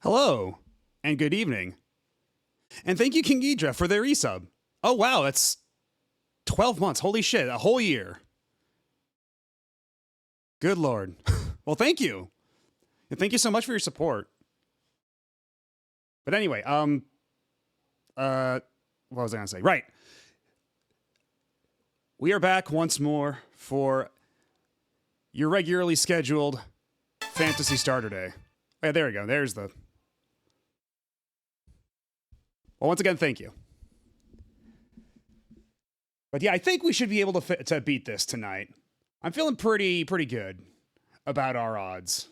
Hello, and good evening. And thank you, King Ghidra, for their resub. Oh, wow, that's 12 months. Holy shit, a whole year. Good lord. Well, thank you. And thank you so much for your support. But anyway, what was I gonna say? Right. We are back once more for your regularly scheduled Phantasy Star Day. Oh, yeah, there we go. There's the... Well, once again, thank you. But yeah, I think we should be able to beat this tonight. I'm feeling pretty good about our odds.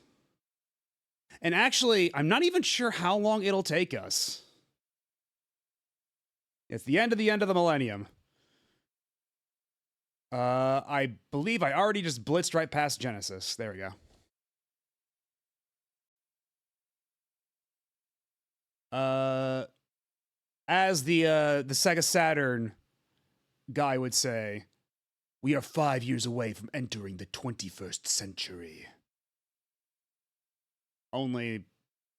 And actually, I'm not even sure how long it'll take us. It's the end of the millennium. I believe I already just blitzed right past Genesis. There we go. As the Sega Saturn guy would say, we are 5 years away from entering the 21st century. Only,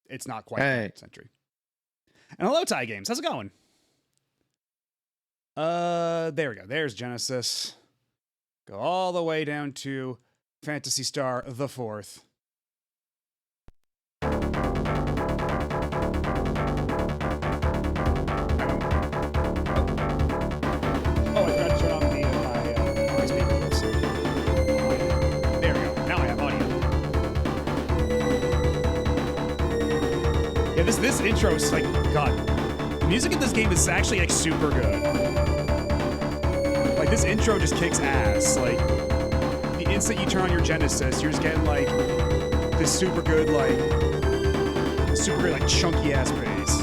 it's not quite the 21st century. And hello, Ty Games. How's it going? There we go. There's Genesis. Go all the way down to Phantasy Star IV. This intro is like, God, the music in this game is actually like super good. Like this intro just kicks ass. Like the instant you turn on your Genesis, you're just getting like this super good like chunky ass bass.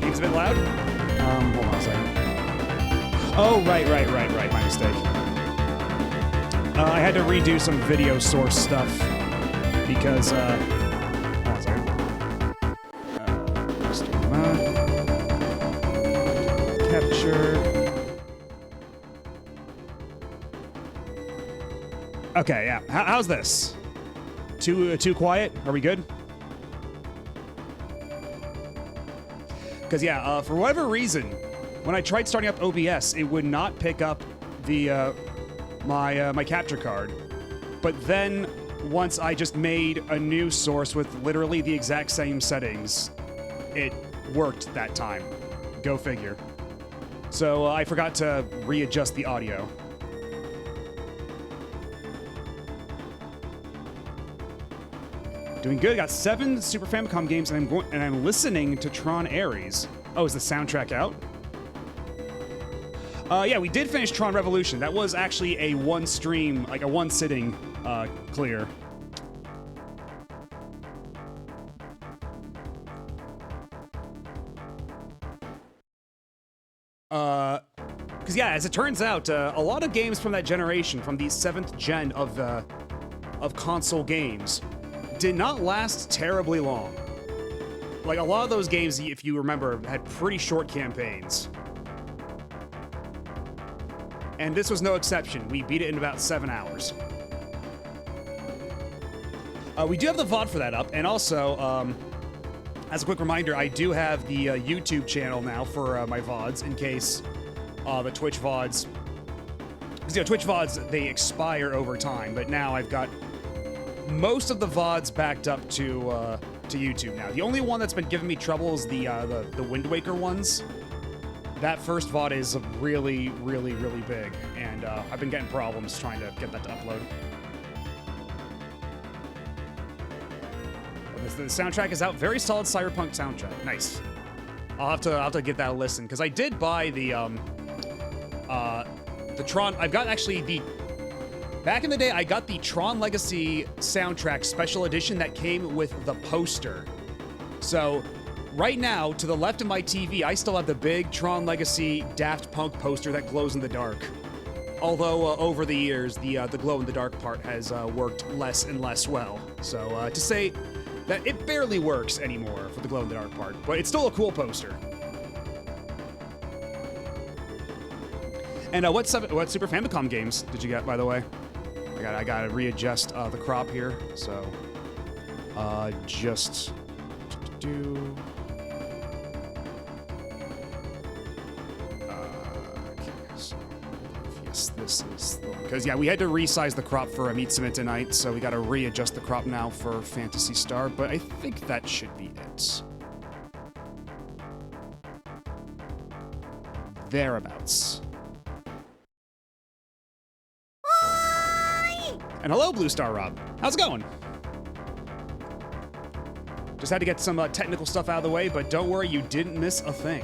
Game's a bit loud. Hold on a second. Oh, right. My mistake. I had to redo some video source stuff because okay, yeah. How's this? Too quiet? Are we good? Because yeah, for whatever reason, when I tried starting up OBS, it would not pick up the my capture card. But then once I just made a new source with literally the exact same settings, it worked that time. Go figure. So I forgot to readjust the audio. Doing good. Got 7 Super Famicom games, and I'm listening to Tron Ares. Oh, is the soundtrack out? Yeah, we did finish Tron Revolution. That was actually a one stream, like a one sitting clear. Because yeah, as it turns out, a lot of games from that generation, from the 7th gen of console games, did not last terribly long. Like a lot of those games, if you remember, had pretty short campaigns. And this was no exception. We beat it in about 7 hours. We do have the VOD for that up, and also, as a quick reminder, I do have the YouTube channel now for my VODs in case the Twitch VODs... Because, you know, Twitch VODs, they expire over time, but now I've got most of the VODs backed up to YouTube now. The only one that's been giving me trouble is the Wind Waker ones. That first VOD is really big, and I've been getting problems trying to get that to upload. The soundtrack is out. Very solid cyberpunk soundtrack. Nice. I'll have to give that a listen, because I did buy the Tron. I've got actually the... Back in the day, I got the Tron Legacy soundtrack special edition that came with the poster. So, right now, to the left of my TV, I still have the big Tron Legacy Daft Punk poster that glows in the dark. Although, over the years, the glow-in-the-dark part has worked less and less well. So, to say that it barely works anymore for the glow-in-the-dark part, but it's still a cool poster. And what Super Famicom games did you get, by the way? I gotta readjust the crop here, so just do. Okay, so yes, this is the one. Because, yeah, we had to resize the crop for Mitsumi tonight, so we got to readjust the crop now for Phantasy Star, but I think that should be it. Thereabouts. And hello, Blue Star Rob. How's it going? Just had to get some technical stuff out of the way, but don't worry, you didn't miss a thing.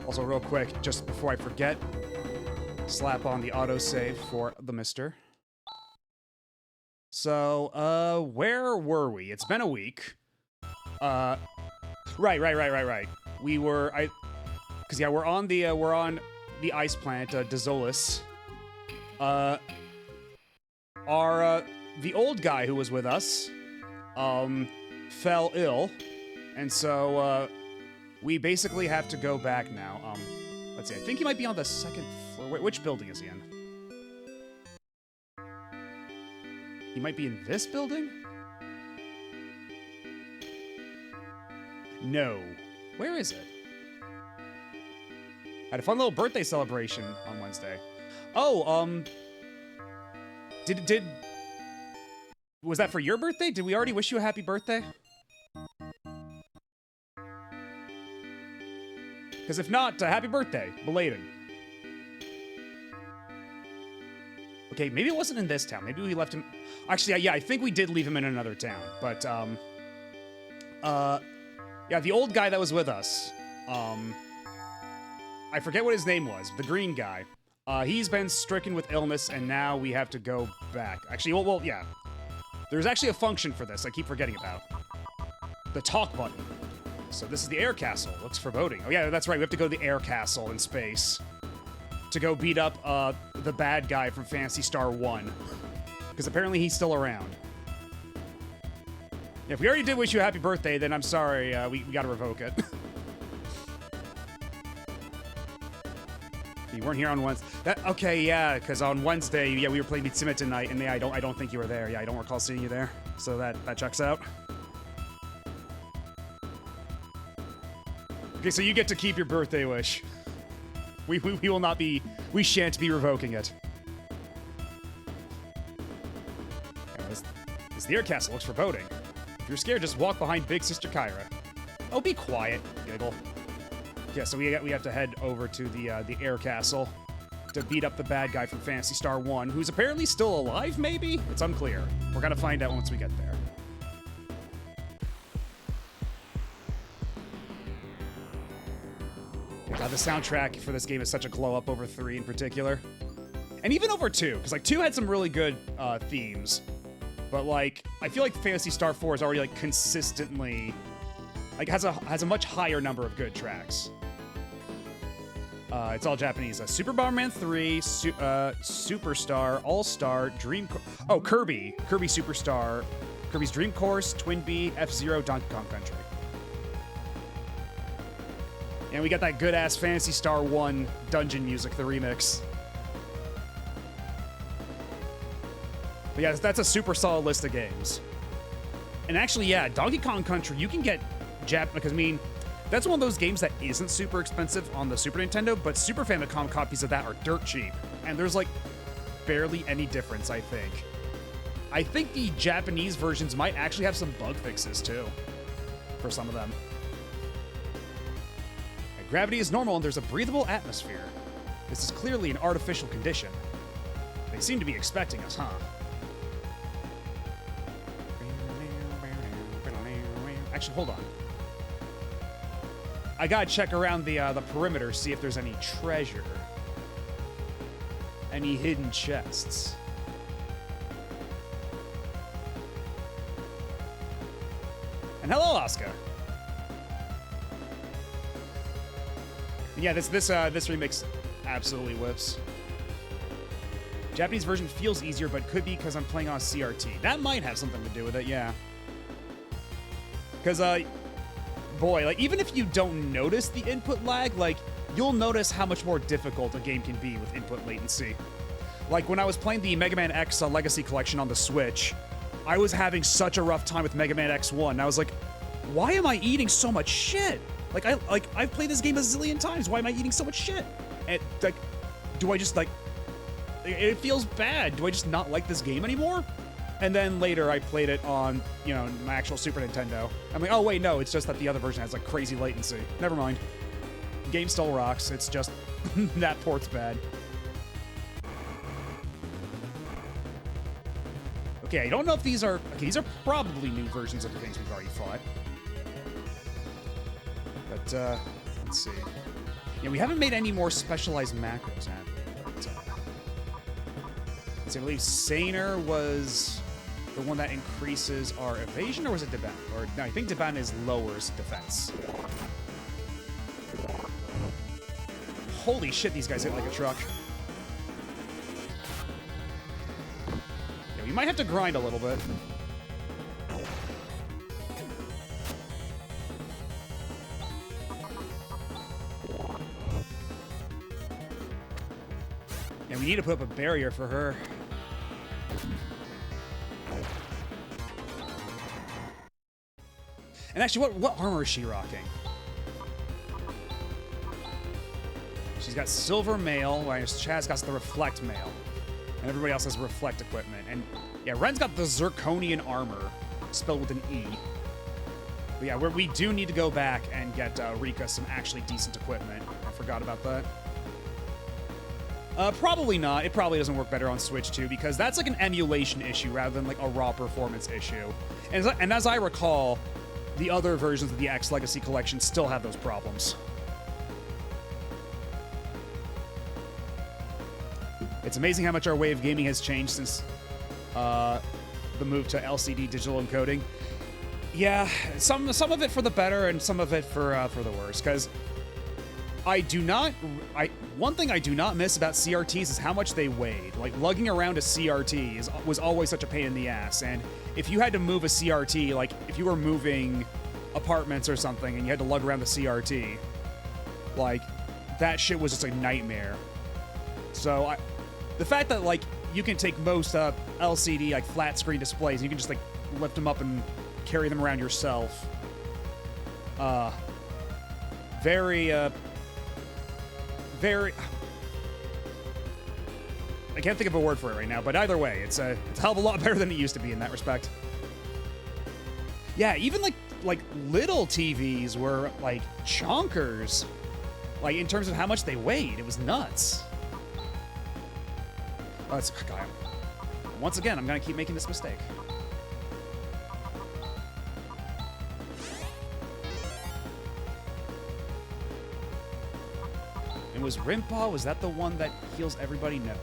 Also, real quick, just before I forget, slap on the autosave for the mister. So, where were we? It's been a week. Right. We were, because yeah, we're on the ice planet, Dezolis. The old guy who was with us, fell ill, and so, we basically have to go back now. Let's see, I think he might be on the second floor. Wait, which building is he in? He might be in this building? No. Where is it? Had a fun little birthday celebration on Wednesday. Oh, was that for your birthday? Did we already wish you a happy birthday? Because if not, happy birthday, belated. Okay, maybe it wasn't in this town. Maybe we left him... Actually, yeah, I think we did leave him in another town. But, yeah, the old guy that was with us, I forget what his name was, the green guy. He's been stricken with illness, and now we have to go back. Actually, well, yeah. There's actually a function for this I keep forgetting about. The talk button. So this is the air castle. Looks foreboding. Oh yeah, that's right. We have to go to the air castle in space to go beat up the bad guy from Phantasy Star 1. Because apparently he's still around. Yeah, if we already did wish you a happy birthday, then I'm sorry. We gotta revoke it. You weren't here on Wednesday. Okay, yeah, because on Wednesday, yeah, we were playing Mitsumi tonight, and yeah, I don't think you were there. Yeah, I don't recall seeing you there. So that checks out. Okay, so you get to keep your birthday wish. We will not be... We shan't be revoking it. This the air castle looks foreboding. If you're scared, just walk behind Big Sister Kyra. Oh, be quiet, giggle. Yeah, so we have to head over to the air castle to beat up the bad guy from Phantasy Star 1, who's apparently still alive, maybe? It's unclear. We're gonna find out once we get there. The soundtrack for this game is such a glow up over 3 in particular. And even over 2, because like 2 had some really good themes. But like, I feel like Phantasy Star 4 is already like consistently, like has a much higher number of good tracks. It's all Japanese. Super Bomberman 3, Superstar, All-Star, Kirby Superstar, Kirby's Dream Course, Twin Bee, F-Zero, Donkey Kong Country. And we got that good-ass Phantasy Star 1 dungeon music, the remix. But yeah, that's a super solid list of games. And actually, yeah, Donkey Kong Country, you can get because I mean, that's one of those games that isn't super expensive on the Super Nintendo, but Super Famicom copies of that are dirt cheap. And there's like barely any difference, I think. I think the Japanese versions might actually have some bug fixes too, for some of them. Gravity is normal and there's a breathable atmosphere. This is clearly an artificial condition. They seem to be expecting us, huh? Actually, hold on. I gotta check around the perimeter, see if there's any treasure. Any hidden chests. And hello, Asuka. Yeah, this remix absolutely whips. Japanese version feels easier, but could be because I'm playing on CRT. That might have something to do with it, yeah. Because, boy, like, even if you don't notice the input lag, like, you'll notice how much more difficult a game can be with input latency. Like, when I was playing the Mega Man X Legacy Collection on the Switch, I was having such a rough time with Mega Man X1. And I was like, why am I eating so much shit? I've played this game a zillion times. Why am I eating so much shit? And like, do I just like, it feels bad. Do I just not like this game anymore? And then later I played it on, you know, my actual Super Nintendo. I'm like, oh wait, no, it's just that the other version has like crazy latency. Never mind. Game still rocks. It's just that port's bad. Okay, I don't know if these are... Okay, these are probably new versions of the things we've already fought. But, let's see. Yeah, we haven't made any more specialized macros, have we? But, let's see, I believe Saner was the one that increases our evasion, or was it Deban? Or, no, I think Deban is lowers defense. Holy shit, these guys hit like a truck. Yeah, we might have to grind a little bit. And we need to put up a barrier for her. And actually, what armor is she rocking? She's got silver mail, whereas Chaz got the reflect mail. And everybody else has reflect equipment. And yeah, Ren's got the zirconian armor, spelled with an E. But yeah, we do need to go back and get Rika some actually decent equipment. I forgot about that. Probably not. It probably doesn't work better on Switch 2, because that's like an emulation issue rather than like a raw performance issue. And as I recall, the other versions of the X Legacy Collection still have those problems. It's amazing how much our way of gaming has changed since the move to LCD digital encoding. Yeah, some of it for the better and some of it for the worse, because one thing I do not miss about CRTs is how much they weighed. Like, lugging around a CRT was always such a pain in the ass, and if you had to move a CRT, like, if you were moving apartments or something and you had to lug around the CRT, like, that shit was just a nightmare. So, the fact that, like, you can take most LCD, like, flat screen displays, and you can just, like, lift them up and carry them around yourself. Very... I can't think of a word for it right now, but either way, it's a hell of a lot better than it used to be in that respect. Yeah, even like little TVs were like chonkers. Like, in terms of how much they weighed, it was nuts. Oh, God. Once again, I'm gonna keep making this mistake. And was Rimpa, was that the one that heals everybody? No.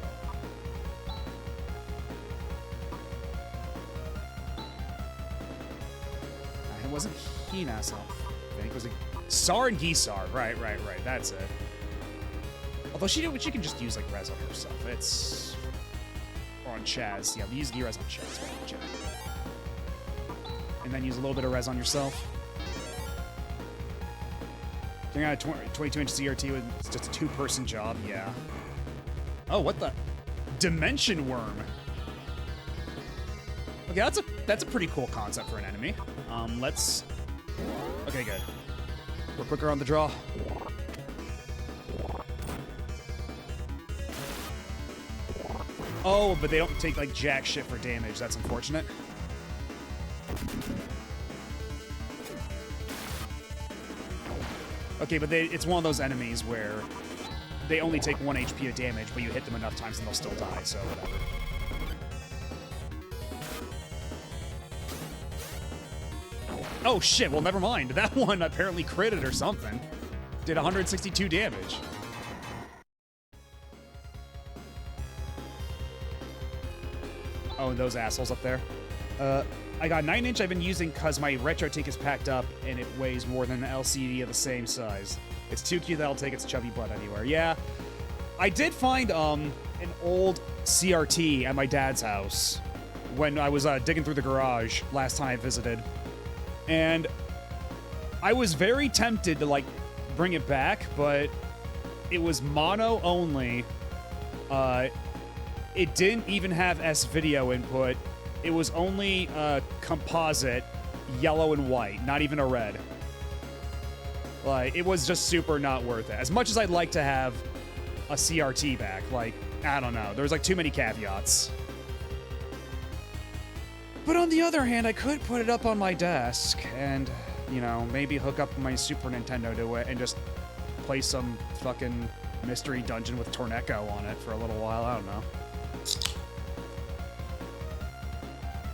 It wasn't Hina's health. I think it was Sar and Gisar. Right. That's it. Although she can just use, like, res on herself. It's... Or on Chaz. Yeah, we use res on Chaz. And then use a little bit of res on yourself. Doing a 22-inch CRT with just a two-person job, yeah. Oh, what the? Dimension Worm. Okay, that's a pretty cool concept for an enemy. Let's... Okay, good. We're quicker on the draw. Oh, but they don't take, like, jack shit for damage. That's unfortunate. Okay, but it's one of those enemies where they only take 1 HP of damage, but you hit them enough times and they'll still die, so whatever. Oh shit, well never mind. That one apparently critted or something. Did 162 damage. Oh, and those assholes up there. I got 9-inch I've been using because my retro tank is packed up and it weighs more than an LCD of the same size. It's too cute that I'll take its chubby butt anywhere. Yeah, I did find an old CRT at my dad's house when I was digging through the garage last time I visited. And I was very tempted to, like, bring it back, but it was mono only. It didn't even have S-video input. it was only composite yellow and white, not even a red. Like, it was just super not worth it. As much as I'd like to have a CRT back, like, I don't know. There's like too many caveats. But on the other hand, I could put it up on my desk and, you know, maybe hook up my Super Nintendo to it and just play some fucking mystery dungeon with Torneco on it for a little while. I don't know.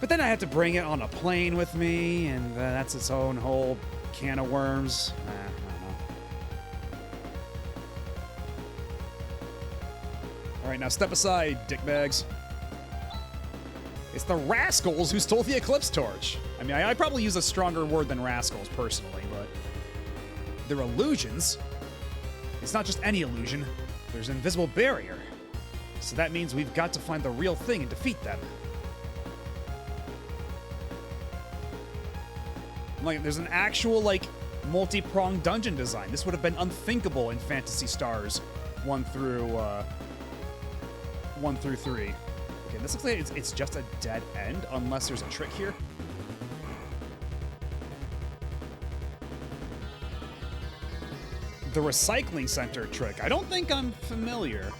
But then I have to bring it on a plane with me, and that's its own whole can of worms. I don't know. All right, now step aside, dickbags. It's the rascals who stole the Eclipse Torch. I mean, I probably use a stronger word than rascals, personally, but they're illusions. It's not just any illusion. There's an invisible barrier. So that means we've got to find the real thing and defeat them. Like, there's an actual, like, multi-pronged dungeon design. This would have been unthinkable in Phantasy Stars 1 through 3. Okay, this looks like it's just a dead end, unless there's a trick here. The recycling center trick. I don't think I'm familiar.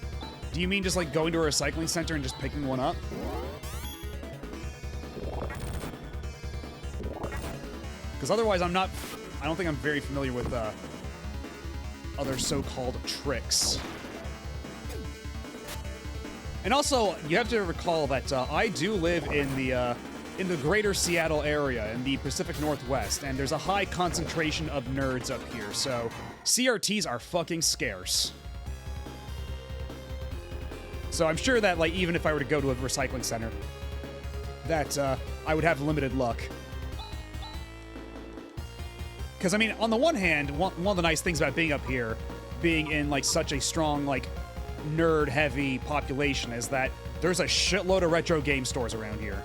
Do you mean just, like, going to a recycling center and just picking one up? Because otherwise I don't think I'm very familiar with other so-called tricks. And also, you have to recall that I do live in the greater Seattle area, in the Pacific Northwest, and there's a high concentration of nerds up here, so CRTs are fucking scarce. So I'm sure that, like, even if I were to go to a recycling center, that I would have limited luck. Because, I mean, on the one hand, one of the nice things about being up here, being in, like, such a strong, like, nerd-heavy population, is that there's a shitload of retro game stores around here.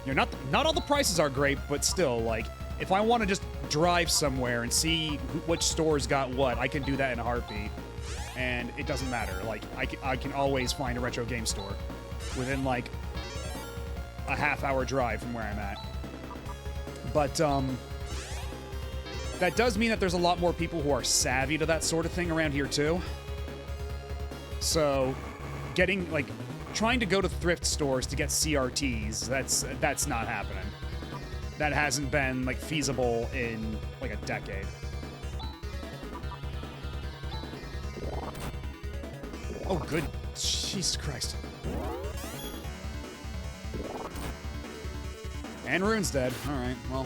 You know, not all the prices are great, but still, like, if I want to just drive somewhere and see which stores got what, I can do that in a heartbeat. And it doesn't matter. Like, I can always find a retro game store within, like, a half-hour drive from where I'm at. But, that does mean that there's a lot more people who are savvy to that sort of thing around here, too. So, trying to go to thrift stores to get CRTs, that's not happening. That hasn't been, like, feasible in, like, a decade. Oh, good. Jesus Christ. And Rune's dead. Alright, well.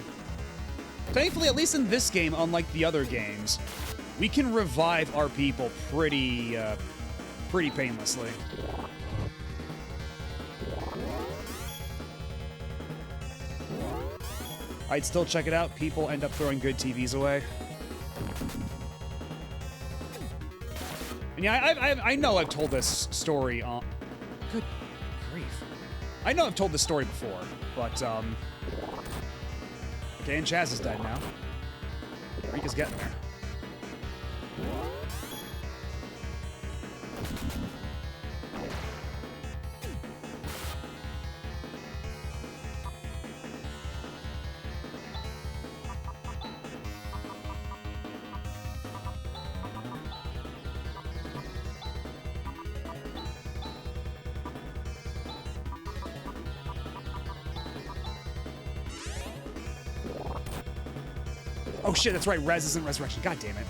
Thankfully, at least in this game, unlike the other games, we can revive our people pretty painlessly. I'd still check it out. People end up throwing good TVs away. And yeah, I know I've told this story on... Good grief. I know I've told this story before, but, okay, and Chaz is dead now. Rika's getting there. Oh shit, that's right, Res isn't Resurrection. God damn it.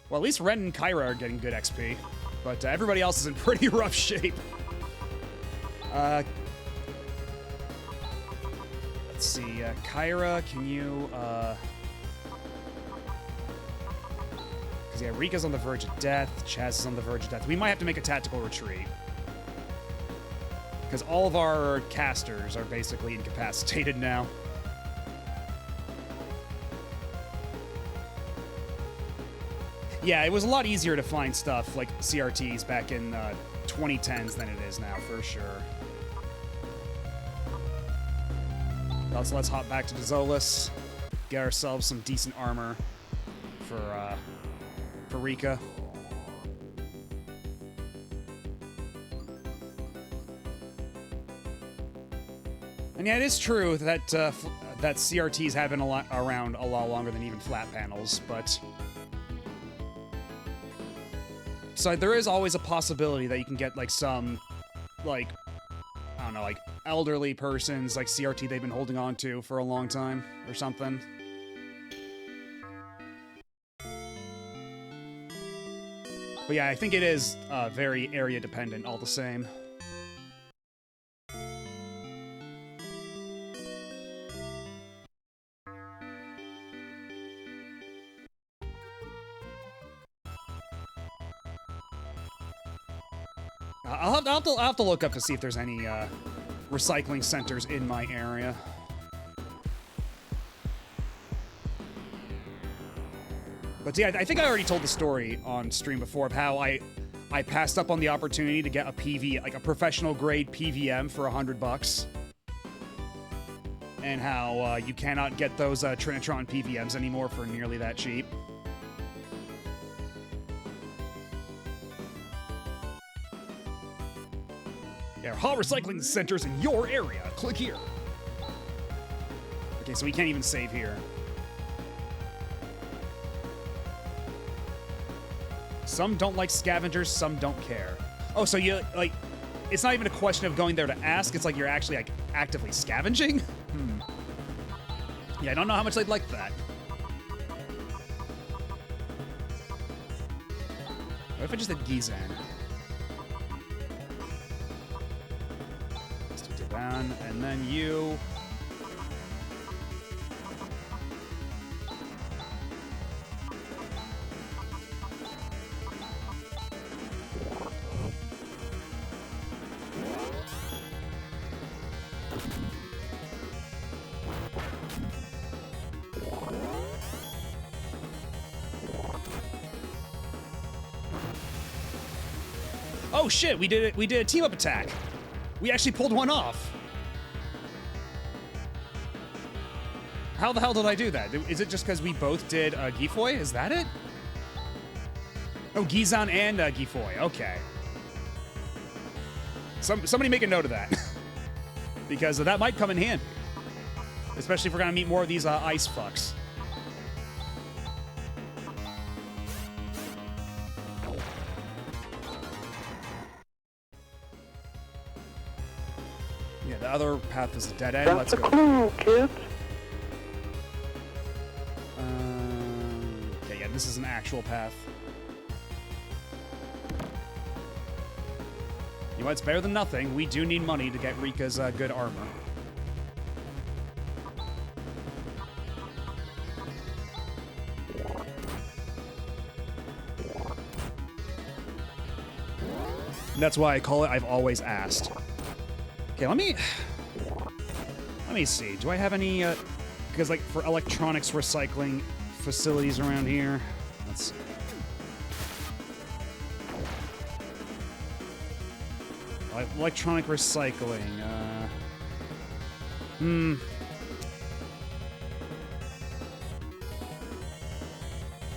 Well, at least Ren and Kyra are getting good XP, but everybody else is in pretty rough shape. Let's see, Kyra, can you, because yeah, Rika's on the verge of death, Chaz is on the verge of death. We might have to make a tactical retreat. Because all of our casters are basically incapacitated now. Yeah, it was a lot easier to find stuff like CRTs back in 2010s than it is now, for sure. So let's hop back to Dezolis, get ourselves some decent armor for for Rika. And yeah, it is true that that CRTs have been around a lot longer than even flat panels, but so there is always a possibility that you can get like some, like, I don't know, like elderly person's like CRT they've been holding on to for a long time or something. But yeah, I think it is very area dependent all the same. I'll have to look up to see if there's any recycling centers in my area. But yeah, I think I already told the story on stream before of how I passed up on the opportunity to get a PV, like a professional grade PVM for $100, and how you cannot get those Trinitron PVMs anymore for nearly that cheap. There are hot recycling centers in your area. Click here. Okay, so we can't even save here. Some don't like scavengers, some don't care. Oh, so you, like, it's not even a question of going there to ask, it's like you're actually, like, actively scavenging? Yeah, I don't know how much they'd like that. What if I just did Gizan? And then you. Oh shit, we did it. We did a team up attack. We actually pulled one off. How the hell did I do that? Is it just because we both did Gifoy? Is that it? Oh, Gizan and Gifoy. Okay. Somebody make a note of that. Because that might come in handy. Especially if we're going to meet more of these ice fucks. Yeah, the other path is a dead end. Let's go. Cool, kids. Okay, yeah, this is an actual path. You know, it's better than nothing. We do need money to get Rika's good armor. And that's why I call it I've always asked. Okay, let me see. Do I have any because like for electronics recycling facilities around here? Let's see. Electronic recycling.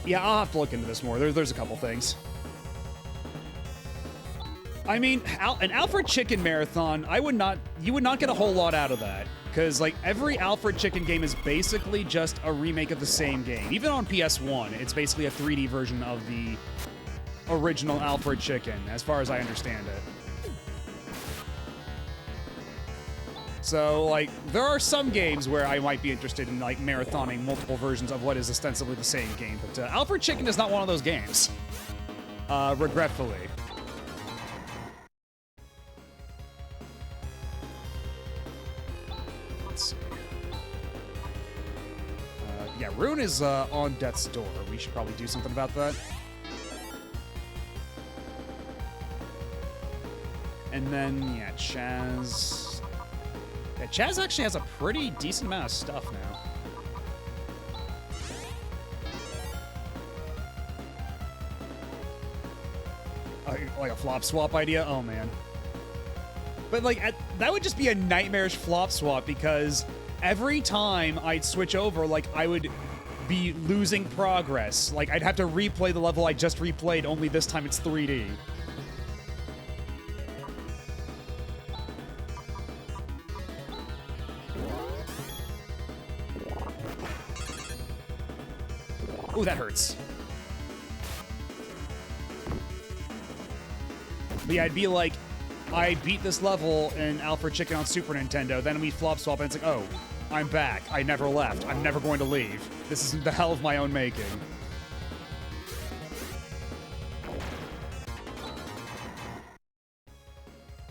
Yeah, I'll have to look into this more. There's a couple things. I mean, an Alfred Chicken marathon, you would not get a whole lot out of that. Because, like, every Alfred Chicken game is basically just a remake of the same game. Even on PS1, it's basically a 3D version of the original Alfred Chicken, as far as I understand it. So, like, there are some games where I might be interested in, like, marathoning multiple versions of what is ostensibly the same game. But Alfred Chicken is not one of those games. Regretfully. Yeah, Rune is on death's door. We should probably do something about that. And then, yeah, Chaz. Yeah, Chaz actually has a pretty decent amount of stuff now. Like a flop swap idea? Oh, man. But, like, that would just be a nightmarish flop swap because every time I'd switch over, like, be losing progress. Like, I'd have to replay the level I just replayed, only this time it's 3D. Ooh, that hurts. But yeah, I'd be like, I beat this level in Alfred Chicken on Super Nintendo, then we flop swap, and it's like, oh, I'm back. I never left. I'm never going to leave. This is the hell of my own making.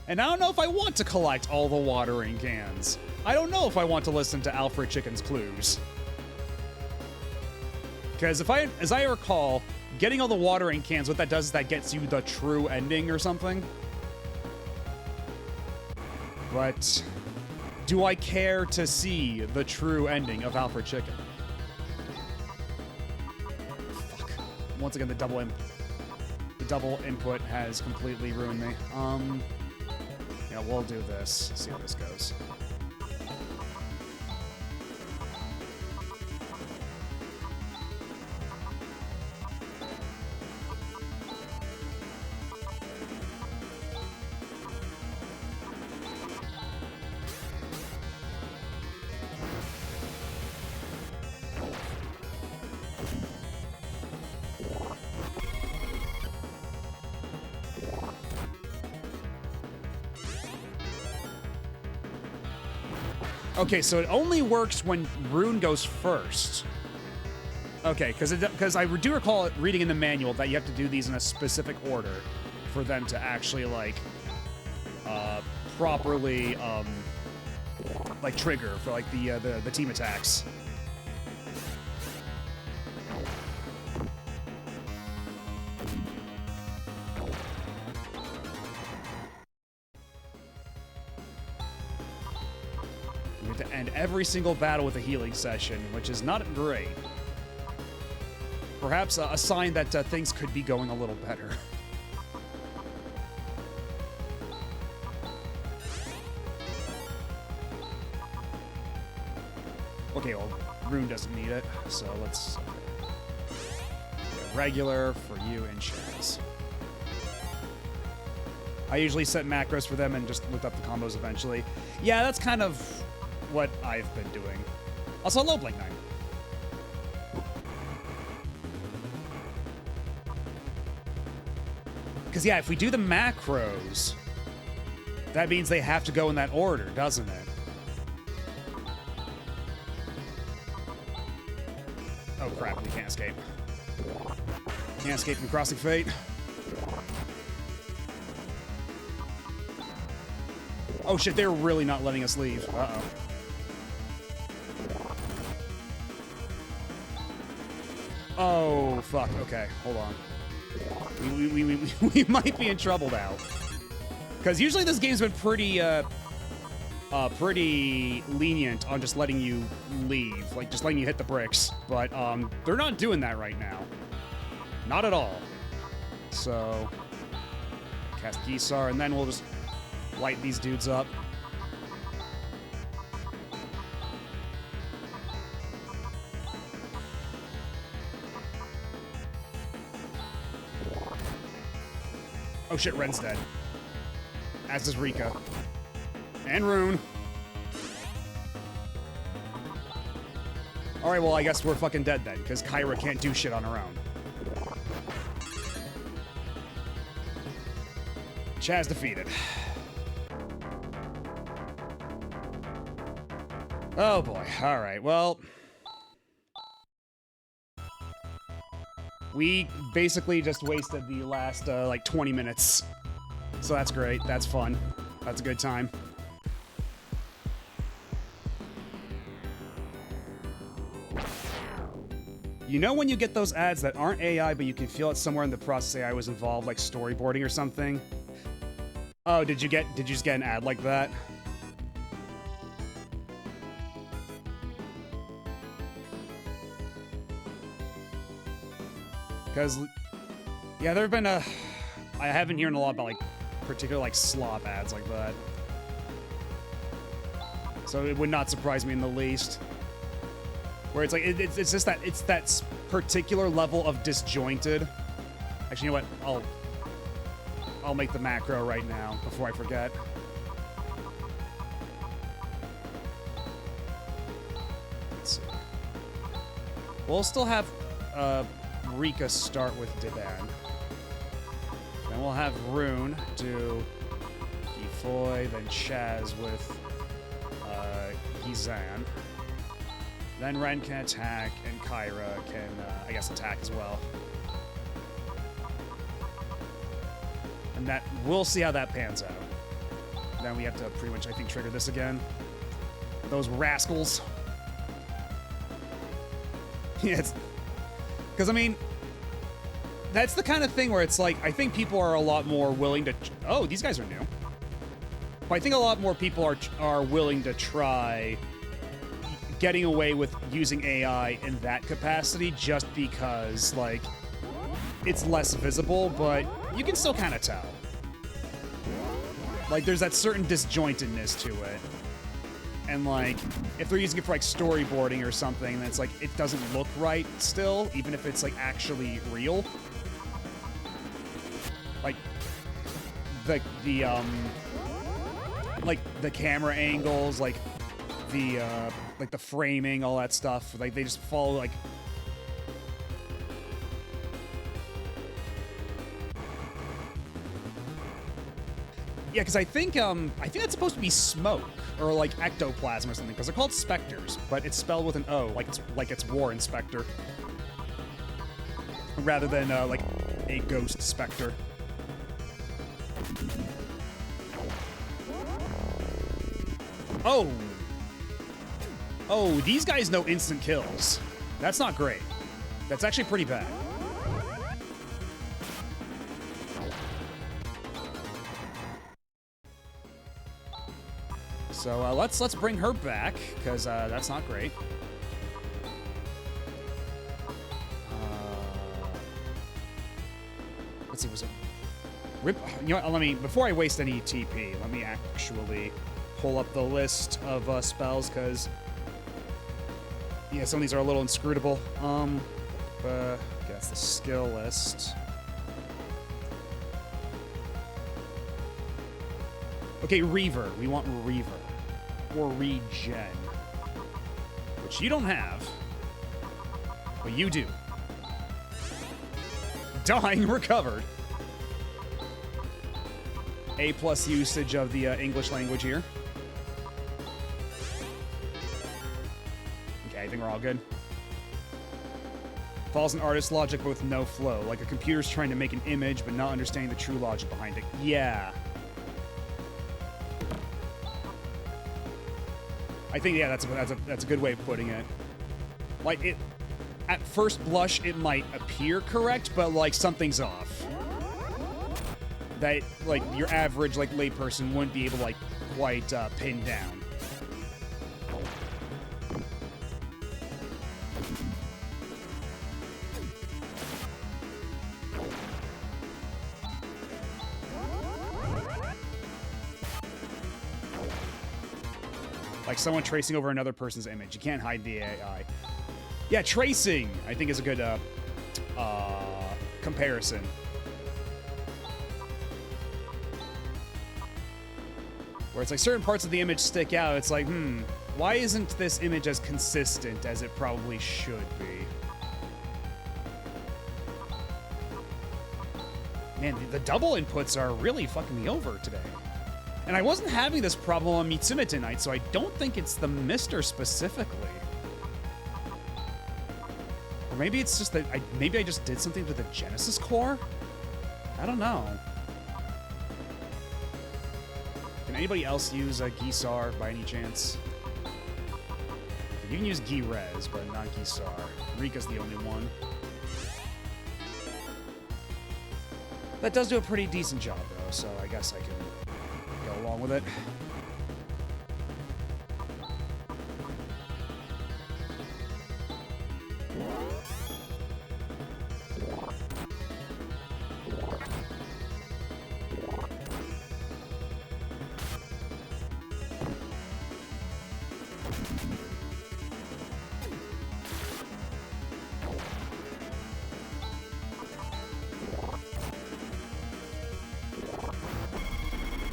And I don't know if I want to collect all the watering cans. I don't know if I want to listen to Alfred Chicken's clues. Because as I recall, getting all the watering cans, what that does is that gets you the true ending or something. But do I care to see the true ending of Alfred Chicken? Fuck. Once again, the double input has completely ruined me. Yeah, we'll do this. See how this goes. Okay, so it only works when Rune goes first. Okay, because I do recall it reading in the manual that you have to do these in a specific order for them to actually, like, properly, like, trigger for, like, the team attacks. To end every single battle with a healing session, which is not great. Perhaps a sign that things could be going a little better. Okay, well, Rune doesn't need it, so let's get regular for you and Chaz. I usually set macros for them and just look up the combos eventually. Yeah, that's kind of what I've been doing. Also, hello, Blink 9. Because, yeah, if we do the macros, that means they have to go in that order, doesn't it? Oh, crap, we can't escape. Can't escape from Crossing Fate. Oh, shit, they're really not letting us leave. Uh-oh. Oh, fuck. Okay, hold on. We might be in trouble now. Because usually this game's been pretty, pretty lenient on just letting you leave. Like, just letting you hit the bricks. But, they're not doing that right now. Not at all. So, cast Gisar, and then we'll just light these dudes up. Oh shit, Ren's dead. As is Rika. And Rune. Alright, well, I guess we're fucking dead then, because Kyra can't do shit on her own. Chaz defeated. Oh boy, alright, well... we basically just wasted the last, like, 20 minutes. So that's great. That's fun. That's a good time. You know when you get those ads that aren't AI, but you can feel it somewhere in the process AI was involved, like storyboarding or something? Oh, did you just get an ad like that? Because, yeah, there have been I haven't heard a lot about, like, particular, like, slop ads like that. So it would not surprise me in the least. Where it's like, it's just that, it's that particular level of disjointed. Actually, you know what? I'll make the macro right now before I forget. Let's see. We'll still have Rika start with Deban. Then we'll have Rune do Gifoy, then Chaz with Gizan. Then Ren can attack, and Kyra can, I guess, attack as well. And that, we'll see how that pans out. Then we have to pretty much, I think, trigger this again. Those rascals. Yeah, it's... Because, I mean, that's the kind of thing where it's like, I think people are a lot more willing to... Oh, these guys are new. But I think a lot more people are willing to try getting away with using AI in that capacity just because, like, it's less visible, but you can still kind of tell. Like, there's that certain disjointedness to it. And, like, if they're using it for, like, storyboarding or something, then it's like, it doesn't look right still, even if it's, like, actually real. Like, like, the camera angles, like, the framing, all that stuff, like, they just follow, like... Yeah, because I think that's supposed to be smoke, or, like, ectoplasm or something, because they're called specters, but it's spelled with an O, like it's War Inspector. Rather than, like, a ghost specter. Oh! Oh, these guys know instant kills. That's not great. That's actually pretty bad. So let's bring her back, because that's not great. Let's see, was it... You know what, let me, before I waste any TP, let me actually pull up the list of spells, because... Yeah, some of these are a little inscrutable. That's the skill list. Okay, Reaver. We want Reaver. Or Regen. Which you don't have. But you do. Dying recovered. A+ usage of the English language here. Okay, I think we're all good. Falls in artist logic but with no flow. Like a computer's trying to make an image but not understanding the true logic behind it. Yeah. I think, yeah, that's a good way of putting it. Like, it... At first blush, it might appear correct, but, like, something's off. That, like, your average, like, layperson wouldn't be able to, like, quite pin down. Like someone tracing over another person's image. You can't hide the AI. Yeah, tracing, I think, is a good comparison. Where it's like certain parts of the image stick out. It's like, why isn't this image as consistent as it probably should be? Man, the double inputs are really fucking me over today. And I wasn't having this problem on Mitsume tonight, so I don't think it's the Mister specifically. Or maybe it's just that maybe I just did something to the Genesis core? I don't know. Can anybody else use Gisar by any chance? You can use Gi-Rez, but not Gisar. Rika's the only one. That does do a pretty decent job, though, so I guess I can go along with it.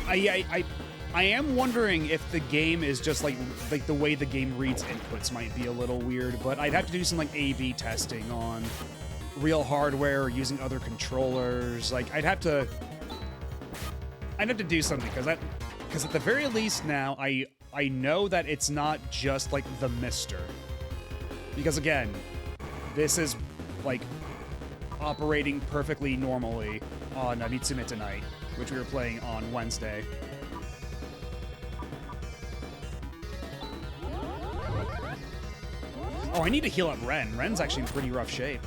I am wondering if the game is just like the way the game reads inputs might be a little weird, but I'd have to do some like A/B testing on real hardware or using other controllers. Like I'd have to do something because at the very least now I know that it's not just like the Mister, because again, this is like operating perfectly normally on Mitsume Tonight, which we were playing on Wednesday. Oh, I need to heal up Ren. Ren's actually in pretty rough shape.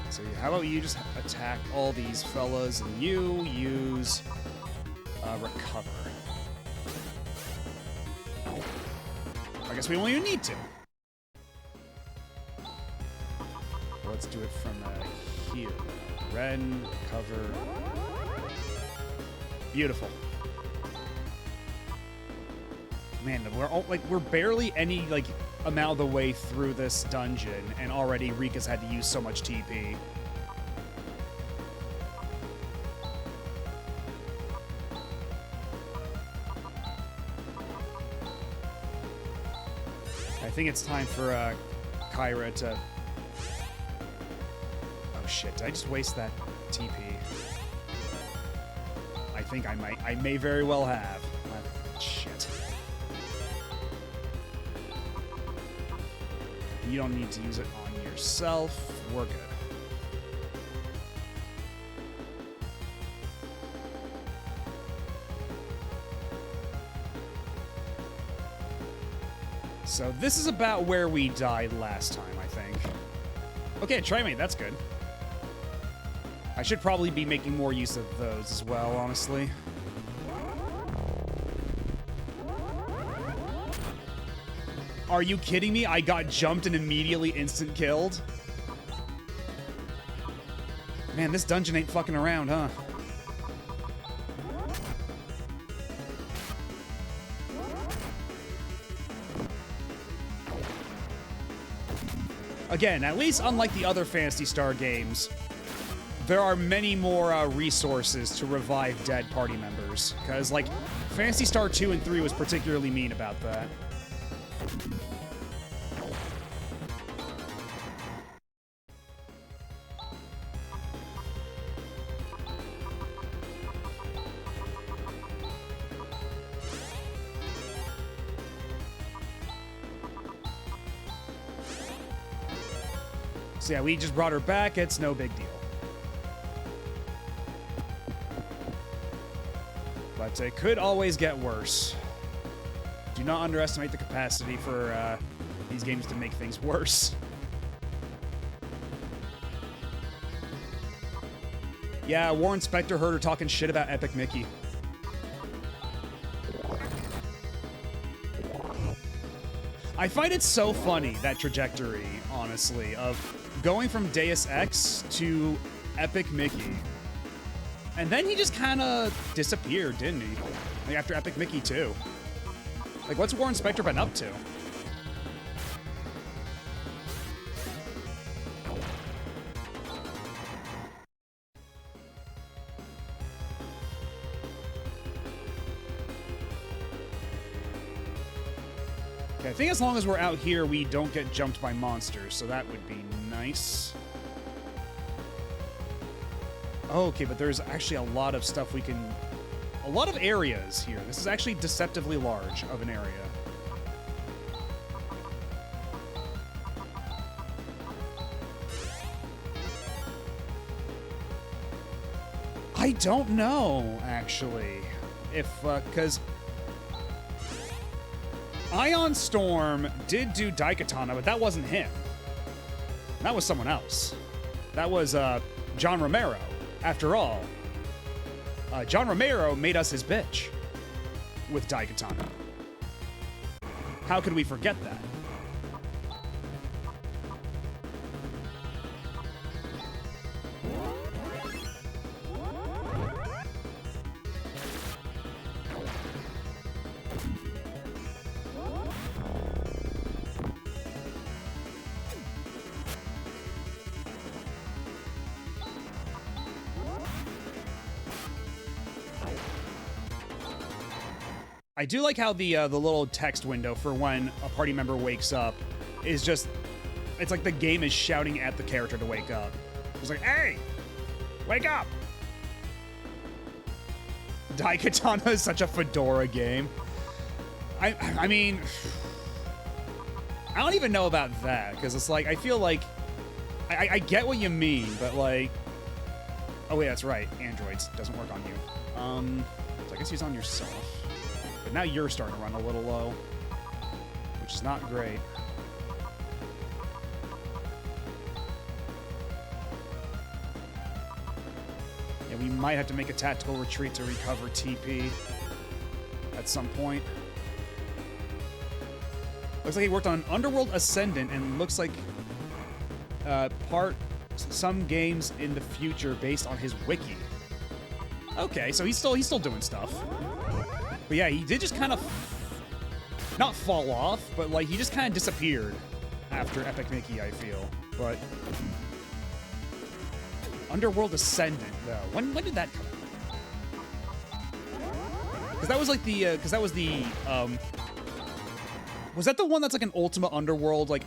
So how about you just attack all these fellas and you use recover. I guess we won't even need to. Let's do it from here. Ren, cover. Beautiful. Man, we're barely any amount of the way through this dungeon, and already Rika's had to use so much TP. I think it's time for Kyra to... Oh shit, did I just waste that TP? I think I may very well have. Shit. You don't need to use it on yourself. We're good. So this is about where we died last time, I think. Okay, Trimate, that's good. I should probably be making more use of those as well, honestly. Are you kidding me? I got jumped and immediately instant killed? Man, this dungeon ain't fucking around, huh? Again, at least unlike the other Phantasy Star games, there are many more resources to revive dead party members. Because, like, Phantasy Star 2 and 3 was particularly mean about that. So yeah, we just brought her back. It's no big deal. But it could always get worse. Do not underestimate the capacity for these games to make things worse. Yeah, Warren Spector heard her talking shit about Epic Mickey. I find it so funny, that trajectory, honestly, of going from Deus Ex to Epic Mickey. And then he just kind of disappeared, didn't he? Like, after Epic Mickey 2. Like, what's Warren Spector been up to? Okay, I think as long as we're out here, we don't get jumped by monsters, so that would be nice. Oh, okay, but there's actually a lot of stuff we can... A lot of areas here. This is actually deceptively large of an area. I don't know, actually. If, because... Ion Storm did do Daikatana, but that wasn't him. That was someone else. That was, John Romero. After all, John Romero made us his bitch with Daikatana. How could we forget that? I do like how the little text window for when a party member wakes up is just, it's like the game is shouting at the character to wake up. It's like, hey, wake up! Daikatana is such a Fedora game. I mean, I don't even know about that, because it's like, I feel like, I get what you mean, but like, oh wait, that's right, Androids, doesn't work on you. So I guess he's on yourself. But now you're starting to run a little low, which is not great. Yeah, we might have to make a tactical retreat to recover TP at some point. Looks like he worked on Underworld Ascendant and looks like some games in the future based on his wiki. Okay, so he's still doing stuff. But yeah, he did just kind of not fall off, but like he just kind of disappeared after Epic Mickey, I feel. But Underworld Ascendant though, when did that come out? Because that was like the was that the one that's like an Ultima Underworld, like,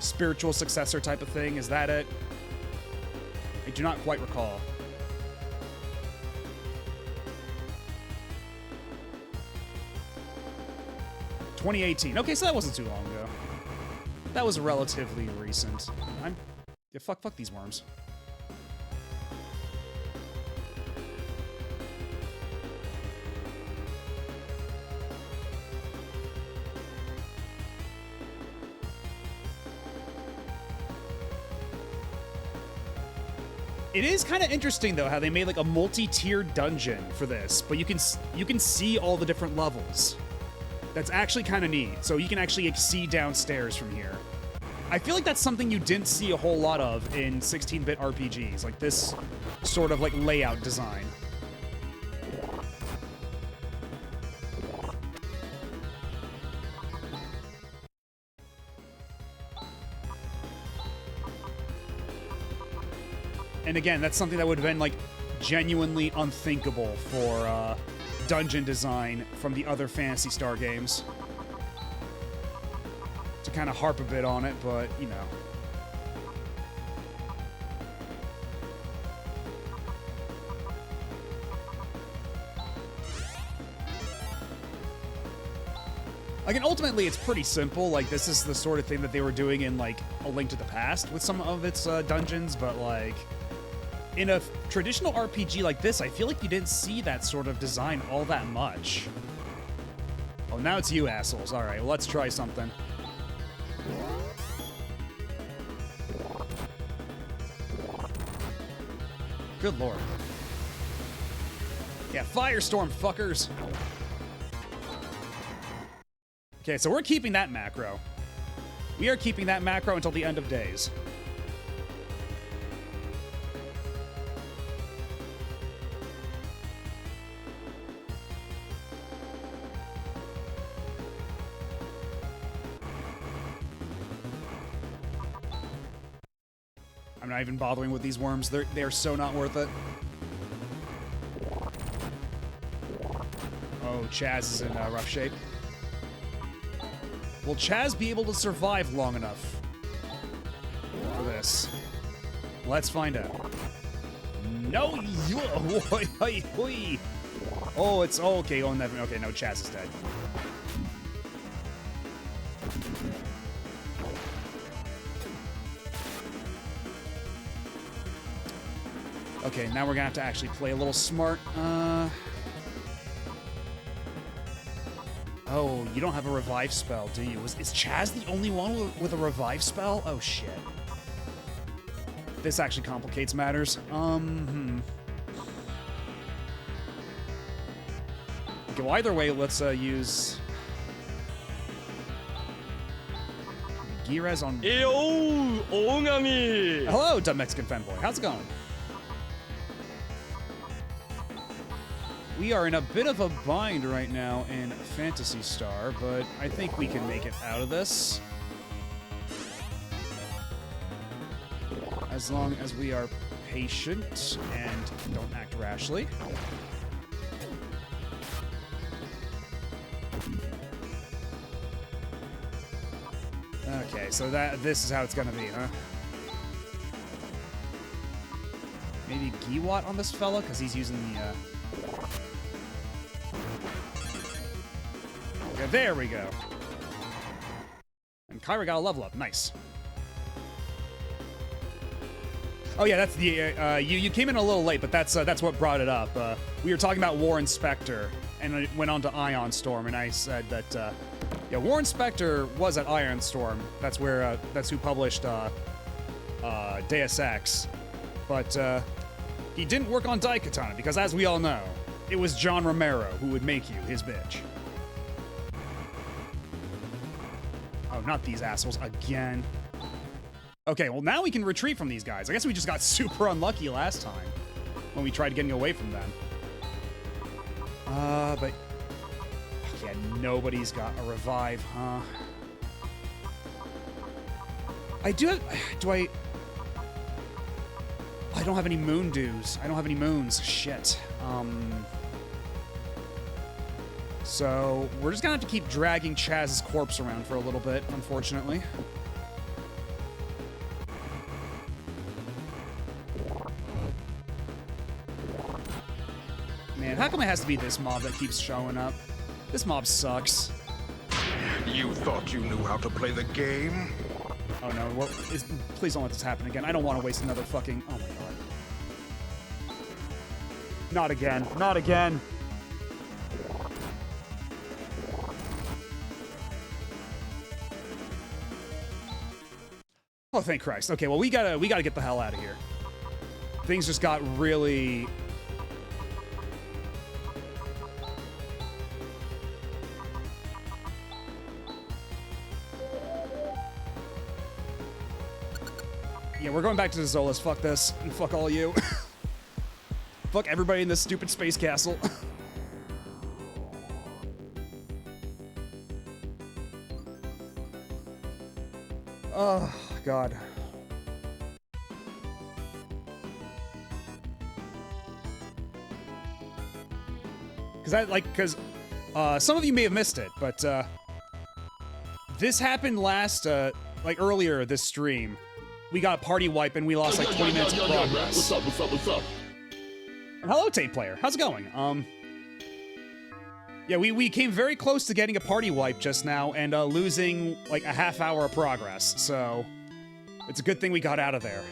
spiritual successor type of thing? Is that it? I do not quite recall. '18. Okay, so that wasn't too long ago. That was relatively recent. Yeah, fuck these worms. It is kind of interesting though how they made like a multi-tiered dungeon for this, but you can see all the different levels. That's actually kind of neat. So you can actually see downstairs from here. I feel like that's something you didn't see a whole lot of in 16-bit RPGs, like this sort of like layout design. And again, that's something that would have been like genuinely unthinkable for dungeon design from the other Phantasy Star games. To kind of harp a bit on it, but you know. Like, and ultimately, it's pretty simple. Like, this is the sort of thing that they were doing in, like, A Link to the Past with some of its dungeons, but, like, in a traditional RPG like this, I feel like you didn't see that sort of design all that much. Oh, now it's you assholes. All right, well, let's try something. Good lord. Yeah, firestorm, fuckers. Okay, so we're keeping that macro. We are keeping that macro until the end of days. I'm not even bothering with these worms. They're so not worth it. Oh, Chaz is in rough shape. Will Chaz be able to survive long enough for this? Let's find out. No, oh, it's okay. Oh, never. Okay, no, Chaz is dead. Okay, now we're gonna have to actually play a little smart. Oh, you don't have a revive spell, do you? Is Chaz the only one with a revive spell? Oh, shit. This actually complicates matters. Okay, well, either way, let's use Girez on... Eyo, Ongami! Hello, dumb Mexican fanboy. How's it going? We are in a bit of a bind right now in Phantasy Star, but I think we can make it out of this. As long as we are patient and don't act rashly. so this is how it's gonna be, huh? Maybe Giwat on this fella, because he's using the, Okay, there we go. And Kyra got a level up. Nice. Oh yeah, that's the you came in a little late, but that's what brought it up. We were talking about War Inspector, and it went on to Ion Storm, and I said that yeah, War Inspector was at Ion Storm. That's where that's who published Deus Ex, but he didn't work on Daikatana because, as we all know, it was John Romero who would make you his bitch. Oh, not these assholes again. Okay, well now we can retreat from these guys. I guess we just got super unlucky last time when we tried getting away from them. But yeah, nobody's got a revive, huh? I do have, I don't have any moon dews. I don't have any moons. Shit. So we're just gonna have to keep dragging Chaz's corpse around for a little bit, unfortunately. Man, how come it has to be this mob that keeps showing up? This mob sucks. You thought you knew how to play the game? Oh no, please don't let this happen again. I don't want to waste another fucking... Oh my god. Not again. Not again. Oh, thank Christ. Okay, well, we gotta get the hell out of here. Things just got really... Yeah, we're going back to the Zolas. Fuck this. And fuck all you. Fuck everybody in this stupid space castle. Oh, God. Because some of you may have missed it, but this happened last, earlier this stream. We got a party wipe and we lost like 20 minutes of progress. What's up? And hello, tape player. How's it going? Yeah, we came very close to getting a party wipe just now and losing like a half hour of progress. So it's a good thing we got out of there.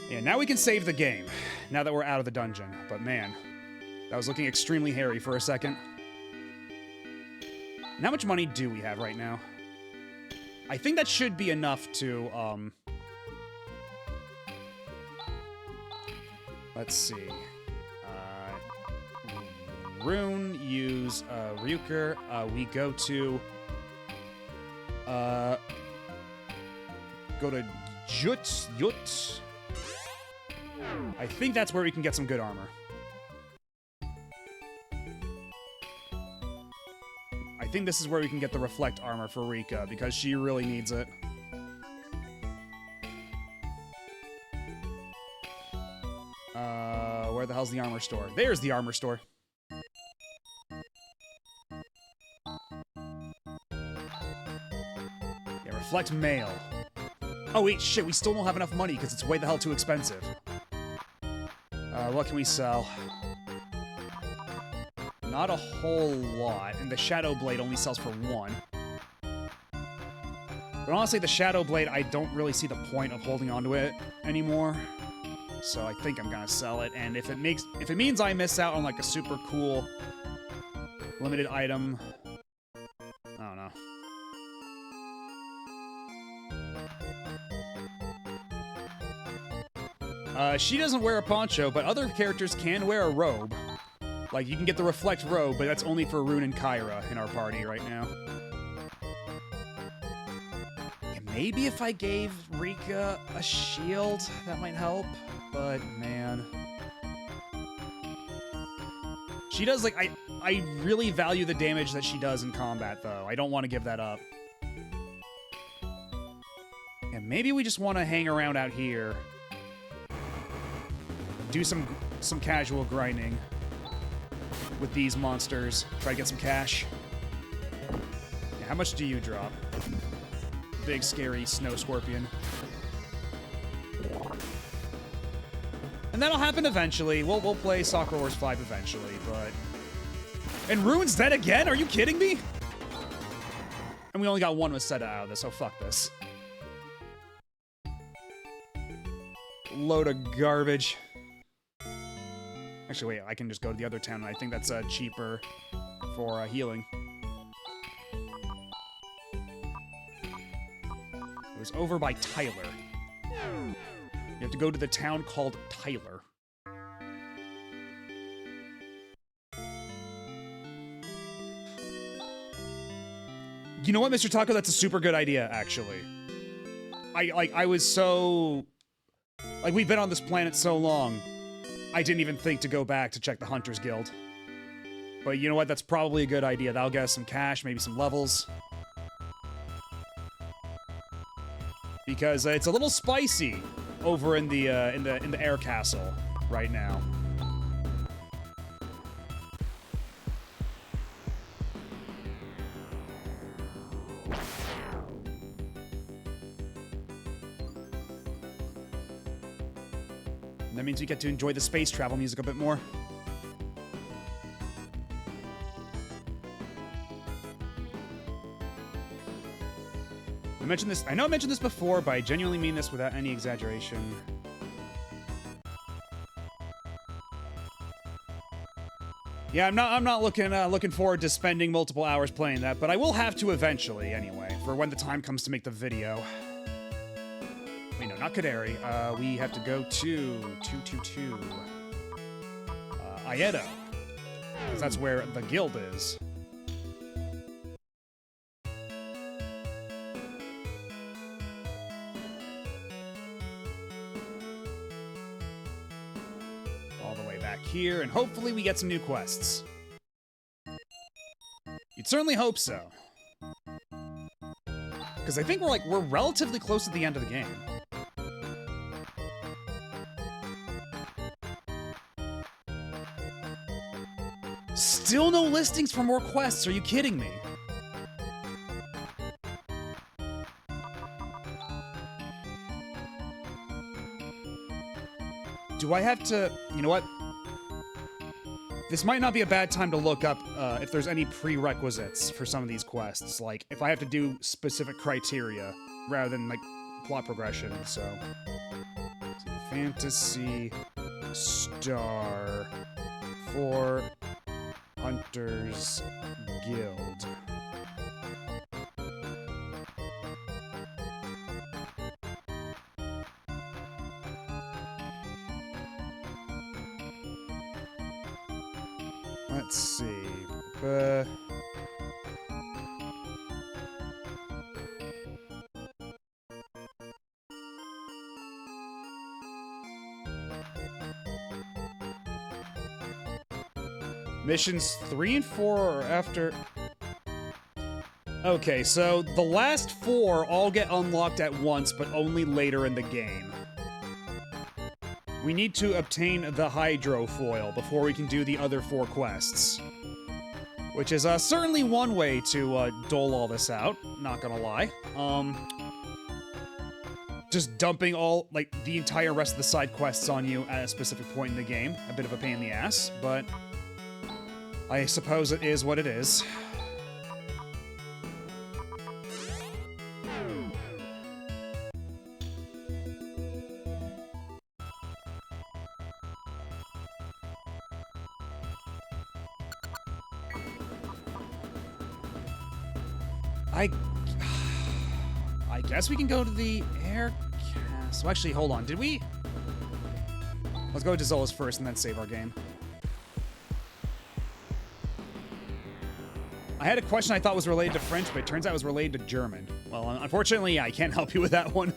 Yeah, now we can save the game. Now that we're out of the dungeon. But man, that was looking extremely hairy for a second. And how much money do we have right now? I think that should be enough to, let's see. Rune, use, Ryuker. We go to, go to Yut. I think that's where we can get some good armor. I think this is where we can get the Reflect armor for Rika, because she really needs it. Where the hell's the armor store? There's the armor store. Yeah, Reflect mail. Oh wait, shit, we still don't have enough money because it's way the hell too expensive. What can we sell? Not a whole lot, and the Shadow Blade only sells for 1. But honestly, the Shadow Blade, I don't really see the point of holding onto it anymore. So I think I'm gonna sell it, and if it means I miss out on like a super cool limited item, I don't know. She doesn't wear a poncho, but other characters can wear a robe. Like, you can get the Reflect robe, but that's only for Rune and Kyra in our party right now. And maybe if I gave Rika a shield, that might help. But, man. She does, like, I really value the damage that she does in combat, though. I don't want to give that up. And maybe we just want to hang around out here. Do some casual grinding with these monsters. Try to get some cash. Yeah, how much do you drop? Big, scary snow scorpion. And that'll happen eventually. We'll play Soccer Wars 5 eventually, but... And Ruin's dead again? Are you kidding me? And we only got one Waseda out of this, so fuck this. Load of garbage. Actually, wait, I can just go to the other town, and I think that's cheaper for healing. It was over by Tyler. You have to go to the town called Tyler. You know what, Mr. Taco? That's a super good idea, actually. I was so... Like, we've been on this planet so long, I didn't even think to go back to check the Hunters Guild. But you know what? That's probably a good idea. That'll get us some cash, maybe some levels. Because it's a little spicy over in the air castle right now. And that means we get to enjoy the space travel music a bit more. I know I mentioned this before, but I genuinely mean this without any exaggeration. Yeah, I'm not looking forward to spending multiple hours playing that, but I will have to eventually, anyway, for when the time comes to make the video. Wait, no, not Kaderi. We have to go to 222 Aedo, because that's where the guild is. Here, and hopefully we get some new quests. You'd certainly hope so. Because I think we're relatively close to the end of the game. Still no listings for more quests, are you kidding me? Do I have to... You know what? This might not be a bad time to look up if there's any prerequisites for some of these quests. Like, if I have to do specific criteria rather than, like, plot progression, so... Phantasy Star IV Hunters Guild. Let's see. Missions 3 and 4 are after... Okay, so the last 4 all get unlocked at once, but only later in the game. We need to obtain the hydrofoil before we can do the other 4 quests. Which is certainly one way to dole all this out, not gonna lie. Just dumping the entire rest of the side quests on you at a specific point in the game. A bit of a pain in the ass, but I suppose it is what it is. I guess we can go to the air castle. Actually, hold on. Did we? Let's go to Zola's first and then save our game. I had a question I thought was related to French, but it turns out it was related to German. Well, unfortunately, I can't help you with that one.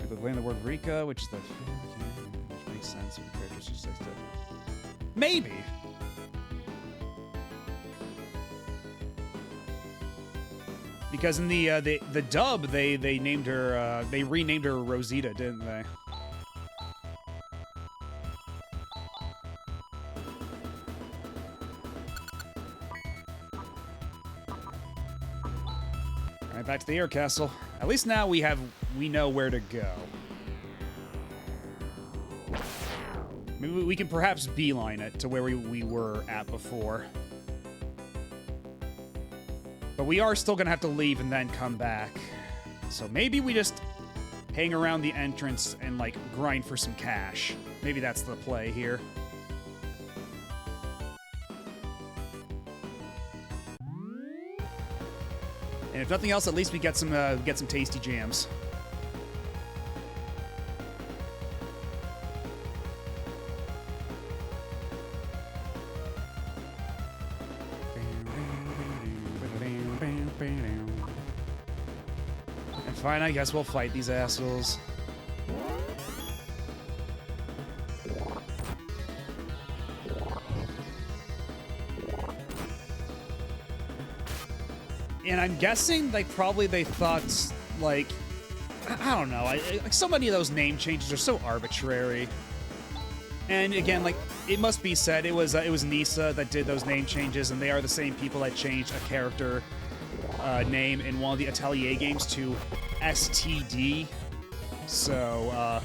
We're playing the word Rika, which is the... Which makes sense. Maybe. Because in the dub, they named her, they renamed her Rosita, didn't they? Right back to the air castle. At least now we know where to go. Maybe we can perhaps beeline it to where we were at before. But we are still gonna have to leave and then come back. So maybe we just hang around the entrance and, like, grind for some cash. Maybe that's the play here. And if nothing else, at least we get some tasty jams. And fine, I guess we'll fight these assholes. And I'm guessing, like, probably they thought, like, I don't know, like, so many of those name changes are so arbitrary. And again, like, it must be said, it was Nisa that did those name changes, and they are the same people that changed a character name in one of the Atelier games to STD. So,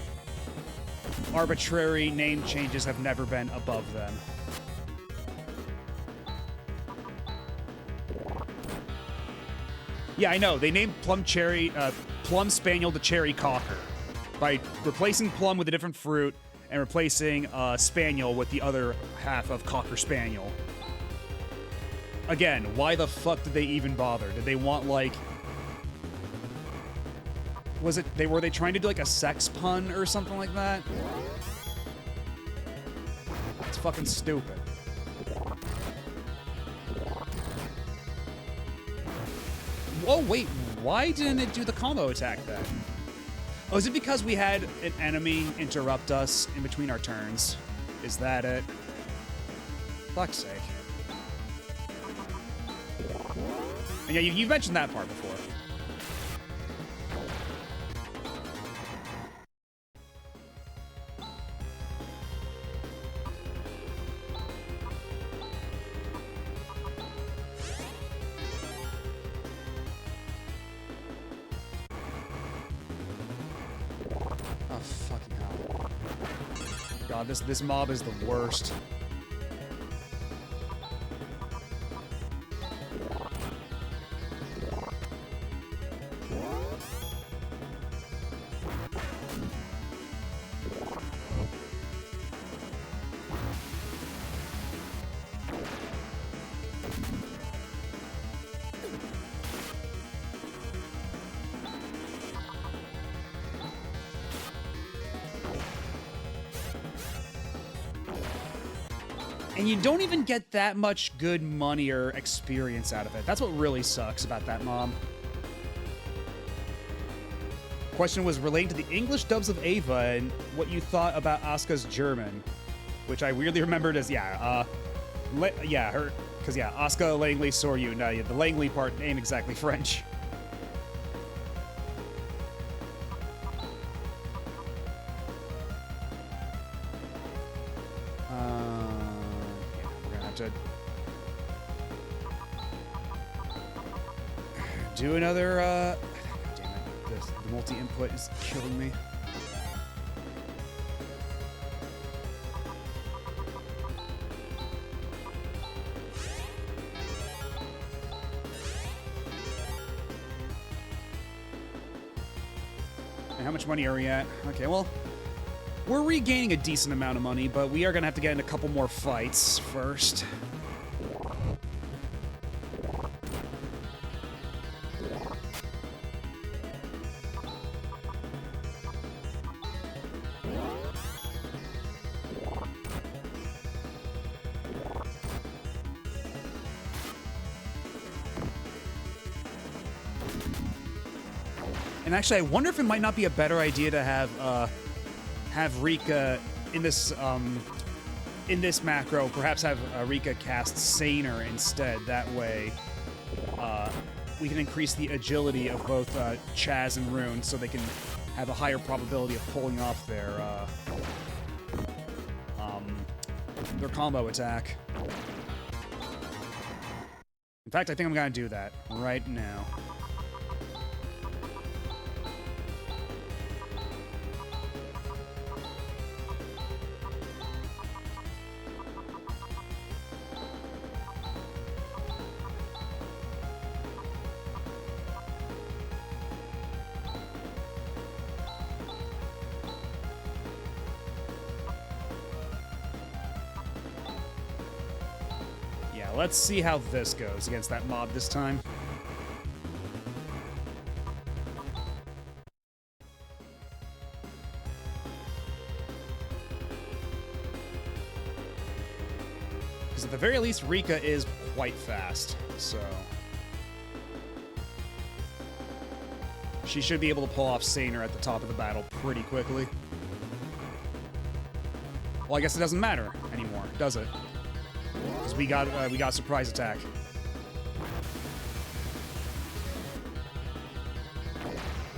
arbitrary name changes have never been above them. Yeah, I know. They named Plum Spaniel to Cherry Cocker by replacing Plum with a different fruit and replacing Spaniel with the other half of Cocker Spaniel. Again, why the fuck did they even bother? Did they want, like... were they trying to do, like, a sex pun or something like that? It's fucking stupid. Oh, wait, why didn't it do the combo attack then? Oh, is it because we had an enemy interrupt us in between our turns? Is that it? Fuck's sake. And yeah, you've mentioned that part before. Oh, fucking hell. God, this mob is the worst. And you don't even get that much good money or experience out of it. That's what really sucks about that mob. Question was relating to the English dubs of Ava and what you thought about Asuka's German, which I weirdly remembered as, Asuka Langley Soryu. No, yeah, the Langley part ain't exactly French. To do another, God damn it, the multi-input is killing me. And how much money are we at? Okay, well, we're regaining a decent amount of money, but we are going to have to get in a couple more fights first. And actually, I wonder if it might not be a better idea to have Rika in this macro, perhaps have Rika cast Saner instead. That way, we can increase the agility of both Chaz and Rune, so they can have a higher probability of pulling off their combo attack. In fact, I think I'm gonna do that right now. let's see how this goes against that mob this time. Because at the very least, Rika is quite fast, so... she should be able to pull off Saner at the top of the battle pretty quickly. Well, I guess it doesn't matter anymore, does it? Because we got surprise attack.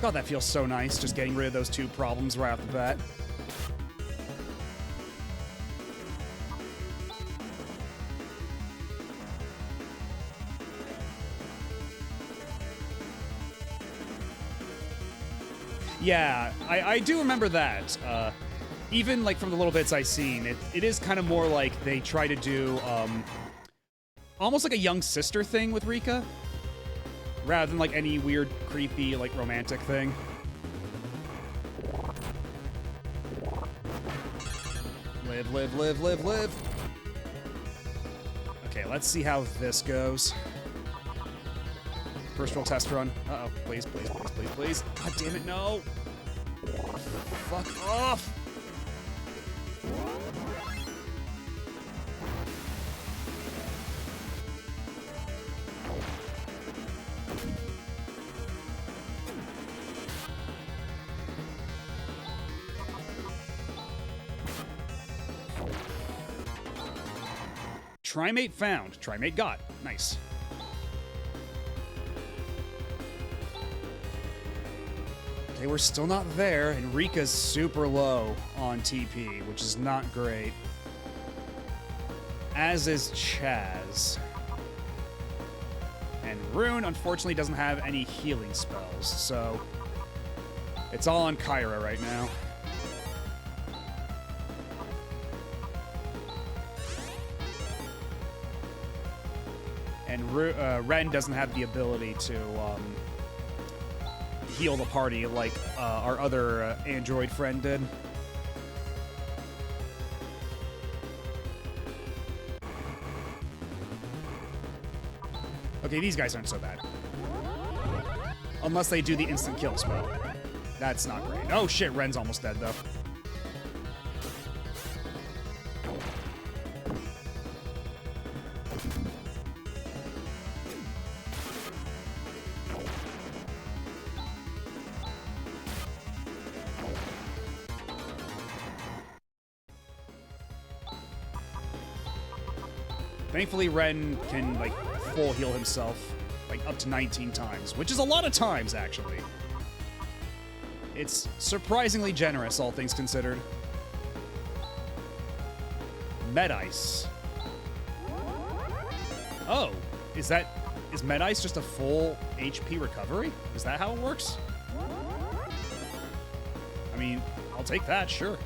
God, that feels so nice, just getting rid of those 2 problems right off the bat. Yeah, I do remember that. Even, like, from the little bits I've seen, it is kind of more like they try to do, almost like a young sister thing with Rika, rather than, like, any weird, creepy, like, romantic thing. Live, live, live, live, live. Okay, let's see how this goes. First roll test run. Uh-oh. Please, please, please, please, please. God damn it, no! Fuck off! Trimate found. Trimate got. Nice. Okay, we're still not there, and Rika's super low on TP, which is not great. As is Chaz. And Rune, unfortunately, doesn't have any healing spells, so it's all on Kyra right now. And Ren doesn't have the ability to heal the party like our other android friend did. Okay, these guys aren't so bad. Unless they do the instant kill spell. That's not great. Oh shit, Ren's almost dead though. Thankfully, Ren can, like, full heal himself, like, up to 19 times, which is a lot of times, actually. It's surprisingly generous, all things considered. Med-Ice. Oh, is Med-Ice just a full HP recovery? Is that how it works? I mean, I'll take that, sure.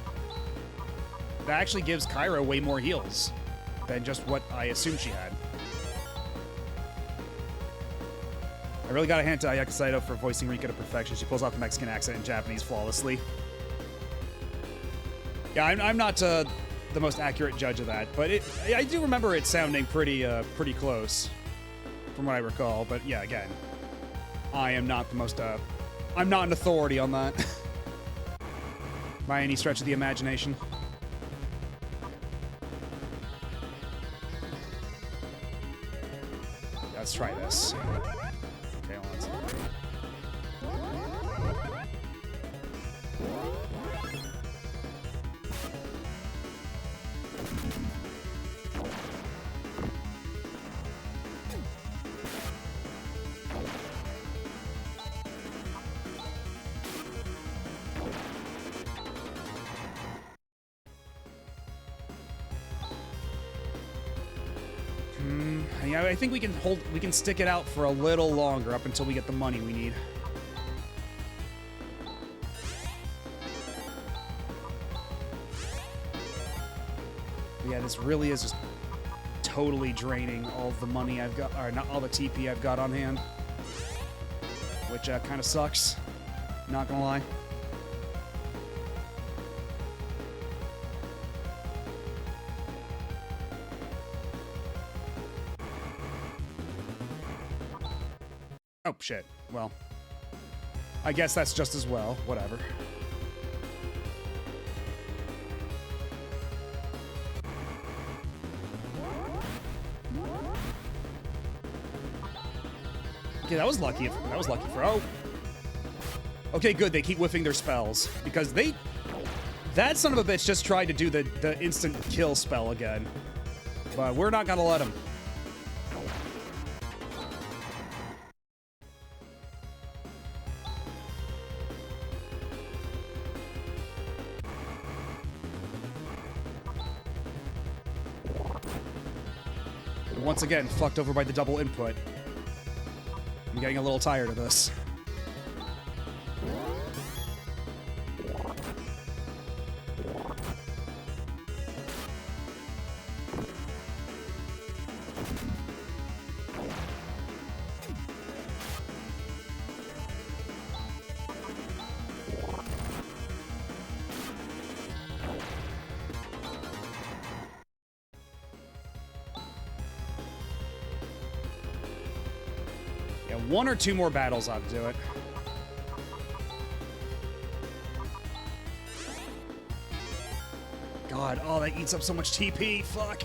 That actually gives Kyra way more heals than just what I assumed she had. I really gotta hand to Ayaka Saito for voicing Rika to perfection. She pulls off the Mexican accent in Japanese flawlessly. Yeah, I'm not the most accurate judge of that, but I do remember it sounding pretty close, from what I recall. But yeah, again, I am not the most, I'm not an authority on that, by any stretch of the imagination. Let's try this. Okay, hold on a second. Yeah, I think we can stick it out for a little longer up until we get the money we need. But yeah, this really is just totally draining all of the money I've got, or not all the TP I've got on hand. Which kind of sucks, not gonna lie. shit. Well, I guess that's just as well. Whatever. Okay, that was lucky. That was lucky for... Oh. Okay, good. They keep whiffing their spells. Because they... That son of a bitch just tried to do the instant kill spell again. But we're not gonna let him. Once again, fucked over by the double input. I'm getting a little tired of this. Yeah, 1 or 2 more battles ought to do it. God, oh, that eats up so much TP. Fuck.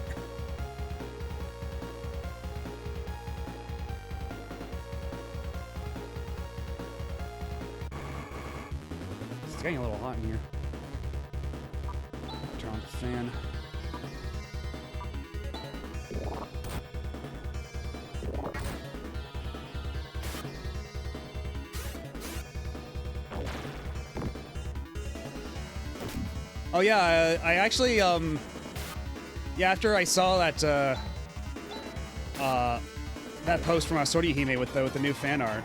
It's getting a little hot in here. Turn on the fan. Oh yeah, I actually yeah, after I saw that that post from Sorihime with the new fan art,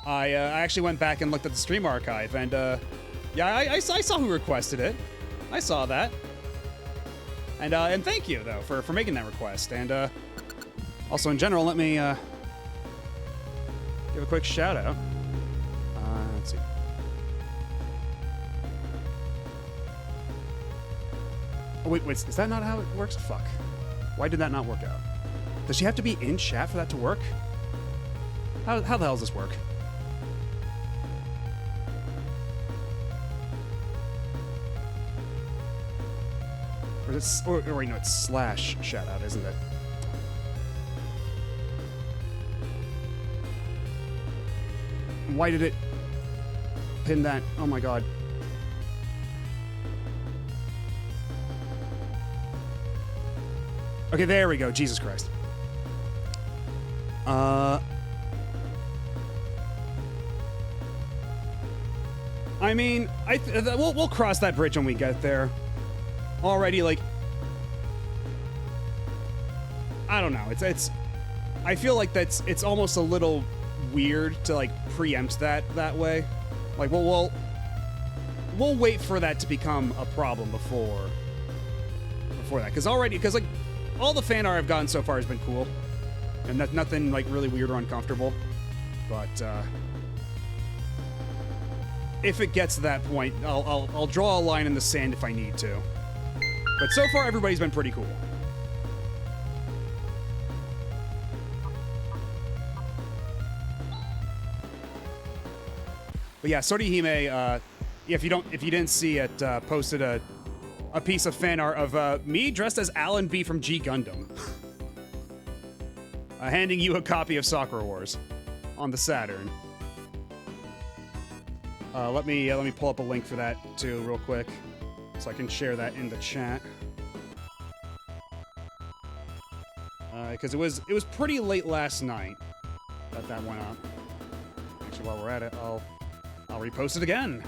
I actually went back and looked at the stream archive, and yeah, I saw who requested it. I saw that, and thank you though for making that request, and also in general, let me give a quick shout out. Let's see. Oh, wait, is that not how it works? Fuck. Why did that not work out? Does she have to be in chat for that to work? How the hell does this work? Or is it, or wait, no, it's slash shout out, isn't it? Why did it pin that? Oh my god. Okay, there we go. Jesus Christ. I mean, we'll cross that bridge when we get there. Already, like, I don't know. It's. I feel like it's almost a little weird to like preempt that way. Like, we'll wait for that to become a problem before that, because like. All the fan art I've gotten so far has been cool, and nothing like really weird or uncomfortable. But if it gets to that point, I'll draw a line in the sand if I need to. But so far, everybody's been pretty cool. But yeah, Sorihime, if you didn't see it, posted a piece of fan art of me dressed as Alan B from G Gundam, handing you a copy of Sakura Wars on the Saturn. Let me pull up a link for that too, real quick, so I can share that in the chat. Because it was pretty late last night that went up. Actually, while we're at it, I'll repost it again.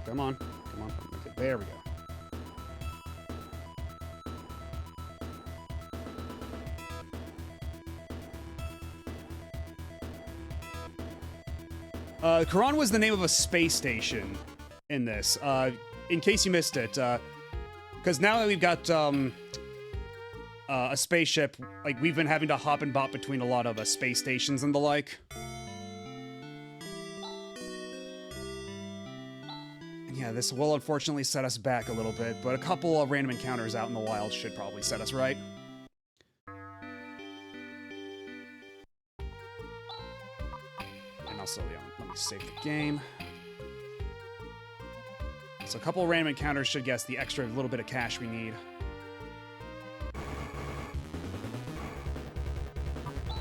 Come on. Okay, there we go. Quran was the name of a space station in this. In case you missed it, Because now that we've got a spaceship, like, we've been having to hop and bop between a lot of space stations and the like. And yeah, this will unfortunately set us back a little bit, but a couple of random encounters out in the wild should probably set us right. And also, yeah, let me save the game. So a couple of random encounters should get us the extra little bit of cash we need.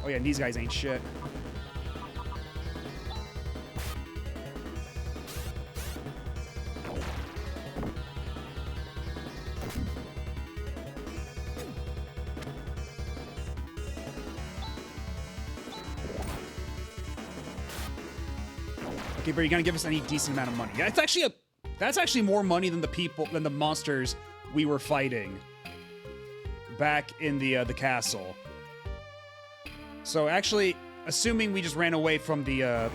Oh yeah, and these guys ain't shit. Okay, but you're gonna give us any decent amount of money. Yeah, that's actually more money than the monsters we were fighting back in the castle. So actually, assuming we just ran away from the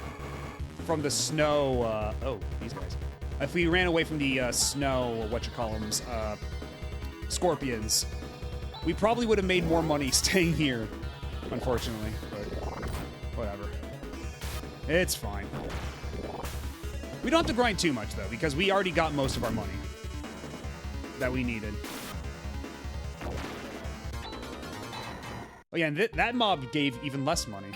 snow, oh, these guys. If we ran away from the snow, whatchamacallums, scorpions, we probably would have made more money staying here, unfortunately, but whatever. It's fine. We don't have to grind too much, though, because we already got most of our money that we needed. Oh yeah, and that mob gave even less money.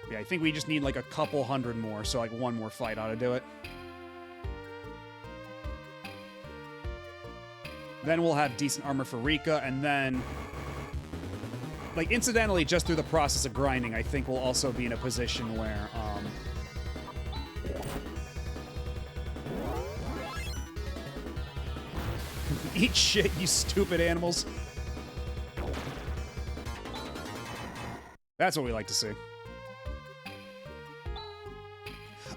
Yeah, I think we just need like a couple hundred more, so like one more fight ought to do it. Then we'll have decent armor for Rika, and then... like, incidentally, just through the process of grinding, I think we'll also be in a position where, eat shit, you stupid animals. That's what we like to see.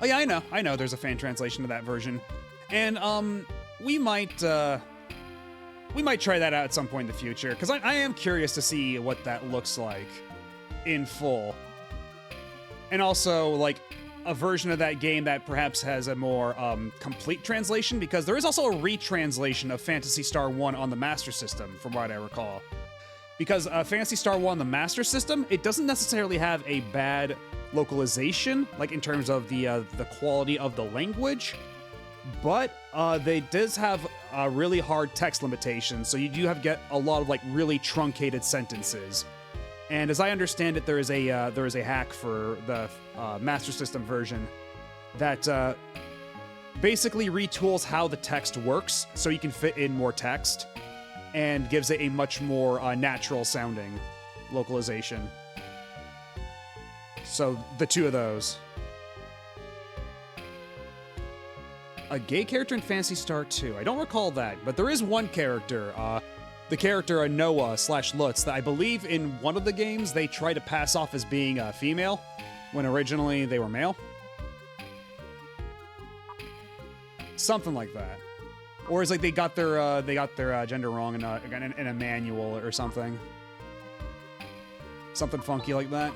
Oh yeah, I know there's a fan translation of that version. And, we might try that out at some point in the future, because I am curious to see what that looks like in full. And also, like, a version of that game that perhaps has a more complete translation, because there is also a retranslation of Phantasy Star 1 on the Master System, from what I recall. Because Phantasy Star 1 on the Master System, it doesn't necessarily have a bad localization, like in terms of the quality of the language, but they does have really hard text limitations, so you do have to get a lot of like really truncated sentences. And as I understand it, there is a hack for the Master System version that basically retools how the text works, so you can fit in more text, and gives it a much more natural sounding localization. So the two of those. A gay character in Phantasy Star 2. I don't recall that, but there is one character, the character Noah/Lutz, that I believe in one of the games they try to pass off as being female when originally they were male. Something like that. Or it's like they got their gender wrong in a manual or something. Something funky like that.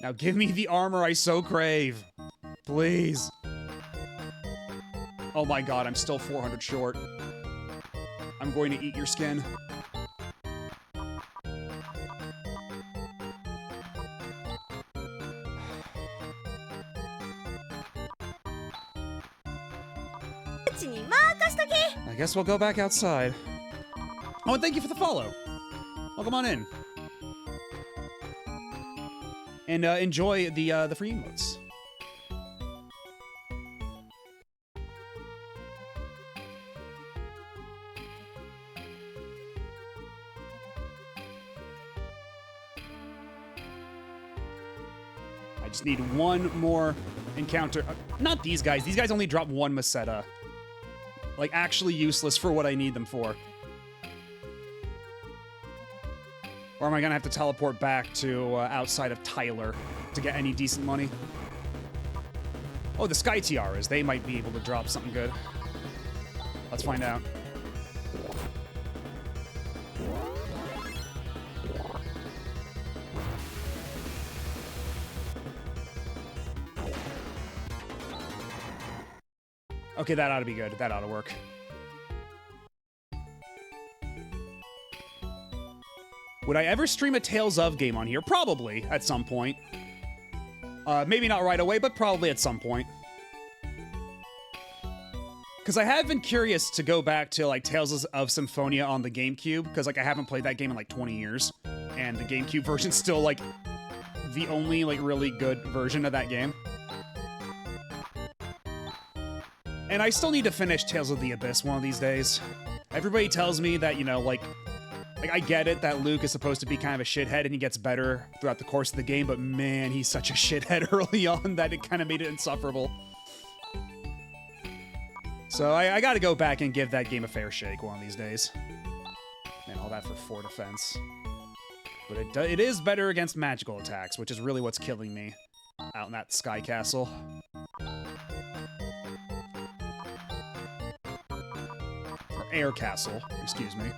Now give me the armor I so crave. Please. Oh my god, I'm still 400 short. I'm going to eat your skin. I guess we'll go back outside. Oh, and thank you for the follow. Welcome on in. And enjoy the free emotes. I just need one more encounter. Not these guys. These guys only drop one Meseta. Like, actually useless for what I need them for. Or am I gonna have to teleport back to outside of Tyler to get any decent money? Oh, the Sky Tiaras. They might be able to drop something good. Let's find out. Okay, that ought to be good. That ought to work. Would I ever stream a Tales of game on here? Probably, at some point. Maybe not right away, but probably at some point. Because I have been curious to go back to, like, Tales of Symphonia on the GameCube, because, like, I haven't played that game in, like, 20 years. And the GameCube version's still, like, the only, like, really good version of that game. And I still need to finish Tales of the Abyss one of these days. Everybody tells me that, you know, like I get it that Luke is supposed to be kind of a shithead and he gets better throughout the course of the game, but man, he's such a shithead early on that it kind of made it insufferable. So I gotta go back and give that game a fair shake one of these days. And all that for 4 defense. But it is better against magical attacks, which is really what's killing me out in that Sky Castle. Or Air Castle, excuse me.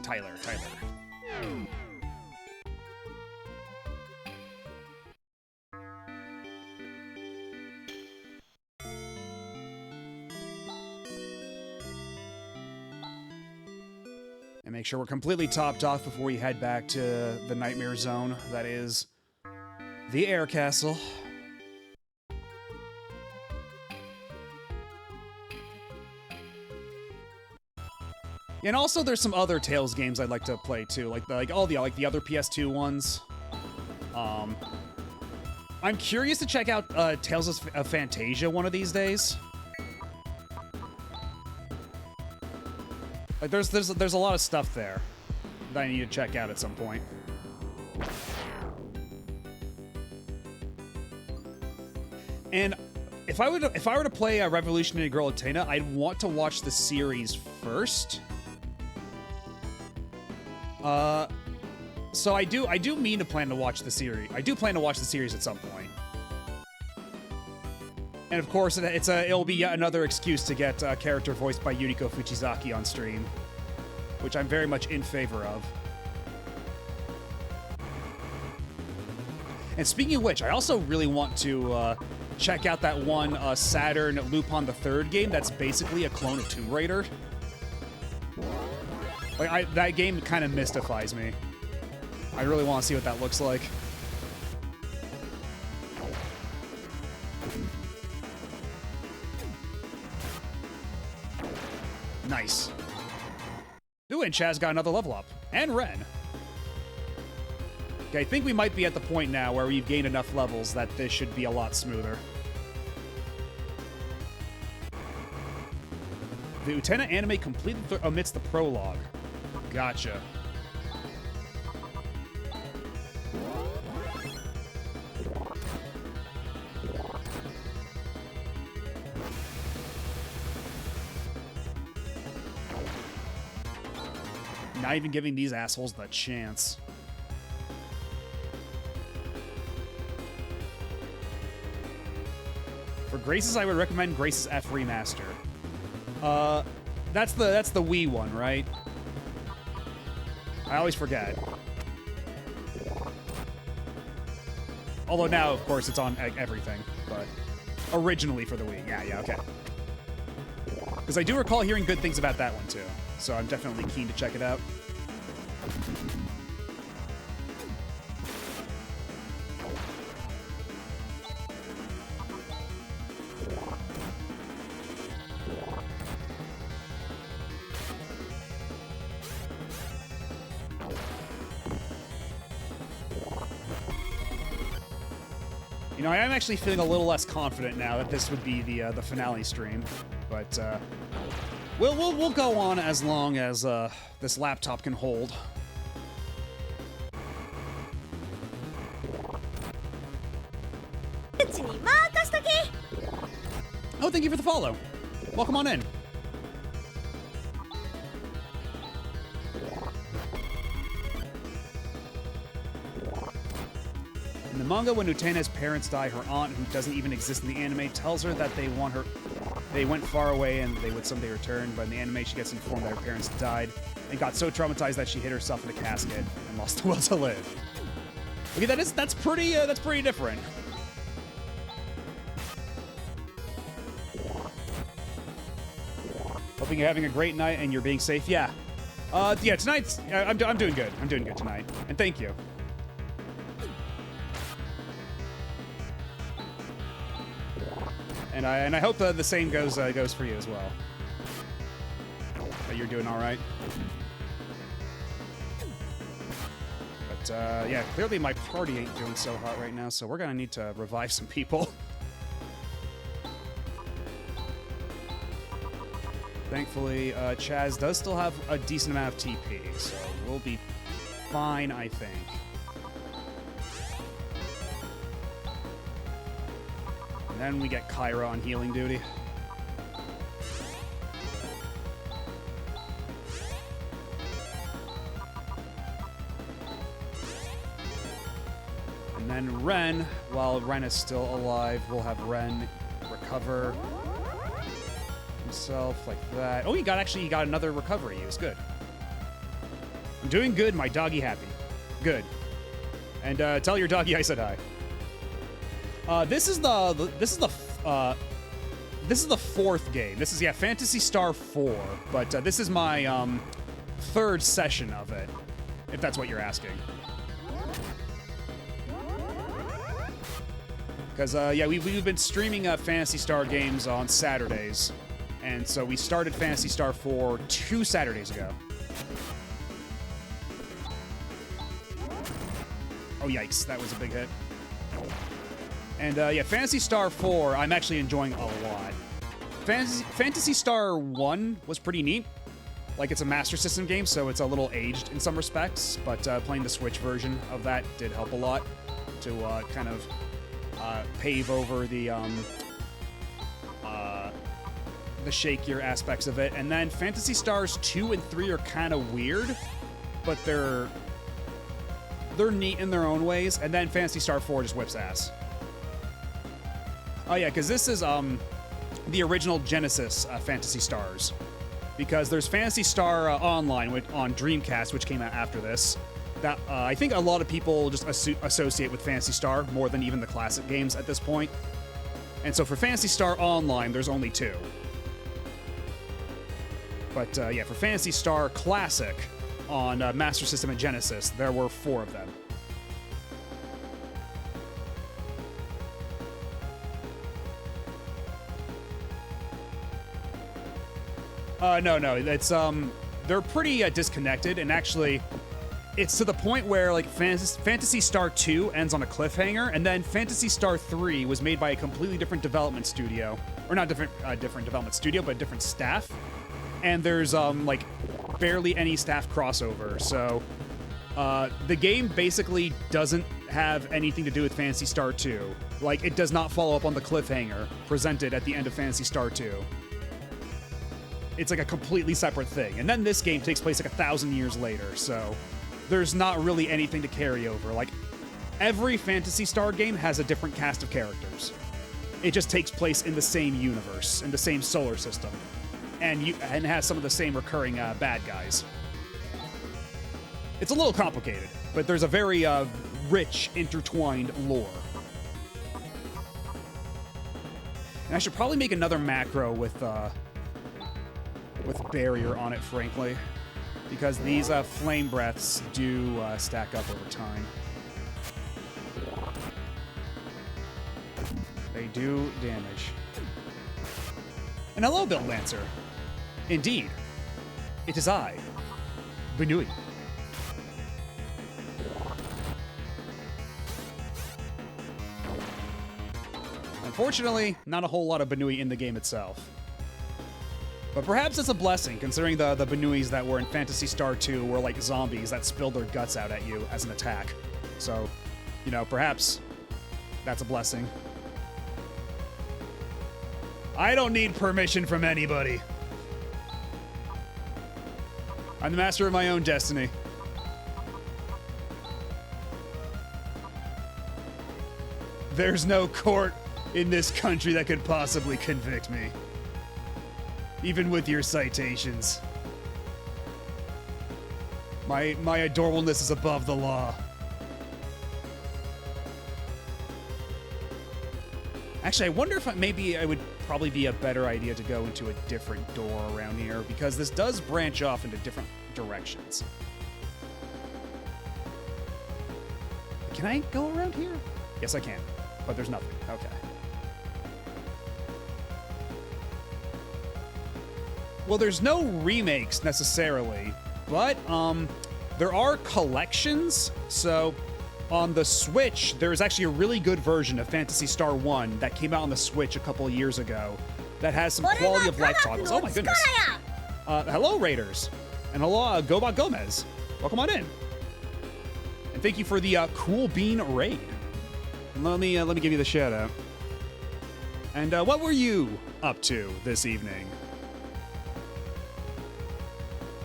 Tyler. And make sure we're completely topped off before we head back to the Nightmare Zone. That is the Air Castle. And also, there's some other Tales games I'd like to play too, like the other PS2 ones. I'm curious to check out Tales of Phantasia one of these days. Like, there's a lot of stuff there that I need to check out at some point. And if I were to play a Revolutionary Girl Athena, I'd want to watch the series first. So I do mean to plan to watch the series. I do plan to watch the series at some point. And of course, it'll be yet another excuse to get a character voiced by Yuriko Fujizaki on stream, which I'm very much in favor of. And speaking of which, I also really want to check out that one Saturn Lupin III game that's basically a clone of Tomb Raider. Like, that game kind of mystifies me. I really want to see what that looks like. Nice. Ooh, and Chaz got another level up. And Ren. Okay, I think we might be at the point now where we've gained enough levels that this should be a lot smoother. The Utena anime completely omits the prologue. Gotcha. Not even giving these assholes the chance. For Graces, I would recommend Graces F Remaster. That's the Wii one, right? I always forget. Although now, of course, it's on everything, but originally for the Wii. Yeah, okay. Because I do recall hearing good things about that one, too. So I'm definitely keen to check it out. You know, I am actually feeling a little less confident now that this would be the finale stream, but we'll go on as long as this laptop can hold. thank you for the follow. Welcome on in. In the manga, when Utena's parents die, her aunt, who doesn't even exist in the anime, tells her that they went far away and they would someday return, but in the anime, she gets informed that her parents died and got so traumatized that she hid herself in a casket and lost the will to live. Okay, that's pretty different. Hoping you're having a great night and you're being safe. Yeah. Yeah, tonight's... I'm doing good. I'm doing good tonight. And thank you. And I hope the same goes for you as well. That you're doing all right. But yeah, clearly my party ain't doing so hot right now, so we're gonna need to revive some people. Thankfully, Chaz does still have a decent amount of TP, so we'll be fine, I think. And then we get Kyra on healing duty. And then Ren, while Ren is still alive, we'll have Ren recover himself like that. Oh, he got another recovery use. Good. I'm doing good. My doggy happy. Good. And tell your doggy I said hi. This is the fourth game. This is Phantasy Star IV, but this is my third session of it, if that's what you're asking. Because yeah, we've been streaming Phantasy Star games on Saturdays, and so we started Phantasy Star IV 2 Saturdays ago. Oh yikes, that was a big hit. And yeah, Phantasy Star IV, I'm actually enjoying a lot. Phantasy Star 1 was pretty neat. Like, it's a Master System game, so it's a little aged in some respects, but playing the Switch version of that did help a lot to kind of pave over the shakier aspects of it. And then Phantasy Stars 2 and 3 are kind of weird, but they're neat in their own ways. And then Phantasy Star 4 just whips ass. Oh yeah, because this is the original Genesis Phantasy Stars. Because there's Phantasy Star Online on Dreamcast, which came out after this. That I think a lot of people just associate with Phantasy Star more than even the classic games at this point. And so for Phantasy Star Online, there's only 2. But yeah, for Phantasy Star Classic on Master System and Genesis, there were 4 of them. No, it's they're pretty disconnected, and actually, it's to the point where like Phantasy Star 2 ends on a cliffhanger, and then Phantasy Star 3 was made by a completely different development studio, or not different development studio, but different staff, and there's like barely any staff crossover, so the game basically doesn't have anything to do with Phantasy Star 2. Like, it does not follow up on the cliffhanger presented at the end of Phantasy Star 2. It's like a completely separate thing. And then this game takes place like 1,000 years later, so there's not really anything to carry over. Like, every Phantasy Star game has a different cast of characters. It just takes place in the same universe, in the same solar system, and has some of the same recurring bad guys. It's a little complicated, but there's a very rich, intertwined lore. And I should probably make another macro with barrier on it, frankly, because these flame breaths do stack up over time. They do damage. And hello, Bill Lancer. Indeed, it is I, Benui. Unfortunately, not a whole lot of Benui in the game itself. But perhaps it's a blessing, considering the Benuis that were in Phantasy Star 2 were like zombies that spilled their guts out at you as an attack. So, you know, perhaps that's a blessing. I don't need permission from anybody. I'm the master of my own destiny. There's no court in this country that could possibly convict me. Even with your citations. My adorableness is above the law. Actually, I wonder if maybe it would probably be a better idea to go into a different door around here, because this does branch off into different directions. Can I go around here? Yes, I can, but there's nothing. Okay. Well, there's no remakes necessarily, but there are collections. So on the Switch, there's actually a really good version of Phantasy Star 1 that came out on the Switch a couple of years ago that has some quality of life toggles. Oh my goodness. Hello, Raiders. And hello, Gobot Gomez. Welcome on in. And thank you for the Cool Bean raid. And let me give you the shout out. And what were you up to this evening?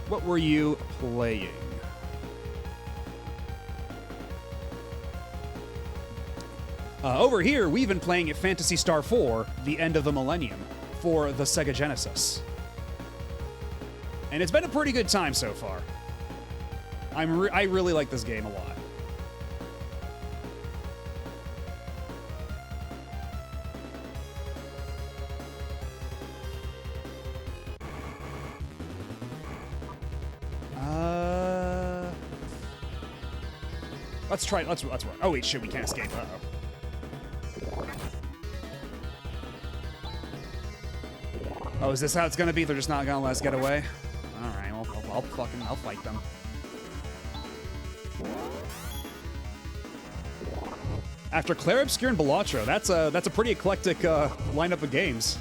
What were you playing? Over here, we've been playing Phantasy Star IV, The End of the Millennium, for the Sega Genesis. And it's been a pretty good time so far. I really like this game a lot. Let's try. Let's run. Oh wait, shit, we can't escape. Uh-oh. Oh, is this how it's gonna be? They're just not gonna let us get away? Alright, well, I'll fight them. After Clair Obscur and Balatro, that's a pretty eclectic lineup of games.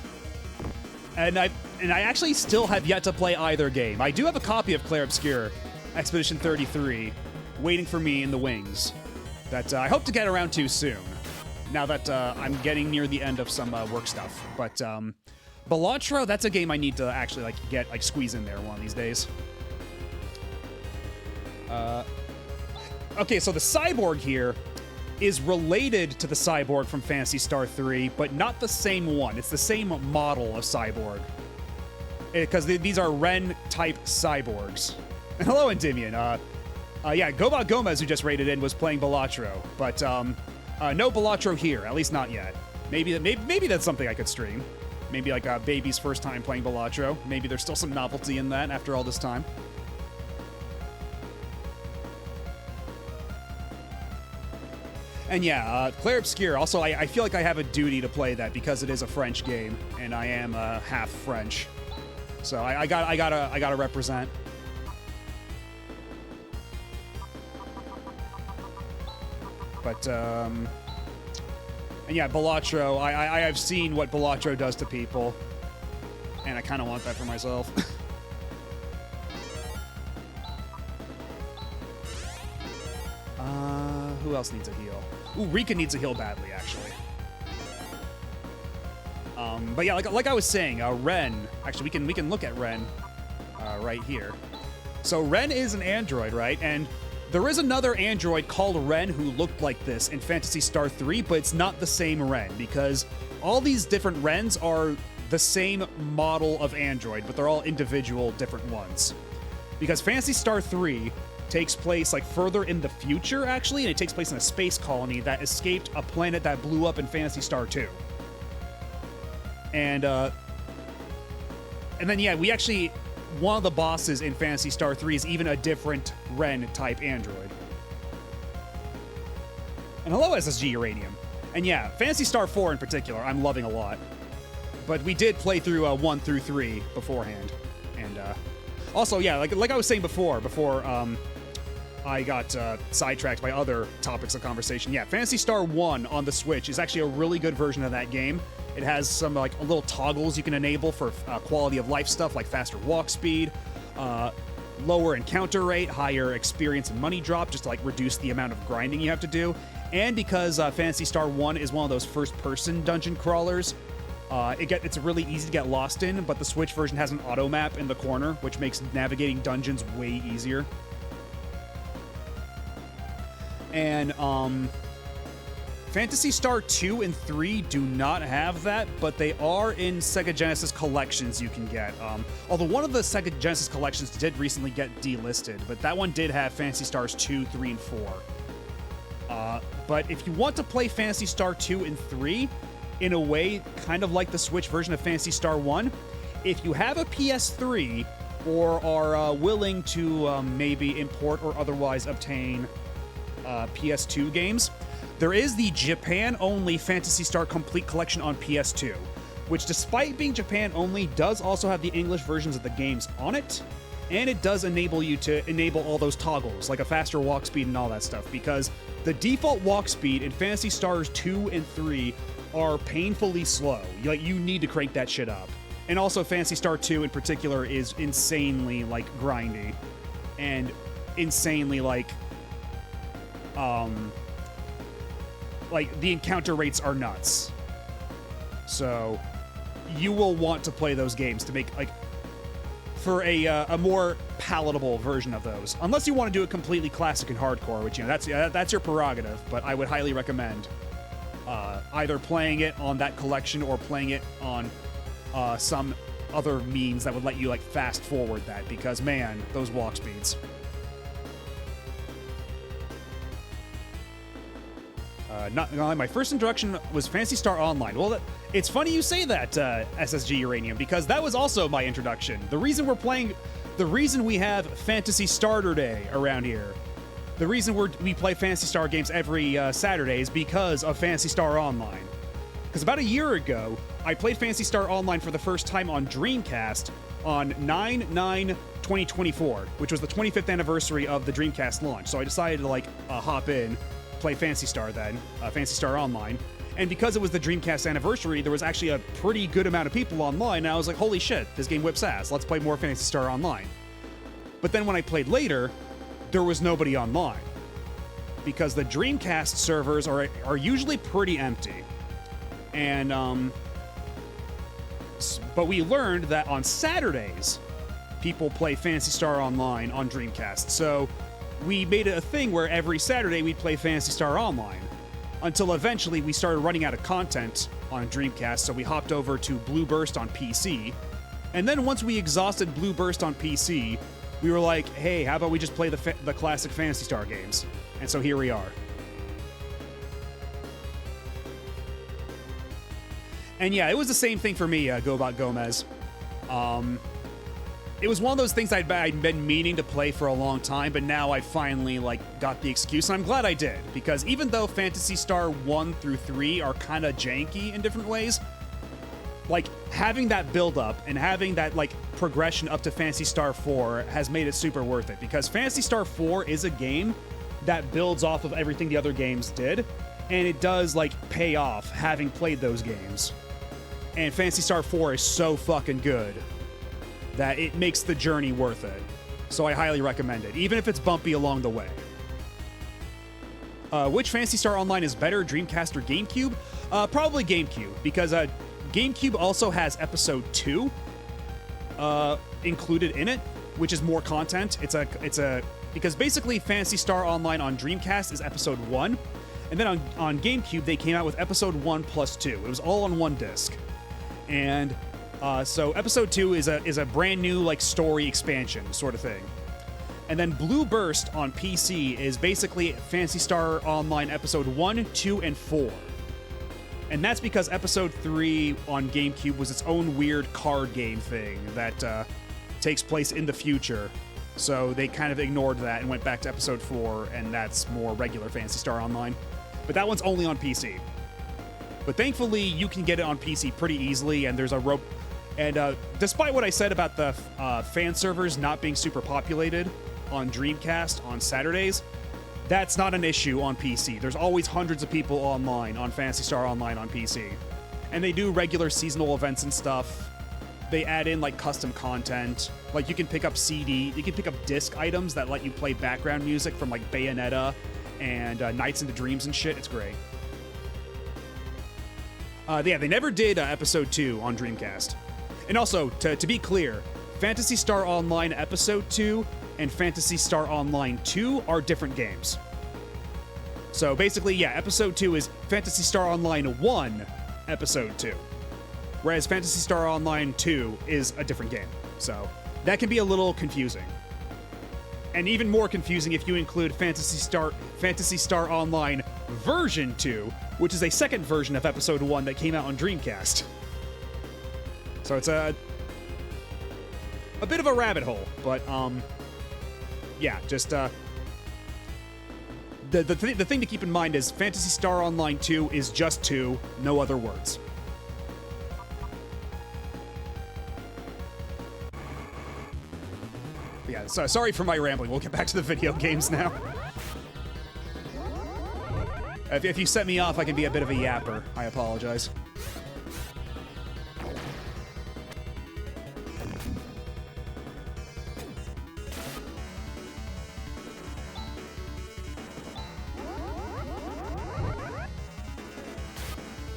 And I actually still have yet to play either game. I do have a copy of Clair Obscur, Expedition 33, waiting for me in the wings, that I hope to get around to soon, now that I'm getting near the end of some work stuff. But Balatro, that's a game I need to actually squeeze in there one of these days. Okay, so the cyborg here is related to the cyborg from Phantasy Star 3, but not the same one. It's the same model of cyborg, because these are Ren-type cyborgs. And hello, Endymion. Yeah, Gobot Gomez, who just raided in, was playing Balatro, but no Balatro here, at least not yet. Maybe that's something I could stream. Maybe like a baby's first time playing Balatro. Maybe there's still some novelty in that after all this time. And yeah, Clair Obscur. Also, I feel like I have a duty to play that because it is a French game, and I am half French, so I gotta represent. But and yeah, Balatro. I have seen what Balatro does to people, and I kind of want that for myself. Who else needs a heal? Ooh, Rika needs a heal badly, actually. But yeah, like I was saying, Ren. Actually, we can look at Ren right here. So Ren is an android, right? And there is another android called Ren who looked like this in Phantasy Star 3, but it's not the same Ren, because all these different Rens are the same model of android, but they're all individual different ones. Because Phantasy Star 3 takes place like further in the future, actually, and it takes place in a space colony that escaped a planet that blew up in Phantasy Star 2. And then yeah, we actually, one of the bosses in Phantasy Star 3 is even a different Ren-type android. And hello, SSG Uranium. And yeah, Phantasy Star 4 in particular, I'm loving a lot. But we did play through 1 through 3 beforehand. And also, yeah, like I was saying before I got sidetracked by other topics of conversation. Yeah, Phantasy Star 1 on the Switch is actually a really good version of that game. It has some like little toggles you can enable for quality of life stuff like faster walk speed, lower encounter rate, higher experience and money drop, just to like reduce the amount of grinding you have to do. And because Phantasy Star 1 is one of those first-person dungeon crawlers, It's really easy to get lost in, but the Switch version has an auto map in the corner, which makes navigating dungeons way easier. And Phantasy Star 2 and 3 do not have that, but they are in Sega Genesis collections you can get. Although one of the Sega Genesis collections did recently get delisted, but that one did have Phantasy Stars 2, 3, and 4. But if you want to play Phantasy Star 2 and 3, in a way kind of like the Switch version of Phantasy Star 1, if you have a PS3 or are willing to maybe import or otherwise obtain PS2 games, there is the Japan-only Phantasy Star Complete Collection on PS2, which despite being Japan-only, does also have the English versions of the games on it, and it does enable you to enable all those toggles, like a faster walk speed and all that stuff, because the default walk speed in Phantasy Stars 2 and 3 are painfully slow. Like, you need to crank that shit up. And also, Phantasy Star 2 in particular is insanely, like, grindy, and insanely, like, the encounter rates are nuts. So you will want to play those games to make, like, for a more palatable version of those. Unless you want to do it completely classic and hardcore, which, you know, that's your prerogative, but I would highly recommend either playing it on that collection or playing it on some other means that would let you, like, fast forward that, because, man, those walk speeds. Not gonna lie, my first introduction was Phantasy Star Online. Well, it's funny you say that, SSG Uranium, because that was also my introduction. The reason we have Phantasy Starter Day around here, the reason we play Phantasy Star games every Saturday is because of Phantasy Star Online. Because about a year ago, I played Phantasy Star Online for the first time on Dreamcast on 9/9/2024, which was the 25th anniversary of the Dreamcast launch. So I decided to, like, hop in, play Phantasy Star then, Phantasy Star Online. And because it was the Dreamcast anniversary, there was actually a pretty good amount of people online, and I was like, holy shit, this game whips ass. Let's play more Phantasy Star Online. But then when I played later, there was nobody online, because the Dreamcast servers are usually pretty empty. And, but we learned that on Saturdays, people play Phantasy Star Online on Dreamcast. So we made it a thing where every Saturday we'd play Phantasy Star Online, until eventually we started running out of content on Dreamcast, so we hopped over to Blue Burst on PC. And then once we exhausted Blue Burst on PC, we were like, hey, how about we just play the classic Phantasy Star games? And so here we are. And yeah, it was the same thing for me, Gobot Gomez. It was one of those things I'd been meaning to play for a long time, but now I finally, like, got the excuse, and I'm glad I did, because even though Phantasy Star 1 through 3 are kind of janky in different ways, like, having that build-up and having that, like, progression up to Phantasy Star 4 has made it super worth it, because Phantasy Star 4 is a game that builds off of everything the other games did, and it does, like, pay off having played those games. And Phantasy Star 4 is so fucking good that it makes the journey worth it. So I highly recommend it, even if it's bumpy along the way. Which Phantasy Star Online is better, Dreamcast or GameCube? Probably GameCube, because GameCube also has Episode 2 included in it, which is more content. Because basically Phantasy Star Online on Dreamcast is Episode 1, and then on GameCube they came out with Episode 1 plus 2. It was all on one disc. And so Episode 2 is a brand new, like, story expansion sort of thing. And then Blue Burst on PC is basically Phantasy Star Online Episode 1, 2, and 4. And that's because Episode 3 on GameCube was its own weird card game thing that takes place in the future. So they kind of ignored that and went back to Episode 4, and that's more regular Phantasy Star Online. But that one's only on PC. But thankfully, you can get it on PC pretty easily, and there's a rope. And despite what I said about the fan servers not being super populated on Dreamcast on Saturdays, that's not an issue on PC. There's always hundreds of people online on Phantasy Star Online on PC. And they do regular seasonal events and stuff. They add in, like, custom content. Like, you can pick up disc items that let you play background music from, like, Bayonetta and Nights into Dreams and shit. It's great. Yeah, they never did Episode 2 on Dreamcast. And also, to be clear, Phantasy Star Online Episode 2 and Phantasy Star Online 2 are different games. So basically, yeah, Episode 2 is Phantasy Star Online 1 Episode 2. Whereas Phantasy Star Online 2 is a different game. So that can be a little confusing. And even more confusing if you include Phantasy Star Online Version 2, which is a second version of Episode 1 that came out on Dreamcast. So it's a bit of a rabbit hole, but yeah, just the thing to keep in mind is Phantasy Star Online 2 is just 2, no other words. Yeah, so sorry for my rambling. We'll get back to the video games now. If you set me off, I can be a bit of a yapper. I apologize.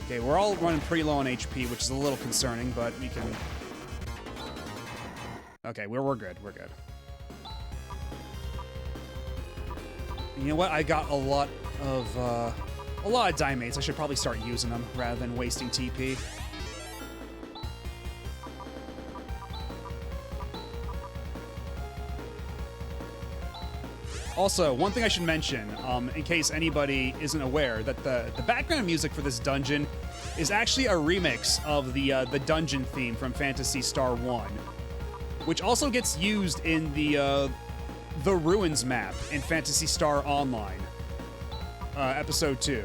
Okay, we're all running pretty low on HP, which is a little concerning, but we can... Okay, we're good. We're good. You know what? I got a lot of Dimates. I should probably start using them rather than wasting TP. Also, one thing I should mention, in case anybody isn't aware, that the background music for this dungeon is actually a remix of the dungeon theme from Phantasy Star 1, which also gets used in the Ruins map in Phantasy Star Online, Episode 2,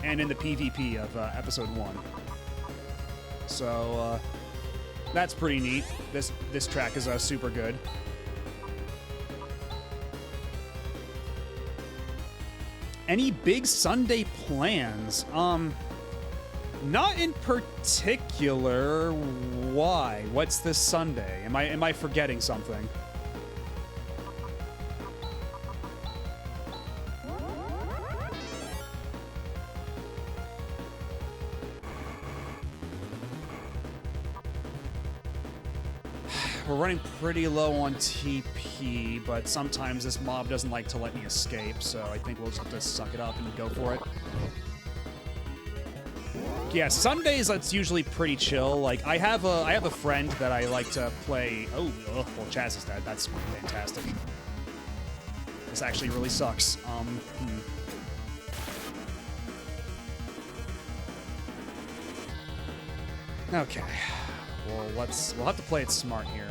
and in the PvP of Episode 1. So, that's pretty neat. This track is super good. Any big Sunday plans? Not in particular. Why? What's this Sunday? Am I forgetting something? We're running pretty low on TP, but sometimes this mob doesn't like to let me escape, so I think we'll just have to suck it up and go for it. Yeah, Sundays, that's usually pretty chill. Like, I have a friend that I like to play... Oh, well, Chaz is dead. That's fantastic. This actually really sucks. Okay. Well, we'll have to play it smart here.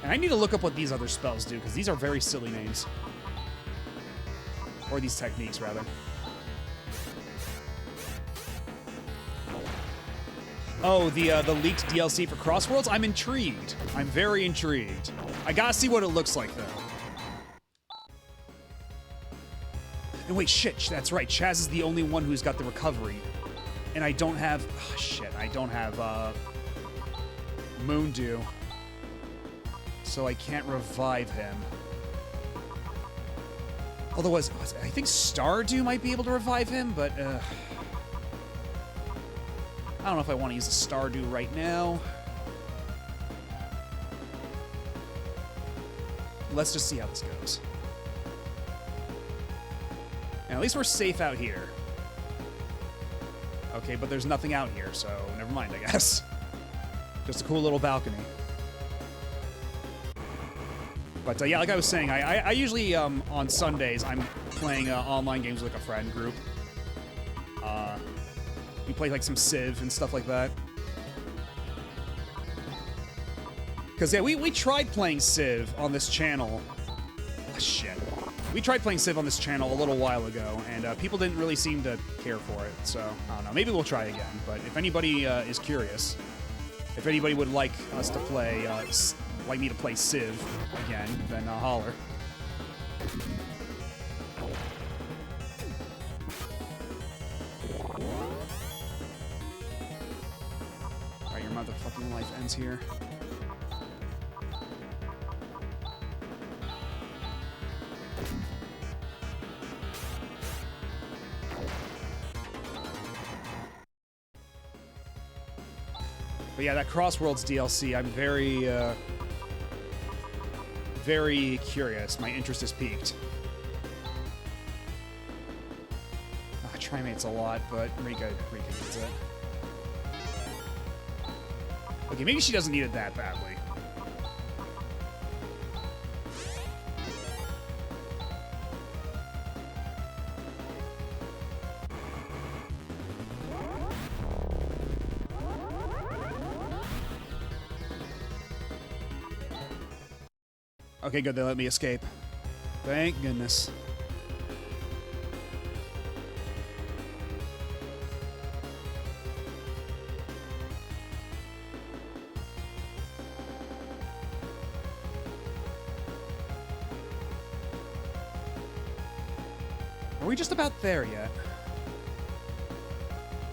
And I need to look up what these other spells do, because these are very silly names. Or these techniques, rather. Oh, the leaked DLC for Crossworlds? I'm intrigued. I'm very intrigued. I gotta see what it looks like, though. And wait, shit, that's right. Chaz is the only one who's got the recovery. And I don't have... Oh, shit, I don't have, Moondew. So I can't revive him. Although, I think Stardew might be able to revive him, but, I don't know if I want to use a Stardew right now. Let's just see how this goes. And at least we're safe out here. Okay, but there's nothing out here, so never mind, I guess. Just a cool little balcony. But yeah, like I was saying, I usually, on Sundays, I'm playing online games with like a friend group. We play like some Civ and stuff like that. Because yeah, we tried playing Civ on this channel. Oh, shit. We tried playing Civ on this channel a little while ago, and people didn't really seem to care for it. So, I don't know. Maybe we'll try again. But if anybody is curious, if anybody would like us to play... like me to play Civ again, then holler. options here. But yeah, that Crossworlds DLC, I'm very curious. My interest is piqued. Trimate's a lot, but Rika needs it. Okay, maybe she doesn't need it that badly. Okay, good, they let me escape. Thank goodness. Are we just about there yet?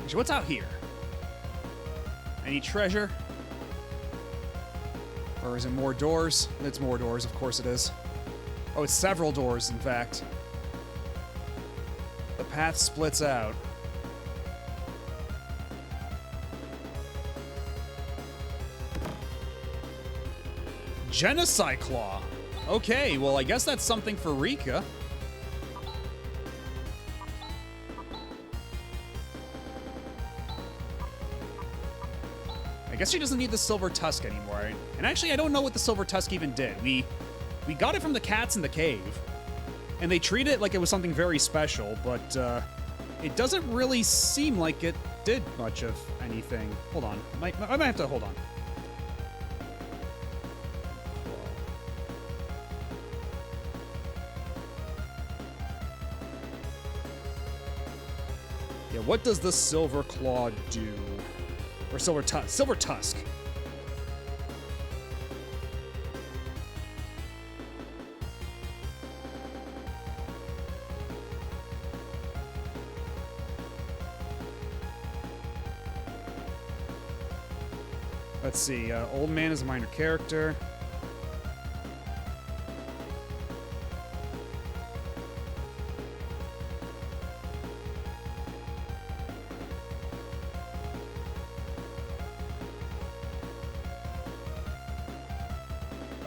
Actually, what's out here? Any treasure? Or is it more doors? It's more doors, of course it is. Oh, it's several doors, in fact. The path splits out. Genocide Claw. Okay, well, I guess that's something for Rika. I guess she doesn't need the Silver Tusk anymore. And actually, I don't know what the Silver Tusk even did. We got it from the cats in the cave, and they treat it like it was something very special, but it doesn't really seem like it did much of anything. Hold on. I might have to hold on. Yeah, what does the Silver Claw do? Or Silver Tusk. Silver Tusk. Let's see. Old Man is a minor character.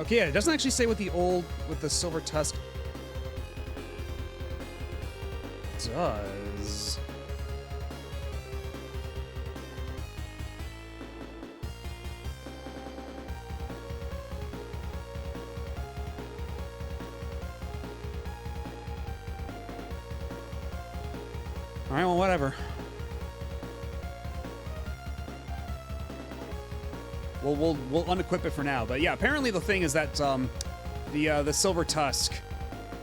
Okay, yeah, it doesn't actually say what the Silver Tusk does. All right, well, whatever. We'll unequip it for now, but yeah, apparently the thing is that the Silver Tusk.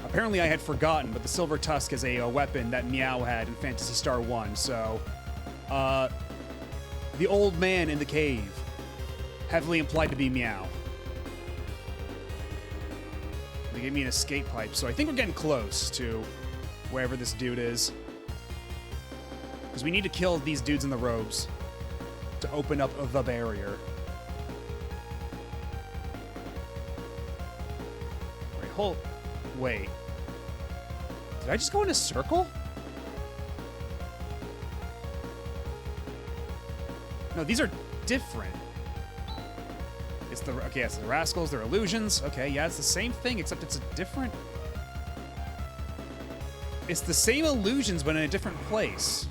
Apparently, I had forgotten, but the Silver Tusk is a weapon that Meow had in Phantasy Star 1. So, the old man in the cave, heavily implied to be Meow. They gave me an escape pipe, so I think we're getting close to wherever this dude is, because we need to kill these dudes in the robes to open up the barrier. Wait. Did I just go in a circle? No, these are different. It's the... Okay, it's the Rascals, they're illusions. Okay, yeah, it's the same thing, except it's a different... It's the same illusions, but in a different place.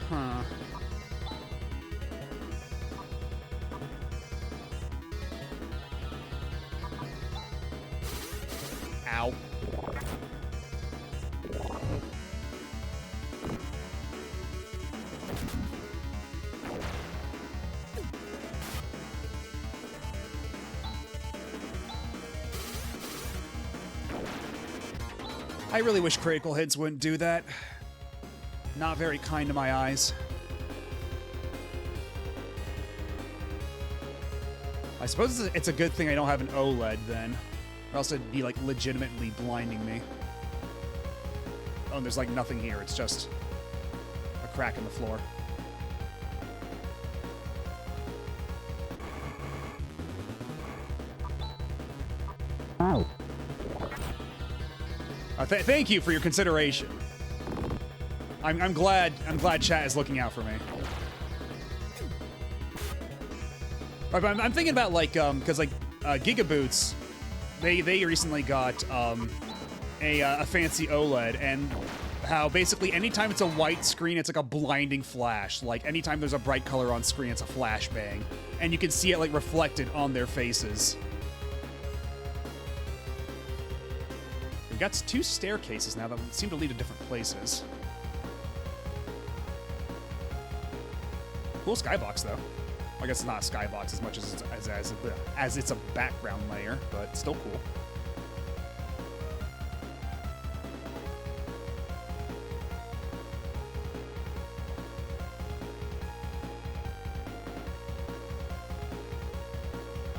Huh. Ow. I really wish critical hits wouldn't do that. Not very kind to my eyes. I suppose it's a good thing I don't have an OLED then. Or else it'd be, like, legitimately blinding me. Oh, and there's, like, nothing here. It's just a crack in the floor. Thank you for your consideration. I'm glad chat is looking out for me. I'm thinking about like because like Gigaboots, they recently got a fancy OLED, and how basically anytime it's a white screen, it's like a blinding flash. Like anytime there's a bright color on screen, it's a flashbang, and you can see it like reflected on their faces. We've got 2 staircases now that seem to lead to different places. Cool skybox though. I guess it's not a skybox as much as it's a background layer, but still cool.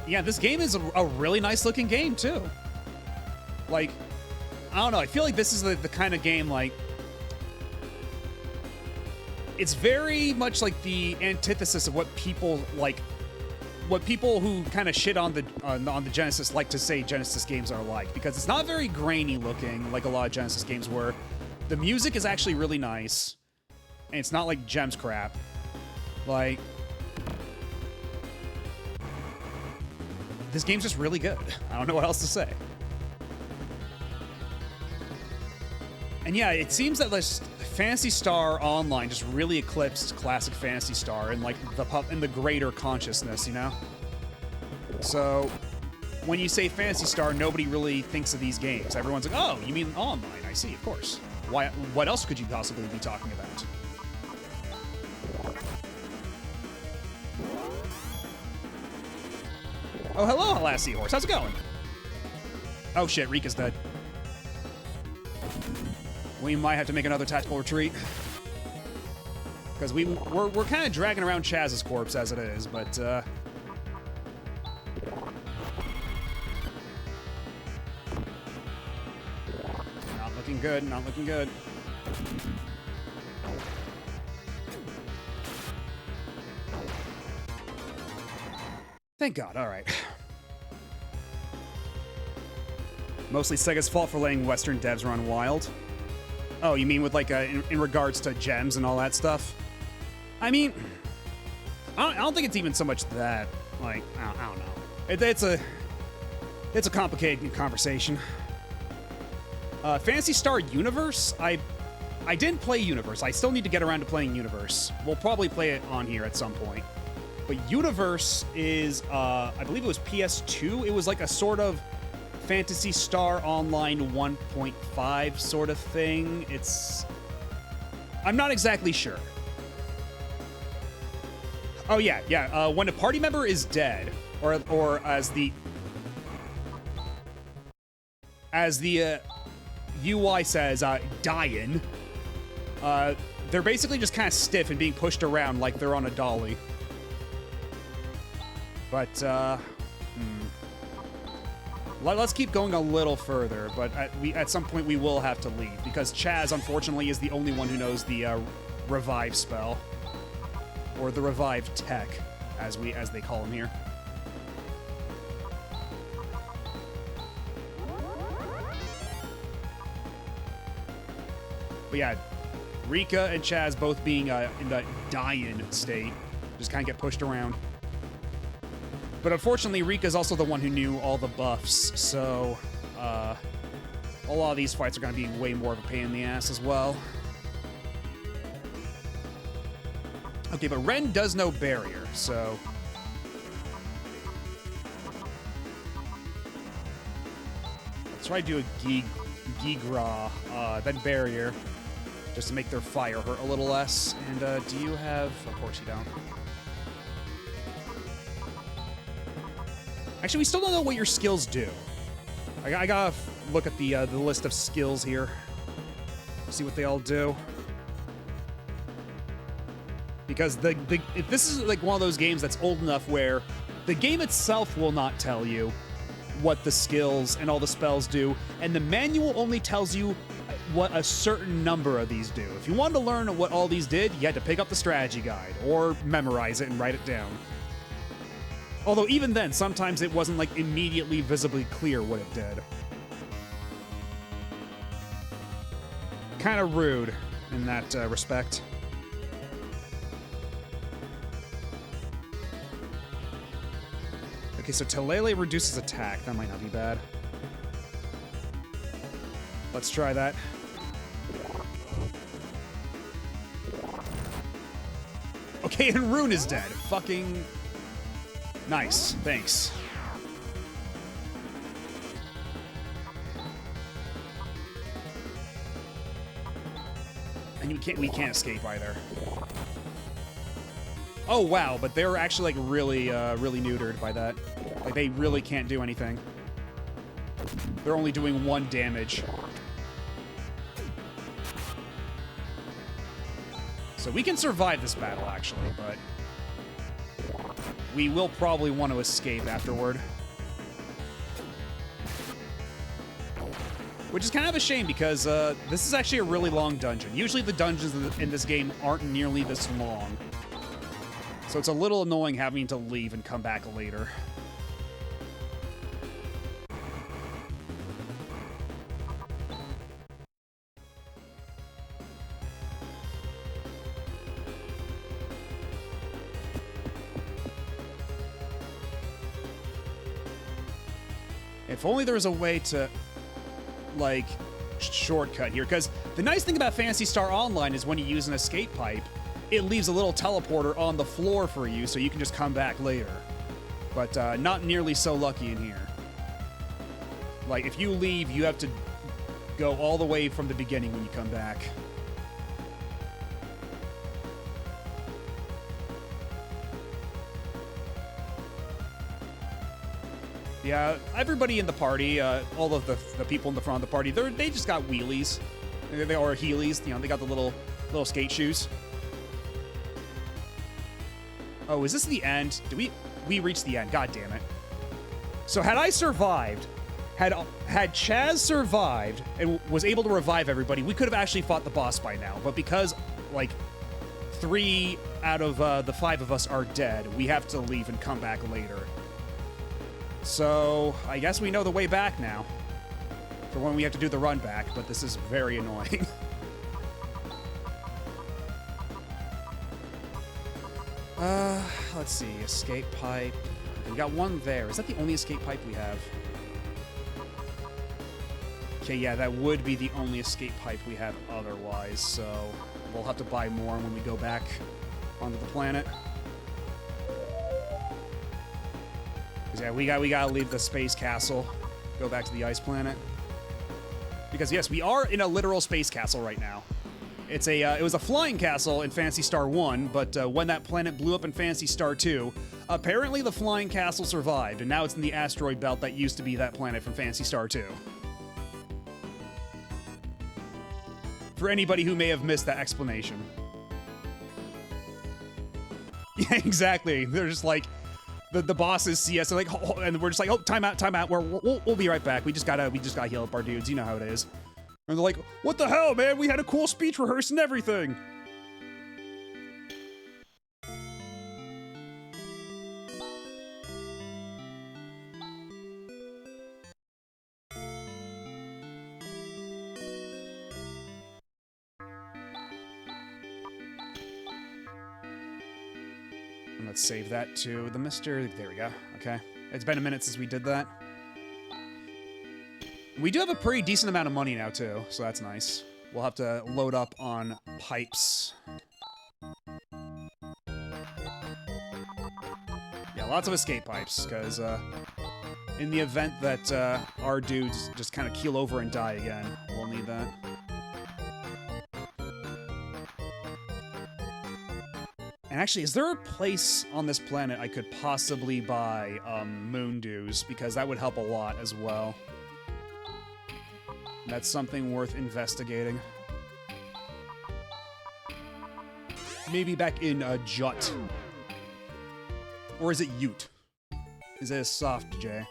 Yeah, this game is a really nice looking game too. Like, I don't know, I feel like this is the kind of game, like, it's very much like the antithesis of what people like, what people who kind of shit on the Genesis like to say Genesis games are like, because it's not very grainy looking like a lot of Genesis games were. The music is actually really nice, and it's not like Gems crap. Like, this game's just really good. I don't know what else to say. And yeah, it seems that this Phantasy Star Online just really eclipsed classic Phantasy Star in like the greater consciousness, you know? So when you say Phantasy Star, nobody really thinks of these games. Everyone's like, oh, you mean online? I see, of course. Why? What else could you possibly be talking about? Oh, hello, last seahorse. How's it going? Oh shit, Rika's dead. We might have to make another tactical retreat. Because we're kind of dragging around Chaz's corpse as it is, but not looking good, not looking good. Thank God, alright. Mostly Sega's fault for letting Western devs run wild. Oh, you mean with like in regards to gems and all that stuff? I mean, I don't think it's even so much that. Like, I don't know. It's a complicated conversation. Phantasy Star Universe. I didn't play Universe. I still need to get around to playing Universe. We'll probably play it on here at some point. But Universe is, I believe it was PS2. It was like a sort of Phantasy Star Online 1.5 sort of thing. I'm not exactly sure. Oh yeah. When a party member is dead, or as the UI says, dying, they're basically just kind of stiff and being pushed around like they're on a dolly. But let's keep going a little further, but at some point we will have to leave, because Chaz, unfortunately, is the only one who knows the revive spell, or the revive tech, as they call him here. But yeah, Rika and Chaz both being in the dying state, just kind of get pushed around. But unfortunately, Rika's also the one who knew all the buffs, so a lot of these fights are going to be way more of a pain in the ass as well. Okay, but Ren does know barrier, so let's try to do a Gigra, then barrier, just to make their fire hurt a little less. And do you have? Of course you don't. Actually, we still don't know what your skills do. I gotta look at the list of skills here, see what they all do. Because this is like one of those games that's old enough where the game itself will not tell you what the skills and all the spells do, and the manual only tells you what a certain number of these do. If you wanted to learn what all these did, you had to pick up the strategy guide or memorize it and write it down. Although even then, sometimes it wasn't like immediately visibly clear what it did. Kind of rude in that respect. Okay, so Telele reduces attack. That might not be bad. Let's try that. Okay, and Rune is dead. Fucking nice. Thanks. And we can't escape either. Oh wow, but they're actually like really neutered by that. Like they really can't do anything. They're only doing 1 damage. So we can survive this battle actually, but we will probably want to escape afterward. Which is kind of a shame because this is actually a really long dungeon. Usually the dungeons in this game aren't nearly this long. So it's a little annoying having to leave and come back later. If only there was a way to, like, shortcut here. Because the nice thing about Phantasy Star Online is when you use an escape pipe, it leaves a little teleporter on the floor for you so you can just come back later. But not nearly so lucky in here. Like, if you leave, you have to go all the way from the beginning when you come back. Yeah, everybody in the party, all of the people in the front of the party, they just got wheelies. Or heelys, you know, they got the little skate shoes. Oh, is this the end? We reached the end, god damn it. So had I survived, had Chaz survived and was able to revive everybody, we could have actually fought the boss by now. But because, like, 3 out of the 5 of us are dead, we have to leave and come back later. So, I guess we know the way back now. For when we have to do the run back, but this is very annoying. Let's see. Escape pipe. We got 1 there. Is that the only escape pipe we have? Okay, yeah, that would be the only escape pipe we have otherwise, so we'll have to buy more when we go back onto the planet. Yeah, we gotta leave the space castle, go back to the ice planet. Because yes, we are in a literal space castle right now. It's it was a flying castle in Phantasy Star 1, but when that planet blew up in Phantasy Star 2, apparently the flying castle survived, and now it's in the asteroid belt that used to be that planet from Phantasy Star 2. For anybody who may have missed that explanation. Yeah, exactly. They're just like, the bosses see us, they're like, oh, and we're just like, oh, time out. We'll be right back. We just gotta heal up our dudes. You know how it is. And they're like, what the hell, man? We had a cool speech rehearse and everything. And let's save that to the Mr. There we go. Okay. It's been a minute since we did that. We do have a pretty decent amount of money now, too, so that's nice. We'll have to load up on pipes. Yeah, lots of escape pipes, because in the event that our dudes just kind of keel over and die again, we'll need that. And actually, is there a place on this planet I could possibly buy moon dews? Because that would help a lot as well. That's something worth investigating. Maybe back in Jut. Or is it Ute? Is it a soft J?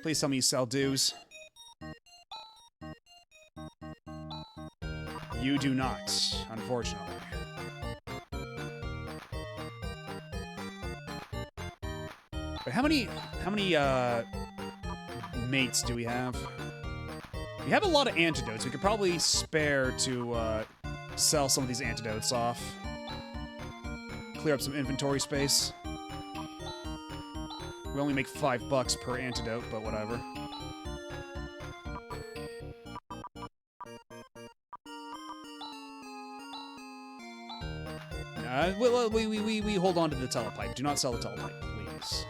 Please tell me you sell dews. You do not, unfortunately. But how many mates do we have? We have a lot of antidotes. We could probably spare to sell some of these antidotes off. Clear up some inventory space. We only make $5 per antidote, but whatever. We hold on to the telepipe. Do not sell the telepipe, please.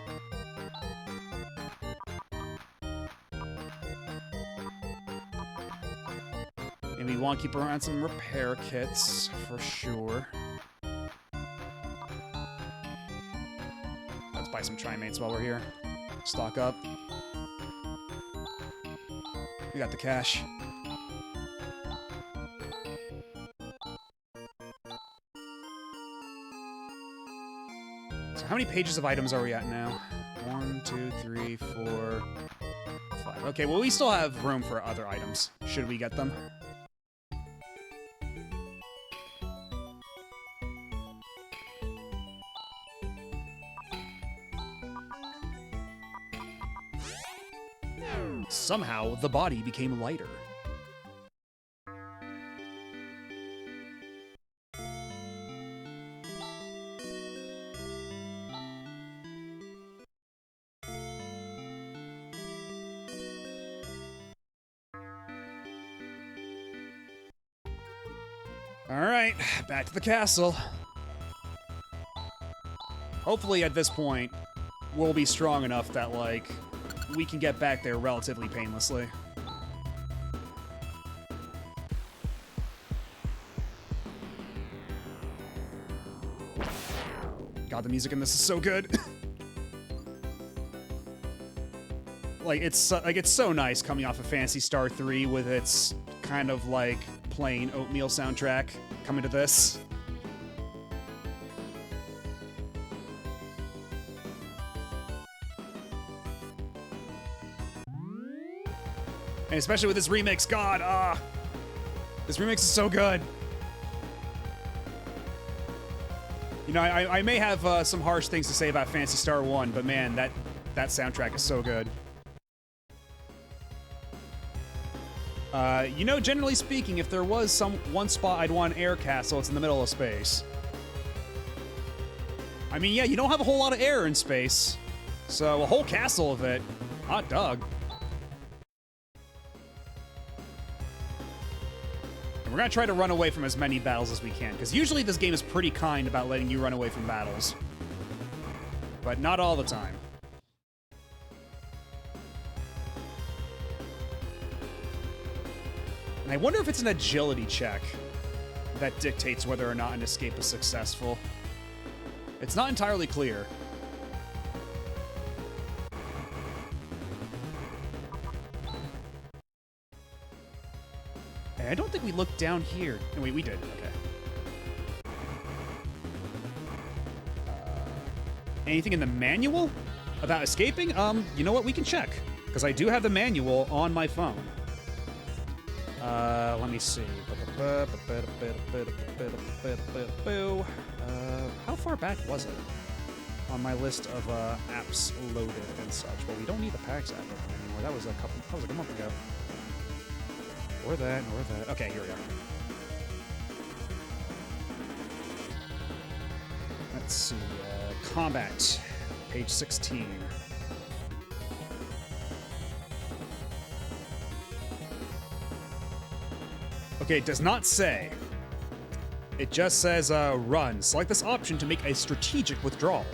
And we want to keep around some repair kits, for sure. Let's buy some Trimates while we're here. Stock up. We got the cash. So how many pages of items are we at now? 1, 2, 3, 4, 5. Okay, well, we still have room for other items, should we get them. Somehow, the body became lighter. Alright, back to the castle. Hopefully at this point, we'll be strong enough that, like, we can get back there relatively painlessly. God, the music in this is so good. It's so nice coming off of Phantasy Star III with its kind of like plain oatmeal soundtrack coming to this. And especially with this remix, God, this remix is so good. You know, I may have some harsh things to say about Phantasy Star 1, but man, that soundtrack is so good. You know, generally speaking, if there was one spot I'd want an air castle, it's in the middle of space. I mean, yeah, you don't have a whole lot of air in space, so a whole castle of it, hot dog. And we're gonna try to run away from as many battles as we can, because usually this game is pretty kind about letting you run away from battles. But not all the time. And I wonder if it's an agility check that dictates whether or not an escape is successful. It's not entirely clear. And I don't think we looked down here. No, wait, we did. Okay. Anything in the manual about escaping? You know what? We can check, because I do have the manual on my phone. Let me see. How far back was it on my list of apps loaded and such? Well, we don't need the PAX app anymore. That was like a month ago. Or that. Okay, here we are. Let's see. Combat, page 16. Okay, it does not say. It just says, run. Select this option to make a strategic withdrawal.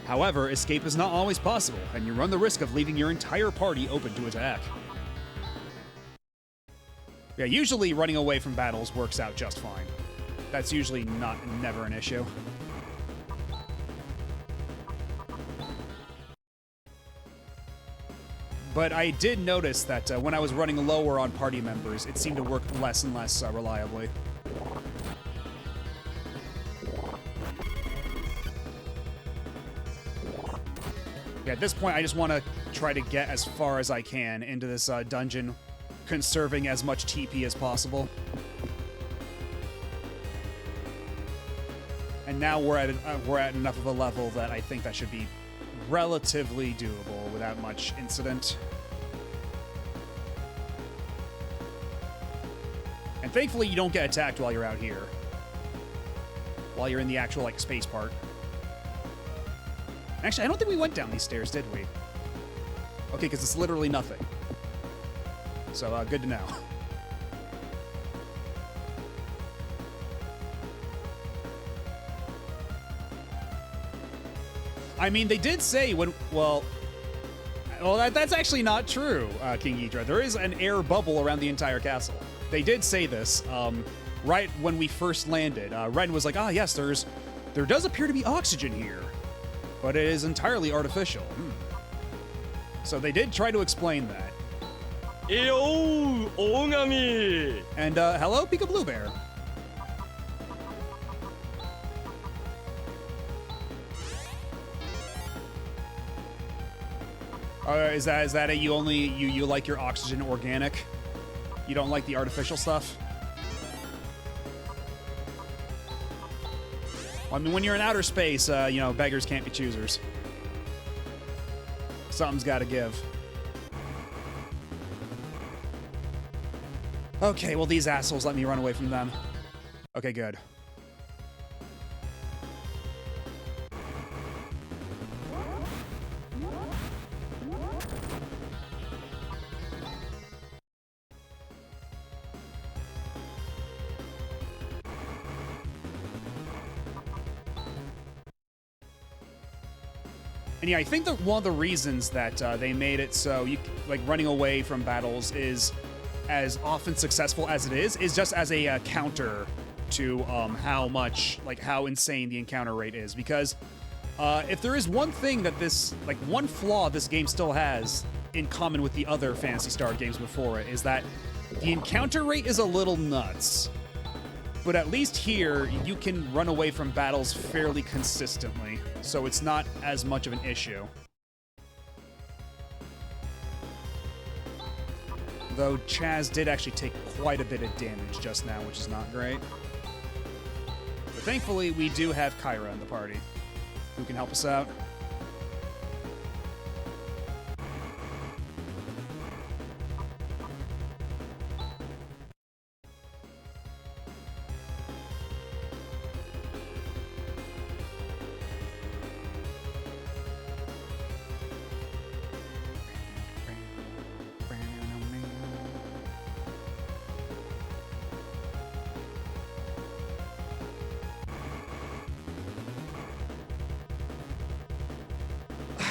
However, escape is not always possible, and you run the risk of leaving your entire party open to attack. Yeah, usually running away from battles works out just fine. That's usually never an issue. But I did notice that when I was running lower on party members, it seemed to work less and less reliably. Yeah, at this point, I just want to try to get as far as I can into this dungeon, conserving as much TP as possible. And now we're at enough of a level that I think that should be relatively doable without much incident. And thankfully, you don't get attacked while you're out here. While you're in the actual, like, space part. Actually, I don't think we went down these stairs, did we? Okay, because it's literally nothing. So, good to know. I mean, they did say when, well, that's actually not true, King Ghidra. There is an air bubble around the entire castle. They did say this, right when we first landed. Ren was like, ah, yes, there does appear to be oxygen here, but it is entirely artificial. So they did try to explain that. Eyo, Ongami. And, hello, Pika Blue Bear. Is that it? You only you like your oxygen organic? You don't like the artificial stuff? Well, I mean, when you're in outer space, you know, beggars can't be choosers. Something's got to give. Okay, well, these assholes let me run away from them. Okay, good. And yeah, I think that one of the reasons that they made it so you like running away from battles is as often successful as it is just as a counter to how insane the encounter rate is. Because if there is one thing that one flaw this game still has in common with the other Phantasy Star games before it is that the encounter rate is a little nuts. But at least here, you can run away from battles fairly consistently, so it's not as much of an issue. Though Chaz did actually take quite a bit of damage just now, which is not great. But thankfully, we do have Kyra in the party, who can help us out.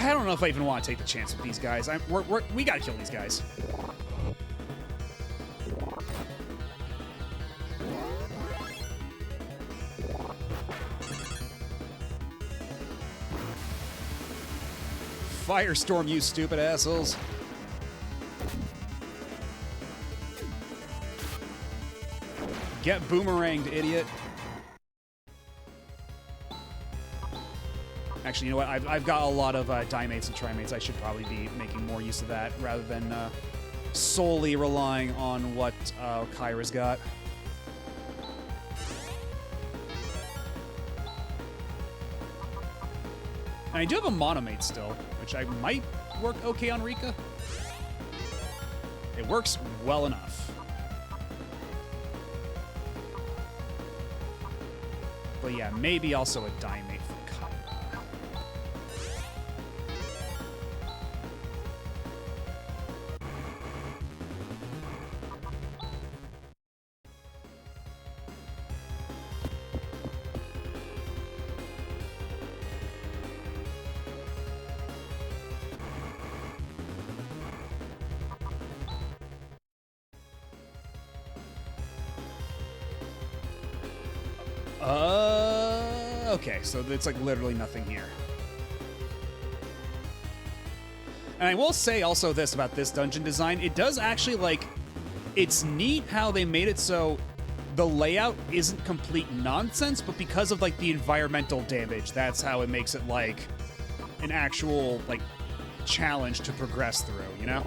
I don't know if I even want to take the chance with these guys. We gotta kill these guys. Firestorm, you stupid assholes. Get boomeranged, idiot. Actually, you know what? I've got a lot of dimates and trimates. I should probably be making more use of that rather than solely relying on what Kyra's got. And I do have a monomate still, which I might work okay on Rika. It works well enough. But yeah, maybe also a dimate for Kyra. Okay, so it's like literally nothing here. And I will say also this about this dungeon design. It does actually, like, it's neat how they made it so the layout isn't complete nonsense, but because of, like, the environmental damage, that's how it makes it, like, an actual, like, challenge to progress through, you know?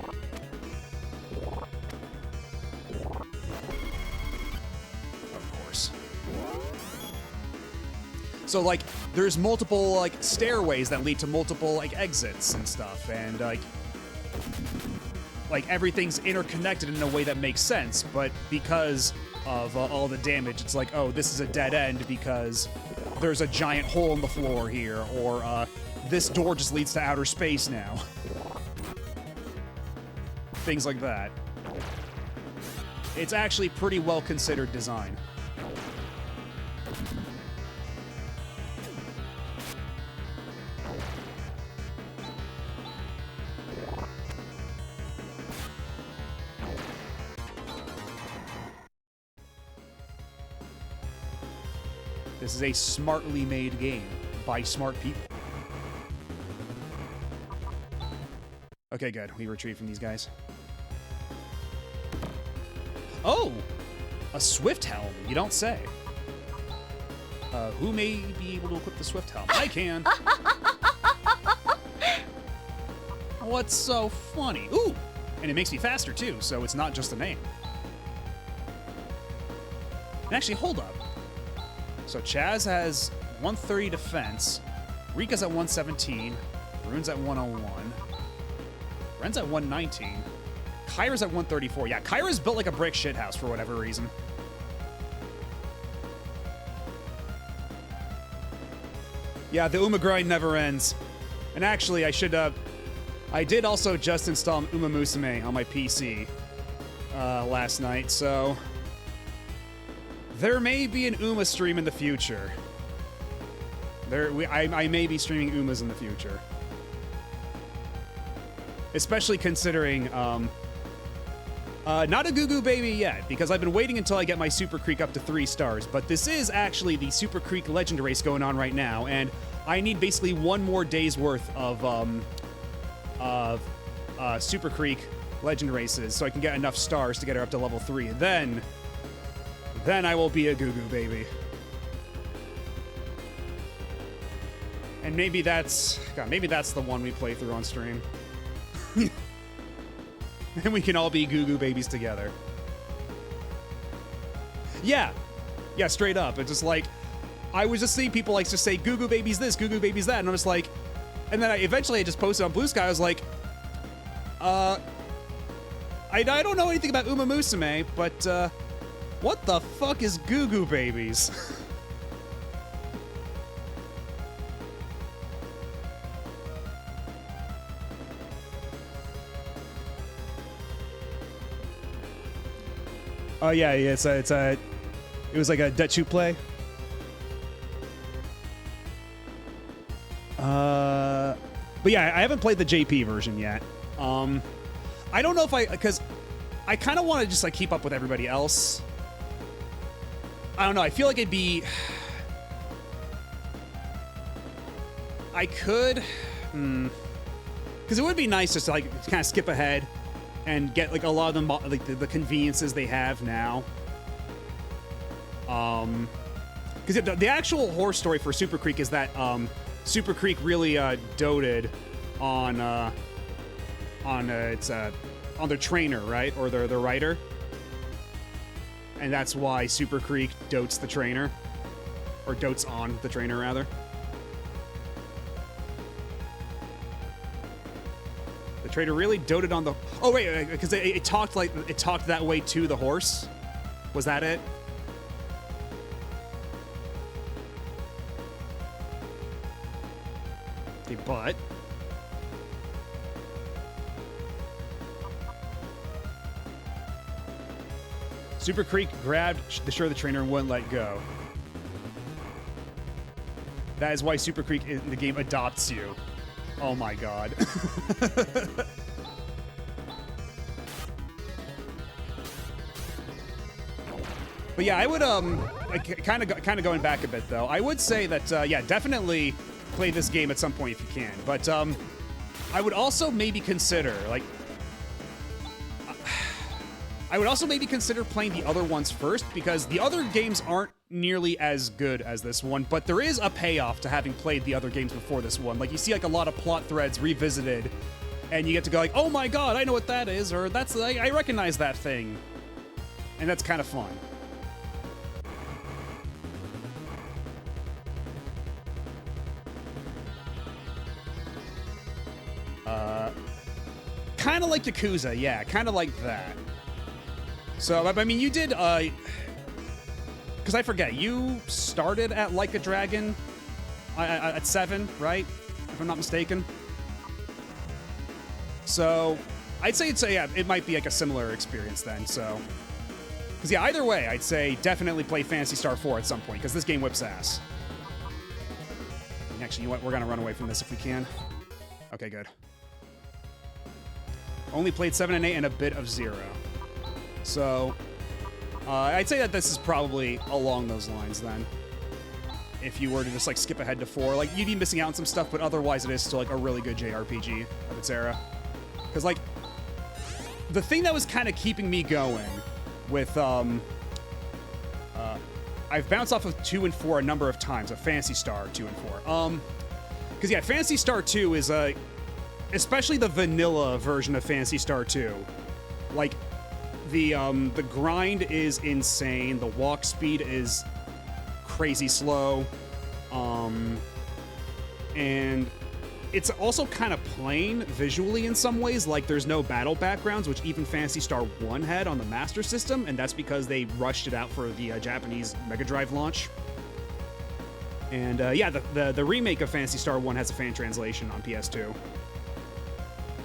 So like, there's multiple like stairways that lead to multiple like exits and stuff, and like everything's interconnected in a way that makes sense. But because of all the damage, it's like, oh, this is a dead end because there's a giant hole in the floor here, or this door just leads to outer space now. Things like that. It's actually pretty well considered design. This is a smartly made game by smart people. Okay, good. We retreat from these guys. Oh! A Swift Helm. You don't say. Who may be able to equip the Swift Helm? I can! What's so funny? Ooh! And it makes me faster, too, so it's not just a name. And actually, hold up. So Chaz has 130 defense, Rika's at 117, Rune's at 101, Ren's at 119, Kyra's at 134. Yeah, Kyra's built like a brick shithouse for whatever reason. Yeah, the Uma grind never ends. And actually, I did also just install Uma Musume on my PC last night, so there may be an Uma stream in the future. I may be streaming Umas in the future. Especially considering, not a Goo Goo Baby yet, because I've been waiting until I get my Super Creek up to 3 stars, but this is actually the Super Creek Legend race going on right now, and I need basically one more day's worth of Super Creek Legend races so I can get enough stars to get her up to level 3, and then I will be a Goo Goo Baby. And maybe that's the one we play through on stream. And we can all be Goo Goo Babies together. Yeah, straight up. It's just like, I was just seeing people like just say Goo Goo Babies this, Goo Goo Babies that, and I'm just like, and then eventually I just posted on Blue Sky. I was like, I don't know anything about Uma Musume, but what the fuck is Goo Goo Babies? Oh yeah, it was like a Detchu play. But yeah, I haven't played the JP version yet. I don't know if because I kind of want to just like keep up with everybody else. I don't know. I feel like it'd be. I could, because it would be nice just to like kind of skip ahead and get like a lot of them like the conveniences they have now. Because the actual horror story for Super Creek is that Super Creek really doted on their trainer, right, or their rider, and that's why Super Creek dotes the trainer, or dotes on the trainer rather. The trainer really doted on the. Oh wait, because it talked that way to the horse. Was that it? Okay, but Super Creek grabbed the shirt of the trainer and wouldn't let go. That is why Super Creek in the game adopts you. Oh my god. But yeah, I would kind of going back a bit though. I would say that yeah, definitely play this game at some point if you can. But I would also maybe consider playing the other ones first, because the other games aren't nearly as good as this one, but there is a payoff to having played the other games before this one. Like, you see like a lot of plot threads revisited, and you get to go like, oh my god, I know what that is, or that's I recognize that thing. And that's kind of fun. kind of like Yakuza, yeah, kind of like that. So, I mean, you did, because I forget, you started at Like a Dragon at 7, right? If I'm not mistaken. So, I'd say yeah, it might be like a similar experience then, so. Because, yeah, either way, I'd say definitely play Phantasy Star IV at some point, because this game whips ass. And actually, you know what? We're going to run away from this if we can. Okay, good. Only played 7 and 8 and a bit of 0. So, I'd say that this is probably along those lines then. If you were to just, like, skip ahead to 4. Like, you'd be missing out on some stuff, but otherwise it is still, like, a really good JRPG of its era. Because, like, the thing that was kind of keeping me going with, I've bounced off of 2 and 4 a number of times, of Phantasy Star 2 and 4. Because, yeah, Phantasy Star 2 is, especially the vanilla version of Phantasy Star 2. Like, the grind is insane. The walk speed is crazy slow. And it's also kind of plain visually in some ways. Like, there's no battle backgrounds, which even Phantasy Star 1 had on the Master System, and that's because they rushed it out for the Japanese Mega Drive launch. And, yeah, the remake of Phantasy Star 1 has a fan translation on PS2.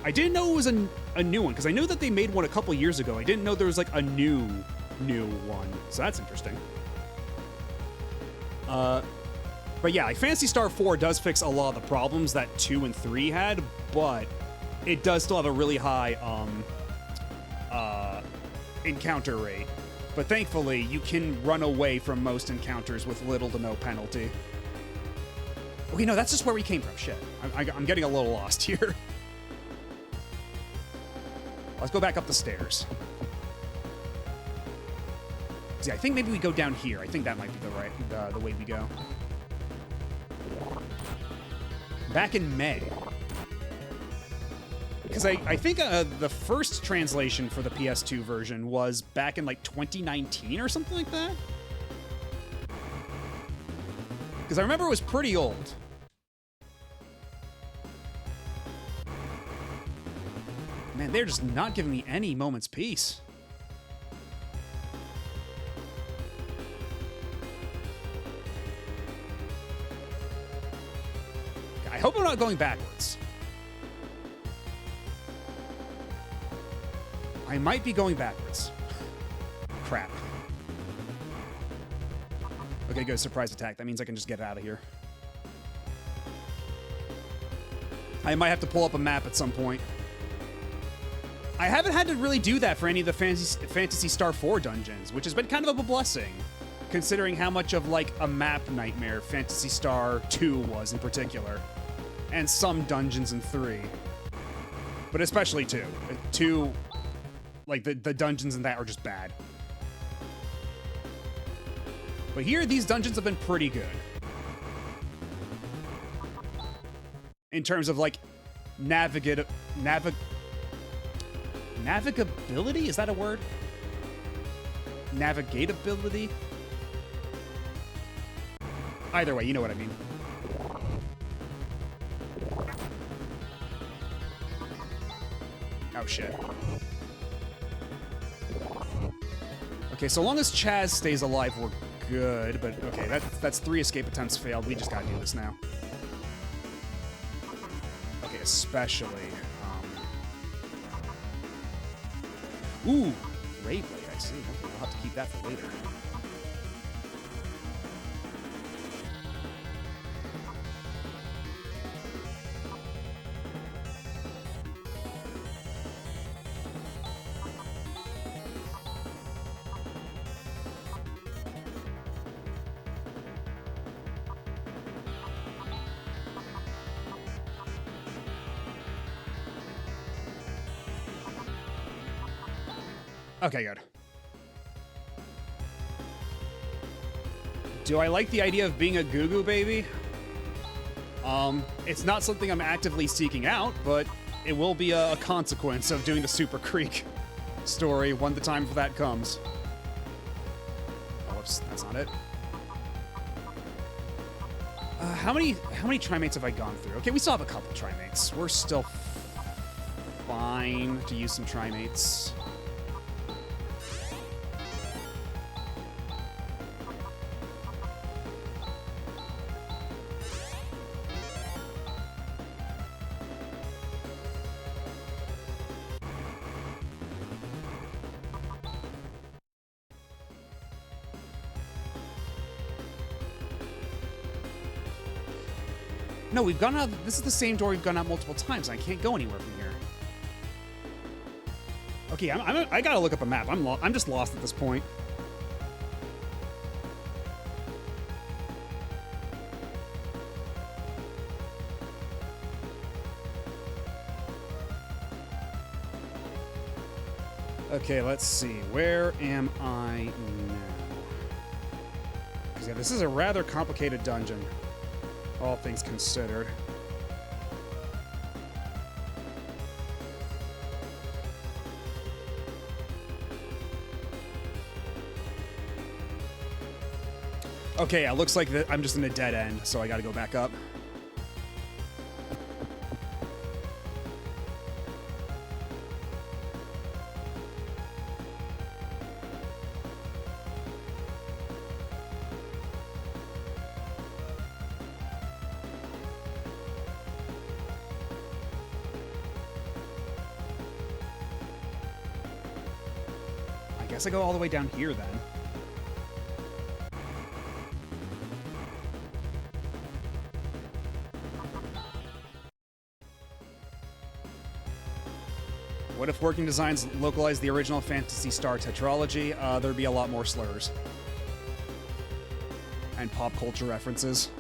I didn't know it was a new one, because I knew that they made one a couple years ago. I didn't know there was, like, a new one, so that's interesting. But yeah, like, Phantasy Star 4 does fix a lot of the problems that 2 and 3 had, but it does still have a really high, encounter rate. But thankfully, you can run away from most encounters with little to no penalty. Okay, no, that's just where we came from. Shit. I'm getting a little lost here. Let's go back up the stairs. See, I think maybe we go down here. I think that might be the way we go. Back in May. Because I think the first translation for the PS2 version was back in, like, 2019 or something like that? Because I remember it was pretty old. Man, they're just not giving me any moment's peace. I hope I'm not going backwards. I might be going backwards. Crap. Okay, good. Surprise attack. That means I can just get out of here. I might have to pull up a map at some point. I haven't had to really do that for any of the Phantasy Star IV dungeons, which has been kind of a blessing, considering how much of, like, a map nightmare Phantasy Star 2 was in particular. And some dungeons in 3. But especially 2. 2, like, the dungeons in that are just bad. But here, these dungeons have been pretty good. In terms of, like, navigability? Is that a word? Navigatability? Either way, you know what I mean. Oh, shit. Okay, so long as Chaz stays alive, we're good. But, okay, that's 3 escape attempts failed. We just gotta do this now. Okay, especially... Ooh, Ray Blade, I see. Okay, I'll have to keep that for later. Okay, good. Do I like the idea of being a Goo Goo baby? It's not something I'm actively seeking out, but it will be a consequence of doing the Super Creek story when the time for that comes. Oh, whoops, that's not it. How many Trimates have I gone through? Okay, we still have a couple Trimates. We're still fine to use some trimates. No, we've gone out. This is the same door we've gone out multiple times. And I can't go anywhere from here. Okay, I gotta look up a map. I'm just lost at this point. Okay, let's see. Where am I now? Because yeah, this is a rather complicated dungeon, all things considered. Okay, yeah, looks like I'm just in a dead end, so I gotta go back up. I guess I go all the way down here then. What if Working Designs localized the original Phantasy Star tetralogy? There'd be a lot more slurs. And pop culture references.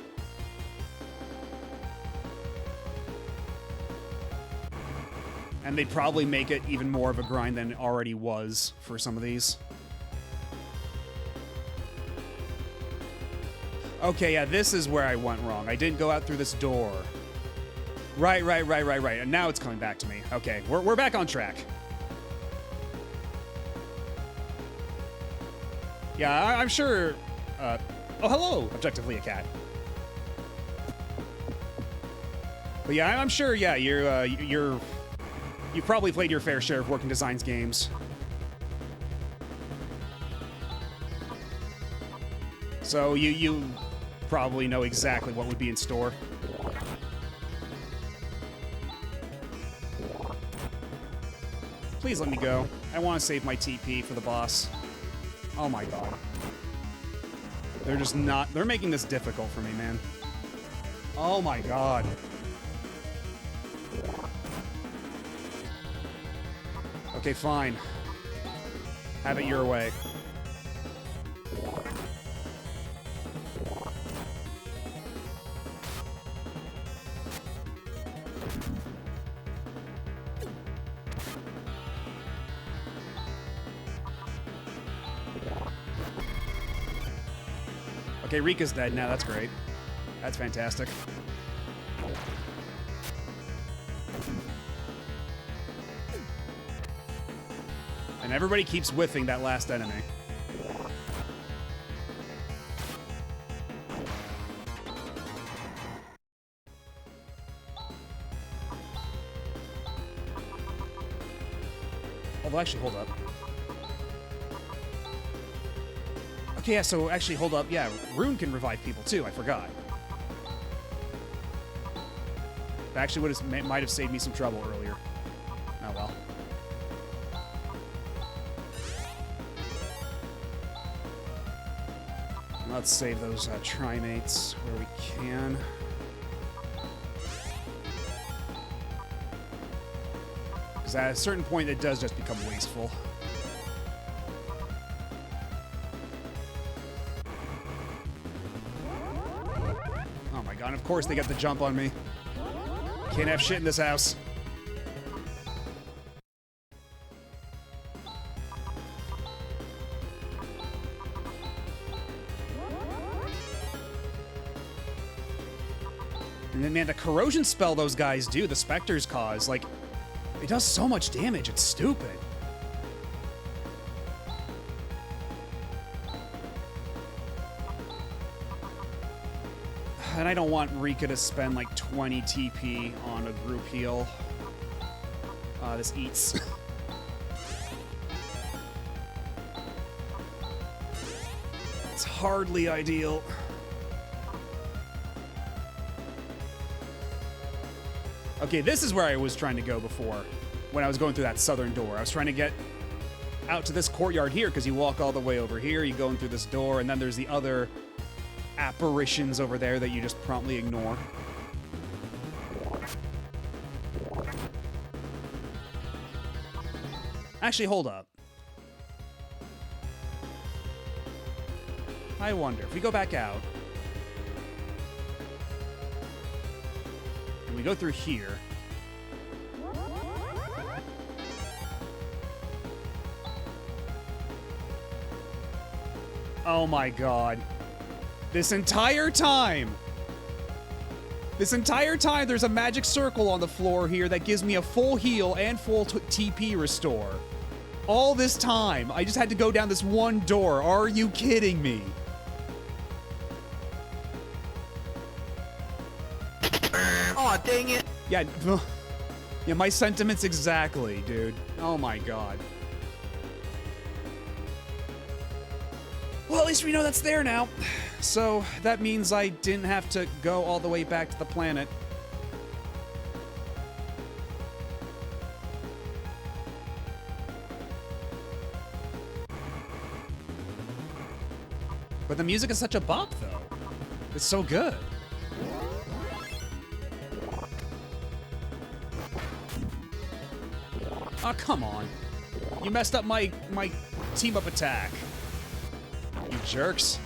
And they'd probably make it even more of a grind than it already was for some of these. Okay, yeah, this is where I went wrong. I didn't go out through this door. Right. And now it's coming back to me. Okay, we're back on track. Yeah, I'm sure... oh, hello! Objectively a cat. But yeah, I'm sure, yeah, you've probably played your fair share of Working Designs games. So you probably know exactly what would be in store. Please let me go. I want to save my TP for the boss. Oh my god. They're just not... They're making this difficult for me, man. Oh my god. Okay, fine. Have it your way. Okay, Rika's dead now. That's great. That's fantastic. And everybody keeps whiffing that last enemy. Although, actually, hold up. Okay, yeah, so actually, hold up. Yeah, Rune can revive people, too. I forgot. That actually might have saved me some trouble earlier. Oh, well. Let's save those trimates where we can. Because at a certain point, it does just become wasteful. Oh my god, and of course they got the jump on me. Can't have shit in this house. And then, man, the corrosion spell those guys do, the Spectres cause, like, it does so much damage, it's stupid. And I don't want Rika to spend like 20 TP on a group heal. This eats. It's hardly ideal. Okay, this is where I was trying to go before, when I was going through that southern door. I was trying to get out to this courtyard here, because you walk all the way over here, you go in through this door, and then there's the other apparitions over there that you just promptly ignore. Actually, hold up. I wonder, if we go back out, and we go through here, oh my god. This entire time, there's a magic circle on the floor here that gives me a full heal and full TP restore. All this time, I just had to go down this one door. Are you kidding me? Aw, dang it. Yeah, yeah, my sentiments exactly, dude. Oh my god. Well, at least we know that's there now. So, that means I didn't have to go all the way back to the planet. But the music is such a bop, though. It's so good. Oh, come on. You messed up my team-up attack. You jerks.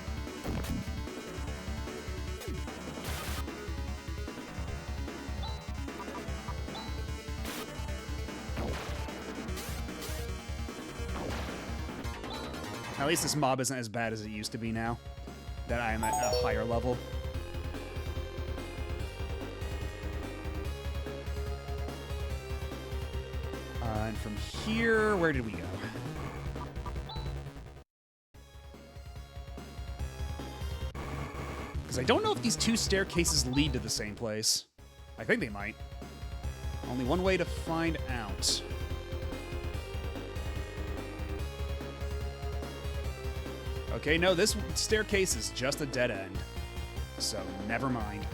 At least this mob isn't as bad as it used to be now that I am at a higher level. And from here, where did we go? Because I don't know if these two staircases lead to the same place. I think they might. Only one way to find out. Okay, no, this staircase is just a dead end. So, never mind.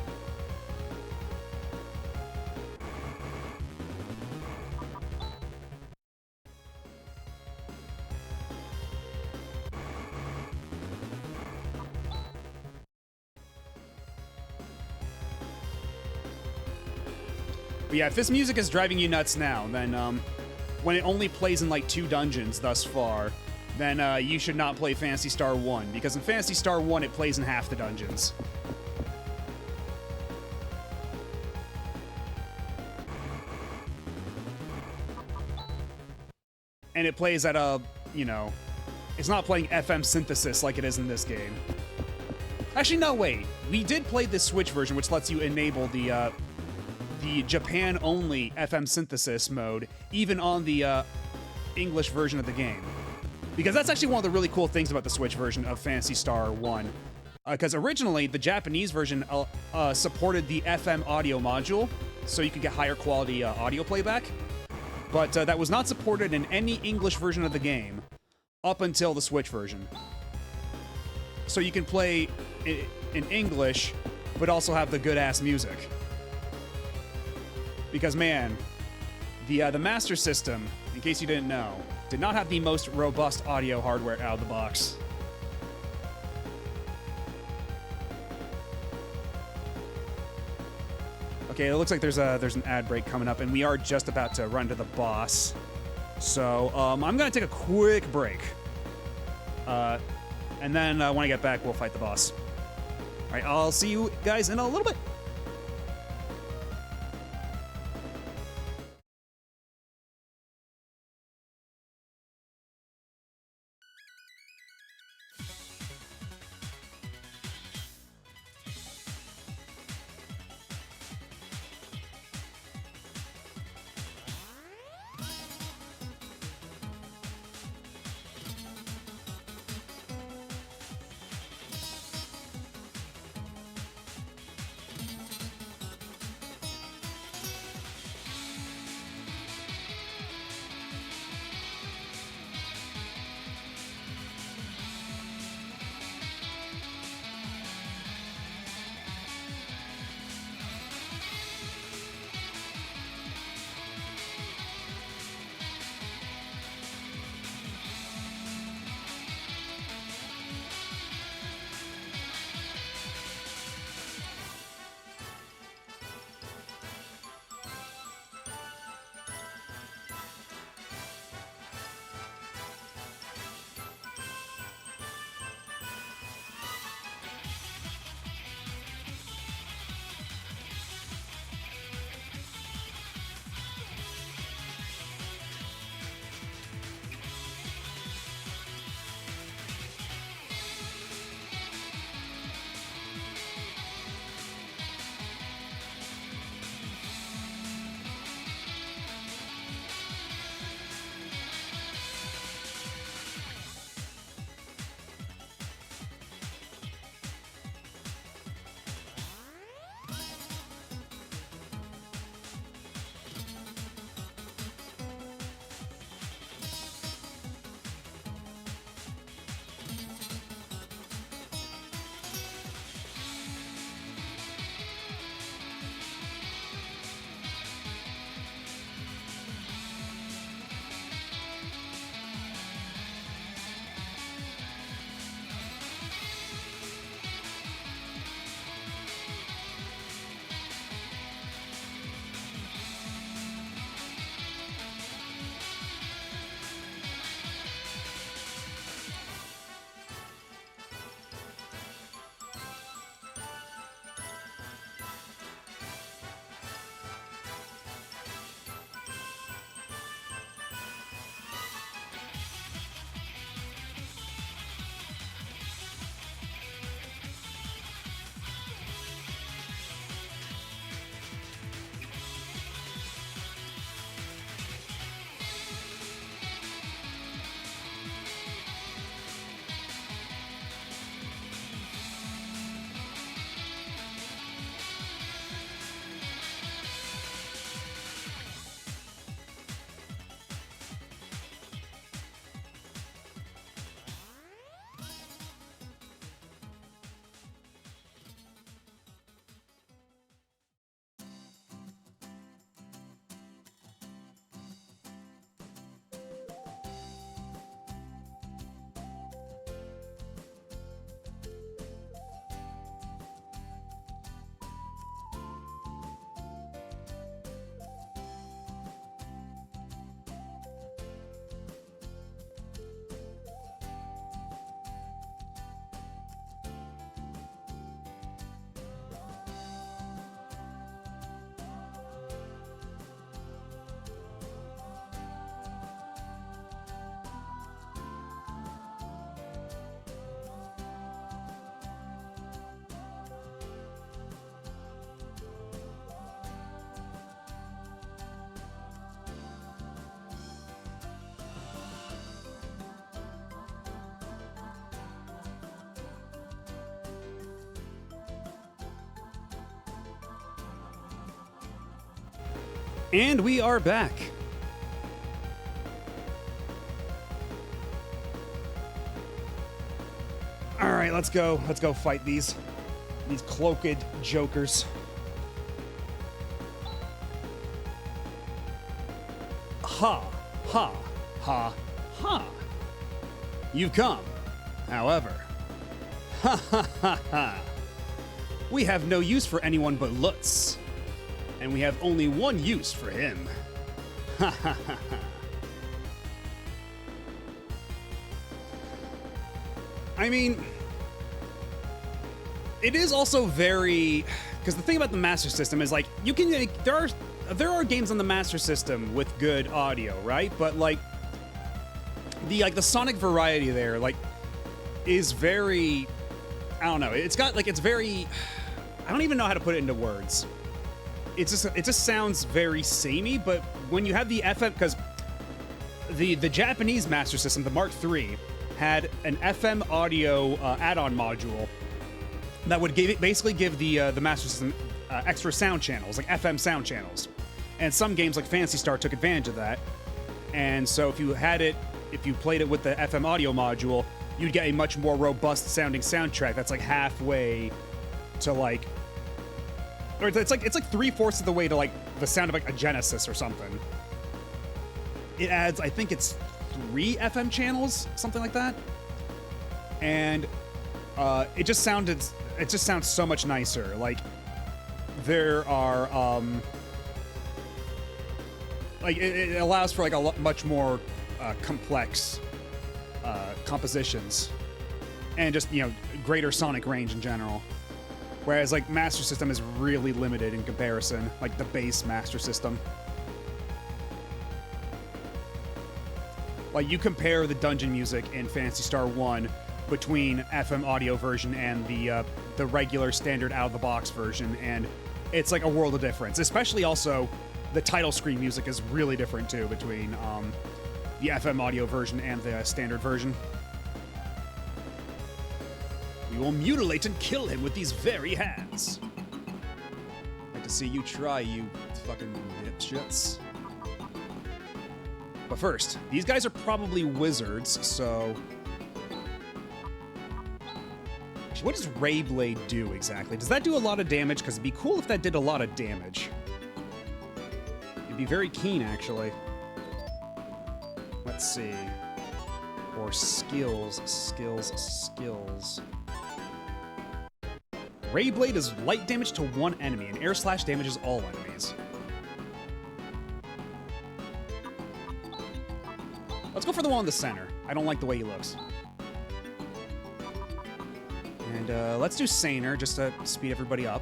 But yeah, if this music is driving you nuts now, then when it only plays in like 2 dungeons thus far, then you should not play Phantasy Star 1, because in Phantasy Star 1 it plays in half the dungeons. And it plays at a, you know, it's not playing FM synthesis like it is in this game. Actually, no, wait. We did play this Switch version, which lets you enable the Japan-only FM synthesis mode, even on the English version of the game. Because that's actually one of the really cool things about the Switch version of Phantasy Star 1. Because originally, the Japanese version supported the FM audio module, so you could get higher quality audio playback. But that was not supported in any English version of the game up until the Switch version. So you can play in English, but also have the good-ass music. Because, man, the Master System, in case you didn't know, did not have the most robust audio hardware out of the box. Okay, it looks like there's an ad break coming up, and we are just about to run to the boss. So, I'm gonna take a quick break. And then when I get back, we'll fight the boss. All right, I'll see you guys in a little bit. And we are back. All right, let's go. Let's go fight these cloaked jokers. Ha, ha, ha, ha. You've come. However, ha ha ha ha. We have no use for anyone but Lutz. And we have only one use for him. Ha ha ha ha. I mean, it is also very, because the thing about the Master System is like you can there are games on the Master System with good audio, right? But like the sonic variety there like is very, I don't know. It's got like it's very, I don't even know how to put it into words. It just sounds very samey, but when you have the FM, because the Japanese Master System, the Mark III, had an FM audio add-on module that would basically give the Master System extra sound channels, like FM sound channels. And some games like Phantasy Star took advantage of that. And so if you played it with the FM audio module, you'd get a much more robust sounding soundtrack that's like halfway to like, or it's like 3/4 of the way to like the sound of like a Genesis or something. It adds, I think it's 3 FM channels, something like that. And it just sounds so much nicer. Like there are like it allows for like a much more complex compositions and just, you know, greater sonic range in general. Whereas like Master System is really limited in comparison, like the base Master System. Like you compare the dungeon music in Phantasy Star 1 between FM audio version and the regular standard out of the box version, and it's like a world of difference. Especially also the title screen music is really different too between the FM audio version and the standard version. We will mutilate and kill him with these very hands. I'd like to see you try, you fucking dipshits. But first, these guys are probably wizards, so... Actually, what does Ray Blade do exactly? Does that do a lot of damage? Because it'd be cool if that did a lot of damage. It'd be very keen, actually. Let's see. Or skills. Ray Blade is light damage to one enemy, and air slash damages all enemies. Let's go for the one in the center. I don't like the way he looks. And let's do Saner, just to speed everybody up.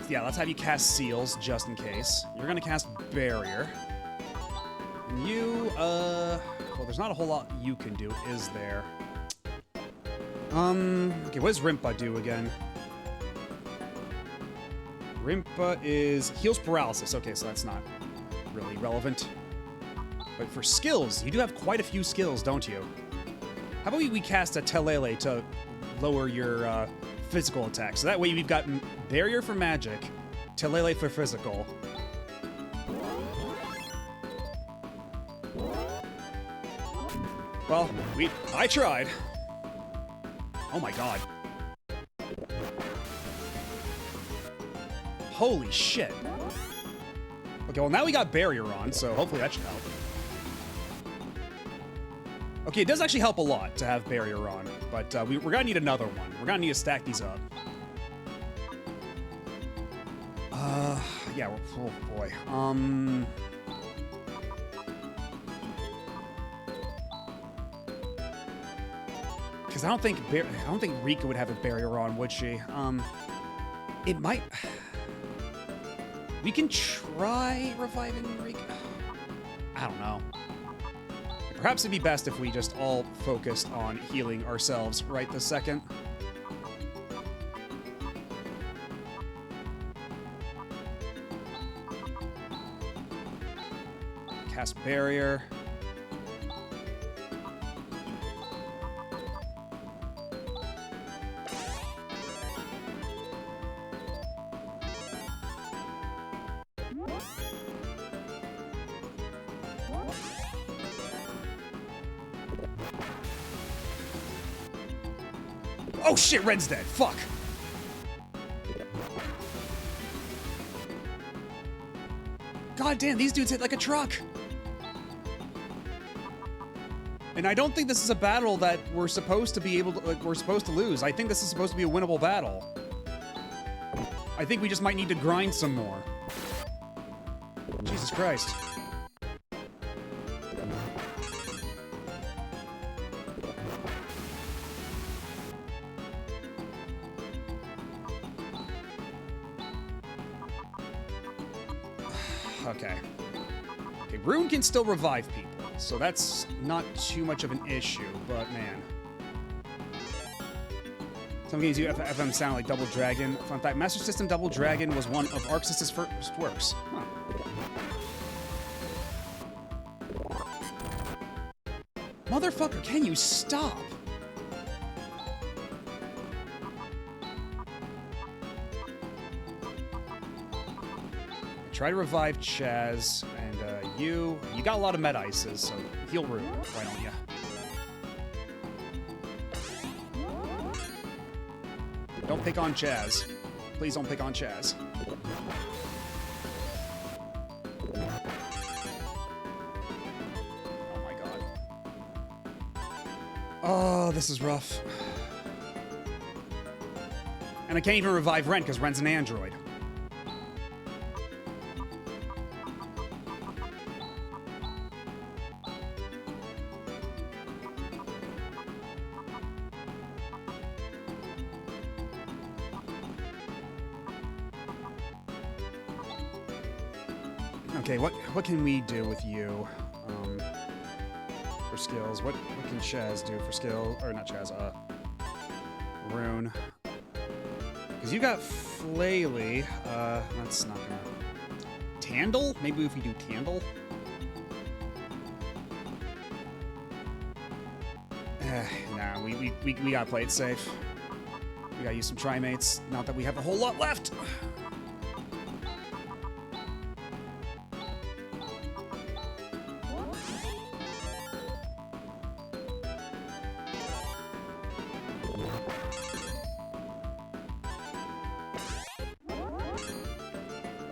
Let's have you cast Seals, just in case. You're gonna cast Barrier. And you, well, there's not a whole lot you can do, is there? Okay, what does Rimpa do again? Rimpa heals paralysis. Okay, so that's not really relevant. But for skills, you do have quite a few skills, don't you? How about we cast a Telele to lower your physical attack? So that way we've got Barrier for magic, Telele for physical. Well, I tried. Oh my god. Holy shit. Okay, well now we got Barrier on, so hopefully that should help. Okay, it does actually help a lot to have Barrier on, but we're gonna need another one. We're gonna need to stack these up. Yeah, oh boy. Because I don't think Rika would have a Barrier on, would she? It might. We can try reviving Rika. I don't know. Perhaps it'd be best if we just all focused on healing ourselves right this second. Cast Barrier. Oh shit, Ren's dead. Fuck. God damn, these dudes hit like a truck. And I don't think this is a battle that we're supposed to be able to, like, we're supposed to lose. I think this is supposed to be a winnable battle. I think we just might need to grind some more. Jesus Christ. Okay. Okay, Rune can still revive people, so that's not too much of an issue, but man. Some games use FM sound like Double Dragon. Fun fact, Master System Double Dragon was one of Arc System's first works. Huh. Motherfucker, can you stop? Try to revive Chaz, and you got a lot of med ices, so heal Rune, why don't you? Don't pick on Chaz. Please don't pick on Chaz. Oh my god. Oh, this is rough. And I can't even revive Ren because Ren's an android. Okay, what can we do with you for skills? What can Chaz do for skill? Or not Chaz, Rune. Because you got Flaily. That's not gonna... Tandle? Maybe if we do Tandle? Nah, we gotta play it safe. We gotta use some Trimates. Not that we have a whole lot left!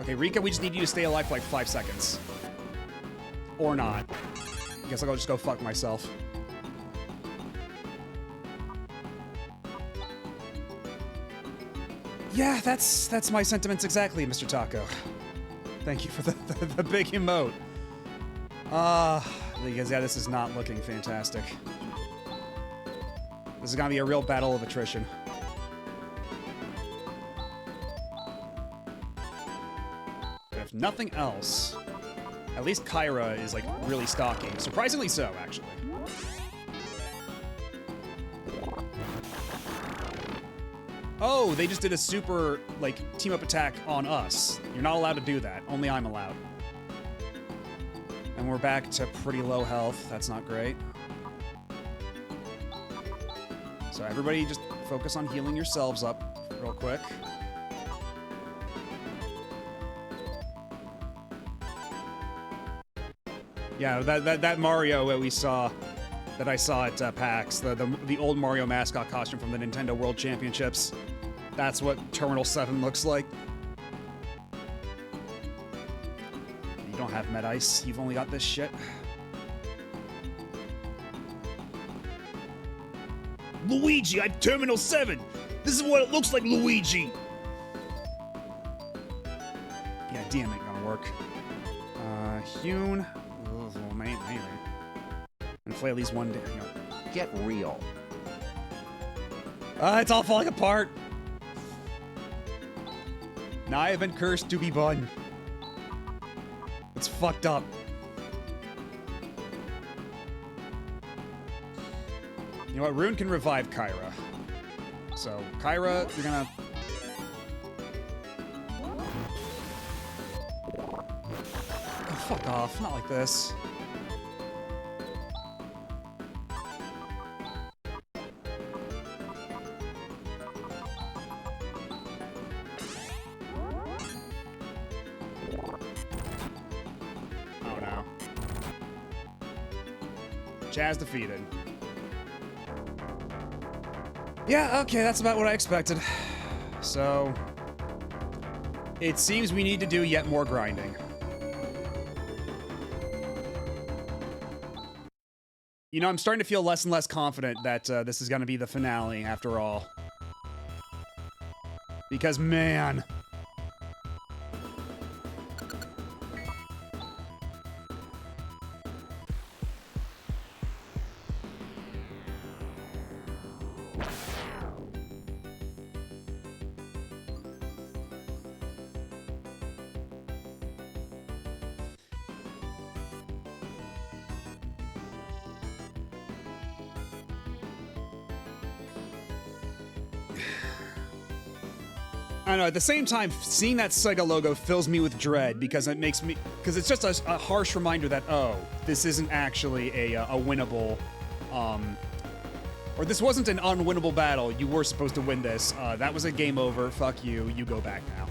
Okay, Rika, we just need you to stay alive for like 5 seconds. Or not. I guess I'll just go fuck myself. Yeah, that's my sentiments exactly, Mr. Taco. Thank you for the big emote. Because yeah, this is not looking fantastic. This is gonna be a real battle of attrition. If nothing else, at least Kyra is, like, really stocky. Surprisingly so, actually. Oh, they just did a super, like, team-up attack on us. You're not allowed to do that. Only I'm allowed. And we're back to pretty low health. That's not great. So everybody just focus on healing yourselves up real quick. Yeah, that Mario that we saw, that I saw at PAX, the old Mario mascot costume from the Nintendo World Championships. That's what Terminal 7 looks like. You don't have Med Ice. You've only got this shit. Luigi, I'm Terminal 7. This is what it looks like, Luigi. Yeah, damn it, gonna work. Hune. Maybe. And Flailey's one day, you know. Get real. It's all falling apart. Now I have been cursed to be bun. It's fucked up. You know what? Rune can revive Kyra. So, Kyra, you're gonna... Oh, fuck off. Not like this. Oh, no. Chaz defeated. Yeah, okay, that's about what I expected. So, it seems we need to do yet more grinding. You know, I'm starting to feel less and less confident that this is going to be the finale after all. Because, man... I don't know, at the same time, seeing that Sega logo fills me with dread because it makes me... Because it's just a harsh reminder that, oh, this isn't actually a winnable... or this wasn't an unwinnable battle. You were supposed to win this. That was a game over. Fuck you. You go back now.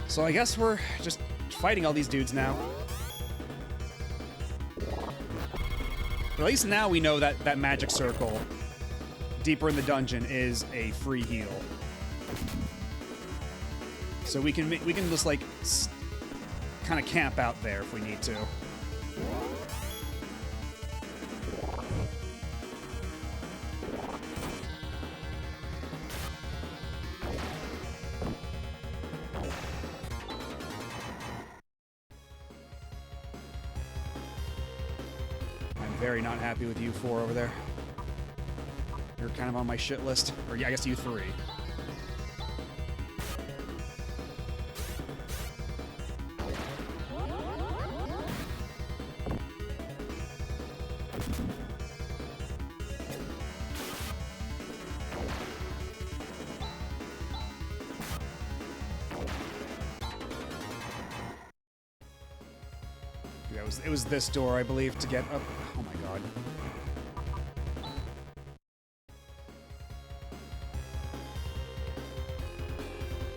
So I guess we're just fighting all these dudes now. But at least now we know that that magic circle deeper in the dungeon is a free heal. So we can just like kind of camp out there if we need to. I'm very not happy with you four over there. You're kind of on my shit list. Or yeah, I guess you three. Yeah, it was this door, I believe, to get up. Oh my god.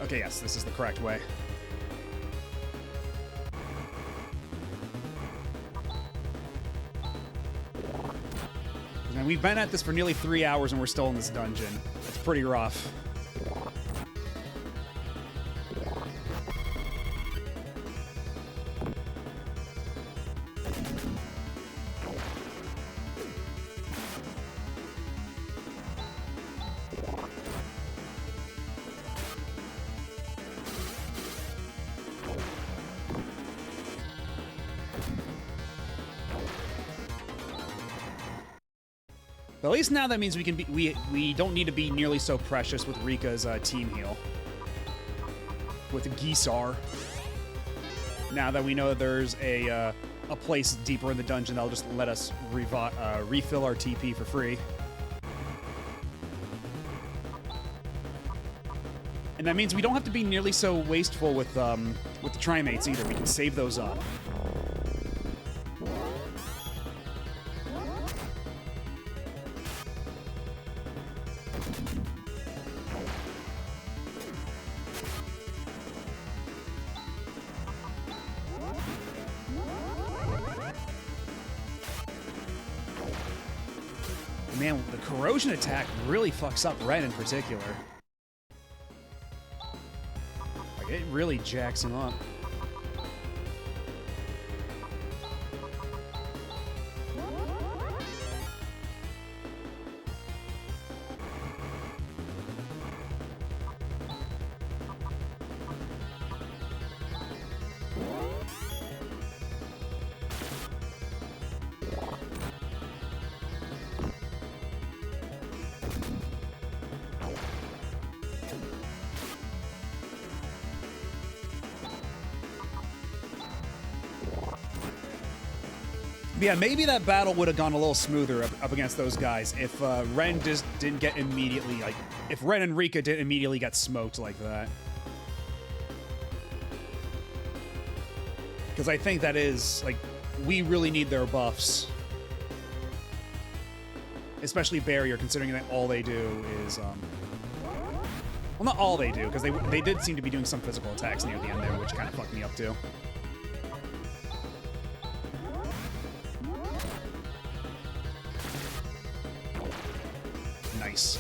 Okay, yes, this is the correct way. And we've been at this for nearly 3 hours and we're still in this dungeon. It's pretty rough. But at least now that means we can be we don't need to be nearly so precious with Rika's team heal. With Gisar. Now that we know there's a place deeper in the dungeon that'll just let us refill our TP for free. And that means we don't have to be nearly so wasteful with the Trimates either. We can save those up. Man, the corrosion attack really fucks up Ren in particular. Like, it really jacks him up. Yeah, maybe that battle would have gone a little smoother up against those guys if Ren just didn't get immediately, like, if Ren and Rika didn't immediately get smoked like that. Because I think that is, like, we really need their buffs. Especially Barrier, considering that all they do is, well, not all they do, because they did seem to be doing some physical attacks near the end there, which kind of fucked me up too. Nice.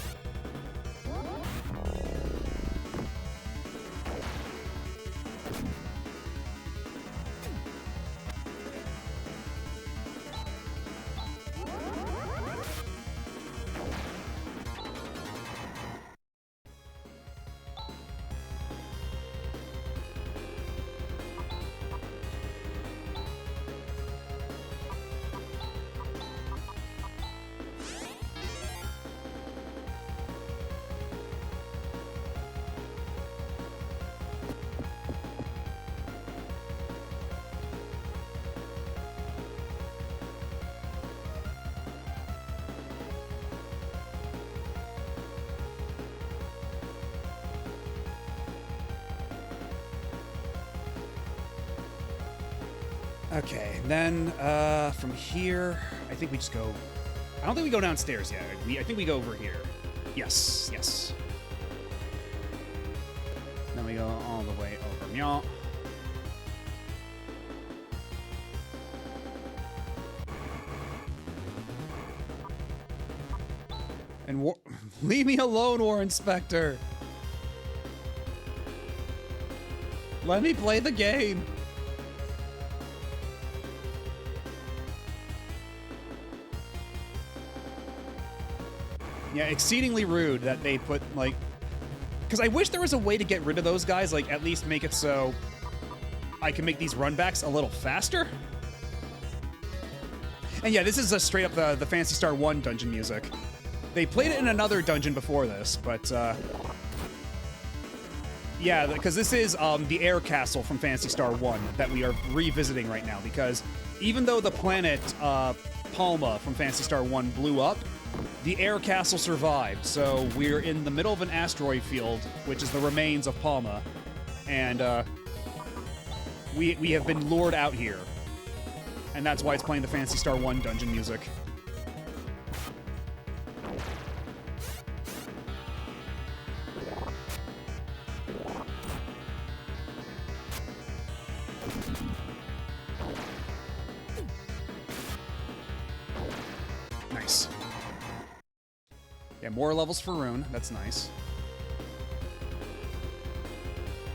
Okay, then from here, I think we just go... I don't think we go downstairs yet. I think we go over here. Yes, yes. Then we go all the way over. Meow. And leave me alone, War Inspector. Let me play the game. Yeah, exceedingly rude that they put, like... Because I wish there was a way to get rid of those guys, like, at least make it so I can make these runbacks a little faster. And yeah, this is a straight up the Phantasy Star 1 dungeon music. They played it in another dungeon before this, but, yeah, because this is the air castle from Phantasy Star 1 that we are revisiting right now, because even though the planet Palma from Phantasy Star 1 blew up, the air castle survived, so we're in the middle of an asteroid field, which is the remains of Palma, and we have been lured out here. And that's why it's playing the Phantasy Star 1 dungeon music. Nice. Yeah, more levels for Rune. That's nice.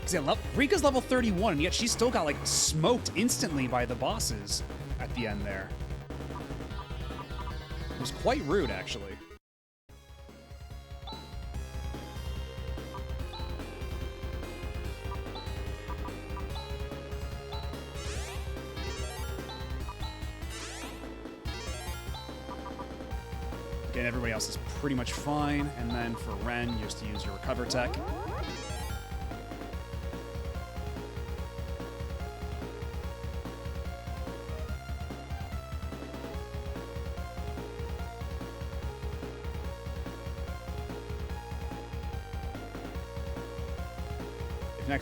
Because yeah, Rika's level 31, and yet she still got, like, smoked instantly by the bosses at the end there. It was quite rude, actually. Again, everybody else is pretty much fine, and then for Ren, just use your recover tech.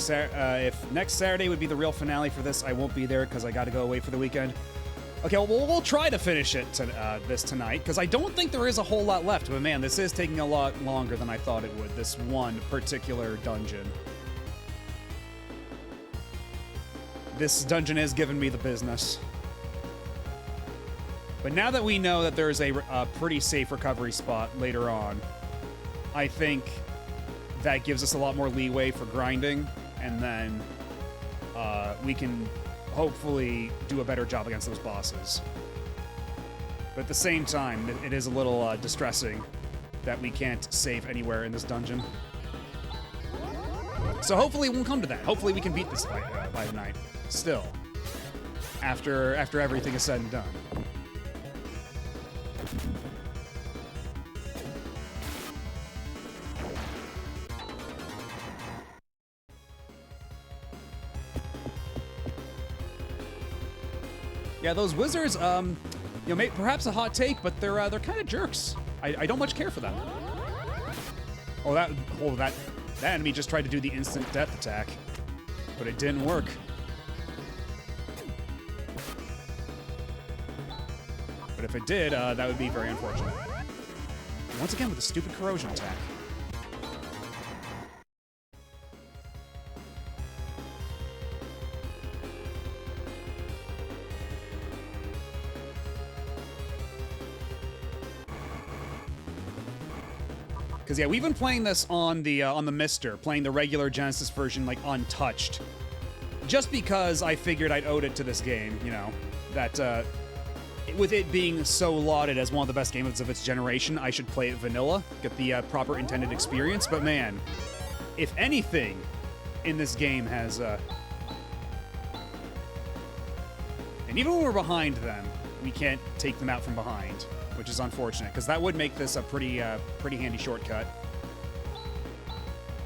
If next Saturday would be the real finale for this, I won't be there because I got to go away for the weekend. Okay, well, we'll try to finish it this tonight, because I don't think there is a whole lot left. But man, this is taking a lot longer than I thought it would, this one particular dungeon. This dungeon is giving me the business. But now that we know that there's a pretty safe recovery spot later on, I think that gives us a lot more leeway for grinding, and then we can hopefully do a better job against those bosses. But at the same time, it is a little distressing that we can't save anywhere in this dungeon. So hopefully it won't come to that. Hopefully we can beat this by the night. Still. After everything is said and done. Yeah, those wizards, you know, perhaps a hot take, but they're kind of jerks. I don't much care for them. Oh, that enemy just tried to do the instant death attack, but it didn't work. But if it did, that would be very unfortunate. Once again with the stupid corrosion attack. Because yeah, we've been playing this on the Mister, playing the regular Genesis version like untouched, just because I figured I'd owed it to this game. You know, that with it being so lauded as one of the best games of its generation, I should play it vanilla, get the proper intended experience. But man, if anything in this game has, and even when we're behind them, we can't take them out from behind, which is unfortunate, because that would make this a pretty handy shortcut.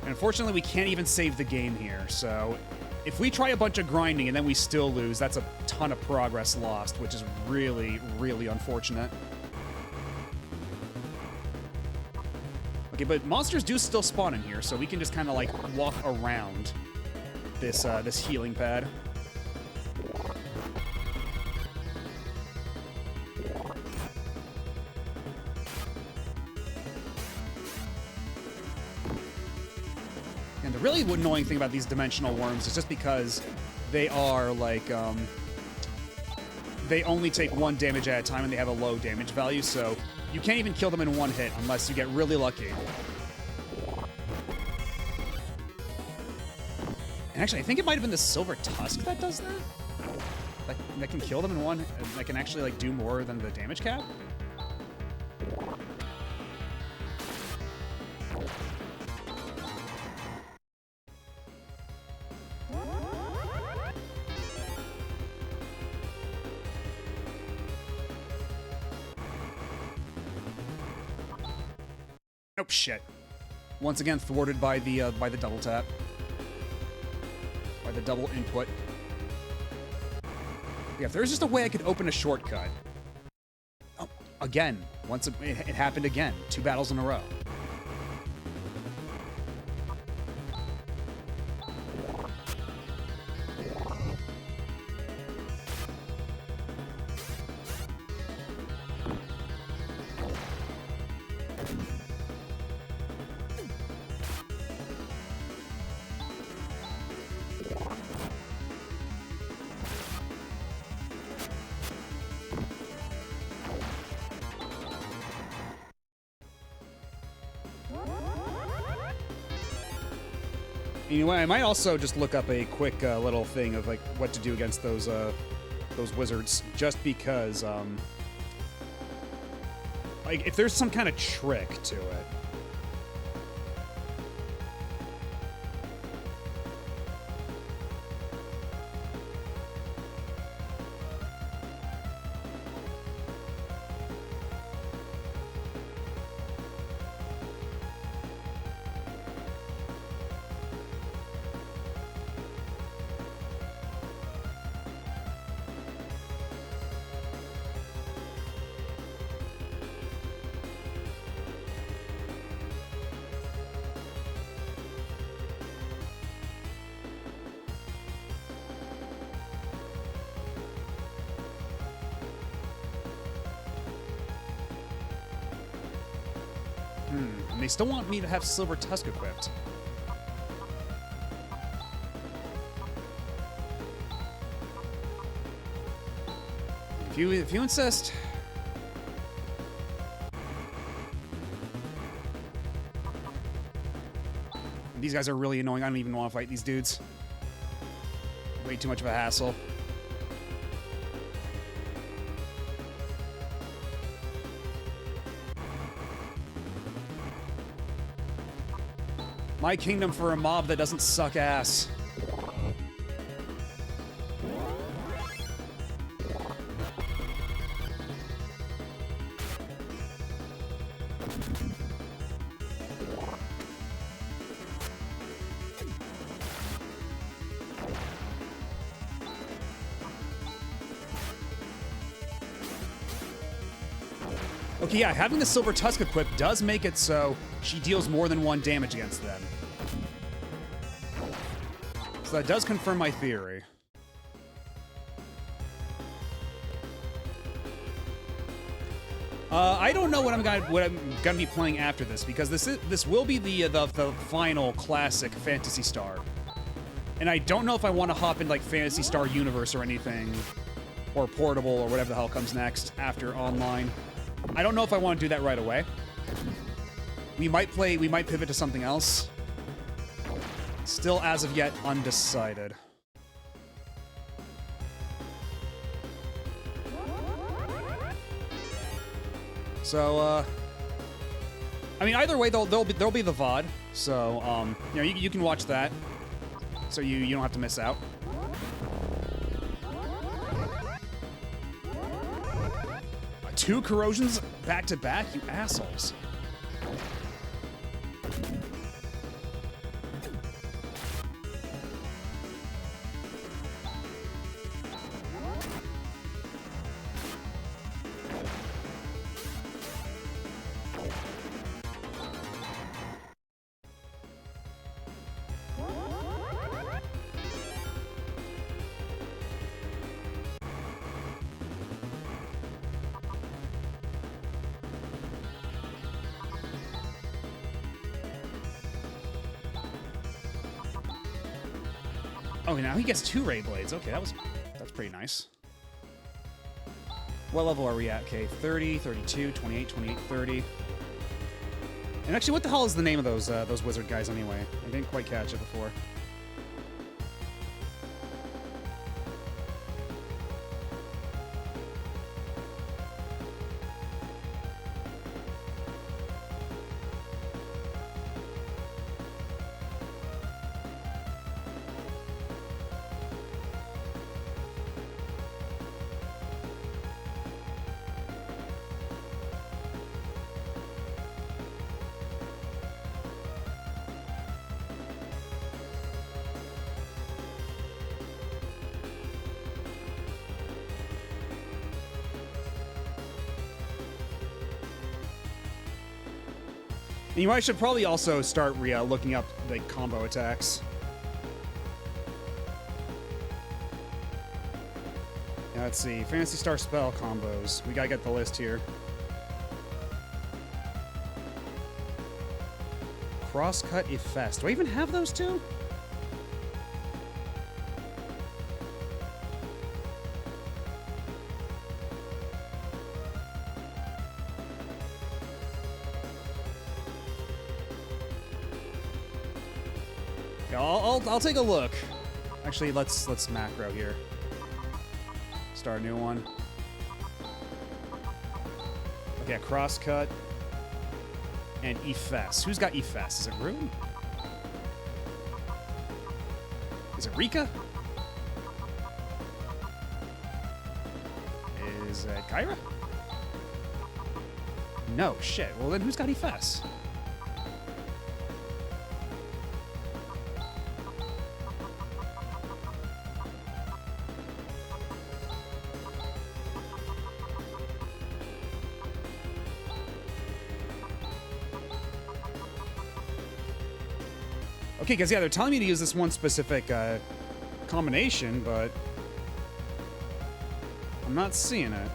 And unfortunately, we can't even save the game here, so if we try a bunch of grinding and then we still lose, that's a ton of progress lost, which is really, really unfortunate. Okay, but monsters do still spawn in here, so we can just kind of like walk around this this healing pad. And the really annoying thing about these dimensional worms is just because they are like, they only take 1 damage at a time and they have a low damage value, so you can't even kill them in 1 hit unless you get really lucky. And actually, I think it might have been the Silver Tusk that does that? That can kill them in 1, that can actually like do more than the damage cap? Nope, shit. Once again, thwarted by the double tap. By the double input. Yeah, if there's just a way I could open a shortcut. Oh, again. It happened again. 2 battles in a row. Anyway, I might also just look up a quick little thing of like what to do against those wizards, just because like if there's some kind of trick to it. And they still want me to have Silver Tusk equipped. If you insist. These guys are really annoying. I don't even want to fight these dudes. Way too much of a hassle. My kingdom for a mob that doesn't suck ass. Okay, yeah, having the Silver Tusk equipped does make it so she deals more than 1 damage against them. So that does confirm my theory. I don't know what I'm gonna be playing after this, because this will be the final classic Phantasy Star, and I don't know if I want to hop in like Phantasy Star Universe or anything, or Portable or whatever the hell comes next after online. I don't know if I want to do that right away. We might pivot to something else. Still, as of yet, undecided. So, I mean, either way, there'll be the VOD. So, you know, you can watch that. So you don't have to miss out. Two corrosions back to back, you assholes. Oh, now he gets 2 Ray Blades. Okay, that's pretty nice. What level are we at? Okay, 30, 32, 28, 28, 30. And actually, what the hell is the name of those wizard guys anyway? I didn't quite catch it before. And you should probably also start looking up the combo attacks. Now, let's see. Phantasy Star spell combos. We gotta get the list here. Crosscut Ifest. Do I even have those two? I'll take a look. Actually, let's macro here. Start a new one. Okay, crosscut and Efes. Who's got Efes? Is it Rune? Is it Rika? Is it Kyra? No, shit. Well, then who's got Efes? Okay, because, yeah, they're telling me to use this one specific combination, but I'm not seeing it.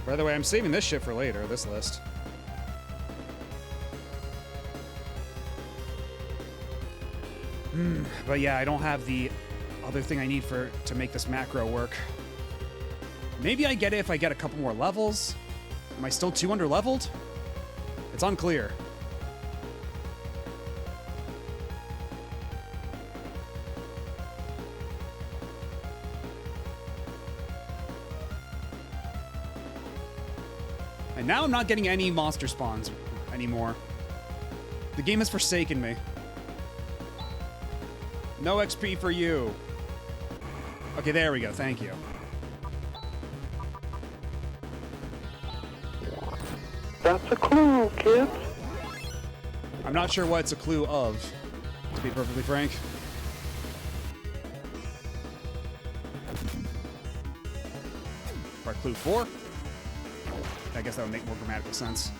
By the way, I'm saving this shit for later, this list. But yeah, I don't have the other thing I need to make this macro work. Maybe I get it if I get a couple more levels. Am I still too under-leveled? It's unclear. And now I'm not getting any monster spawns anymore. The game has forsaken me. No XP for you. Okay, there we go. Thank you. That's a clue, kids. I'm not sure what it's a clue of, to be perfectly frank. Or clue 4? I guess that would make more grammatical sense.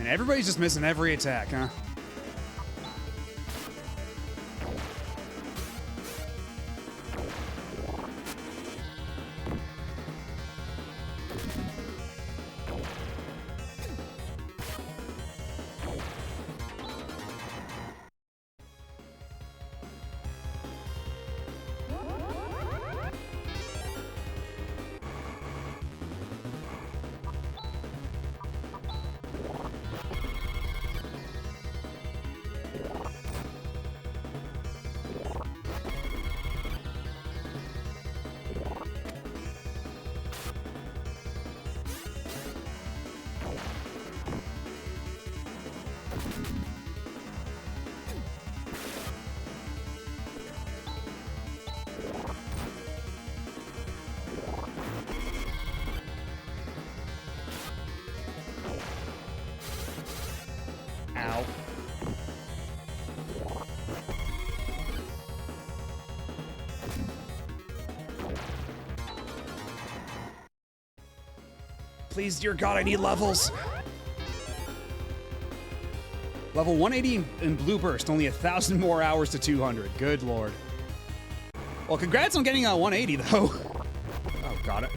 And everybody's just missing every attack, huh? Ow. Please, dear God, I need levels. Level 180 in Blue Burst, only 1,000 more hours to 200. Good Lord. Well, congrats on getting a 180, though. Oh, God.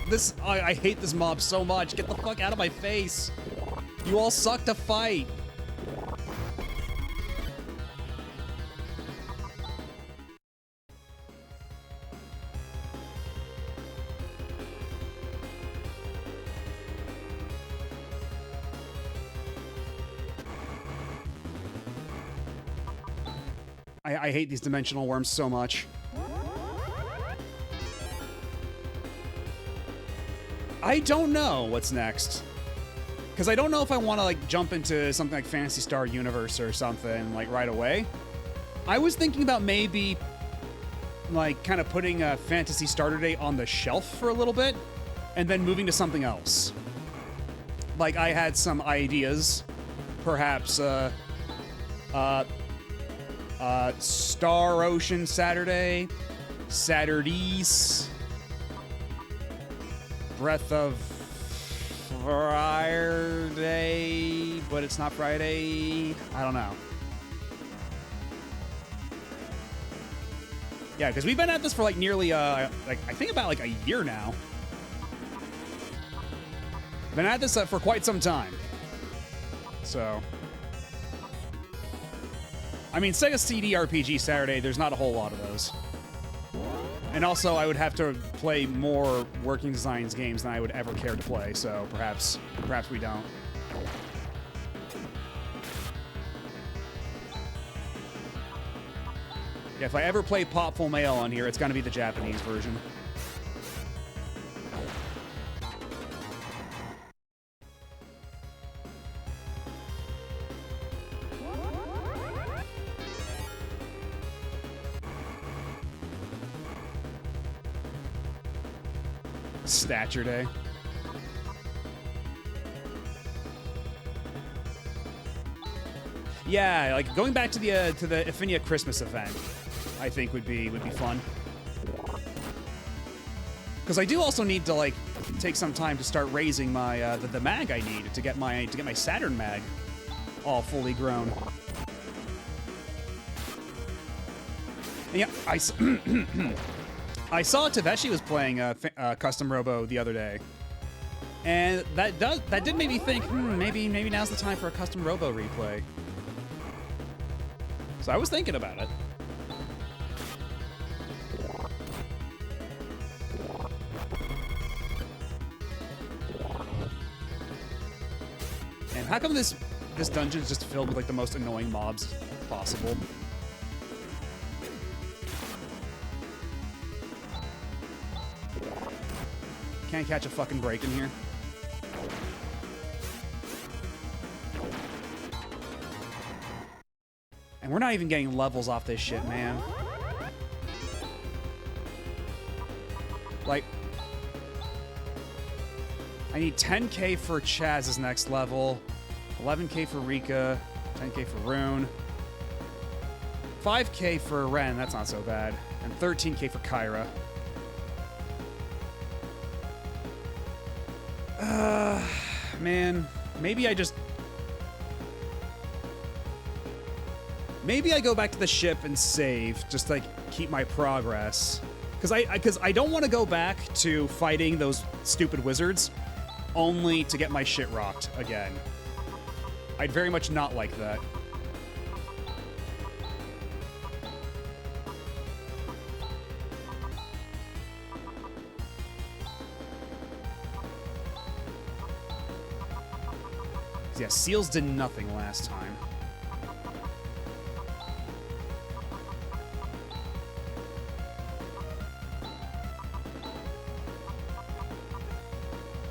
I hate this mob so much. Get the fuck out of my face. You all suck to fight. I hate these dimensional worms so much. I don't know what's next. Because I don't know if I want to, like, jump into something like Phantasy Star Universe or something, like, right away. I was thinking about maybe, like, kind of putting a Phantasy Starter Day on the shelf for a little bit, and then moving to something else. Like, I had some ideas. Perhaps, Star Ocean Saturday, Saturdays, Breath of Friday, but it's not Friday. I don't know. Yeah, because we've been at this for like nearly, like I think about like a year now. Been at this for quite some time. So. I mean, Sega CD RPG Saturday, there's not a whole lot of those. And also, I would have to play more Working Designs games than I would ever care to play, so perhaps we don't. Yeah, if I ever play Popful Mail on here, it's gonna be the Japanese version. Stature Day. Yeah, like going back to the Affinia Christmas event, I think would be fun. Because I do also need to like take some time to start raising my the mag I need to get my Saturn mag all fully grown. And yeah, I saw Taveshi was playing Custom Robo the other day, and that did make me think, maybe now's the time for a Custom Robo replay. So I was thinking about it. And how come this dungeon is just filled with like the most annoying mobs possible? Can't catch a fucking break in here. And we're not even getting levels off this shit, man. Like, I need 10k for Chaz's next level, 11k for Rika, 10k for Rune, 5k for Ren, that's not so bad, and 13k for Kyra. Man, maybe I just Maybe I go back to the ship and save, just to, like, keep my progress. Because I don't want to go back to fighting those stupid wizards, only to get my shit rocked again. I'd very much not like that. Yeah, seals did nothing last time.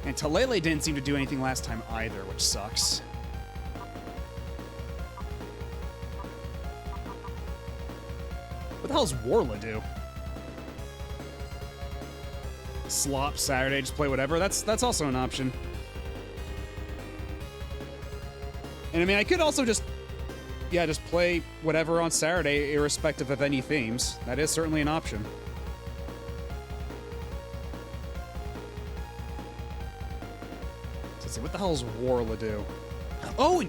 And Talele didn't seem to do anything last time either, which sucks. What the hell does Warla do? Slop Saturday, just play whatever? That's also an option. And I mean, I could also just play whatever on Saturday, irrespective of any themes. That is certainly an option. Let's see, what the hell does Warla do? Oh!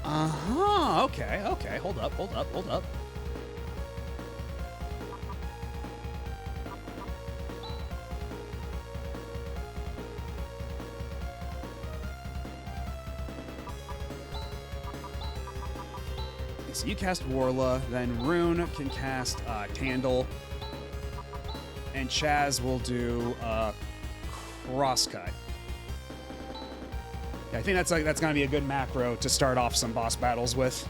Uh-huh, okay, hold up. So you cast Warla, then Rune can cast Candle, and Chaz will do Crosscut. Yeah, I think that's gonna be a good macro to start off some boss battles with.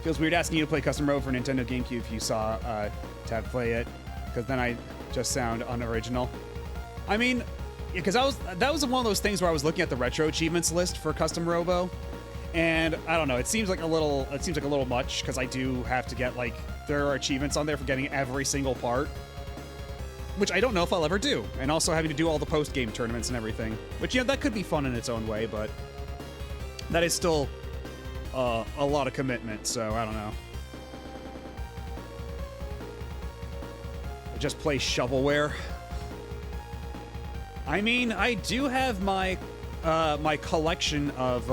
Feels weird asking you to play custom road for Nintendo GameCube if you saw Tab play it, because then I just sound unoriginal. I mean, because that was one of those things where I was looking at the retro achievements list for custom Robo, and I don't know, it seems like a little much, because I do have to get, like, there are achievements on there for getting every single part, which I don't know if I'll ever do, and also having to do all the post-game tournaments and everything, which, that could be fun in its own way, but that is still a lot of commitment, so I don't know. I just play shovelware. I mean, I do have my my collection of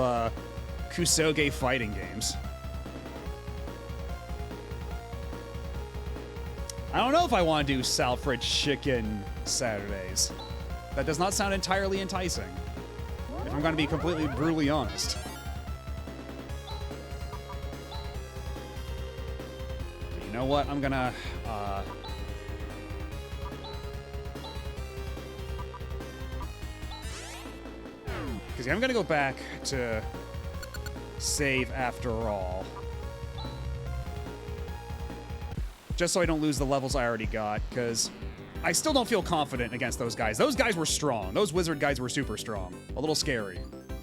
Kusoge fighting games. I don't know if I want to do Salford Chicken Saturdays. That does not sound entirely enticing, if I'm going to be completely brutally honest. But you know what? I'm gonna because I'm gonna go back to save after all. Just so I don't lose the levels I already got, because I still don't feel confident against those guys. Those guys were strong. Those wizard guys were super strong. A little scary.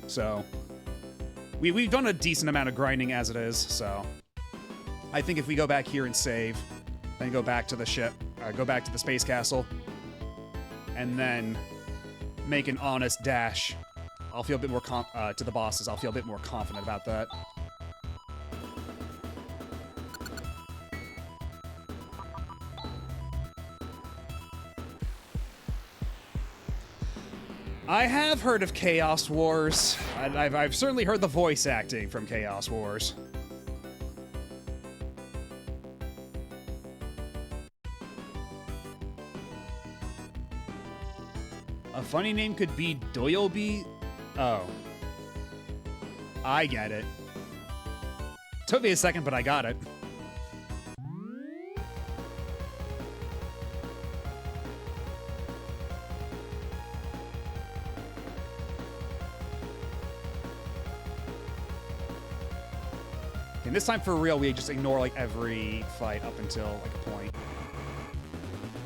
So, we've done a decent amount of grinding as it is, so I think if we go back here and save, then go back to the ship, go back to the space castle, and then make an honest dash, I'll feel a bit more to the bosses. I'll feel a bit more confident about that. I have heard of Chaos Wars. I've certainly heard the voice acting from Chaos Wars. A funny name could be Doyobi. Oh. I get it. Took me a second, but I got it. And this time for real, we just ignore like every fight up until like a point.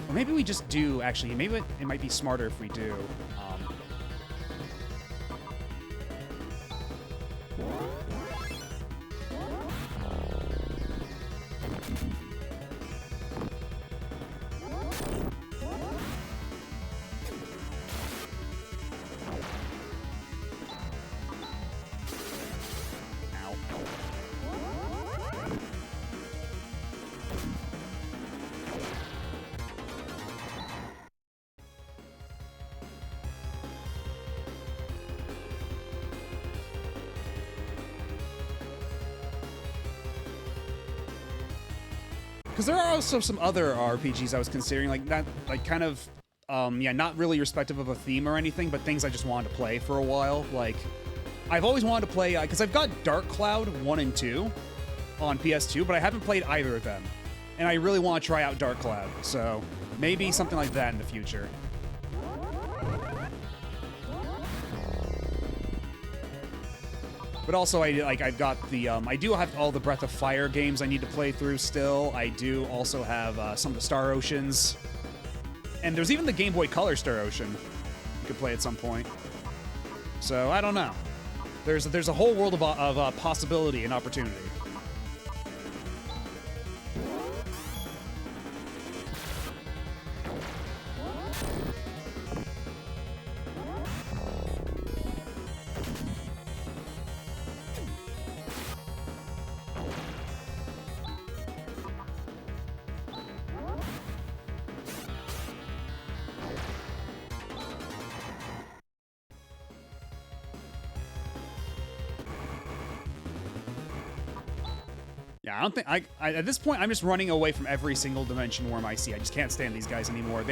Or maybe we just do, actually, maybe it might be smarter if we do. Because there are also some other RPGs I was considering, like that, like kind of, yeah, not really respective of a theme or anything, but things I just wanted to play for a while. Like, I've always wanted to play, because I've got Dark Cloud 1 and 2 on PS2, but I haven't played either of them. And I really want to try out Dark Cloud, so maybe something like that in the future. But also, I've got the, I do have all the Breath of Fire games I need to play through still. I do also have some of the Star Oceans. And there's even the Game Boy Color Star Ocean you could play at some point. So, I don't know. There's a whole world of possibility and opportunity. Yeah, I don't think I at this point I'm just running away from every single dimension worm I see. I just can't stand these guys anymore.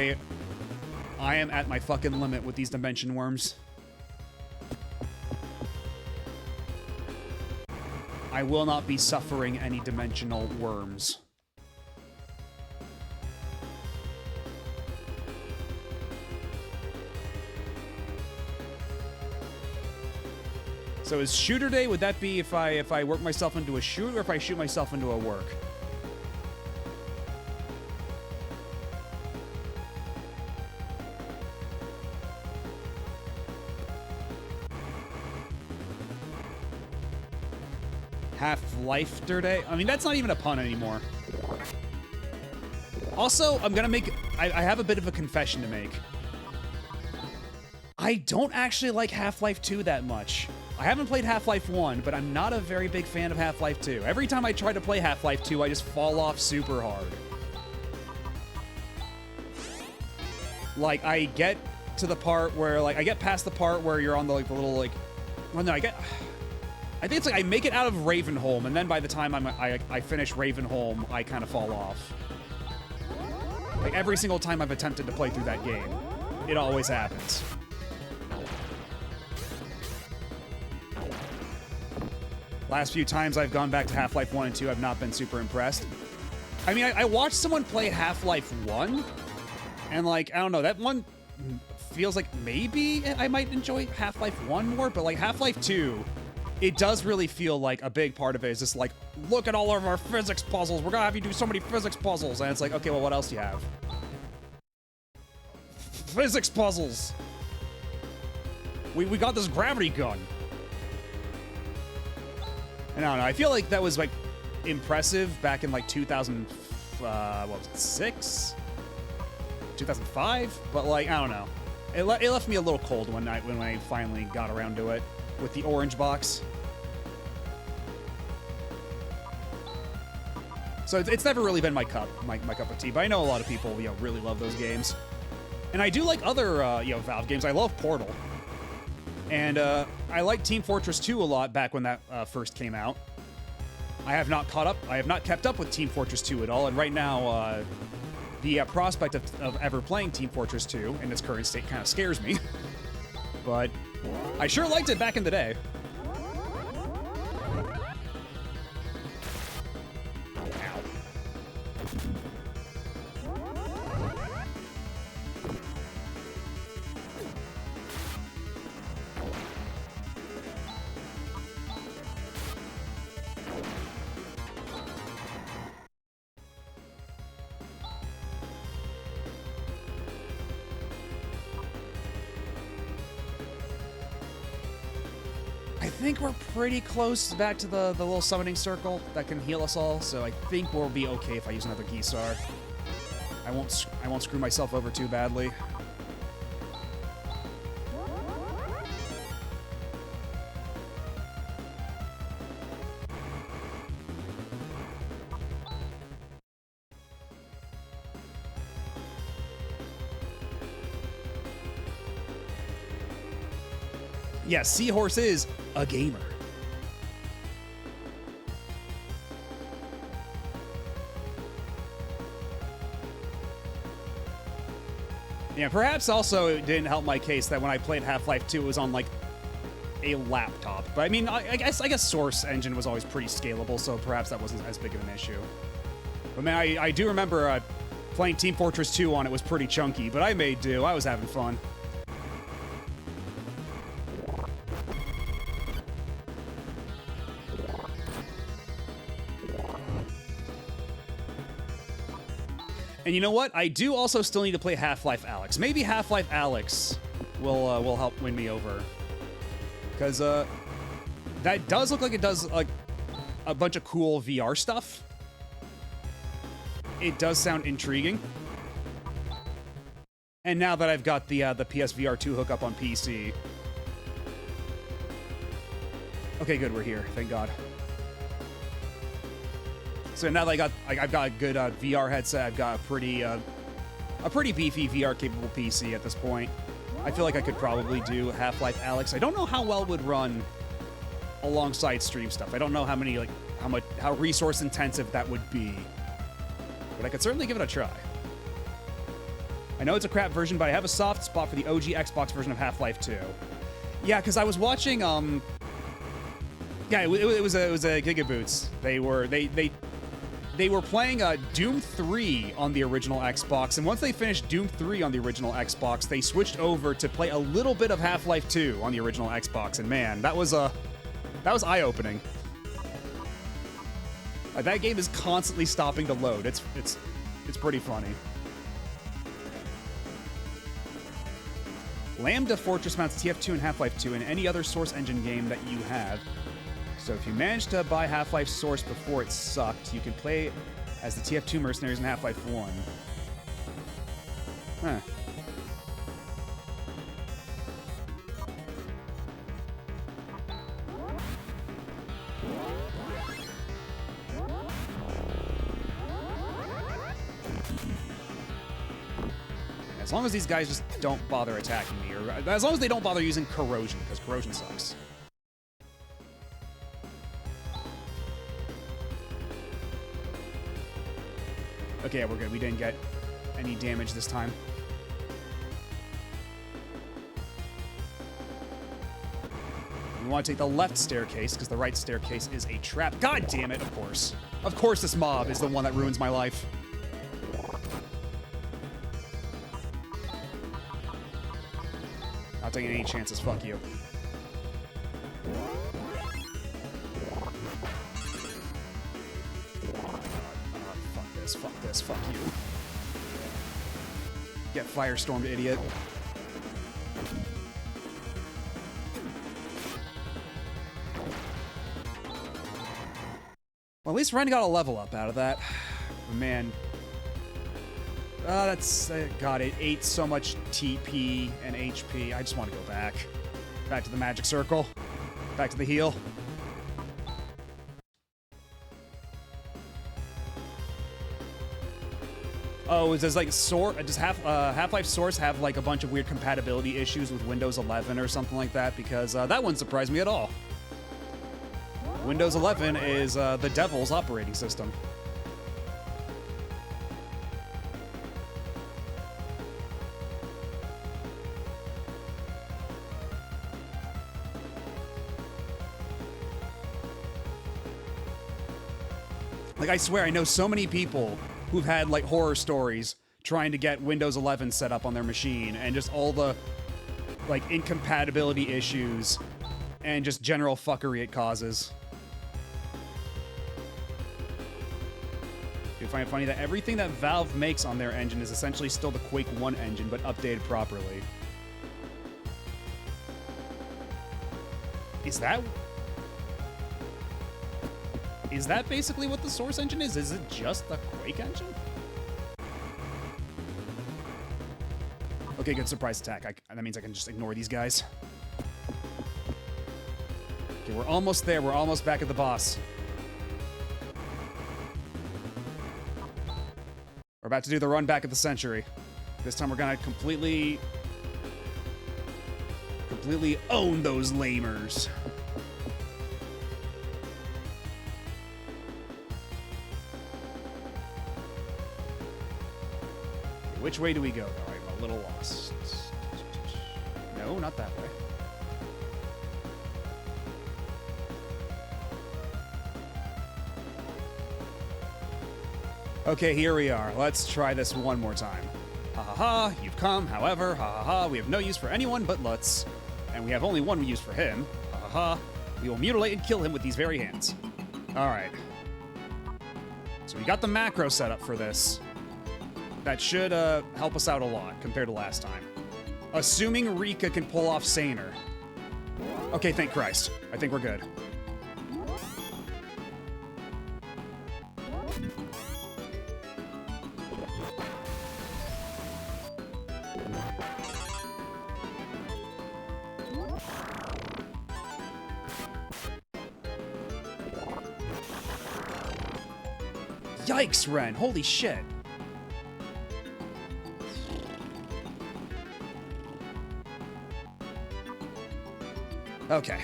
I am at my fucking limit with these dimension worms. I will not be suffering any dimensional worms. So is shooter day, would that be if I work myself into a shoot or if I shoot myself into a work? Half-Life day? I mean, that's not even a pun anymore. Also, I'm gonna make... I have a bit of a confession to make. I don't actually like Half-Life 2 that much. I haven't played Half-Life 1, but I'm not a very big fan of Half-Life 2. Every time I try to play Half-Life 2, I just fall off super hard. Like, I get to the part where, like, I get past the part where you're on the, like, the little, like... Well, no, I think it's like I make it out of Ravenholm, and then by the time I finish Ravenholm, I kind of fall off. Like, every single time I've attempted to play through that game, it always happens. Last few times I've gone back to Half-Life 1 and 2, I've not been super impressed. I mean, I watched someone play Half-Life 1, and, like, I don't know, that one feels like maybe I might enjoy Half-Life 1 more, but, like, Half-Life 2, it does really feel like a big part of it is just like, look at all of our physics puzzles, we're gonna have you do so many physics puzzles, and it's like, okay, well, what else do you have? Physics puzzles! We got this gravity gun. And I don't know, I feel like that was, like, impressive back in, like, 2006? 2005? But, like, I don't know. It left me a little cold when I finally got around to it with the orange box. So it's never really been my cup of tea, but I know a lot of people, you know, really love those games. And I do like other, you know, Valve games. I love Portal. And I liked Team Fortress 2 a lot back when that first came out. I have not kept up with Team Fortress 2 at all, and right now, the prospect of ever playing Team Fortress 2 in its current state kind of scares me. But I sure liked it back in the day. I think we're pretty close back to the little summoning circle that can heal us all, so I think we'll be okay if I use another Gisar. I won't screw myself over too badly. Yes, Seahorse is a gamer. Yeah, perhaps also it didn't help my case that when I played Half-Life 2, it was on, like, a laptop. But I mean, I guess Source Engine was always pretty scalable, so perhaps that wasn't as big of an issue. But man, I do remember playing Team Fortress 2 on it was pretty chunky, but I made do. I was having fun. And you know what? I do also still need to play Half-Life Alyx. Maybe Half-Life Alyx will help win me over. Because that does look like it does like a bunch of cool VR stuff. It does sound intriguing. And now that I've got the PSVR 2 hookup on PC. Okay, good, we're here. Thank God. So now that I've got a good VR headset, I've got a pretty beefy VR capable PC at this point. I feel like I could probably do Half-Life Alyx. I don't know how well it would run alongside stream stuff. I don't know how resource intensive that would be. But I could certainly give it a try. I know it's a crap version, but I have a soft spot for the OG Xbox version of Half-Life 2. Yeah, because I was watching yeah, it was a Gigaboots. They were playing Doom 3 on the original Xbox, and once they finished Doom 3 on the original Xbox, they switched over to play a little bit of Half-Life 2 on the original Xbox, and man, that was eye-opening. That game is constantly stopping to load. It's pretty funny. Lambda Fortress mounts TF2 and Half-Life 2 and any other Source Engine game that you have. So if you managed to buy Half-Life Source before it sucked, you can play as the TF2 mercenaries in Half-Life 1. Huh. As long as these guys just don't bother attacking me, or as long as they don't bother using corrosion, because corrosion sucks. Okay, we're good. We didn't get any damage this time. We want to take the left staircase, because the right staircase is a trap. God damn it, of course. Of course this mob is the one that ruins my life. Not taking any chances, fuck you. Fuck this, fuck you. Get firestormed, idiot. Well, at least Ren got a level up out of that. Man. That's... God, it ate so much TP and HP. I just want to go back. Back to the magic circle. Back to the heal. Oh, does like does Half-Life Source have like a bunch of weird compatibility issues with Windows 11 or something like that? Because that wouldn't surprise me at all. Windows 11 is the devil's operating system. Like, I swear, I know so many people who've had, like, horror stories trying to get Windows 11 set up on their machine, and just all the, like, incompatibility issues and just general fuckery it causes. You find it funny that everything that Valve makes on their engine is essentially still the Quake 1 engine, but updated properly. Is that basically what the Source engine is? Is it just the Quake engine? Okay, good surprise attack. That means I can just ignore these guys. Okay, we're almost there. We're almost back at the boss. We're about to do the run back of the century. This time we're gonna completely own those lamers. Which way do we go, though? All right, well, a little lost. No, not that way. Okay, here we are. Let's try this one more time. Ha ha ha, you've come, however, ha ha ha, we have no use for anyone but Lutz. And we have only one use for him. Ha ha ha, we will mutilate and kill him with these very hands. Alright. So we got the macro set up for this. That should help us out a lot compared to last time. Assuming Rika can pull off Saner. Okay, thank Christ. I think we're good. Yikes, Ren. Holy shit. Okay.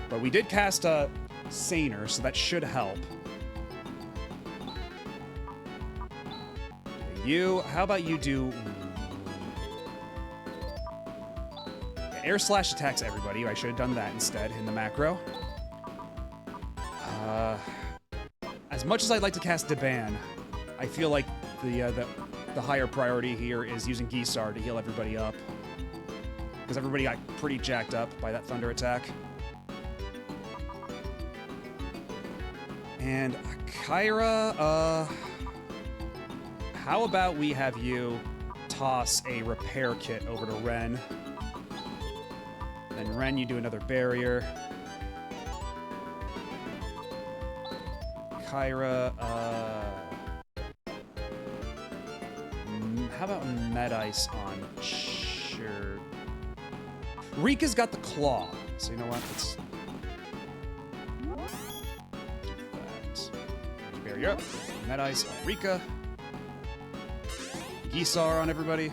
But we did cast a Saner, so that should help. You, how about you do... Yeah, air slash attacks everybody. I should have done that instead in the macro. As much as I'd like to cast Deban, I feel like the higher priority here is using Gisar to heal everybody up. Because everybody got pretty jacked up by that Thunder attack. And Kyra, how about we have you toss a repair kit over to Ren? Then Ren, you do another barrier. Kyra, how about Med Ice on Sure. Rika's got the claw, so you know what? Let's do that. Barrier up. Med Ice on Rika. Gisar on everybody.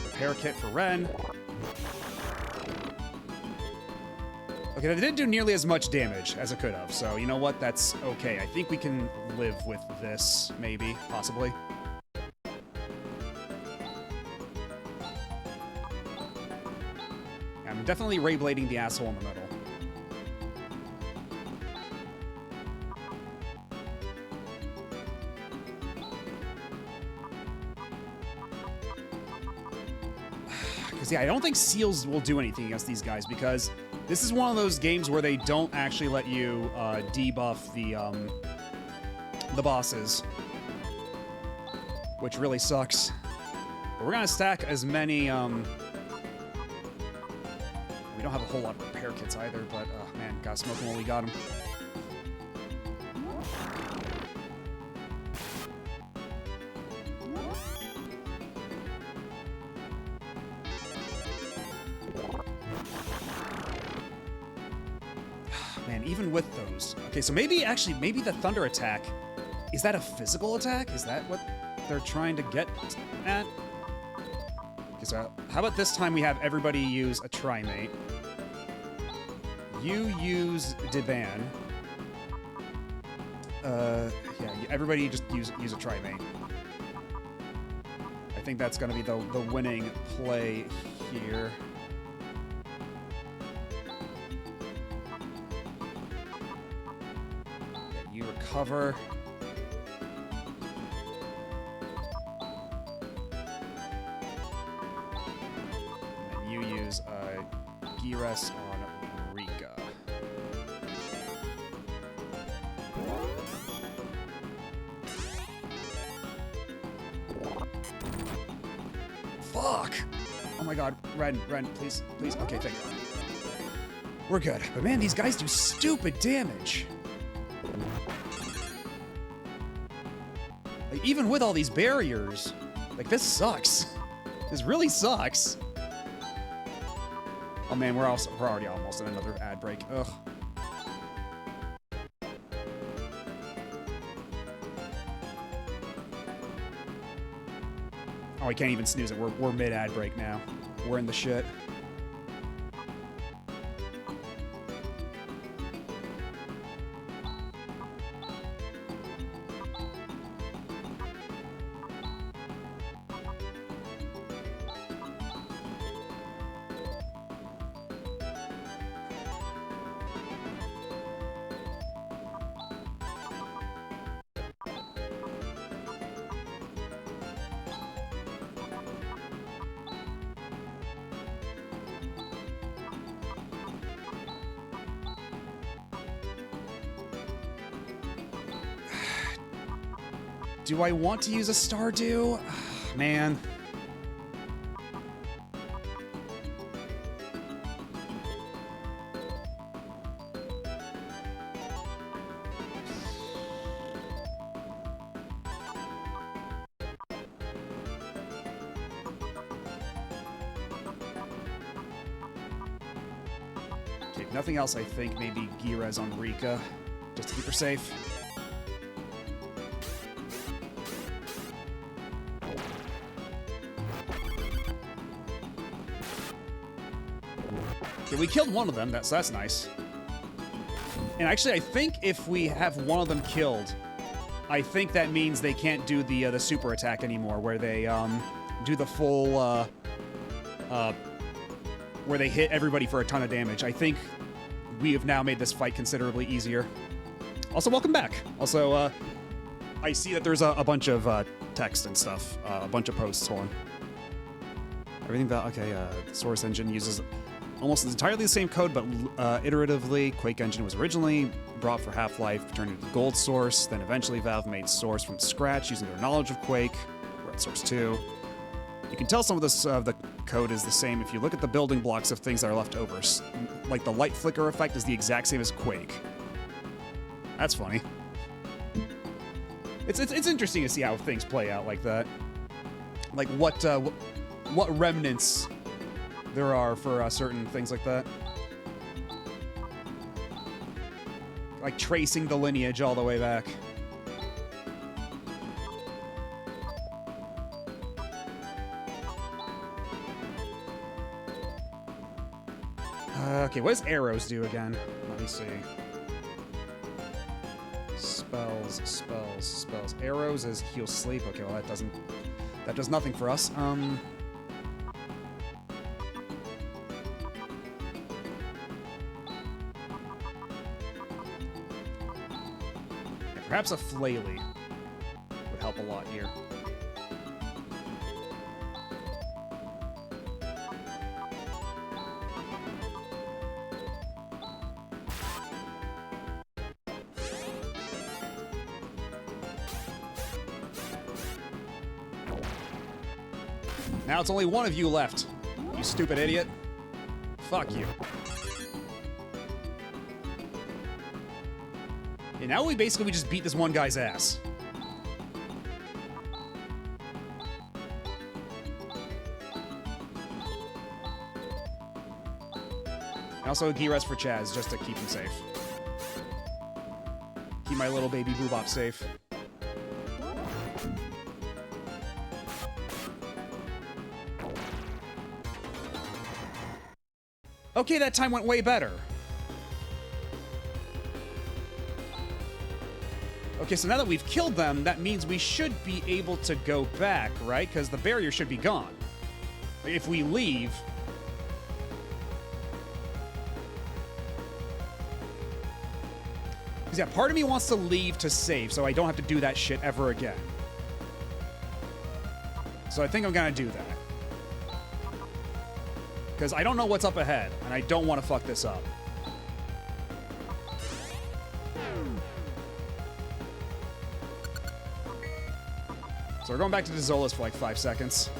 Repair kit for Ren. Okay, that didn't do nearly as much damage as it could have, so you know what? That's okay. I think we can live with this, maybe, possibly. I'm definitely Rayblading the asshole in the middle. Because, yeah, I don't think Seals will do anything against these guys, because this is one of those games where they don't actually let you debuff the bosses, which really sucks. But we're gonna stack as many. We don't have a whole lot of repair kits either, but man, gotta smoke them while we got them. Man, even with those. Okay, so maybe the Thunder attack, is that a physical attack? Is that what they're trying to get at? Okay, so how about this time we have everybody use a Trimate. You use Deban. Yeah, everybody just use a Trimate. I think that's gonna be the winning play here. Recover. And then you use Gires on Rika. Fuck! Oh my god, Ren, please. Okay, thank God. We're good. But man, these guys do stupid damage. Like, even with all these barriers, like, this sucks. This really sucks. Oh man, we're already almost in another ad break. Ugh. Oh, I can't even snooze it. We're mid ad break now. We're in the shit. Do I want to use a Stardew? Man. Okay, if nothing else, I think maybe Girez on Rika, just to keep her safe. Okay, we killed one of them, so that's nice. And actually, I think if we have one of them killed, I think that means they can't do the super attack anymore, where they do the full where they hit everybody for a ton of damage. I think we have now made this fight considerably easier. Also, welcome back. Also, I see that there's a bunch of text and stuff, a bunch of posts. Hold on. Everything about okay. The Source Engine uses almost entirely the same code, but iteratively. Quake Engine was originally brought for Half-Life, turned into Gold Source, then eventually Valve made Source from scratch using their knowledge of Quake. We're at Source 2. You can tell some of this the code is the same if you look at the building blocks of things that are left over. Like the light flicker effect is the exact same as Quake. That's funny. It's interesting to see how things play out like that. Like what remnants there are for certain things like that. Like tracing the lineage all the way back. Okay, what does arrows do again? Let me see. Spells, spells, spells. Arrows is heal sleep. Okay, well that does nothing for us. Perhaps a flaily would help a lot here. Now it's only one of you left, you stupid idiot. Fuck you. And now we just beat this one guy's ass. And also a Girez for Chaz, just to keep him safe. Keep my little baby Boobop safe. Okay, that time went way better. Okay, so now that we've killed them, that means we should be able to go back, right? Because the barrier should be gone. If we leave... Because, yeah, part of me wants to leave to save, so I don't have to do that shit ever again. So I think I'm gonna do that. Because I don't know what's up ahead, and I don't want to fuck this up. So we're going back to Dezolas for like 5 seconds.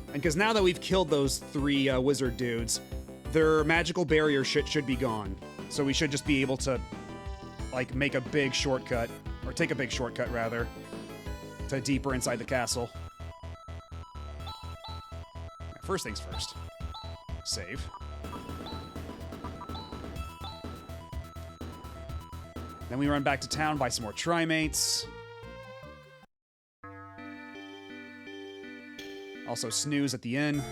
And because now that we've killed those 3 wizard dudes, their magical barrier shit should be gone. So we should just be able to, like, make a big shortcut, or take a big shortcut, rather, to deeper inside the castle. First things first. Save. Then we run back to town, buy some more Trimates. Also snooze at the inn.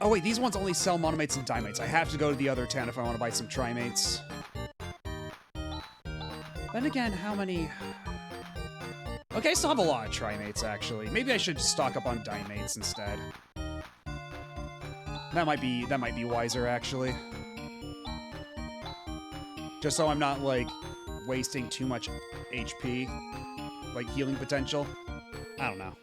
Oh wait, these ones only sell monomates and dimates. I have to go to the other town if I want to buy some Trimates. Then again, how many... Okay, I still have a lot of Trimates, actually. Maybe I should stock up on Dimates instead. That might be wiser, actually. Just so I'm not, like, wasting too much HP. Like, healing potential. I don't know.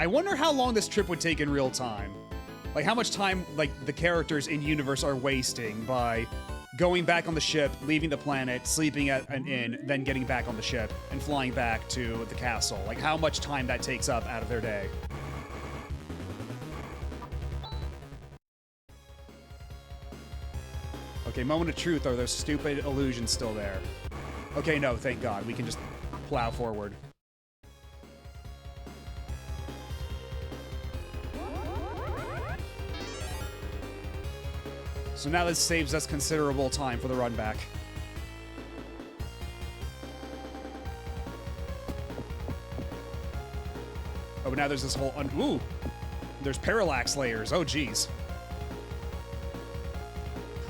I wonder how long this trip would take in real time. Like, how much time, like, the characters in universe are wasting by going back on the ship, leaving the planet, sleeping at an inn, then getting back on the ship and flying back to the castle. Like, how much time that takes up out of their day. Okay, moment of truth. Are those stupid illusions still there? Okay, no, thank God. We can just plow forward. So now this saves us considerable time for the run back. Oh, but now there's this whole... Ooh! There's parallax layers. Oh, geez.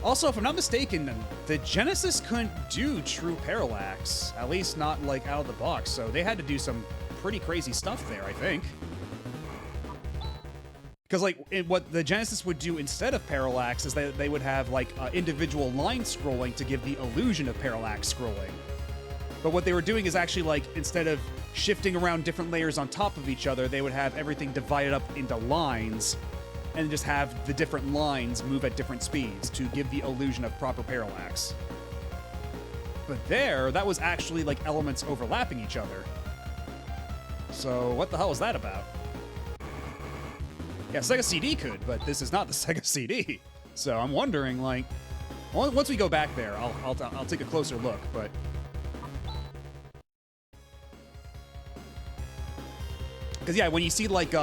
Also, if I'm not mistaken, the Genesis couldn't do true parallax. At least not, like, out of the box. So they had to do some pretty crazy stuff there, I think. Because, like, what the Genesis would do instead of parallax is that they would have, like, individual line scrolling to give the illusion of parallax scrolling. But what they were doing is actually, like, instead of shifting around different layers on top of each other, they would have everything divided up into lines and just have the different lines move at different speeds to give the illusion of proper parallax. But there, that was actually, like, elements overlapping each other. So what the hell was that about? Yeah, Sega CD could, but this is not the Sega CD. So I'm wondering, like, once we go back there, I'll take a closer look. But because yeah, when you see like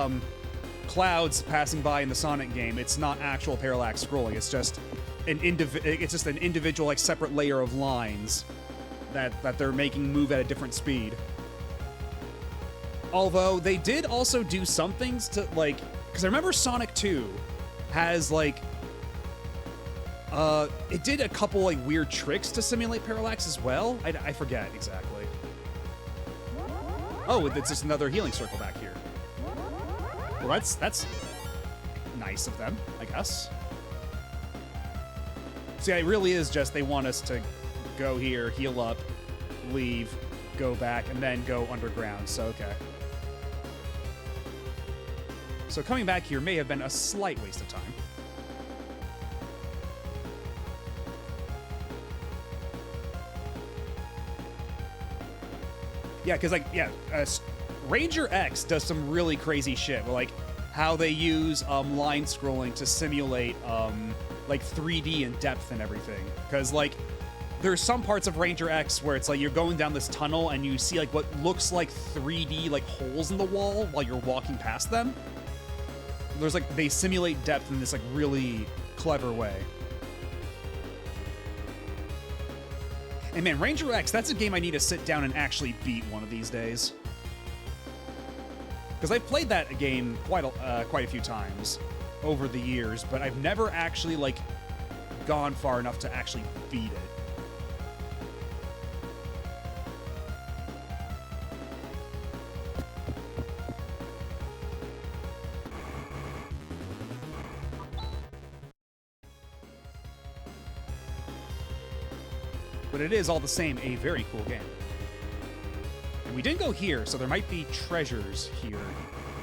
clouds passing by in the Sonic game, it's not actual parallax scrolling. It's just an individual like separate layer of lines that they're making move at a different speed. Although they did also do some things to like. Because I remember Sonic 2 has, like, it did a couple, like, weird tricks to simulate parallax as well. I forget exactly. Oh, it's just another healing circle back here. Well, that's nice of them, I guess. So yeah, it really is just they want us to go here, heal up, leave, go back, and then go underground, so okay. So coming back here may have been a slight waste of time. Yeah, because, like, yeah, Ranger X does some really crazy shit. Like, how they use line scrolling to simulate, like, 3D and depth and everything. Because, like, there's some parts of Ranger X where it's like you're going down this tunnel and you see, like, what looks like 3D, like, holes in the wall while you're walking past them. There's like, they simulate depth in this like really clever way. And man, Ranger X, that's a game I need to sit down and actually beat one of these days. Because I've played that game quite a few times over the years, but I've never actually like gone far enough to actually beat it. But it is all the same a very cool game. And we didn't go here, so there might be treasures here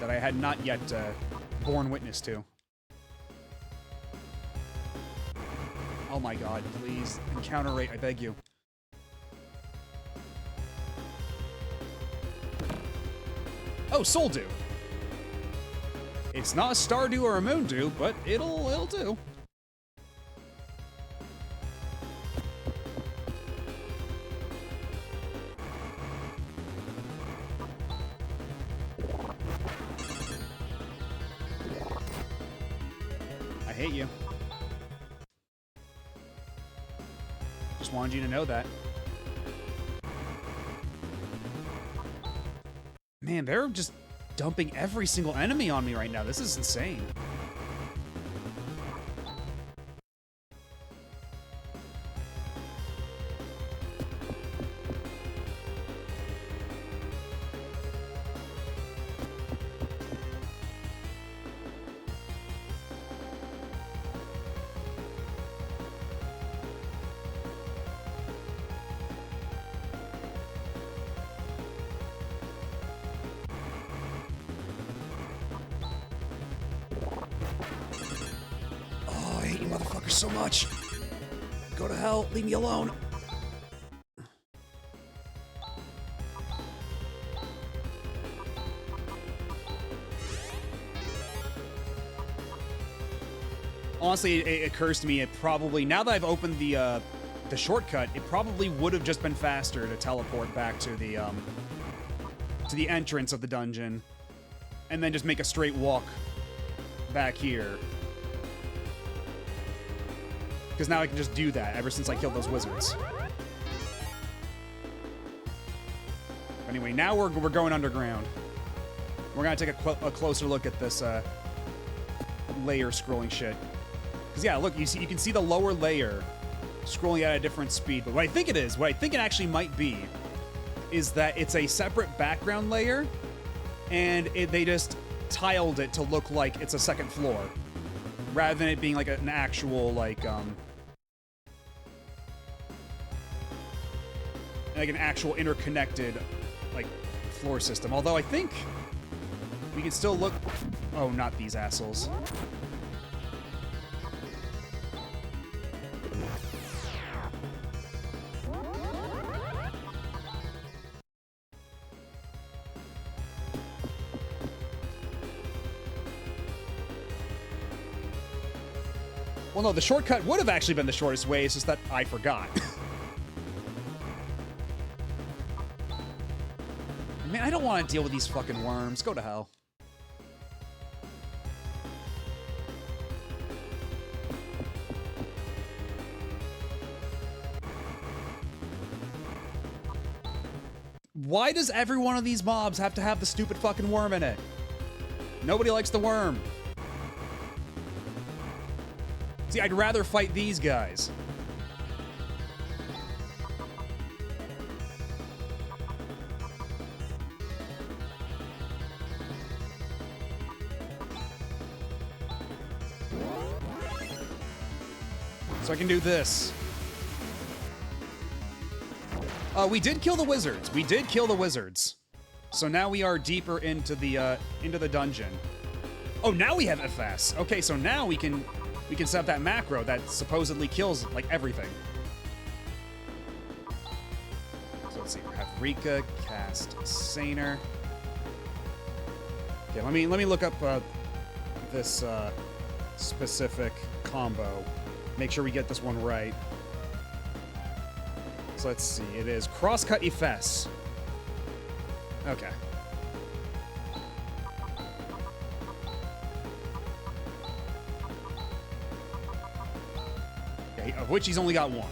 that I had not yet borne witness to. Oh my god, please. Encounter rate, I beg you. Oh, Soul Dew. It's not a Stardew or a Moondew, but it'll do. I hate you. Just wanted you to know that. Man, they're just dumping every single enemy on me right now. This is insane. So much. Go to hell. Leave me alone. Honestly, it occurs to me it probably, now that I've opened the shortcut, it probably would have just been faster to teleport back to the entrance of the dungeon and then just make a straight walk back here. Because now I can just do that ever since I killed those wizards. Anyway, now we're going underground. We're gonna take a closer look at this layer scrolling shit. Because yeah, look, you can see the lower layer scrolling at a different speed. But what I think it is, what I think it actually might be, is that it's a separate background layer, and they just tiled it to look like it's a second floor, rather than it being like an actual like an actual interconnected like floor system. Although I think we can still look. Oh, not these assholes. Well, no, the shortcut would have actually been the shortest way, it's just that I forgot. Man, I don't want to deal with these fucking worms. Go to hell. Why does every one of these mobs have to have the stupid fucking worm in it? Nobody likes the worm. See, I'd rather fight these guys. So I can do this. We did kill the wizards. We did kill the wizards. So now we are deeper into the dungeon. Oh, now we have FS. Okay, so now we can set up that macro that supposedly kills like everything. So let's see. We have Rika cast Saner. Okay, let me look up this specific combo. Make sure we get this one right. So let's see. It is Crosscut Efes. Okay. Okay, of which he's only got one.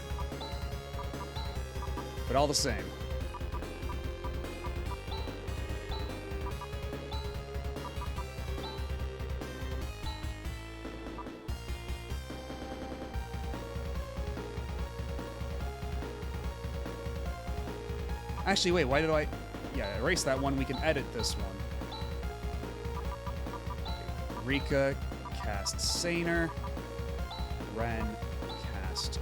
But all the same. Actually, wait, why did I... Yeah, erase that one. We can edit this one. Rika cast Saner. Ren cast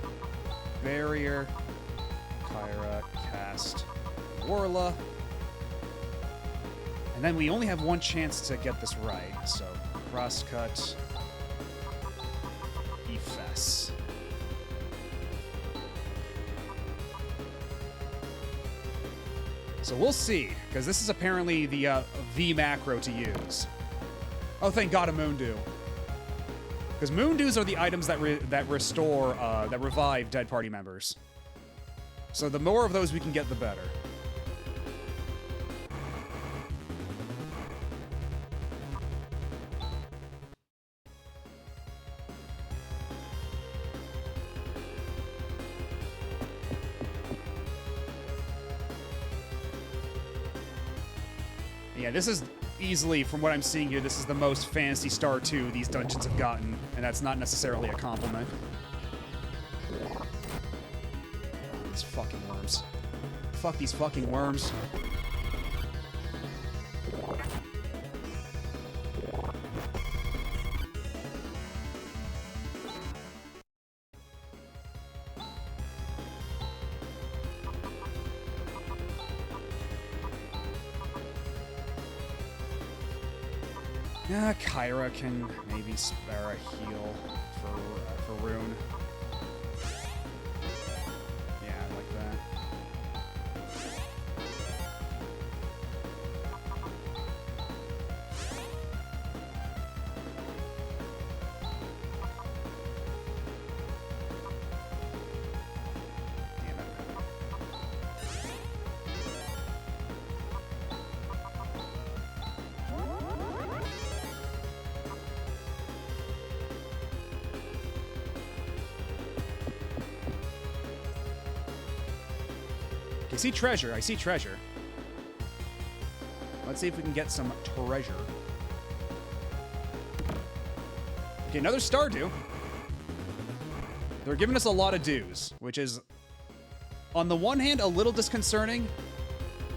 Barrier. Kyra cast Warla. And then we only have one chance to get this right. So, Crosscut Efes. So we'll see, because this is apparently the macro to use. Oh, thank God, a Moondew. Because Moondews are the items that restore, that revive dead party members. So the more of those we can get, the better. Yeah, this is easily, from what I'm seeing here, this is the most Phantasy Star 2 these dungeons have gotten, and that's not necessarily a compliment. These fucking worms. Fuck these fucking worms. Yeah, Kyra can maybe spare a heal for Rune. Yeah, I like that. Damn it. I see treasure. I see treasure. Let's see if we can get some treasure. Okay, another Stardew. They're giving us a lot of dues, which is, on the one hand, a little disconcerting,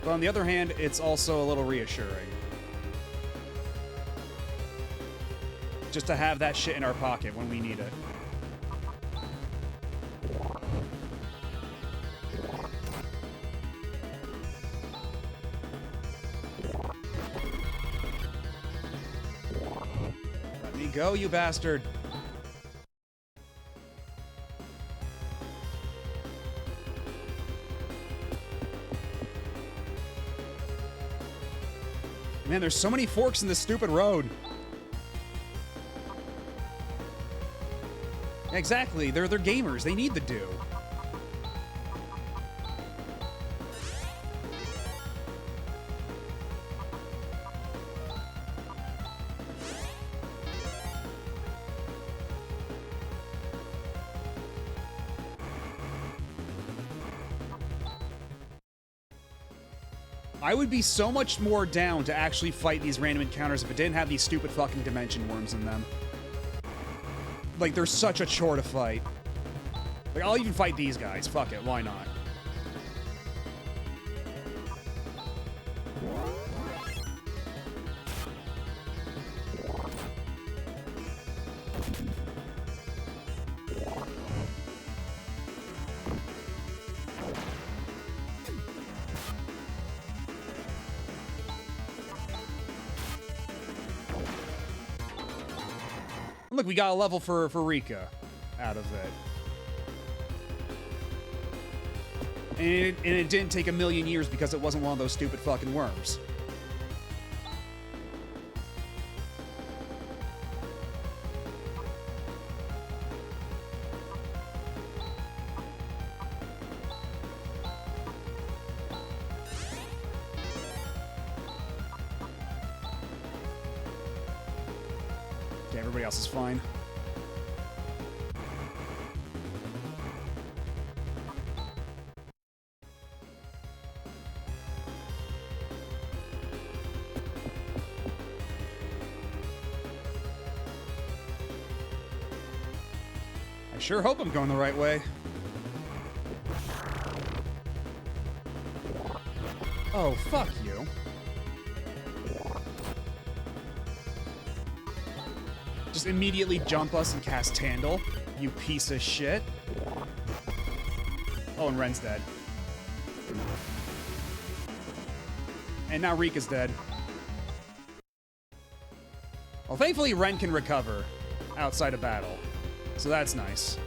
but on the other hand, it's also a little reassuring. Just to have that shit in our pocket when we need it. Let me go, you bastard. Man, there's so many forks in this stupid road. Exactly, they're gamers. They need the dew. I would be so much more down to actually fight these random encounters if it didn't have these stupid fucking dimension worms in them. Like, they're such a chore to fight. Like, I'll even fight these guys. Fuck it, why not? Look, we got a level for Rika out of it. And it didn't take a million years because it wasn't one of those stupid fucking worms. Okay, everybody else is fine. I sure hope I'm going the right way. Oh, fuck you. Just immediately jump us and cast Tandle, you piece of shit. Oh, and Ren's dead. And now Rika's dead. Well, thankfully Ren can recover outside of battle. So that's nice.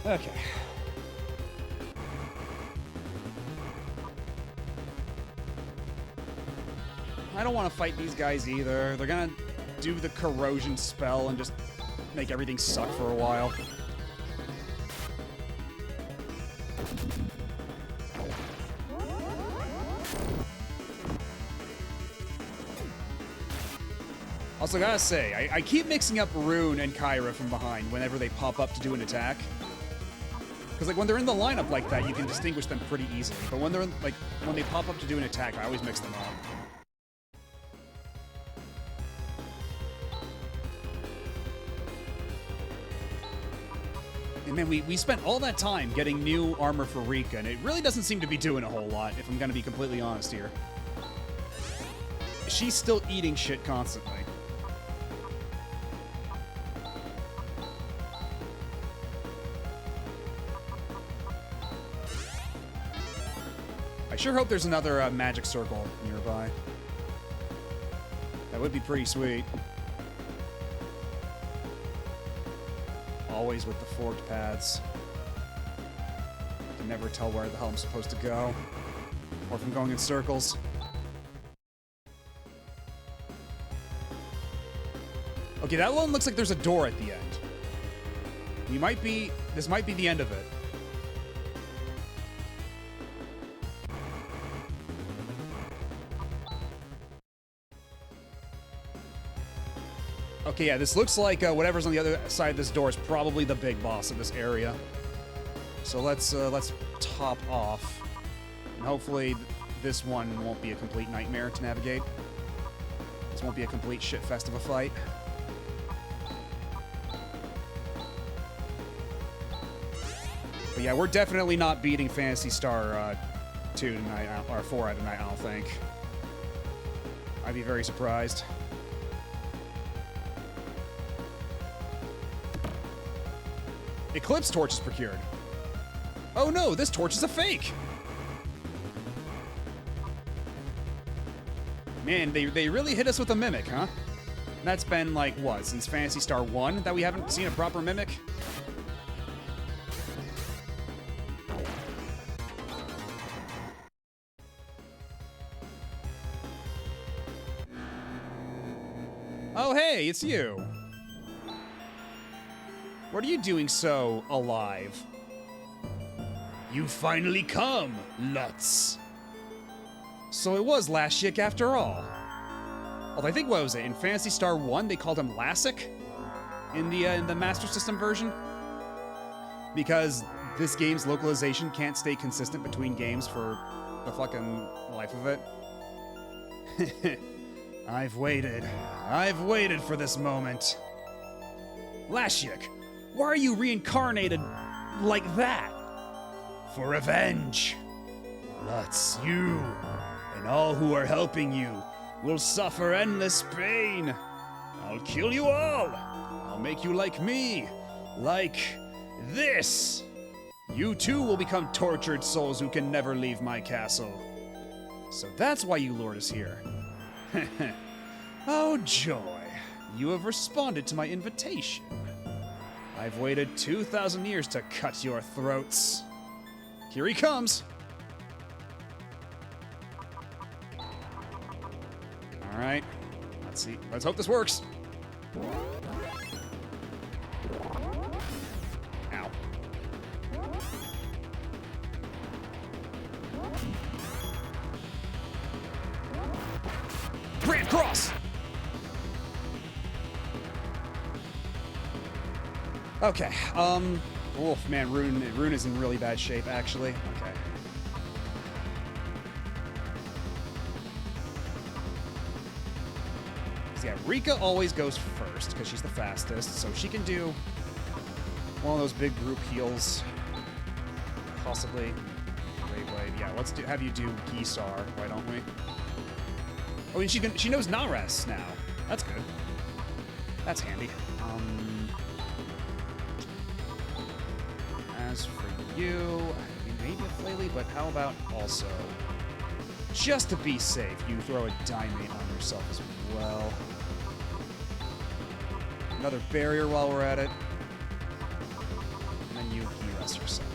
Okay. I don't want to fight these guys either. They're gonna do the corrosion spell and just make everything suck for a while. Also, gotta say, I keep mixing up Rune and Kyra from behind whenever they pop up to do an attack. Because, like, when they're in the lineup like that, you can distinguish them pretty easily. But when they're, like, when they pop up to do an attack, I always mix them up. And man, we spent all that time getting new armor for Rika, and it really doesn't seem to be doing a whole lot, if I'm gonna be completely honest here. She's still eating shit constantly. I sure hope there's another magic circle nearby. That would be pretty sweet. Always with the forked paths. I can never tell where the hell I'm supposed to go. Or if I'm going in circles. Okay, that one looks like there's a door at the end. This might be the end of it. Okay, yeah, this looks like whatever's on the other side of this door is probably the big boss of this area. So let's top off, and hopefully this one won't be a complete nightmare to navigate. This won't be a complete shitfest of a fight. But yeah, we're definitely not beating Phantasy Star 2 tonight, or 4 tonight, I don't think. I'd be very surprised. Eclipse torch is procured. Oh no, this torch is a fake! Man, they really hit us with a mimic, huh? And that's been, like, what, since Phantasy Star 1 that we haven't seen a proper mimic? Oh hey, it's you! What are you doing so alive? You finally come, Lutz. So it was Lashyik after all. Although I think, what was it, in Phantasy Star 1 they called him Lassic? In the Master System version? Because this game's localization can't stay consistent between games for the fucking life of it. I've waited for this moment. Lashyik, why are you reincarnated like that? For revenge. Lutz, you and all who are helping you will suffer endless pain. I'll kill you all. I'll make you like me. Like this. You too will become tortured souls who can never leave my castle. So that's why you lured us here. Oh joy. You have responded to my invitation. I've waited 2,000 years to cut your throats. Here he comes. All right. Let's see. Let's hope this works. Ow. Grand Cross! Okay, oof, man, Rune is in really bad shape, actually. Okay. So yeah, Rika always goes first, because she's the fastest, so she can do one of those big group heals. Possibly. Wait, yeah, let's have you do Gisar, why don't we? Oh, and she knows Nares now. That's good. That's handy. As for you, I mean, maybe a Flaily, but how about also, just to be safe, you throw a Diamond on yourself as well. Another barrier while we're at it. And then You rest yourself.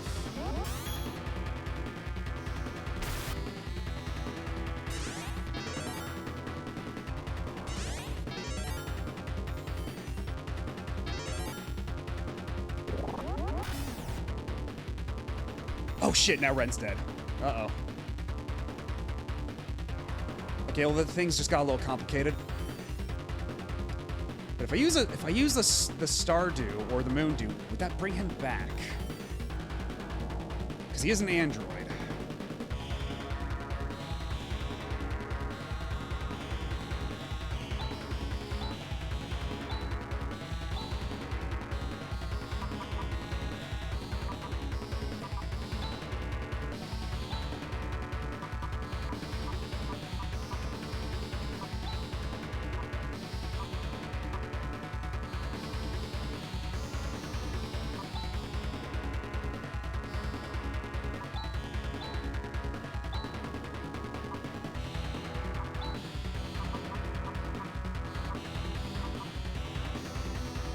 Oh shit, now Ren's dead. Uh-oh. Okay, well the things just got a little complicated. But if I use the Stardew or the Moondew, would that bring him back? Because he is an android.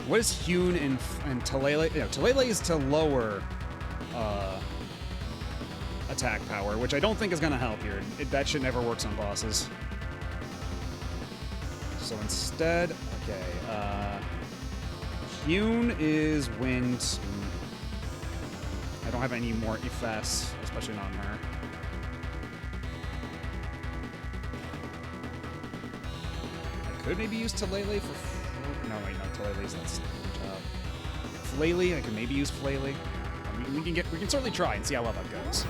What is Hewn and Talele? You know, Talele is to lower attack power, which I don't think is going to help here. That shit never works on bosses. So instead, okay, Hewn is wind. I don't have any more effects, especially not on her. I could maybe use Talele for... No, wait, no, Talele's not Flaily, I can maybe use Flaily. I mean, we can certainly try and see how well that goes.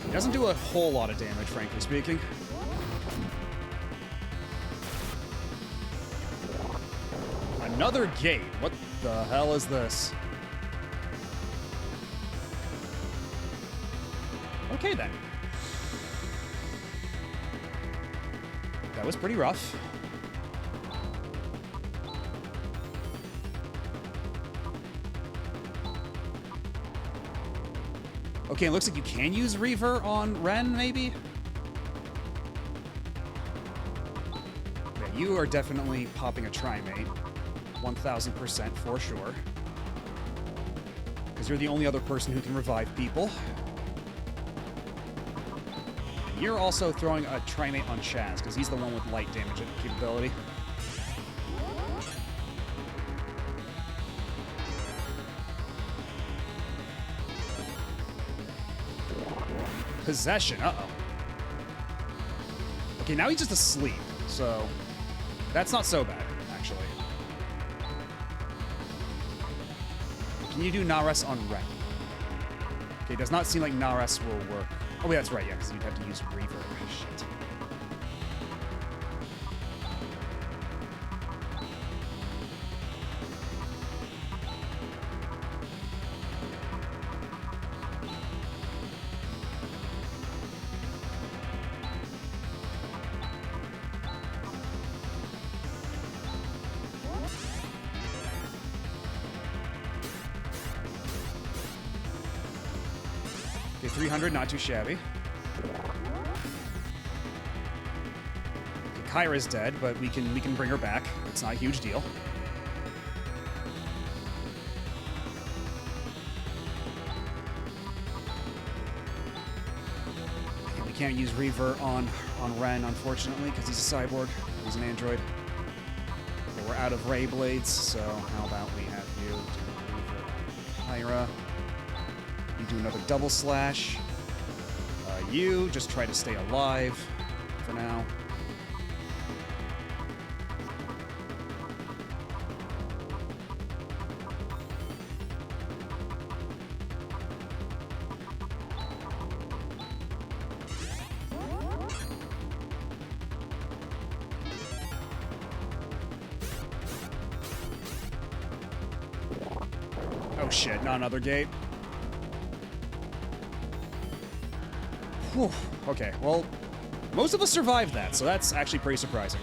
It doesn't do a whole lot of damage, frankly speaking. Another gate. What the hell is this? Okay, then. That was pretty rough. Okay, it looks like you can use Reaver on Ren, maybe? Yeah, you are definitely popping a Trimate. 1000% for sure. Because you're the only other person who can revive people. And you're also throwing a Trimate on Chaz, because he's the one with light damage capability. Possession, uh-oh. Okay, now he's just asleep, so that's not so bad, actually. Can you do Nares on Ren? Okay, does not seem like Nares will work. Oh, wait, that's right, yeah, because you'd have to use Reaver. Shit. Okay, 300, not too shabby. Okay, Kyra's dead, but we can bring her back. It's not a huge deal. Okay, we can't use Reaver on Ren, unfortunately, because he's a cyborg. He's an android. Okay, we're out of Ray Blades, so how about we have you do Reaver on Kyra. You do another double slash. You just try to stay alive for now. Oh shit, not another gate. Whew. Okay, well, most of us survived that, so that's actually pretty surprising.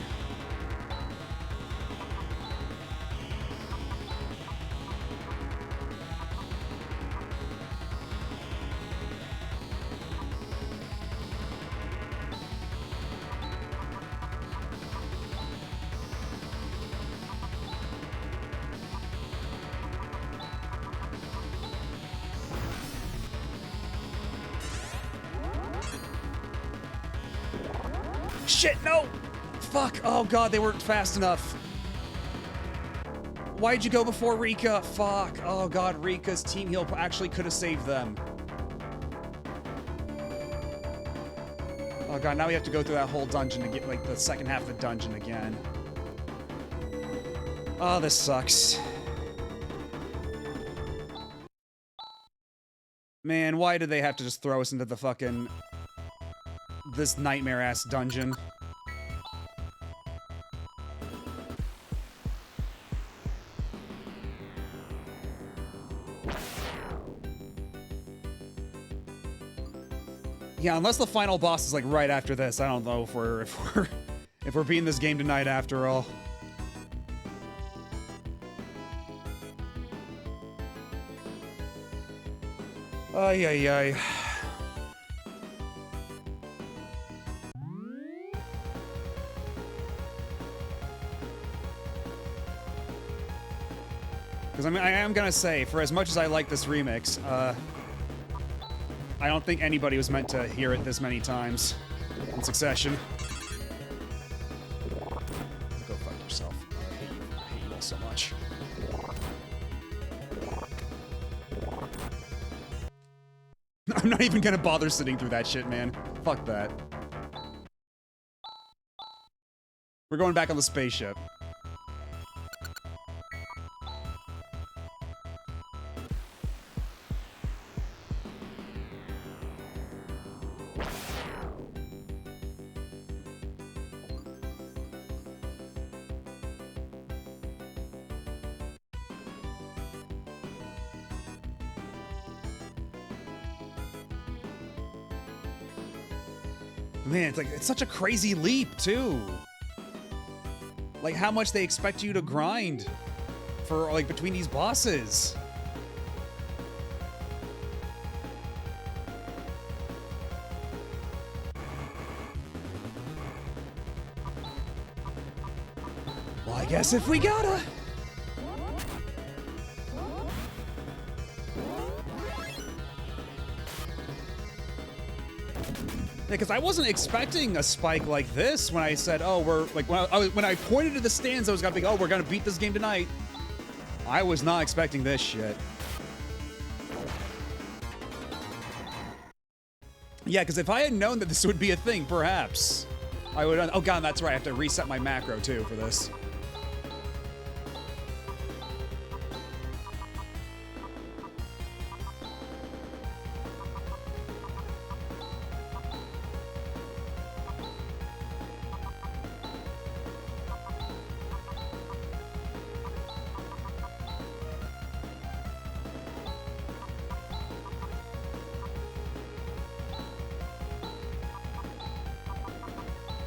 shit, no! Fuck, oh god, they weren't fast enough. Why'd you go before Rika? Fuck, oh god, Rika's team heal actually could have saved them. Oh god, now we have to go through that whole dungeon to get, like, the second half of the dungeon again. Oh, this sucks. Man, why did they have to just throw us into the fucking... this nightmare-ass dungeon? Yeah, unless the final boss is like right after this, I don't know if we're beating this game tonight after all. Ay ay ay. Because I mean, I am gonna say, for as much as I like this remix, I don't think anybody was meant to hear it this many times in succession. Go fuck yourself. I hate you all so much. I'm not even gonna bother sitting through that shit, man. Fuck that. We're going back on the spaceship. Man, it's such a crazy leap, too. Like, how much they expect you to grind for, like, between these bosses. Well, I guess if we gotta. Because I wasn't expecting a spike like this when I said, oh, we're like, when I pointed to the stands, I was gonna be, oh, we're gonna beat this game tonight. I was not expecting this shit. Yeah, because if I had known that this would be a thing, perhaps I would. Oh god, that's right. I have to reset my macro too for this.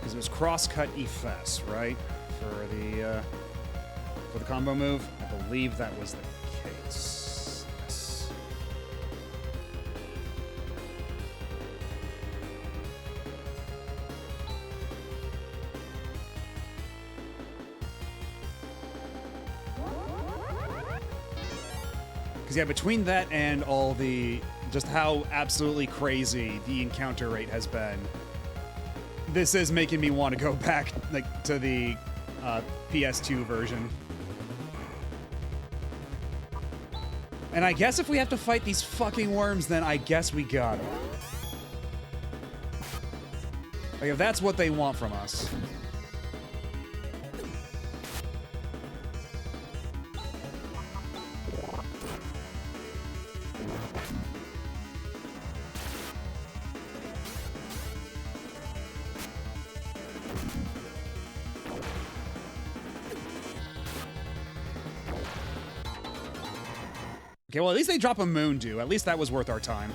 It was crosscut EFS, right? For the combo move? I believe that was the case. Yes. Because yeah, between that and all the just how absolutely crazy the encounter rate has been, this is making me want to go back, like, to the PS2 version. And I guess if we have to fight these fucking worms, then I guess we got it. Like, if that's what they want from us. Okay, well, at least they drop a moon dew. At least that was worth our time.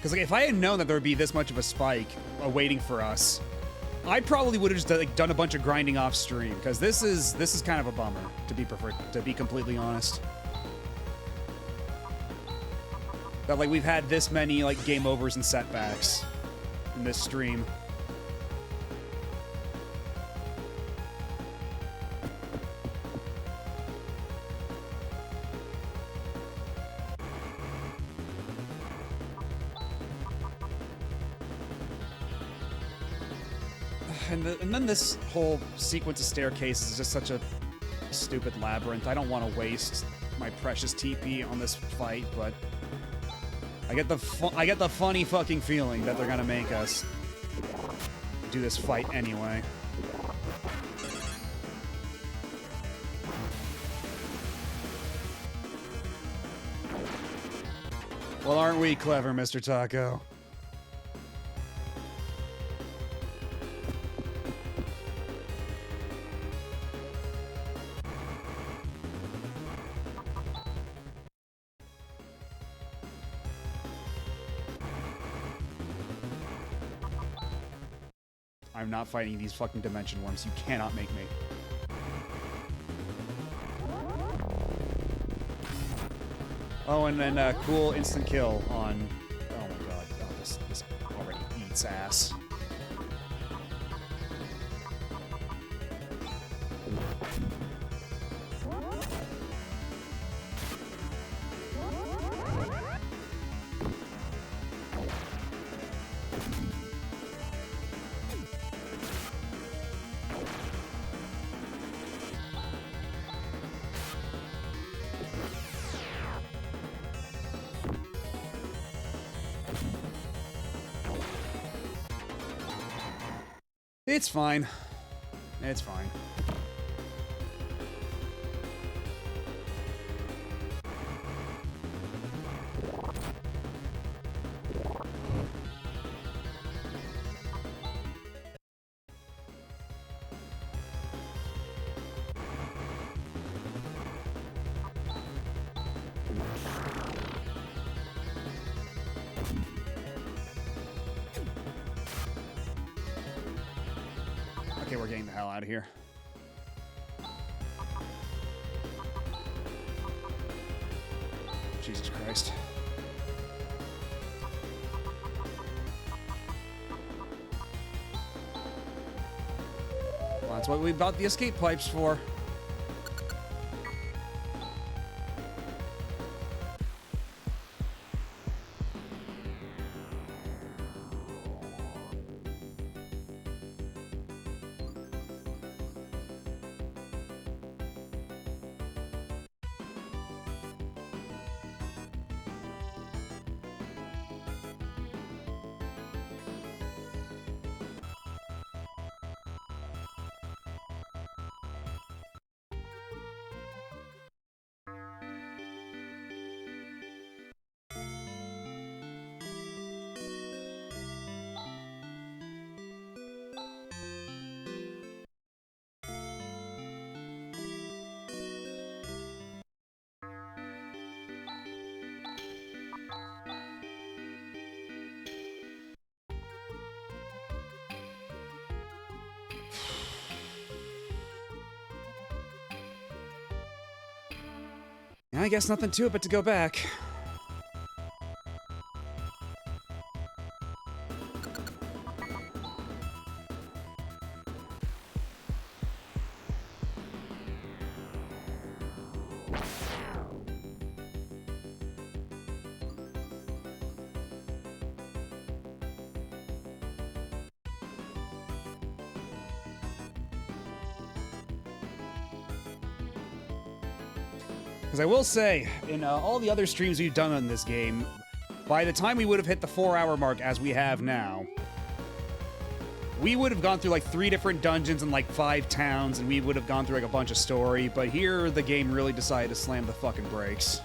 Because like, if I had known that there would be this much of a spike waiting for us, I probably would have just like, done a bunch of grinding off stream. Because this is kind of a bummer, to be completely honest. That like we've had this many like game overs and setbacks in this stream. And then this whole sequence of staircases is just such a stupid labyrinth. I don't want to waste my precious TP on this fight, but I get the funny fucking feeling that they're gonna make us do this fight anyway. Well, aren't we clever, Mr. Taco? I'm not fighting these fucking dimension worms. You cannot make me. Oh, and then cool instant kill on... Oh my god. Oh, this already eats ass. It's fine. It's fine. Okay, we're getting the hell out of here. Jesus Christ. Well, that's what we bought the escape pipes for. I guess nothing to it but to go back. Because I will say, in all the other streams we've done on this game, by the time we would have hit the 4-hour mark as we have now, we would have gone through like 3 different dungeons and like 5 towns, and we would have gone through like a bunch of story, but here the game really decided to slam the fucking brakes.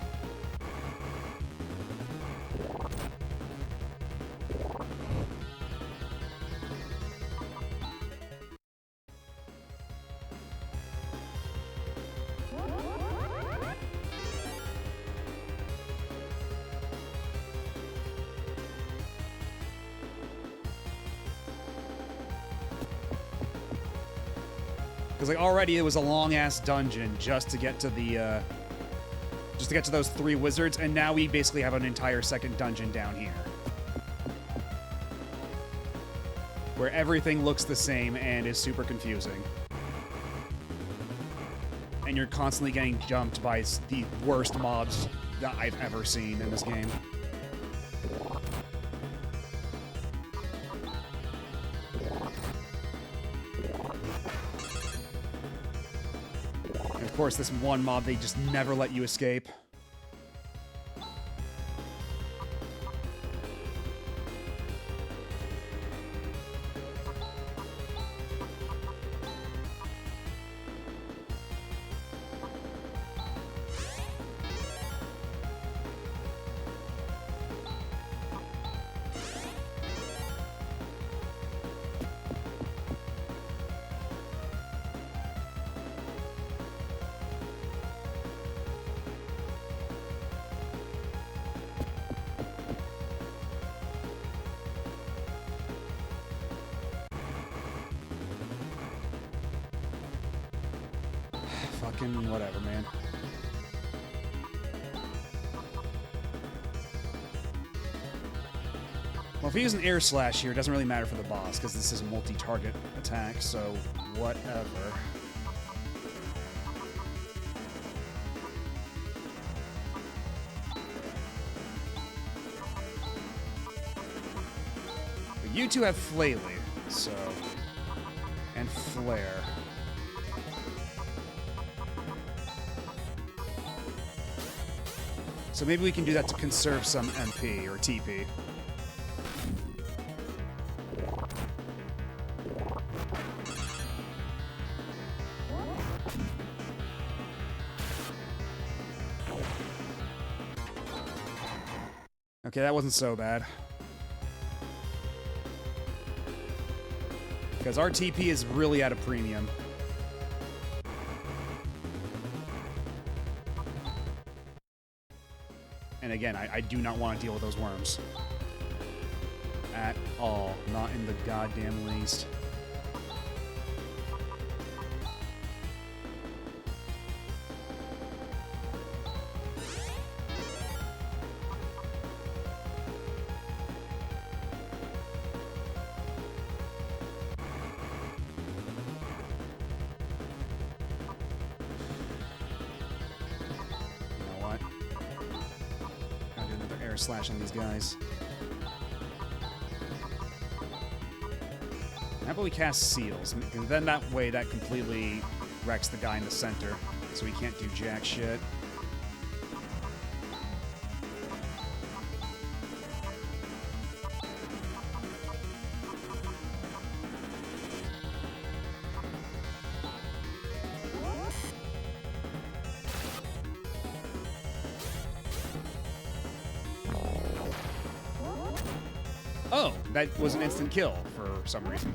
Because like already it was a long ass dungeon just to get to the those 3 wizards, and now we basically have an entire second dungeon down here. Where everything looks the same and is super confusing. And you're constantly getting jumped by the worst mobs that I've ever seen in this game. And of course, this one mob, they just never let you escape. Fucking whatever, man. Well, if he uses an air slash here, it doesn't really matter for the boss, because this is a multi-target attack, so whatever. But you two have Flaily, so... and Flare. So maybe we can do that to conserve some MP, or TP. Okay, that wasn't so bad. Because our TP is really at a premium. And again, I do not want to deal with those worms. At all. Not in the goddamn least. Slash on these guys. How about we cast Seals? And then that way that completely wrecks the guy in the center, so he can't do jack shit. Oh, that was an instant kill for some reason.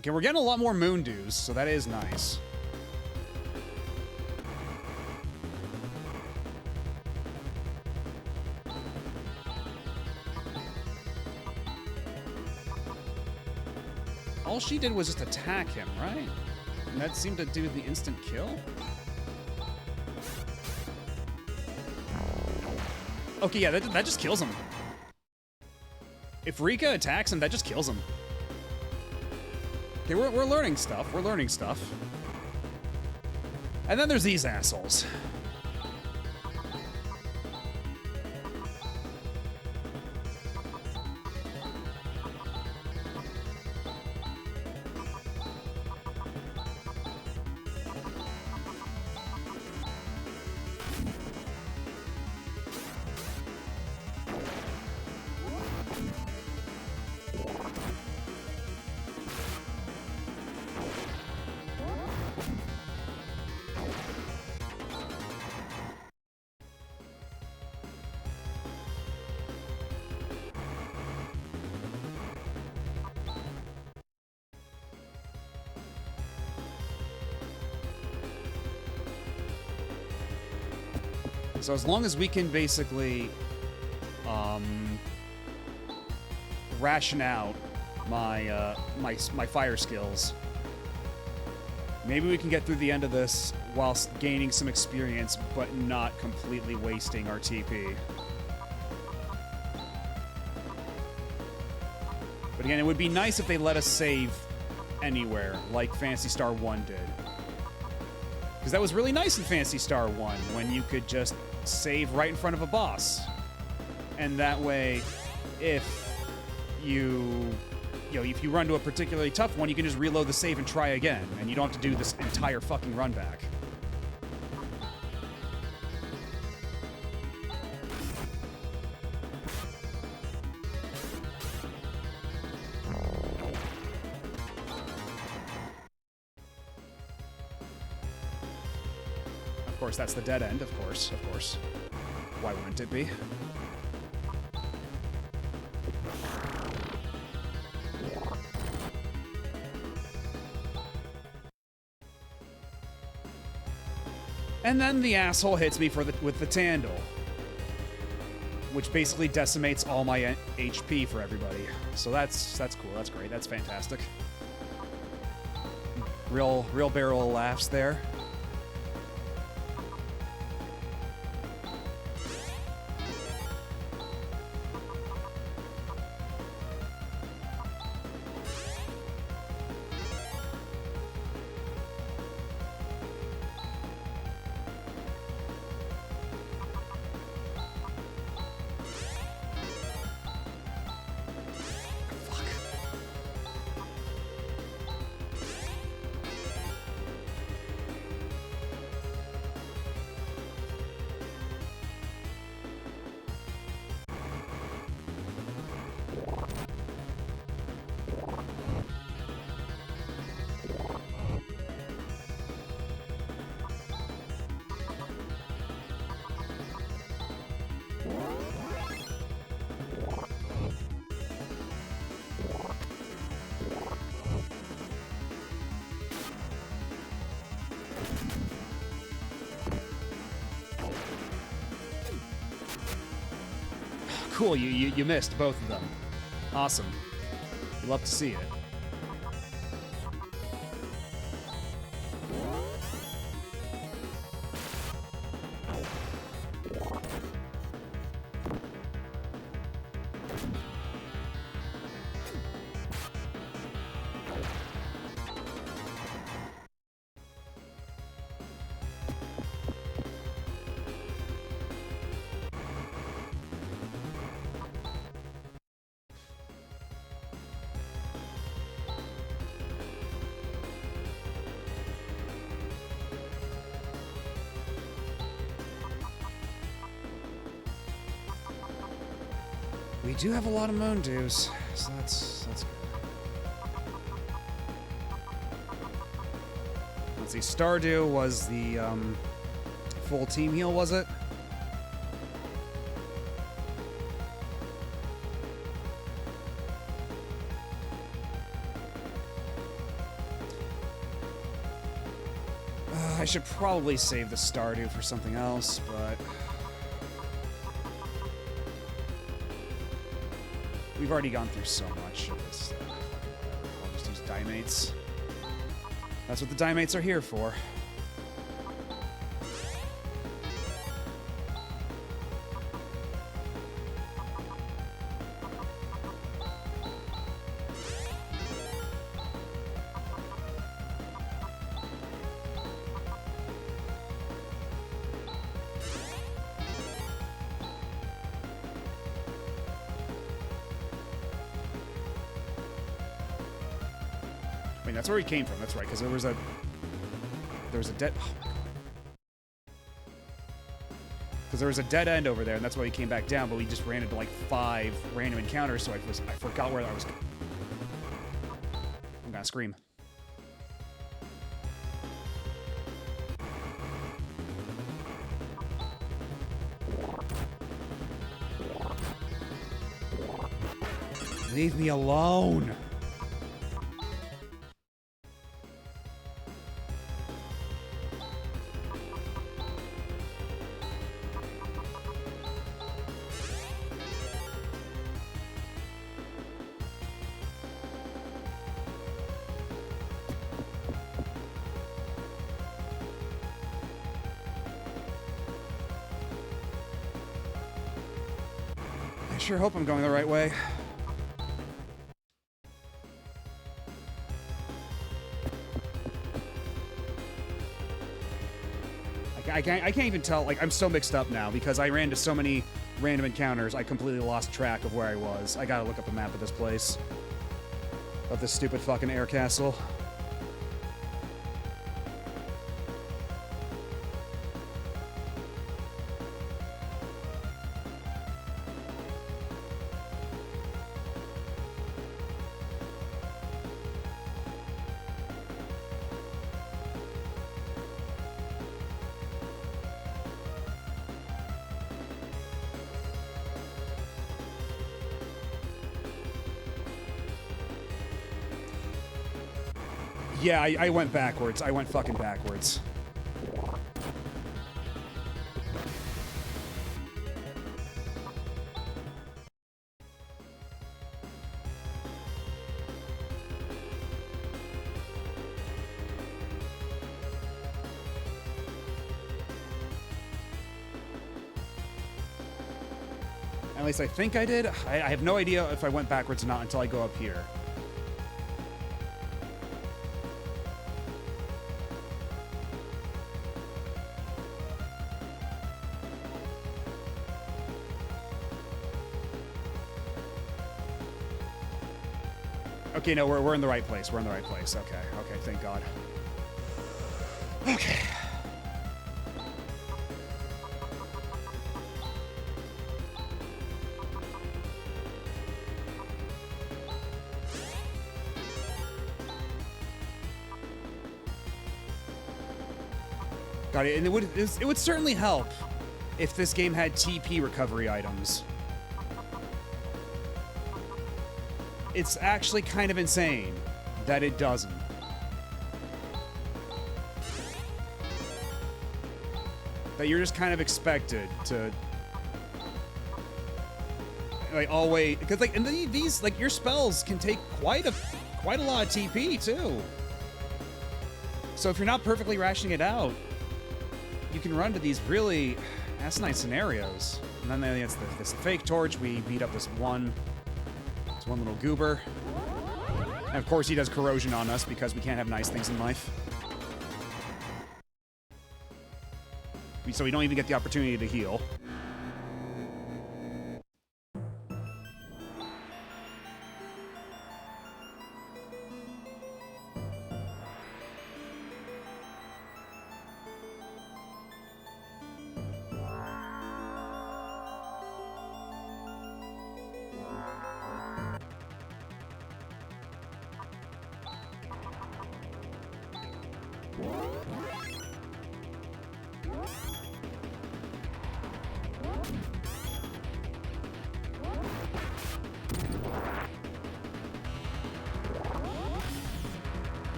Okay, we're getting a lot more moon dews, so that is nice. All she did was just attack him, right? And that seemed to do the instant kill? Okay, yeah, that just kills him. If Rika attacks him, that just kills him. Okay, we're learning stuff. We're learning stuff. And then there's these assholes. So as long as we can basically ration out my my fire skills, maybe we can get through the end of this whilst gaining some experience, but not completely wasting our TP. But again, it would be nice if they let us save anywhere, like Phantasy Star 1 did. Because that was really nice in Phantasy Star 1, when you could just save right in front of a boss. And that way, if you run to a particularly tough one, you can just reload the save and try again, and you don't have to do this entire fucking run back. Of course, that's the dead end, of course. Why wouldn't it be? And then the asshole hits me with the Tandle, which basically decimates all my HP for everybody. So that's cool. That's great. That's fantastic. Real barrel of laughs there. Cool, you missed both of them. Awesome. Love to see it. We do have a lot of moon dews, so that's good. Let's see, Stardew was the full team heal, was it? I should probably save the Stardew for something else, but we've already gone through so much of this. I'll just use Dimates. That's what the Dimates are here for. I mean, that's where he came from. That's right, because there was a dead. Oh my god. Because there was a dead end over there, and that's why he came back down. But we just ran into like 5 random encounters, so I forgot where I was. I'm gonna scream. Leave me alone. I sure hope I'm going the right way. I can't even tell. Like, I'm so mixed up now because I ran to so many random encounters. I completely lost track of where I was. I gotta look up a map of this place. Of this stupid fucking air castle. Yeah, I went backwards. I went fucking backwards. At least I think I did. I have no idea if I went backwards or not until I go up here. Okay, no, we're in the right place. We're in the right place. Okay, okay, thank God. Okay. Got it, and it would certainly help if this game had TP recovery items. It's actually kind of insane that it doesn't. That you're just kind of expected to, like, always, because like, and these, like, your spells can take quite a lot of TP too. So if you're not perfectly rationing it out, you can run to these really asinine scenarios. And then it's this fake torch. We beat up this one little goober. And of course he does corrosion on us because we can't have nice things in life. So we don't even get the opportunity to heal.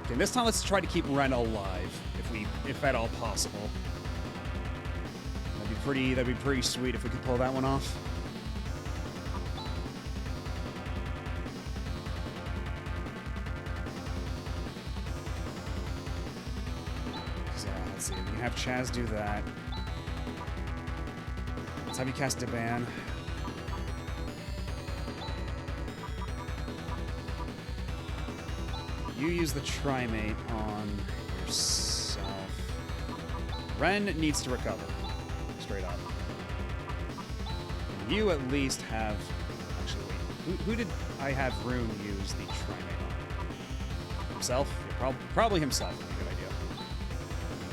Okay, this time let's try to keep Ren alive, if at all possible. That'd be pretty sweet if we could pull that one off. So, let's see, we can have Chaz do that. Let's have you cast Deban. You use the Trimate on yourself. Ren needs to recover. Straight up. You at least have... Actually, wait. Who did I have Rune use the Trimate on? Himself? Yeah, probably himself would be a good idea.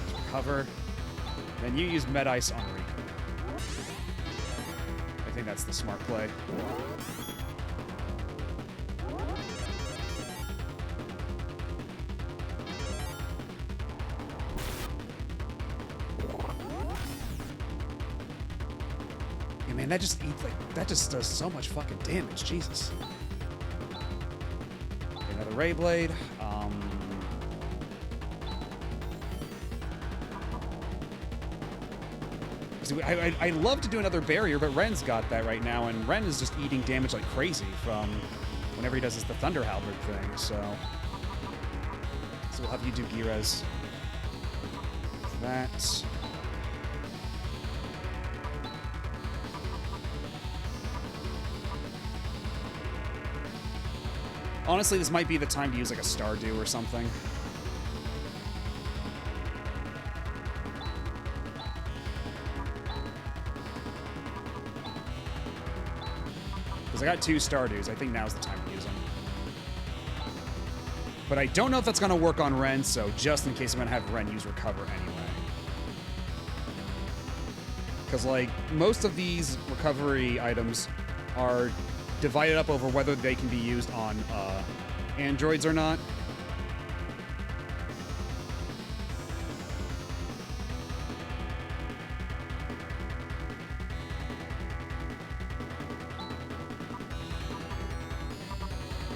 Let's recover. Then you use Med Ice on Riku. I think that's the smart play. Man, that just eats, like, that just does so much fucking damage, Jesus. Okay, another Ray Blade. See, I'd love to do another barrier, but Ren's got that right now, and Ren is just eating damage like crazy from whenever he does the Thunder Halberd thing, so we'll have you do Girez. that. Honestly, this might be the time to use like a Stardew or something. Because I got 2 Stardews. I think now's the time to use them. But I don't know if that's going to work on Ren, so just in case I'm going to have Ren use Recover anyway. Because, like, most of these recovery items are divided up over whether they can be used on androids or not.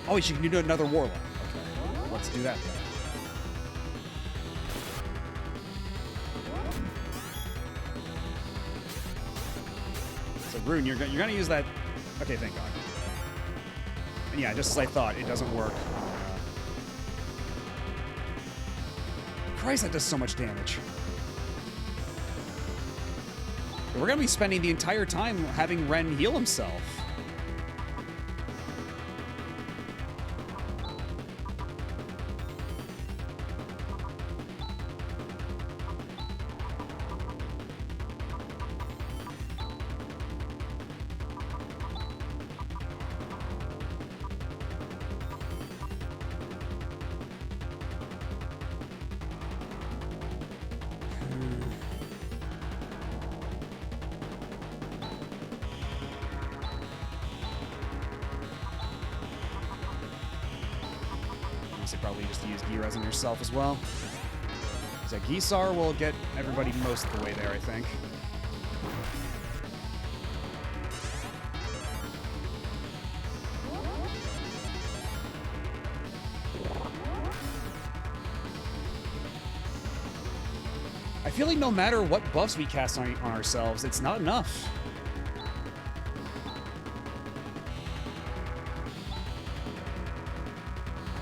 Oh, you can do another Warlock. Okay, let's do that then. So, Rune, you're gonna use that. Okay, thank God. And yeah, just as I thought, it doesn't work. Christ, that does so much damage. We're gonna be spending the entire time having Ren heal himself. Probably just use Gi-Res on yourself as well. So Gisar will get everybody most of the way there, I think. I feel like no matter what buffs we cast on ourselves, it's not enough.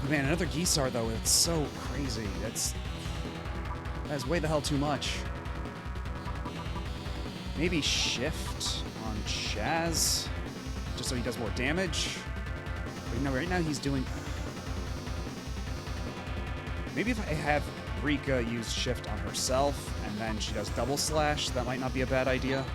Man, another Gisar, though, it's so crazy. That is way the hell too much. Maybe Shift on Chaz, just so he does more damage. But no, right now he's doing... Maybe if I have Rika use Shift on herself, and then she does double slash, that might not be a bad idea.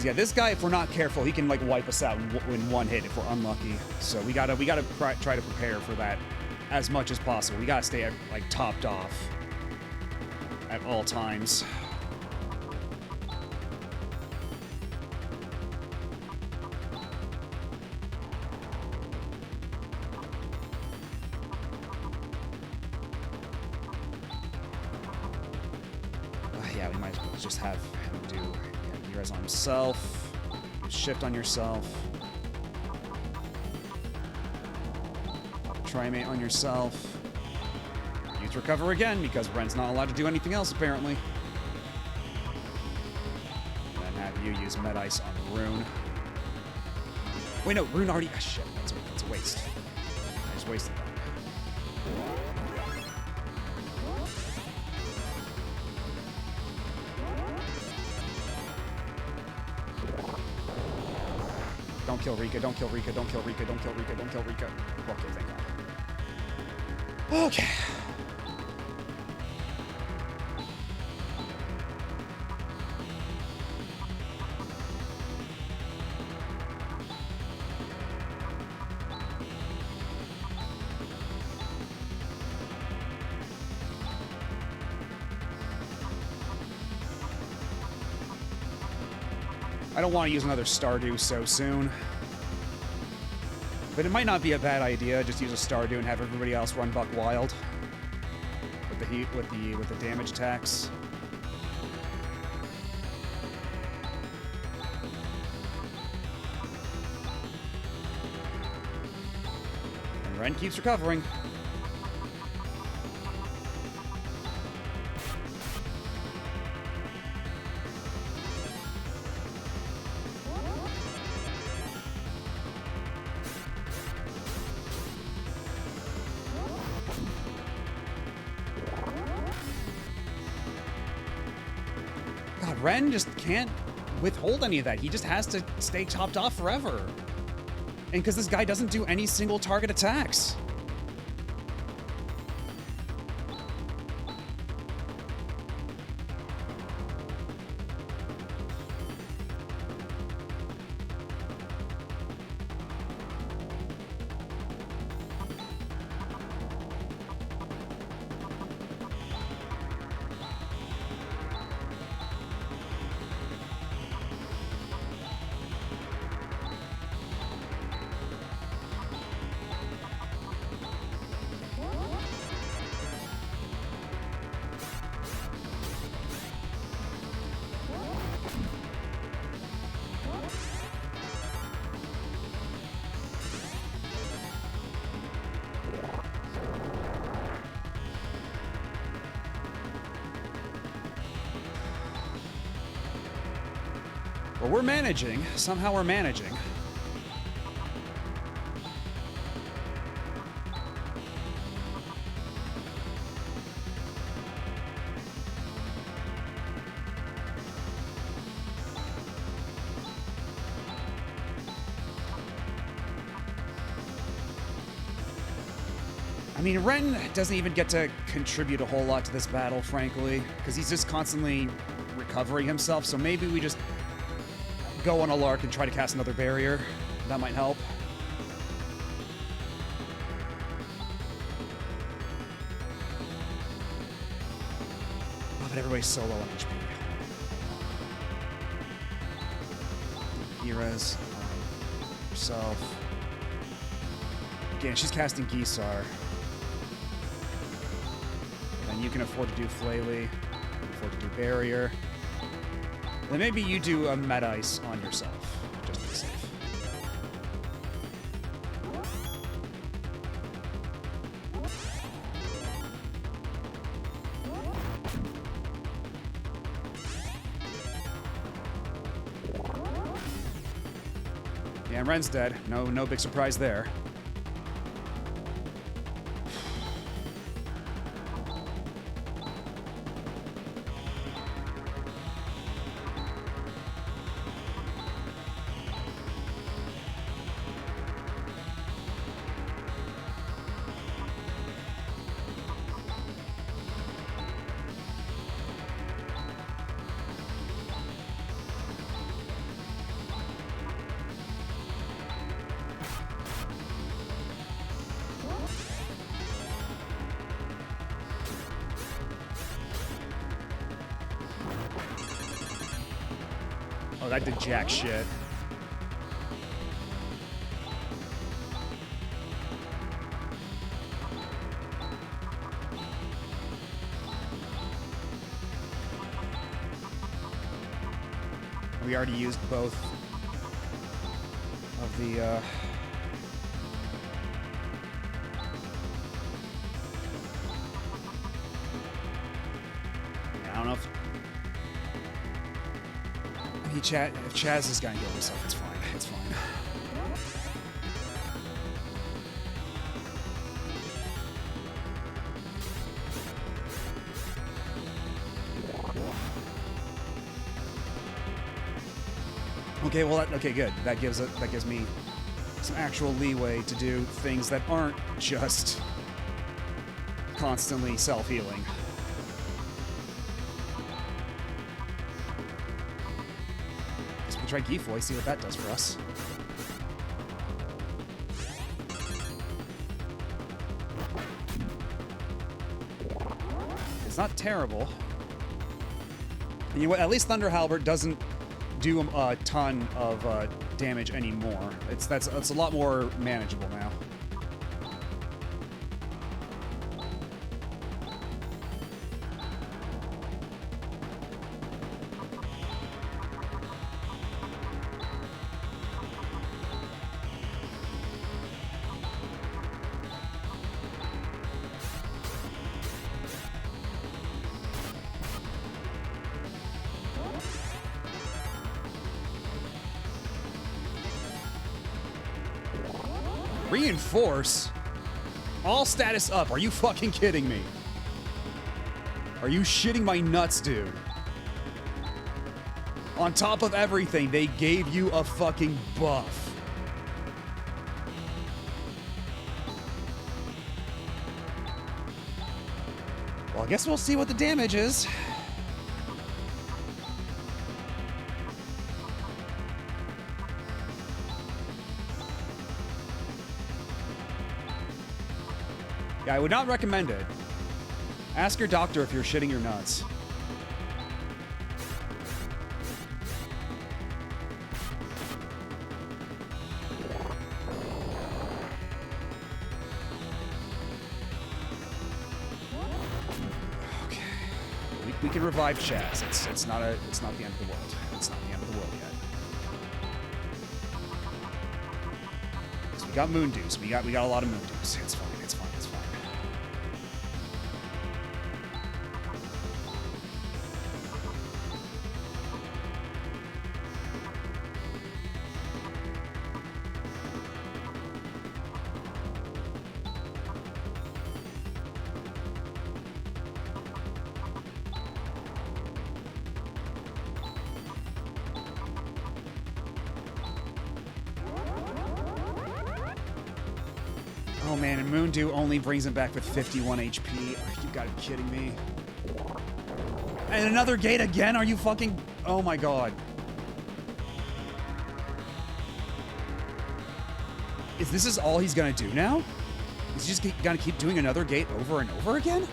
Yeah, this guy, if we're not careful, he can like wipe us out in one hit if we're unlucky. So we gotta try to prepare for that as much as possible. We gotta stay like topped off at all times. Yeah, we might as well just have him do. Res on himself, Shift on yourself, Trimate on yourself, use Recover again because Ren's not allowed to do anything else apparently. And then have you use Med Ice on Rune. Wait, no, Rune already. Shit, that's a waste. I just wasted that. Don't kill Rika, don't kill Rika, don't kill Rika, don't kill Rika, don't kill Rika. Okay, thank God. Okay. I don't want to use another Stardew so soon. But it might not be a bad idea. Just use a Stardew and have everybody else run buck wild with the heat, with the damage attacks. Ren keeps recovering. God, Ren just can't withhold any of that. He just has to stay topped off forever. And because this guy doesn't do any single target attacks. Well, we're managing. Somehow we're managing. I mean, Ren doesn't even get to contribute a whole lot to this battle, frankly, because he's just constantly recovering himself, so maybe we just go on a lark and try to cast another barrier. That might help. Oh, but everybody's so low on HP. Hira's herself. Again, she's casting Gisar. And you can afford to do Flaily. You can afford to do Barrier. Then maybe you do a Meta Ice on yourself, just to be safe. Yeah, and Ren's dead. No big surprise there. Oh, that did jack shit. We already used both of the, yeah, I don't know if if Chaz is gonna kill himself, it's fine. It's fine. Okay, well, okay, good. That gives me some actual leeway to do things that aren't just constantly self-healing. Try Gifoy, see what that does for us. It's not terrible. You know what? At least Thunder Halberd doesn't do a ton of damage anymore. That's a lot more manageable now. Reinforce? All status up. Are you fucking kidding me? Are you shitting my nuts, dude? On top of everything, they gave you a fucking buff. Well, I guess we'll see what the damage is. Yeah, I would not recommend it. Ask your doctor if you're shitting your nuts. Okay. We can revive Chaz. It's not the end of the world. It's not the end of the world yet. 'Cause we got Moon Dews. We got a lot of Moon Dews. It's fine. It's fine. It's fine. Oh man, and Moondew only brings him back with 51 HP. You gotta be kidding me. And another gate again? Are you fucking... Oh my god. This is all he's gonna do now? Is he just gonna keep doing another gate over and over again?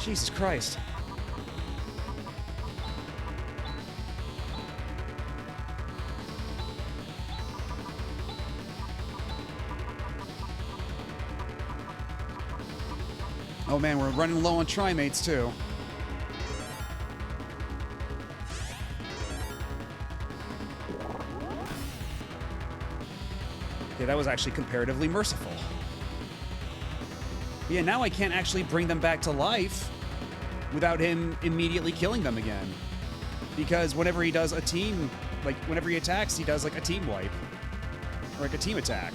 Jesus Christ. Oh man, we're running low on trimates too. Okay, that was actually comparatively merciful. Yeah, now I can't actually bring them back to life without him immediately killing them again. Because whenever he does a team, like whenever he attacks, he does like a team wipe. Or like a team attack.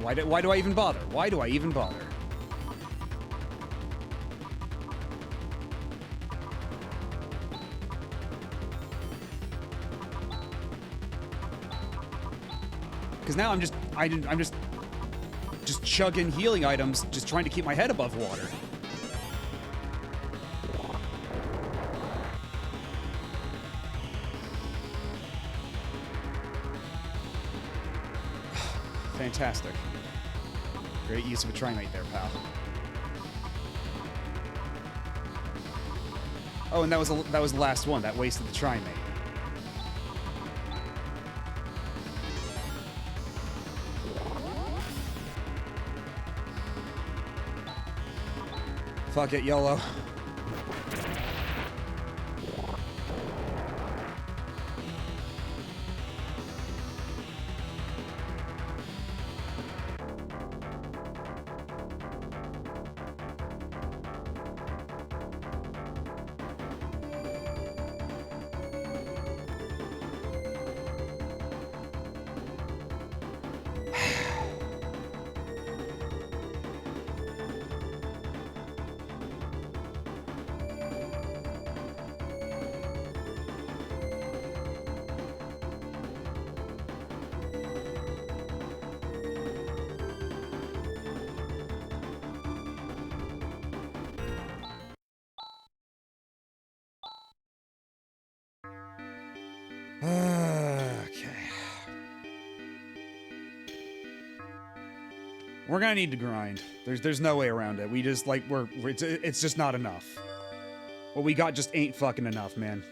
Why do I even bother? Why do I even bother? Because now I'm just chugging healing items, just trying to keep my head above water. Fantastic. Great use of a trimate there, pal. Oh, and that was the last one. That wasted the trimate. Fuck it, YOLO. We're gonna need to grind. There's no way around it. We just, like, it's just not enough. What we got just ain't fucking enough, man.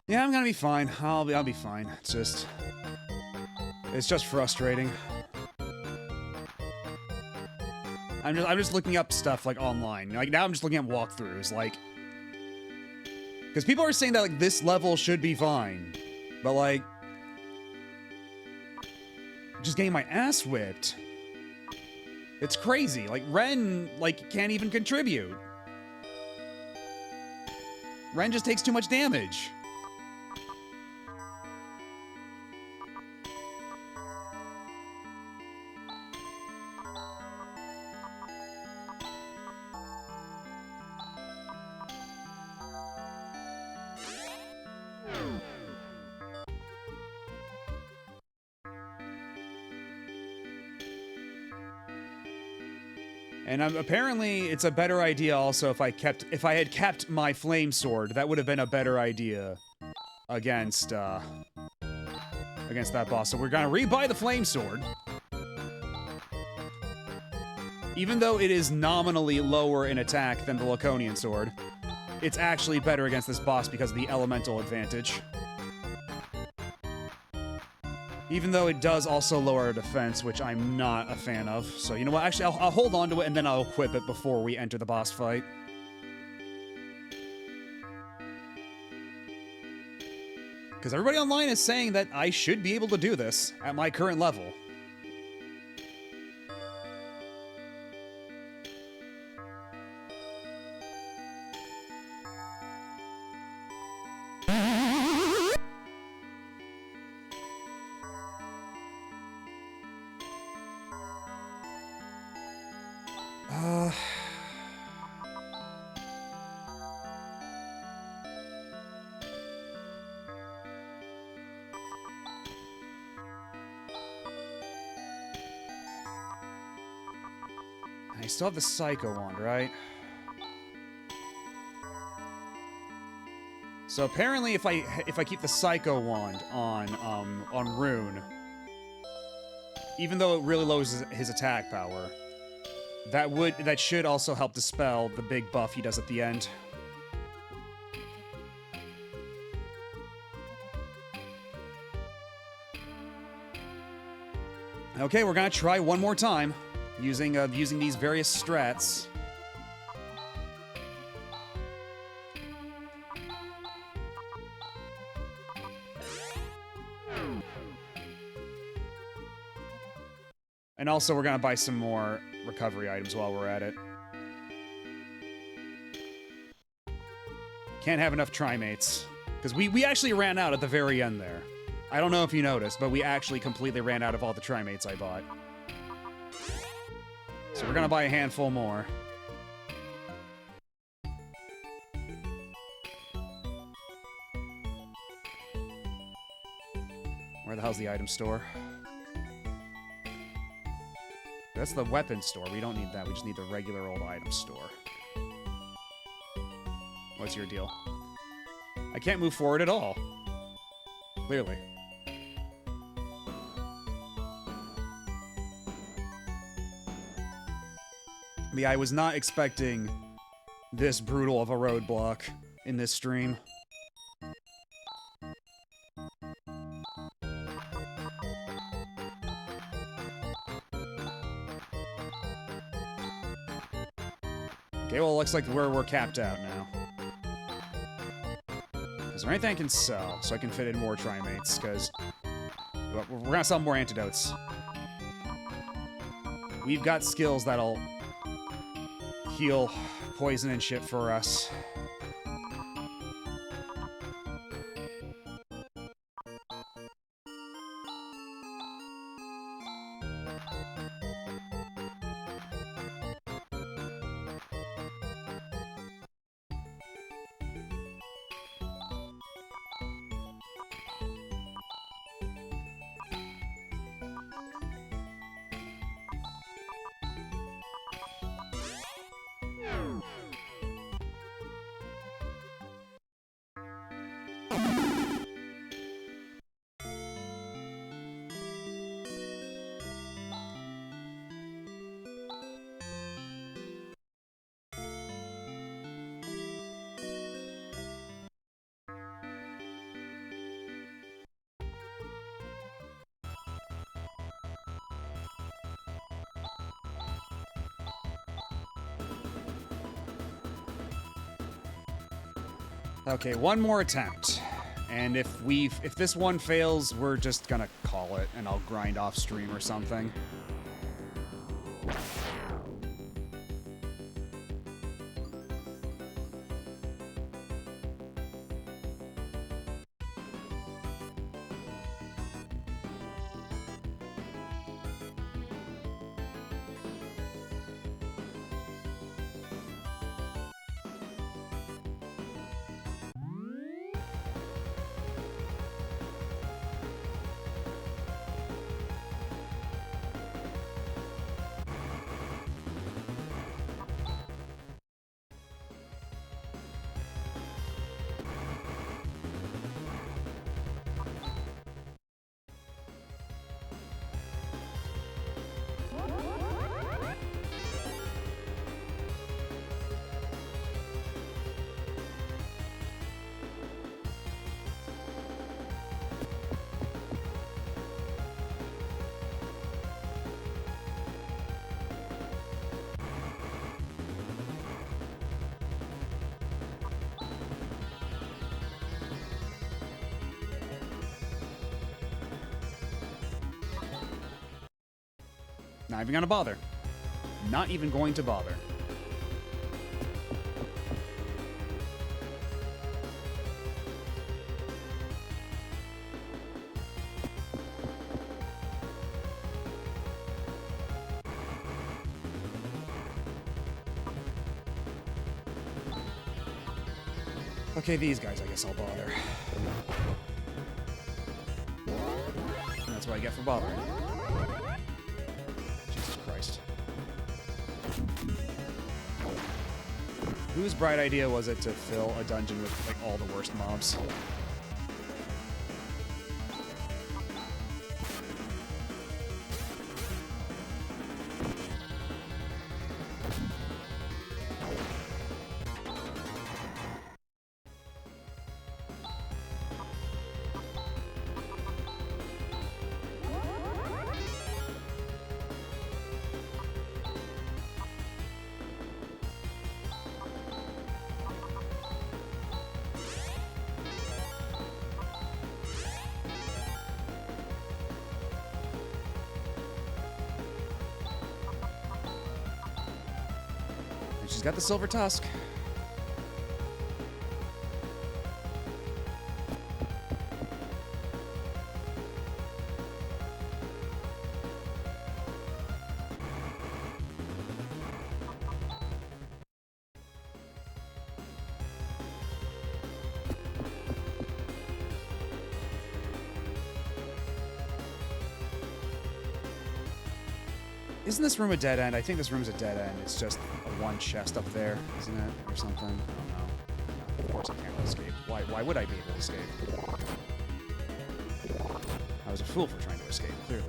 Yeah, I'm gonna be fine. I'll be fine. It's just frustrating. I'm just looking up stuff like online. Like now I'm just looking at walkthroughs, like, because people are saying that like this level should be fine, but like, just getting my ass whipped. It's crazy. Like Ren like can't even contribute. Ren just takes too much damage. And apparently, it's a better idea also if I had kept my flame sword. That would have been a better idea against that boss. So we're gonna rebuy the flame sword, even though it is nominally lower in attack than the Laconian sword. It's actually better against this boss because of the elemental advantage. Even though it does also lower our defense, which I'm not a fan of. So, you know what? Actually, I'll hold on to it, and then I'll equip it before we enter the boss fight. Because everybody online is saying that I should be able to do this at my current level. I still have the Psycho Wand, right? So apparently, if I keep the Psycho Wand on Rune, even though it really lowers his attack power, that should also help dispel the big buff he does at the end. Okay, we're gonna try one more time using these various strats. And also, we're gonna buy some more recovery items while we're at it. Can't have enough Trimates. Because we actually ran out at the very end there. I don't know if you noticed, but we actually completely ran out of all the Trimates I bought. So we're gonna buy a handful more. Where the hell's the item store? That's the weapon store. We don't need that. We just need the regular old item store. What's your deal? I can't move forward at all. Clearly. Yeah, I was not expecting this brutal of a roadblock. in this stream. Okay, well, it looks like we're capped out now. Is there anything I can sell so I can fit in more Trimates? Because we're gonna sell more antidotes. We've got skills that'll heal poison and shit for us. Okay, one more attempt. And if this one fails, we're just gonna call it, and I'll grind off stream or something. Not even gonna bother. Not even going to bother. Okay, these guys I guess I'll bother. And that's what I get for bothering. Whose bright idea was it to fill a dungeon with, like, all the worst mobs? She's got the silver tusk. Isn't this room a dead end? I think this room's a dead end. It's just a one chest up there, isn't it? Or something? I don't know. Of course I can't escape. Why would I be able to escape? I was a fool for trying to escape, clearly.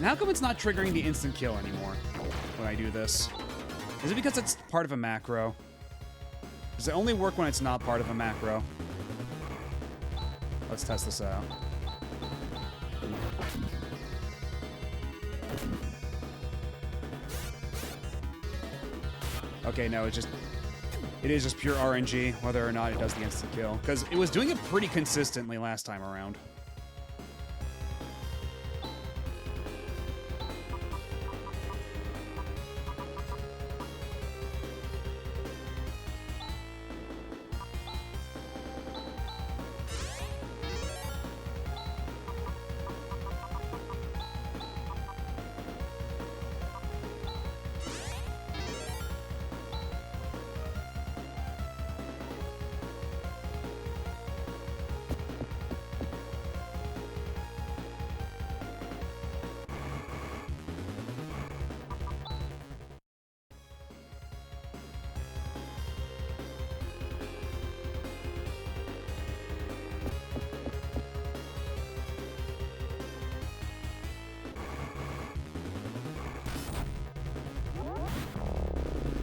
And how come it's not triggering the instant kill anymore when I do this? Is it because it's part of a macro? Does it only work when it's not part of a macro? Let's test this out. Okay, no, it is just pure RNG, whether or not it does the instant kill. Because it was doing it pretty consistently last time around.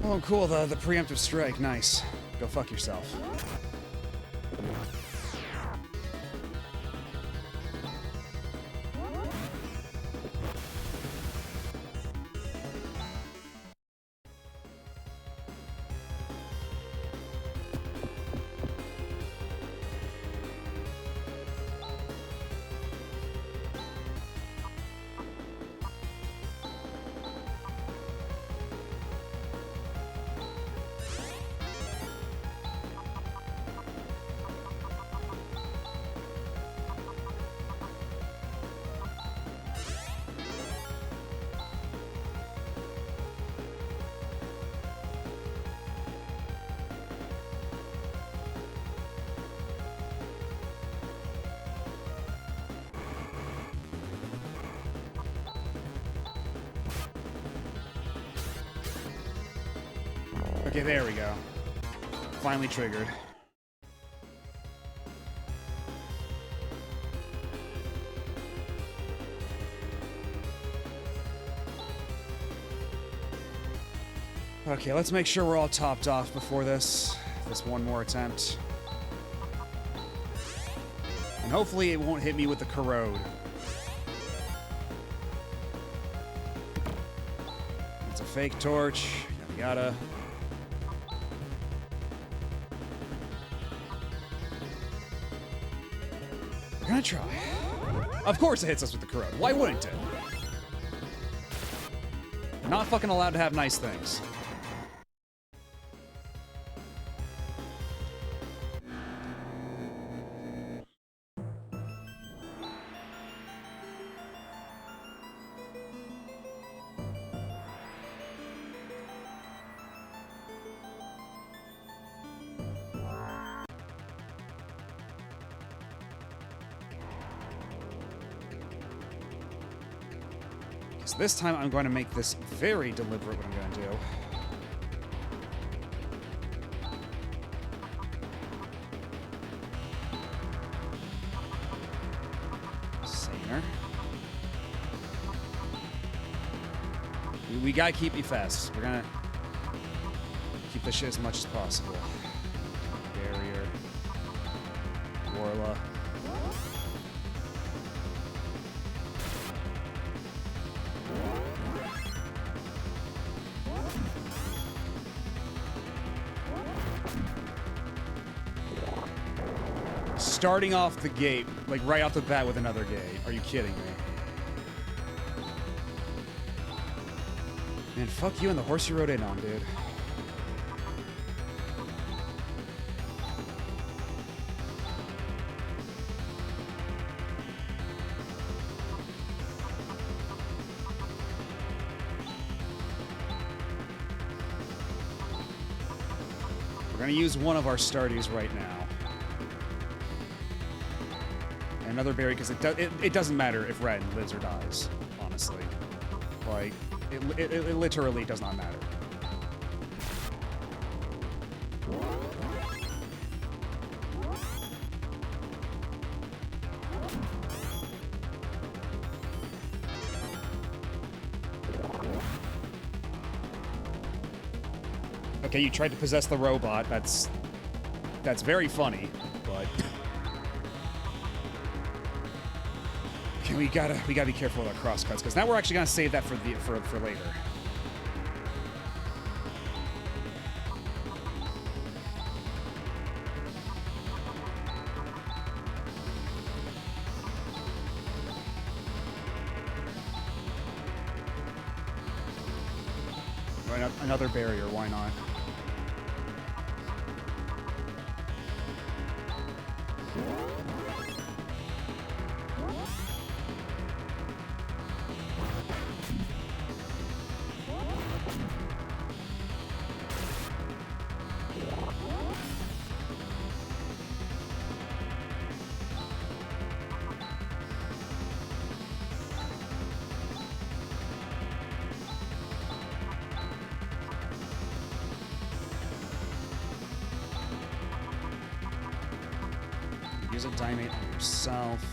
Oh, cool, the preemptive strike, nice. Go fuck yourself. Okay, there we go. Finally triggered. Okay, let's make sure we're all topped off before this one more attempt. And hopefully it won't hit me with the corrode. It's a fake torch. Yada yada. We're gonna try. Of course it hits us with the corrode. Why wouldn't it? We're not fucking allowed to have nice things. So this time I'm going to make this very deliberate what I'm going to do. Saner. We gotta keep you fast. We're gonna keep this shit as much as possible. Barrier. Warla. Starting off the gate, like right off the bat with another gate. Are you kidding me? Man, fuck you and the horse you rode in on, dude. We're gonna use one of our Stardews right now. Another berry, because it doesn't matter if Ren lives or dies, honestly. Like, it literally does not matter. Okay, you tried to possess the robot. That's very funny, but okay, we gotta be careful with our crosscuts because now we're actually gonna save that for later. Another barrier, why not? Use a Diamate on yourself.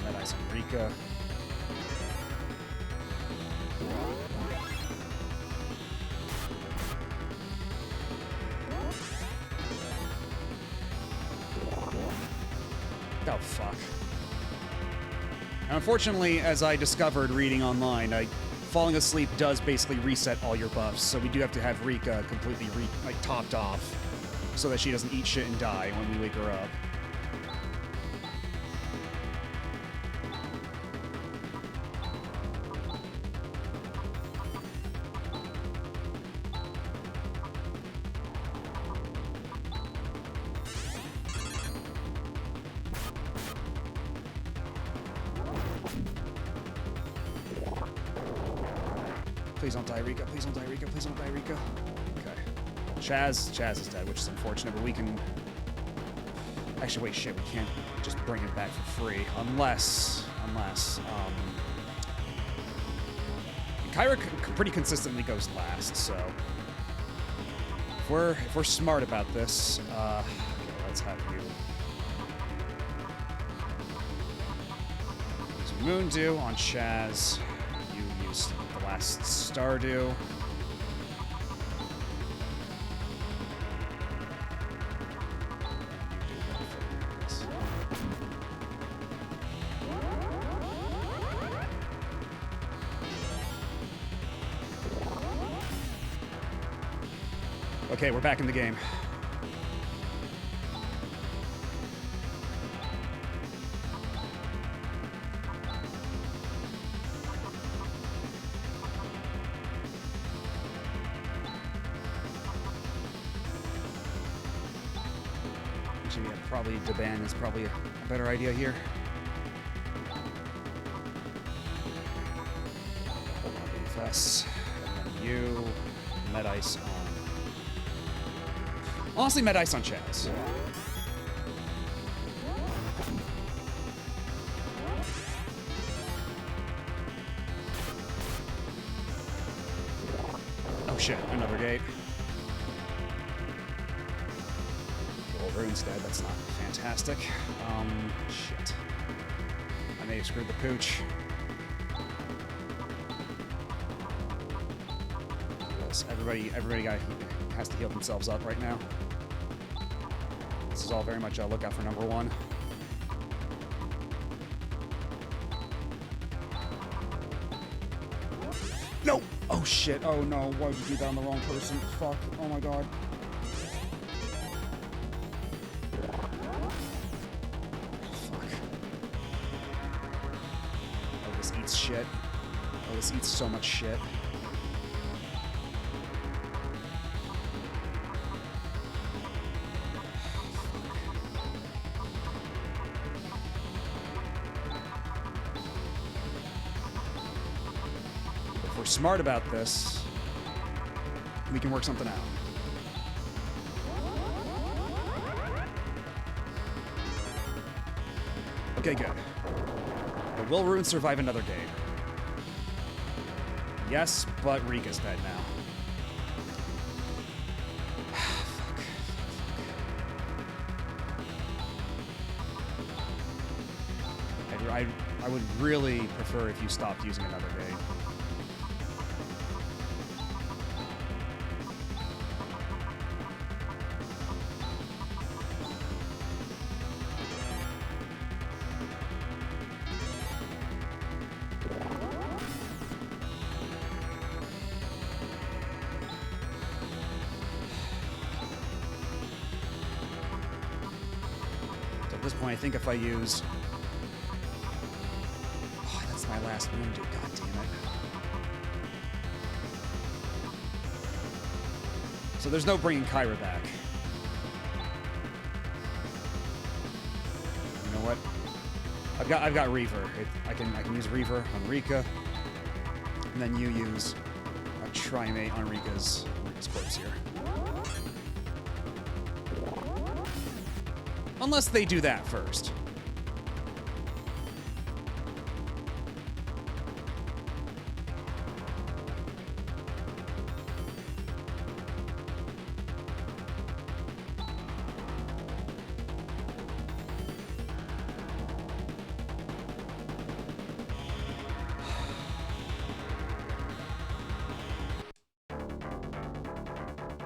Med Ice on Rika. Oh, fuck. And unfortunately, as I discovered reading online, falling asleep does basically reset all your buffs, so we do have to have Rika completely topped off, so that she doesn't eat shit and die when we wake her up. Please don't die, Rika. Please don't die, Rika. Please don't die, Rika. Okay. Chaz is dead, which is unfortunate, but we can... Actually, wait, shit, we can't just bring it back for free. Unless... Kyra pretty consistently goes last, so... If we're smart about this, okay, let's have you... Use Moondew on Chaz. You use the last Stardew. Okay, we're back in the game. Actually, yeah, probably Deban is probably a better idea here. Hold on, Fess. And then you, Med Ice on. Honestly, Med Ice on Chaz. Oh shit, another gate. Old Rune's dead, that's not fantastic. Shit. I may have screwed the pooch. Yes, everybody has to heal themselves up right now. This is all very much a lookout for number one. No! Oh shit, oh no, why did you do that on the wrong person? Fuck, oh my god. Fuck. Oh, this eats shit. Oh, this eats so much shit. We're smart about this, we can work something out. Okay, good. But will Rune survive another game? Yes, but Rika's dead now. Fuck. I would really prefer if you stopped using another game. At this point, I think if I use... Oh, that's my last wound, dude. God damn it. So there's no bringing Kyra back. You know what? I've got Reaver. I can use Reaver on Rika, and then you use a Trimate on Rika's corpse here. Unless they do that first.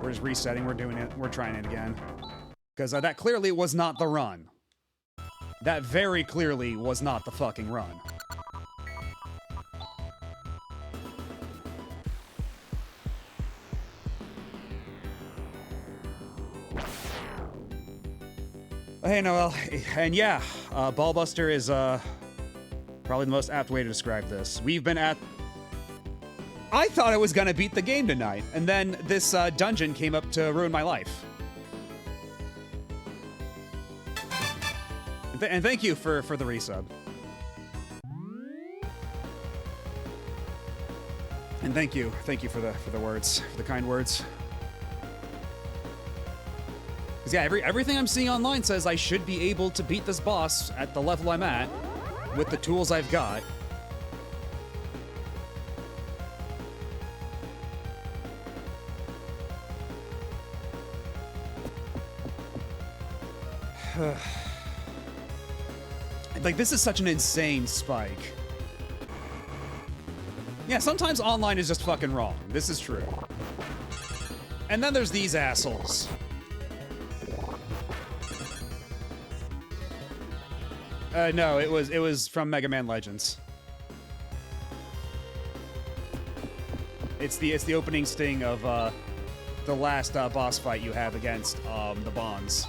We're just resetting. We're doing it. We're trying it again. Because that clearly was not the run. That very clearly was not the fucking run. Hey, Noel. And yeah, Ballbuster is probably the most apt way to describe this. We've been at... I thought I was gonna beat the game tonight, and then this dungeon came up to ruin my life. And thank you for the resub. And thank you for the words, for the kind words. Because yeah, everything I'm seeing online says I should be able to beat this boss at the level I'm at with the tools I've got. Like, this is such an insane spike. Yeah, sometimes online is just fucking wrong. This is true. And then there's these assholes. No, it was from Mega Man Legends. It's the opening sting of the last boss fight you have against the Bonds.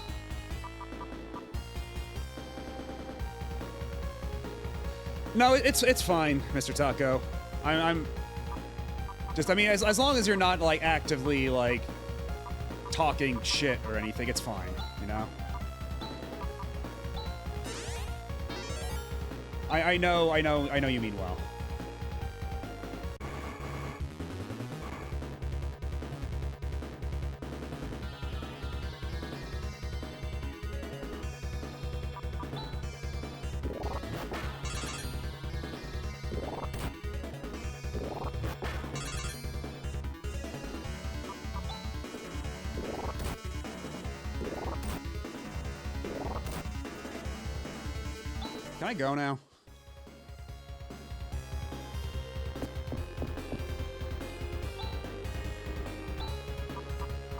No, it's fine, Mr. Taco. I'm just, I mean, as long as you're not, like, actively, like, talking shit or anything, it's fine, you know? I know you mean well. Can I go now?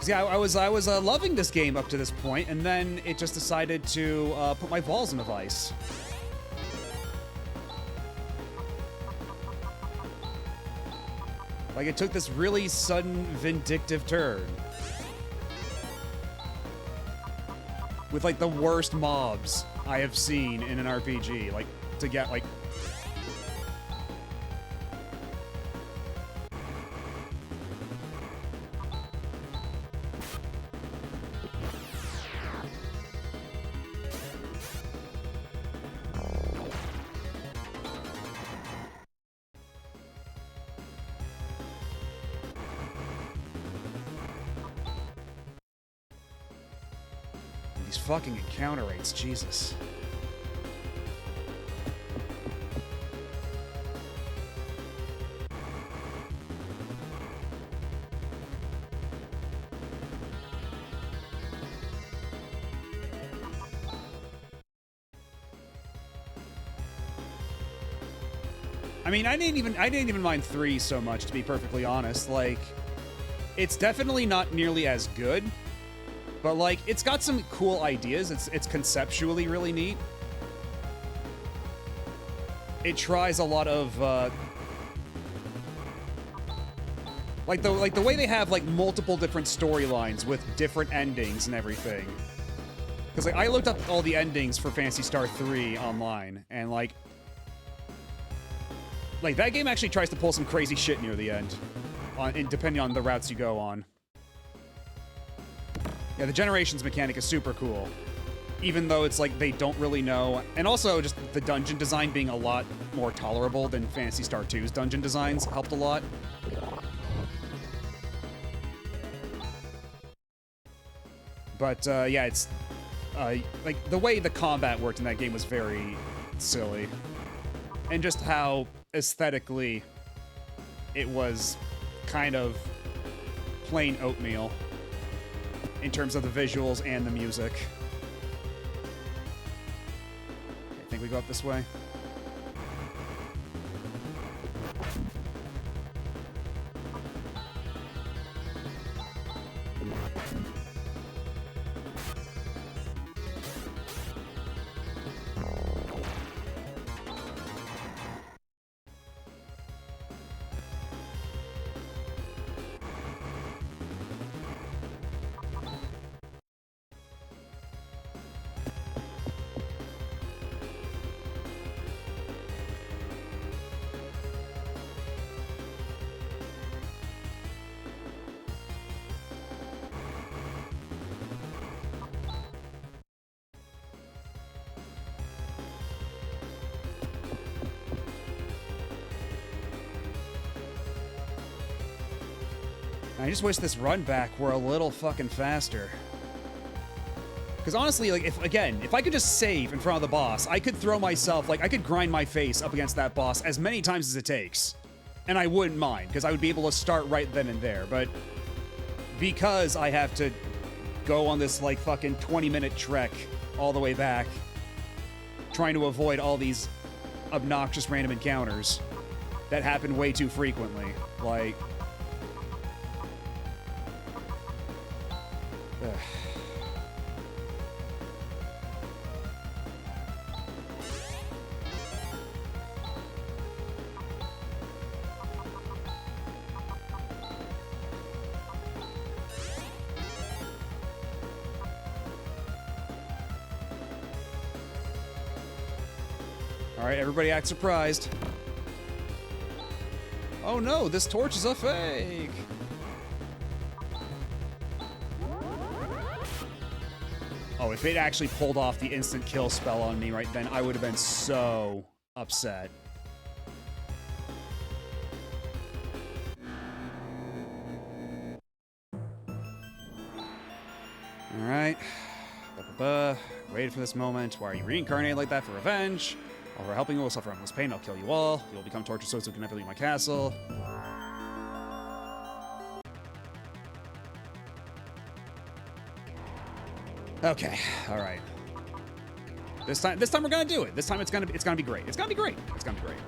Yeah, I was loving this game up to this point, and then it just decided to put my balls in a vice. Like, it took this really sudden, vindictive turn. With, like, the worst mobs I have seen in an RPG. Like, to get, like... These fucking encounter rates, Jesus. I mean, I didn't even mind 3 so much, to be perfectly honest. Like, it's definitely not nearly as good, but like, it's got some cool ideas. It's conceptually really neat. It tries a lot of like the way they have like multiple different storylines with different endings and everything. Because like I looked up all the endings for Phantasy Star 3 online, and like that game actually tries to pull some crazy shit near the end, depending on the routes you go on. Yeah, the Generations mechanic is super cool, even though it's like they don't really know, and also just the dungeon design being a lot more tolerable than Phantasy Star 2's dungeon designs helped a lot. But yeah, it's like the way the combat worked in that game was very silly, and just how aesthetically it was kind of plain oatmeal in terms of the visuals and the music. I think we go up this way. I just wish this run back were a little fucking faster. Because honestly, like, if I could just save in front of the boss, I could throw myself, like, I could grind my face up against that boss as many times as it takes. And I wouldn't mind, because I would be able to start right then and there. But because I have to go on this, like, fucking 20-minute trek all the way back, trying to avoid all these obnoxious random encounters that happen way too frequently, like... Ugh. All right, everybody act surprised. Oh no, this torch is a fake! Oh, if it actually pulled off the instant kill spell on me right then, I would have been so upset. Alright. Waited for this moment. Why are you reincarnated like that for revenge? While we're helping you will suffer endless pain, I'll kill you all. You will become tortured souls who can never leave my castle. Okay, all right. This time we're gonna do it. This time it's gonna be great. It's gonna be great. It's gonna be great.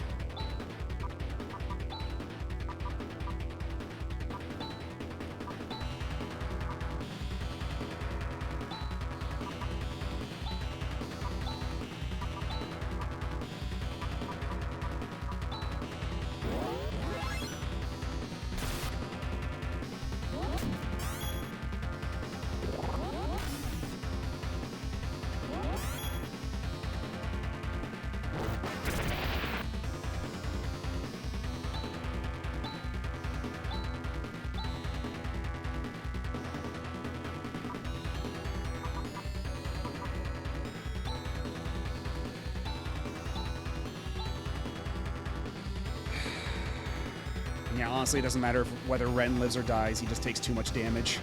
Yeah, honestly, it doesn't matter whether Ren lives or dies. He just takes too much damage.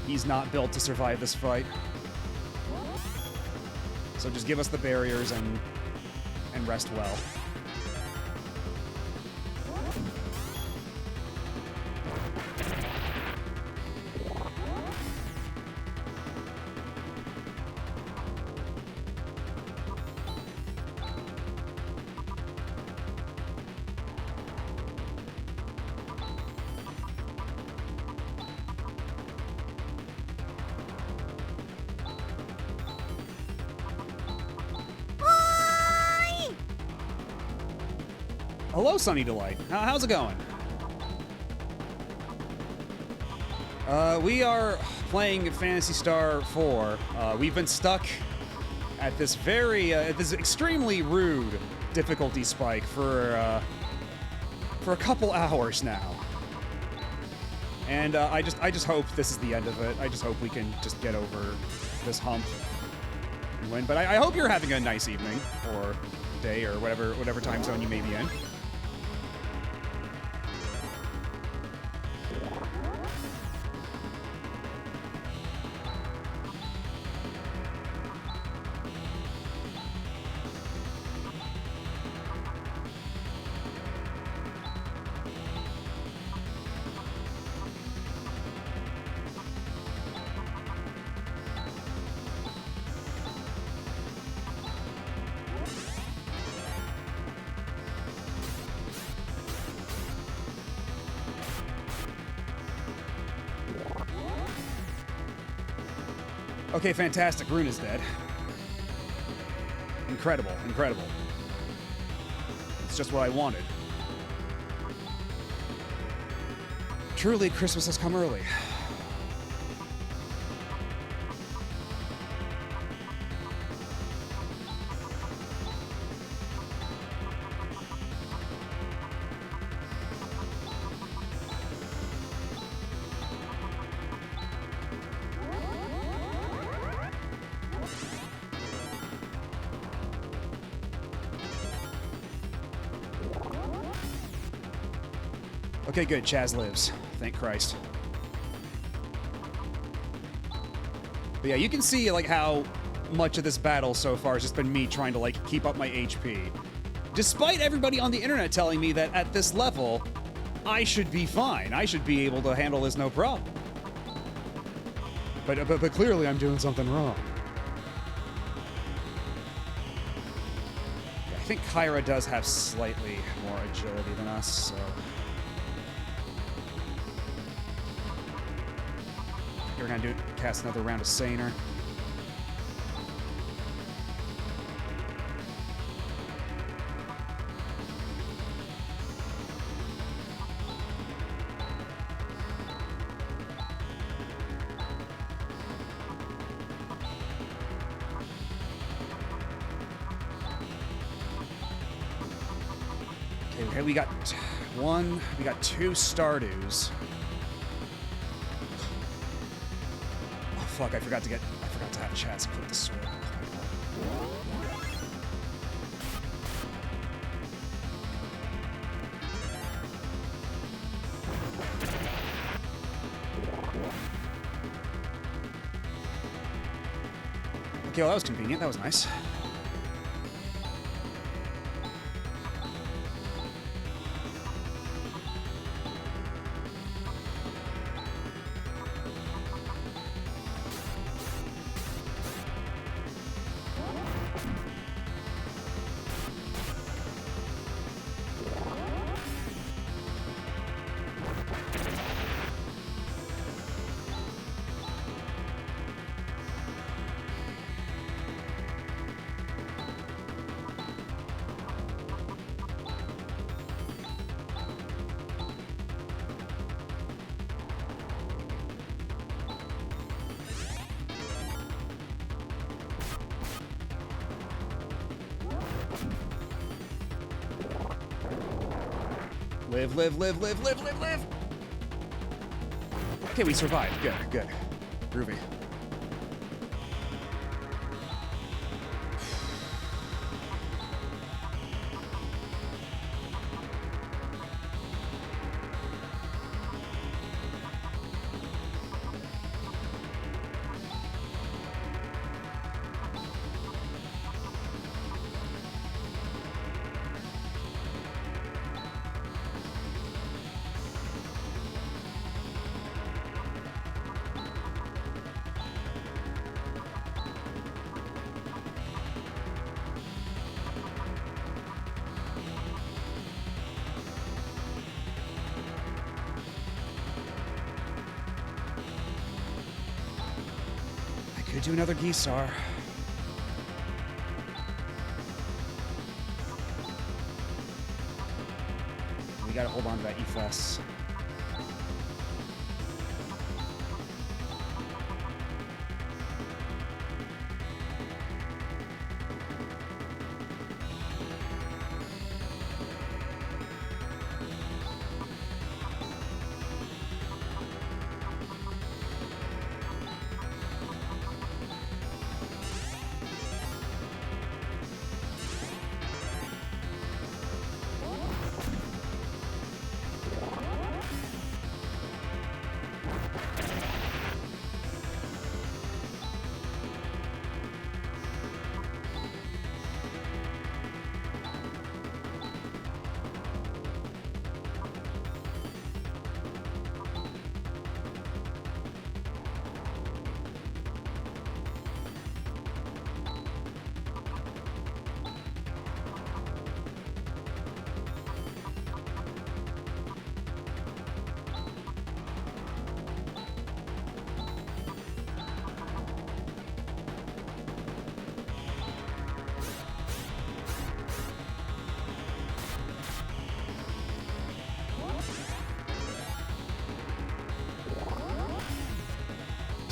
He's not built to survive this fight. So just give us the barriers and rest well. Hello, Sunny Delight. How's it going? We are playing Phantasy Star IV. We've been stuck at this this extremely rude difficulty spike for a couple hours now. And I just hope this is the end of it. I just hope we can just get over this hump and win. But I hope you're having a nice evening or day or whatever time zone you may be in. Okay, fantastic. Rune is dead. Incredible, incredible. It's just what I wanted. Truly, Christmas has come early. Okay, good. Chaz lives. Thank Christ. But yeah, you can see like how much of this battle so far has just been me trying to like keep up my HP. Despite everybody on the internet telling me that at this level, I should be fine. I should be able to handle this no problem. But clearly I'm doing something wrong. I think Kyra does have slightly more agility than us, so... We're gonna cast another round of Saner. Okay, we got two Stardew's. Fuck, I forgot to have Chaz equip the sword. Okay, well, that was convenient. That was nice. Live. Okay, we survived. Good. Groovy. Could do another Geesar. We gotta hold on to that EFS.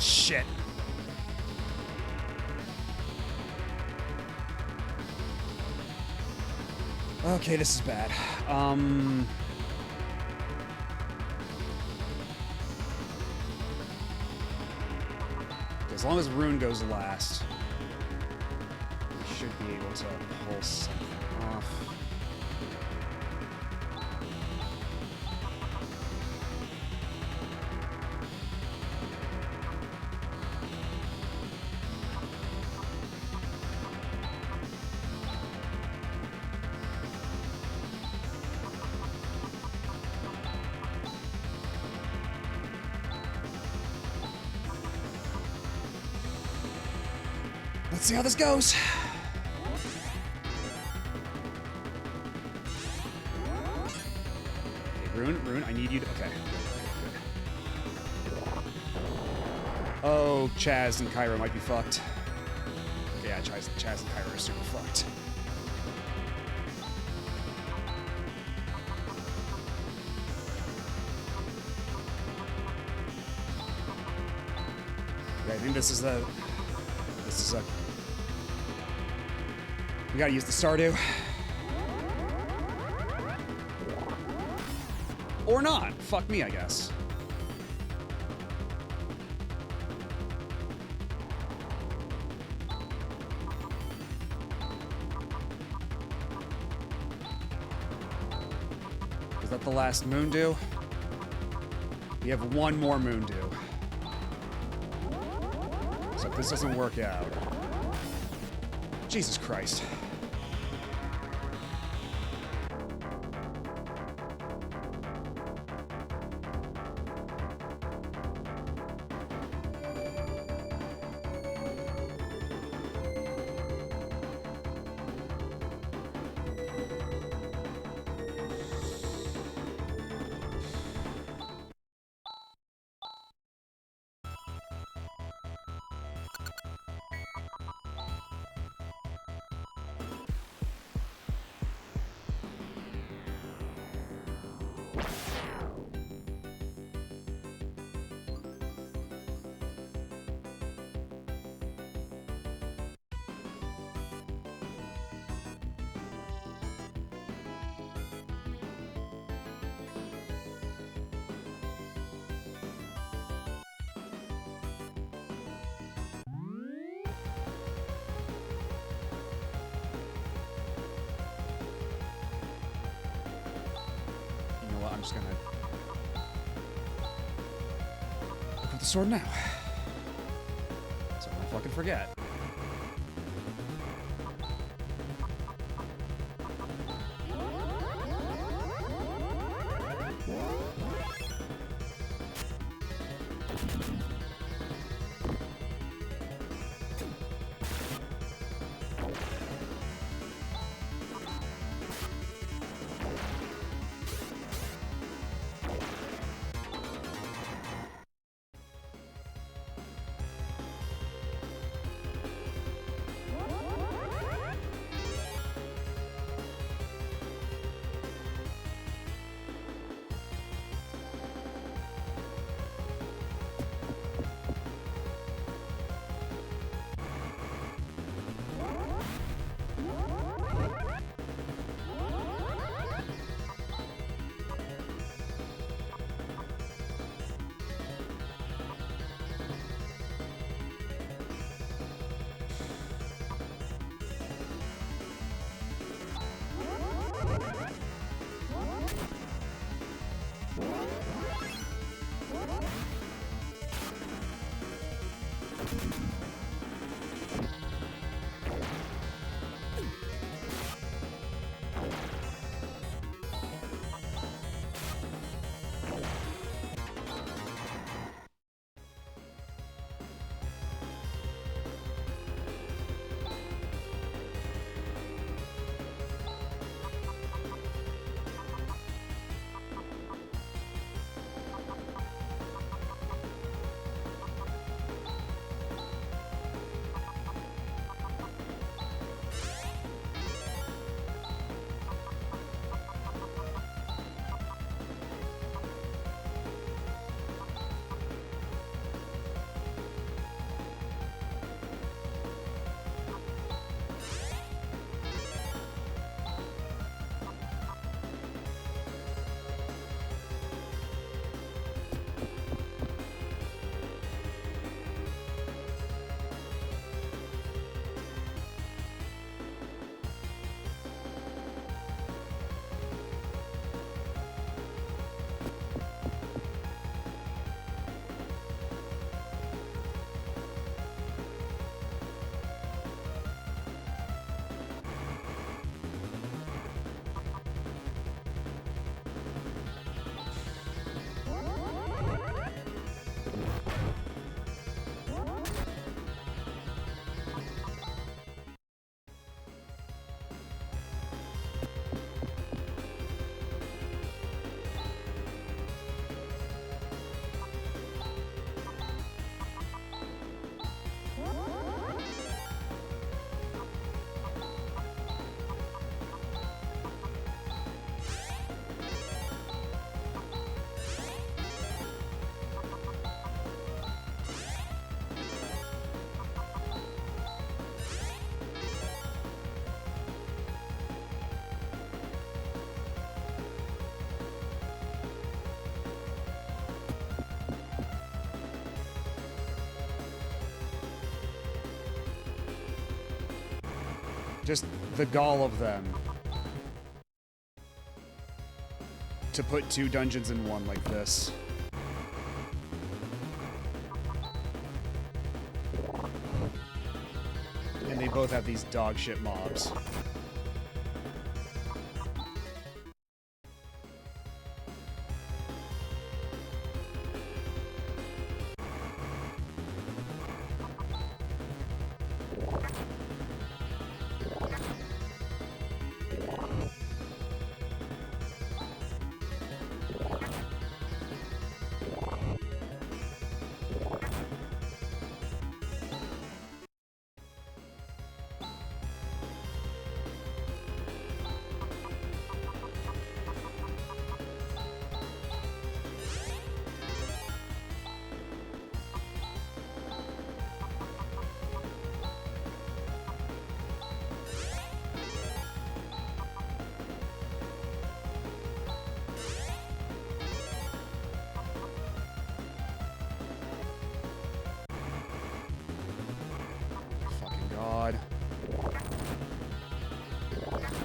Shit. Okay, this is bad. As long as Rune goes last, we should be able to pull something off. Let's see how this goes. Okay, Rune, I need you to... Okay. Oh, Chaz and Kyra might be fucked. Okay, yeah, Chaz and Kyra are super fucked. Okay, I think this is a... We gotta use the Stardew. Or not. Fuck me, I guess. Is that the last moon dew? We have one more moon dew. So if this doesn't work out... Jesus Christ. I'm just gonna look at the sword now. So I don't fucking forget. Just the gall of them. To put 2 dungeons in one like this. And they both have these dog shit mobs.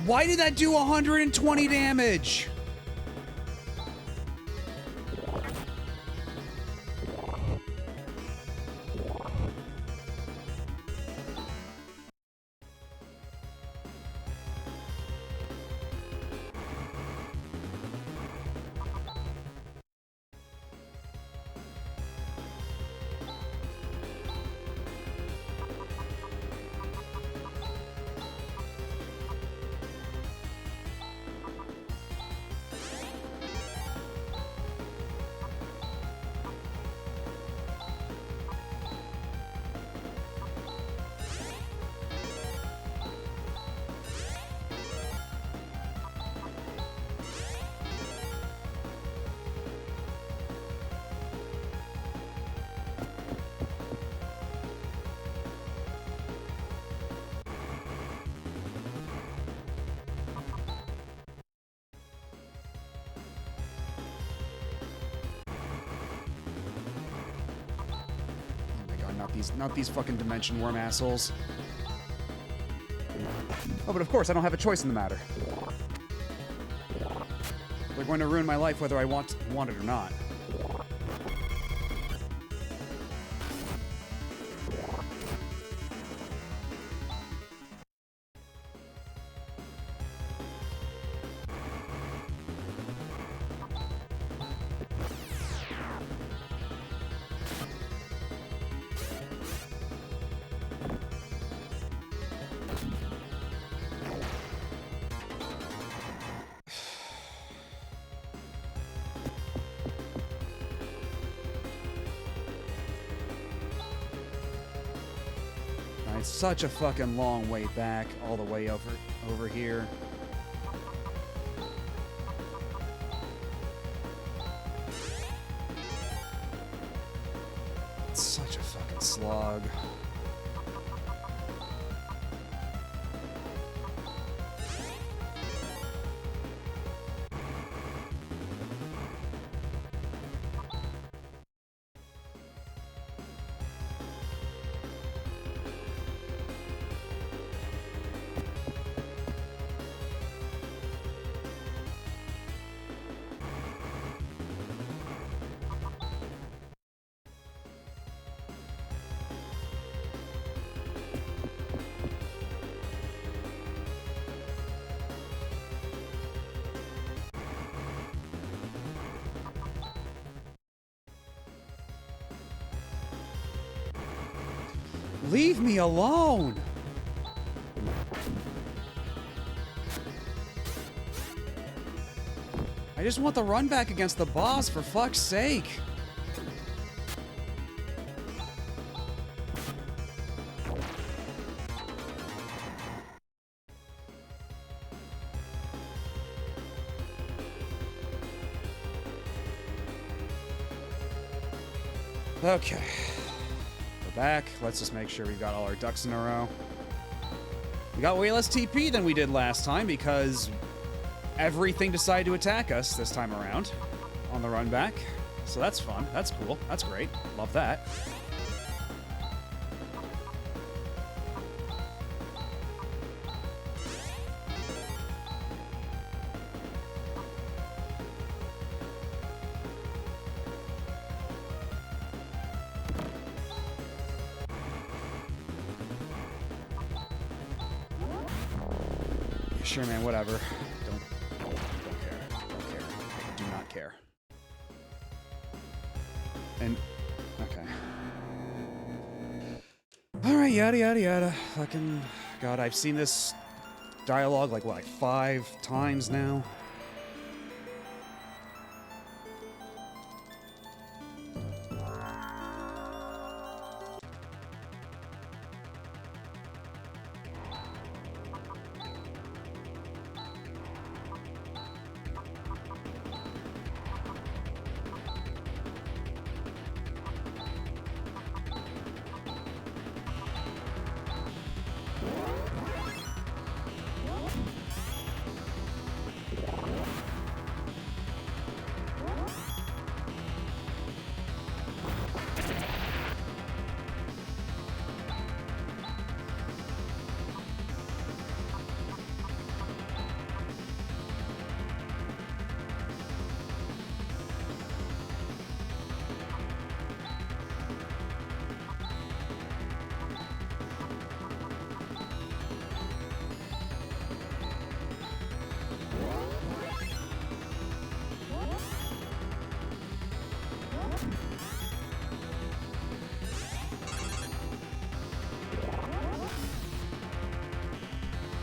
Why did that do 120 damage? Not these fucking dimension worm assholes. Oh, but of course, I don't have a choice in the matter. They're going to ruin my life whether I want it or not. It's such a fucking long way back, all the way over here. It's such a fucking slog. Leave me alone! I just want the run back against the boss, for fuck's sake. Okay. We're back. Let's just make sure we've got all our ducks in a row. We got way less TP than we did last time because everything decided to attack us this time around on the run back. So that's fun. That's cool. That's great. Love that. Sure, man, whatever. Don't care. Don't care. Do not care. And, okay. Alright, yada yada yada. Fucking, God, I've seen this dialogue like, what, like 5 times now?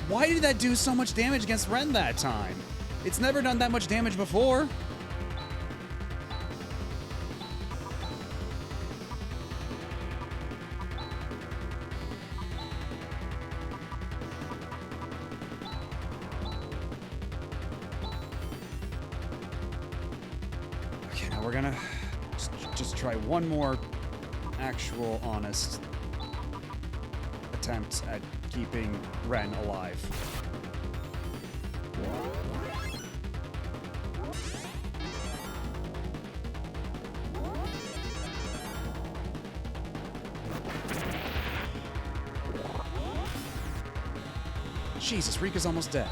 Why did that do so much damage against Ren that time? It's never done that much damage before. Okay, now we're gonna just try one more actual honest attempt at keeping Ren alive. Jesus, Rika's almost dead.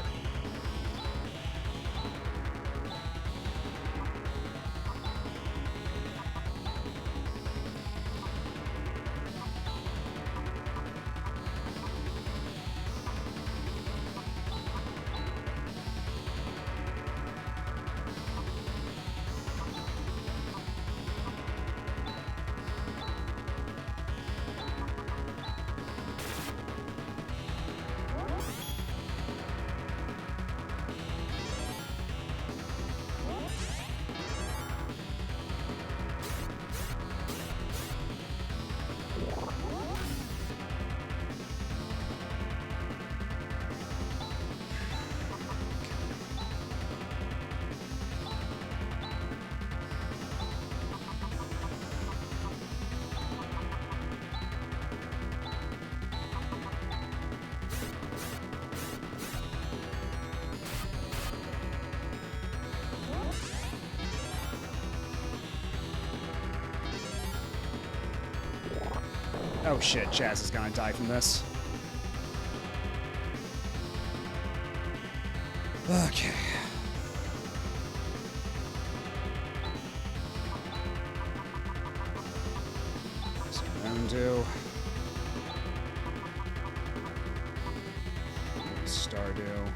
Oh shit, Chaz is gonna die from this. Okay. So undo. Stardew.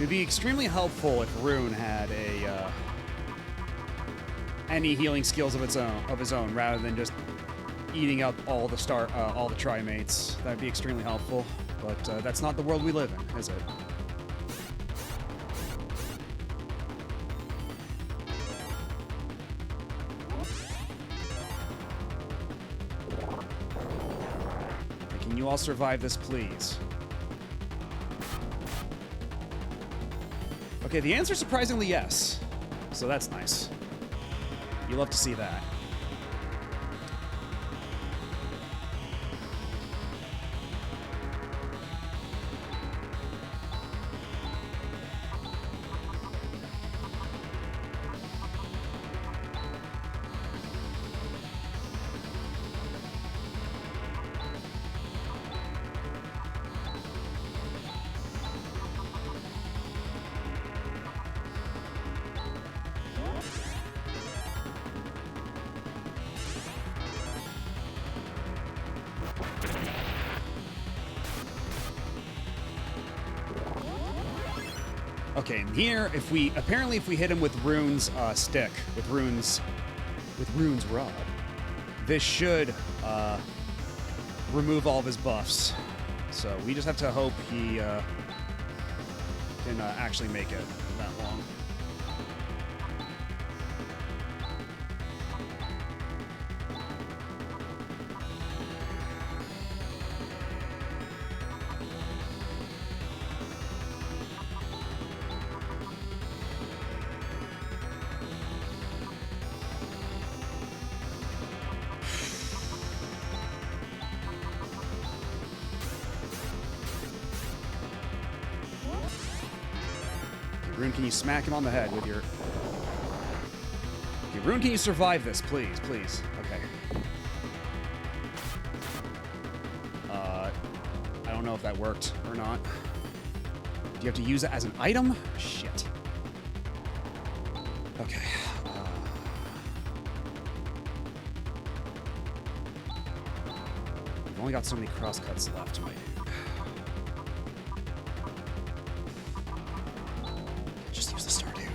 It would be extremely helpful if Rune had a any healing skills of his own, rather than just eating up all the trimates. That would be extremely helpful, but that's not the world we live in, is it? Can you all survive this, please? Okay, the answer is surprisingly yes, so that's nice. You love to see that. Okay, and here, if we hit him with Rune's stick, with Rune's rod, this should remove all of his buffs. So we just have to hope he can actually make it that long. Rune, can you smack him on the head with your... Okay, Rune, can you survive this? Please, please. Okay. I don't know if that worked or not. Do you have to use it as an item? Shit. Okay. We've only got so many crosscuts left, my dude. Just use the Stardew.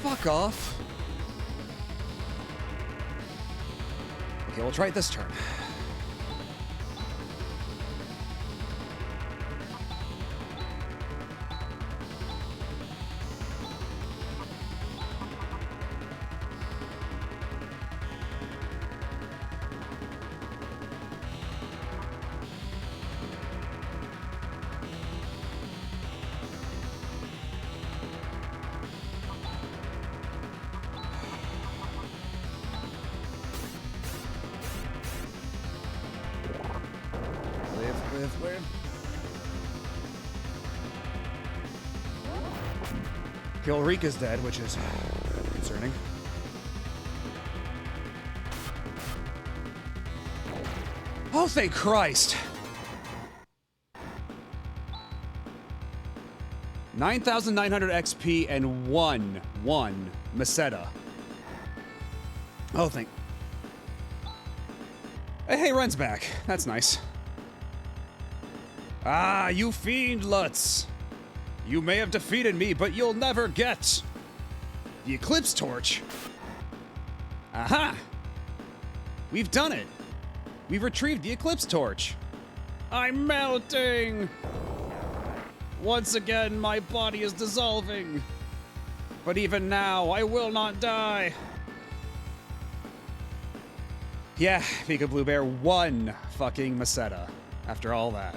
Fuck off. Okay, we'll try it this turn. Live. Kilrika's dead, which is concerning. Oh, thank Christ! 9,900 XP and one Meseta. Oh, thank... Hey, Ren's back. That's nice. Ah, you fiendlets! You may have defeated me, but you'll never get the Eclipse Torch. Aha! We've done it. We've retrieved the Eclipse Torch. I'm melting! Once again, my body is dissolving. But even now, I will not die. Yeah, Pika Blue Bear won fucking Meseta after all that.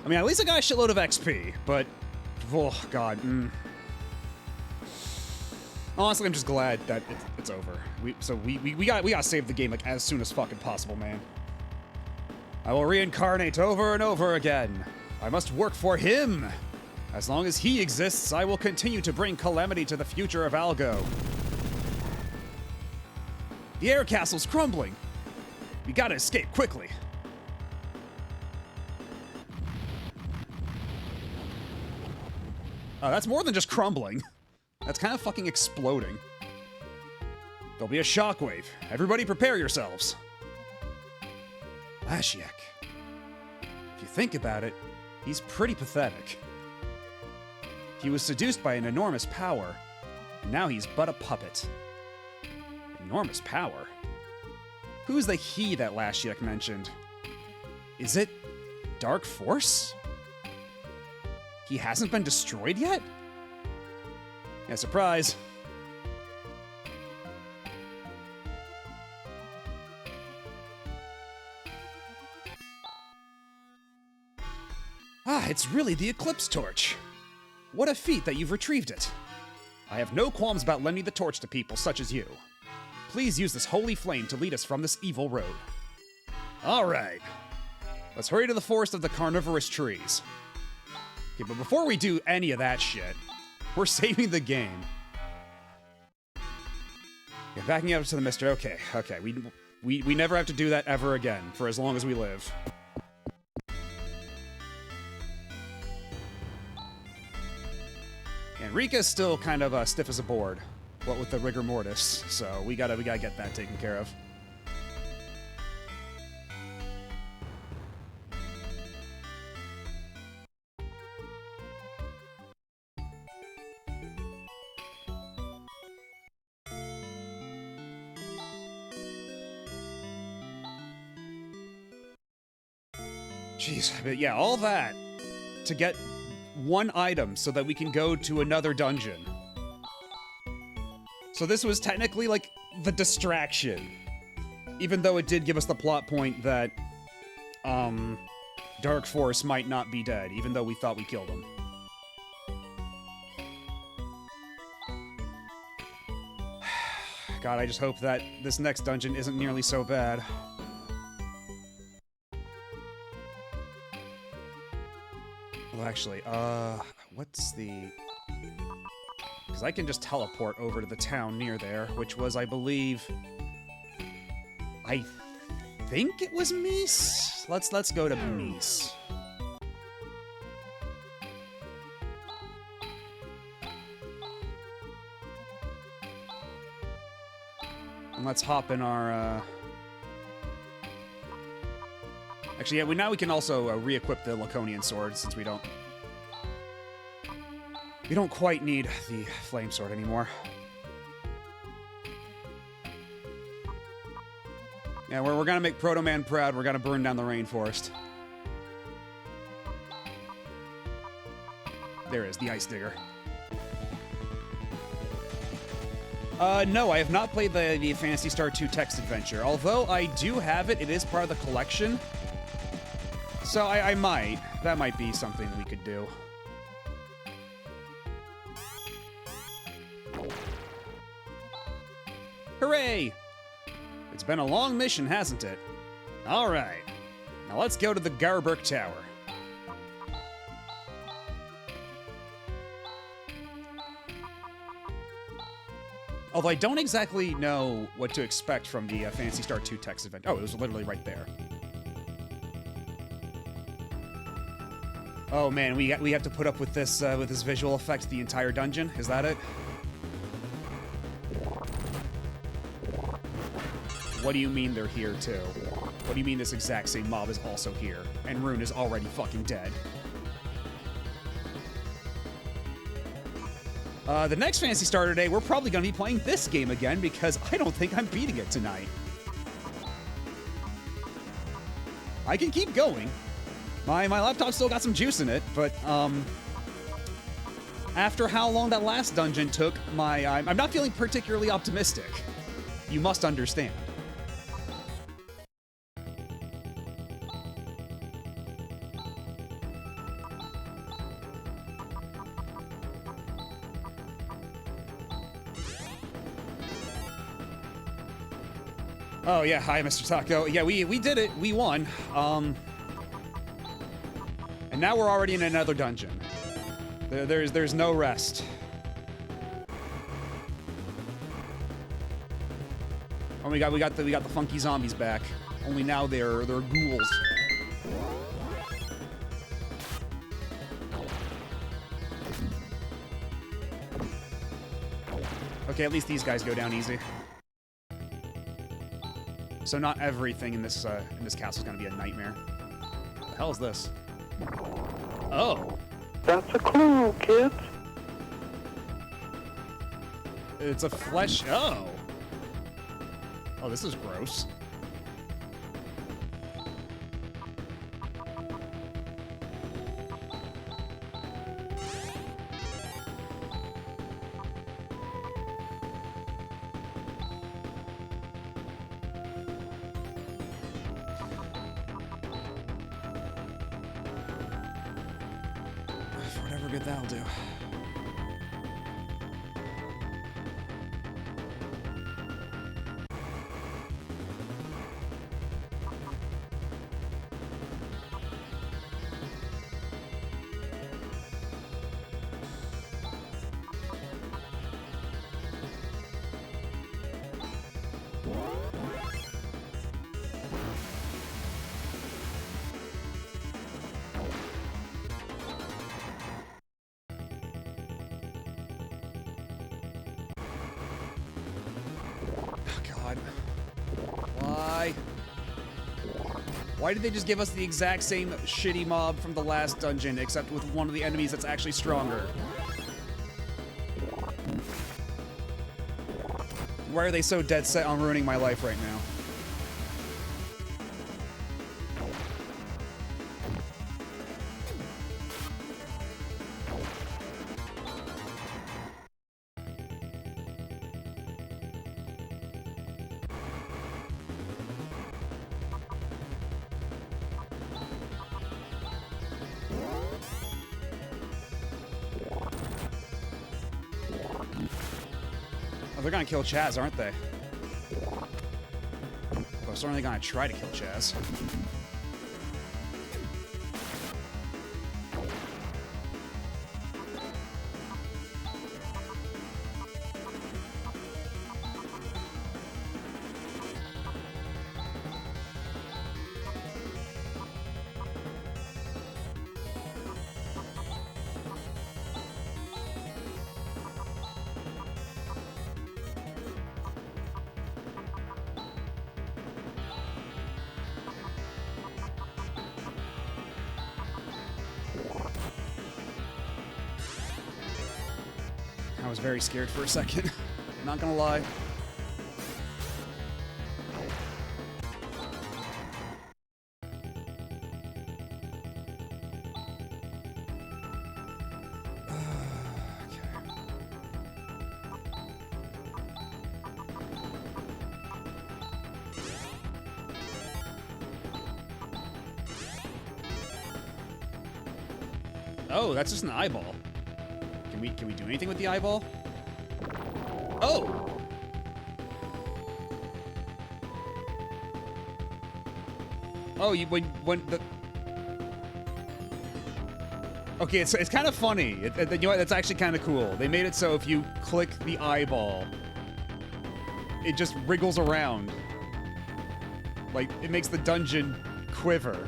I mean, at least I got a shitload of XP, but... Oh, God. Honestly, I'm just glad that it's over. We gotta save the game, like, as soon as fucking possible, man. I will reincarnate over and over again. I must work for him. As long as he exists, I will continue to bring calamity to the future of Algo. The air castle's crumbling. We gotta escape quickly. Oh, that's more than just crumbling. That's kind of fucking exploding. There'll be a shockwave. Everybody prepare yourselves. Lashiek. If you think about it, he's pretty pathetic. He was seduced by an enormous power, and now he's but a puppet. Enormous power? Who's the he that Lashiek mentioned? Is it Dark Force? He hasn't been destroyed yet? Yeah, surprise. Ah, it's really the Eclipse Torch. What a feat that you've retrieved it. I have no qualms about lending the torch to people such as you. Please use this holy flame to lead us from this evil road. All right. Let's hurry to the forest of the carnivorous trees. Okay, but before we do any of that shit, we're saving the game. Yeah, backing up to the mister. Okay. We never have to do that ever again for as long as we live. And Rika's still kind of stiff as a board, what with the rigor mortis, so we gotta get that taken care of. Jeez, but yeah, all that to get one item so that we can go to another dungeon. So this was technically like the distraction, even though it did give us the plot point that Dark Force might not be dead, even though we thought we killed him. God, I just hope that this next dungeon isn't nearly so bad. Well, actually, what's the... Because I can just teleport over to the town near there, which was, I believe... I think it was Mies? Let's go to Mies. And let's hop in our, Actually, yeah, now we can also re-equip the Laconian sword, since we don't quite need the flame sword anymore. Yeah, we're gonna make Proto Man proud. We're gonna burn down the rainforest. There is the Ice Digger. No, I have not played the Phantasy Star II text adventure. Although I do have it, it is part of the collection. So I might. That might be something we could do. Hooray! It's been a long mission, hasn't it? Alright. Now let's go to the Garburg Tower. Although I don't exactly know what to expect from the Phantasy Star II text event. Oh, it was literally right there. Oh man, we have to put up with this visual effect the entire dungeon. Is that it? What do you mean they're here too? What do you mean this exact same mob is also here and Rune is already fucking dead? The next Phantasy Star today, we're probably going to be playing this game again because I don't think I'm beating it tonight. I can keep going. My laptop still got some juice in it, but after how long that last dungeon took, I'm not feeling particularly optimistic. You must understand. Oh yeah, hi Mr. Taco. Yeah, we did it. We won. And now we're already in another dungeon. There's no rest. Oh, we got the funky zombies back. Only now they're ghouls. Okay, at least these guys go down easy. So not everything in this castle is gonna be a nightmare. What the hell is this? Oh, That's a clue, kids. it's a flesh. Oh, oh, this is gross. For whatever good that'll do. God. Why? Why did they just give us the exact same shitty mob from the last dungeon, except with one of the enemies that's actually stronger? Why are they so dead set on ruining my life right now? Oh, they're gonna kill Chaz, aren't they? Well, certainly gonna try to kill Chaz. I was very scared for a second. Not gonna lie. Oh, that's just an eyeball. Can we do anything with the eyeball? Oh! Oh, when the... Okay, it's kind of funny. You know what? That's actually kind of cool. They made it so if you click the eyeball, it just wriggles around. Like, it makes the dungeon quiver.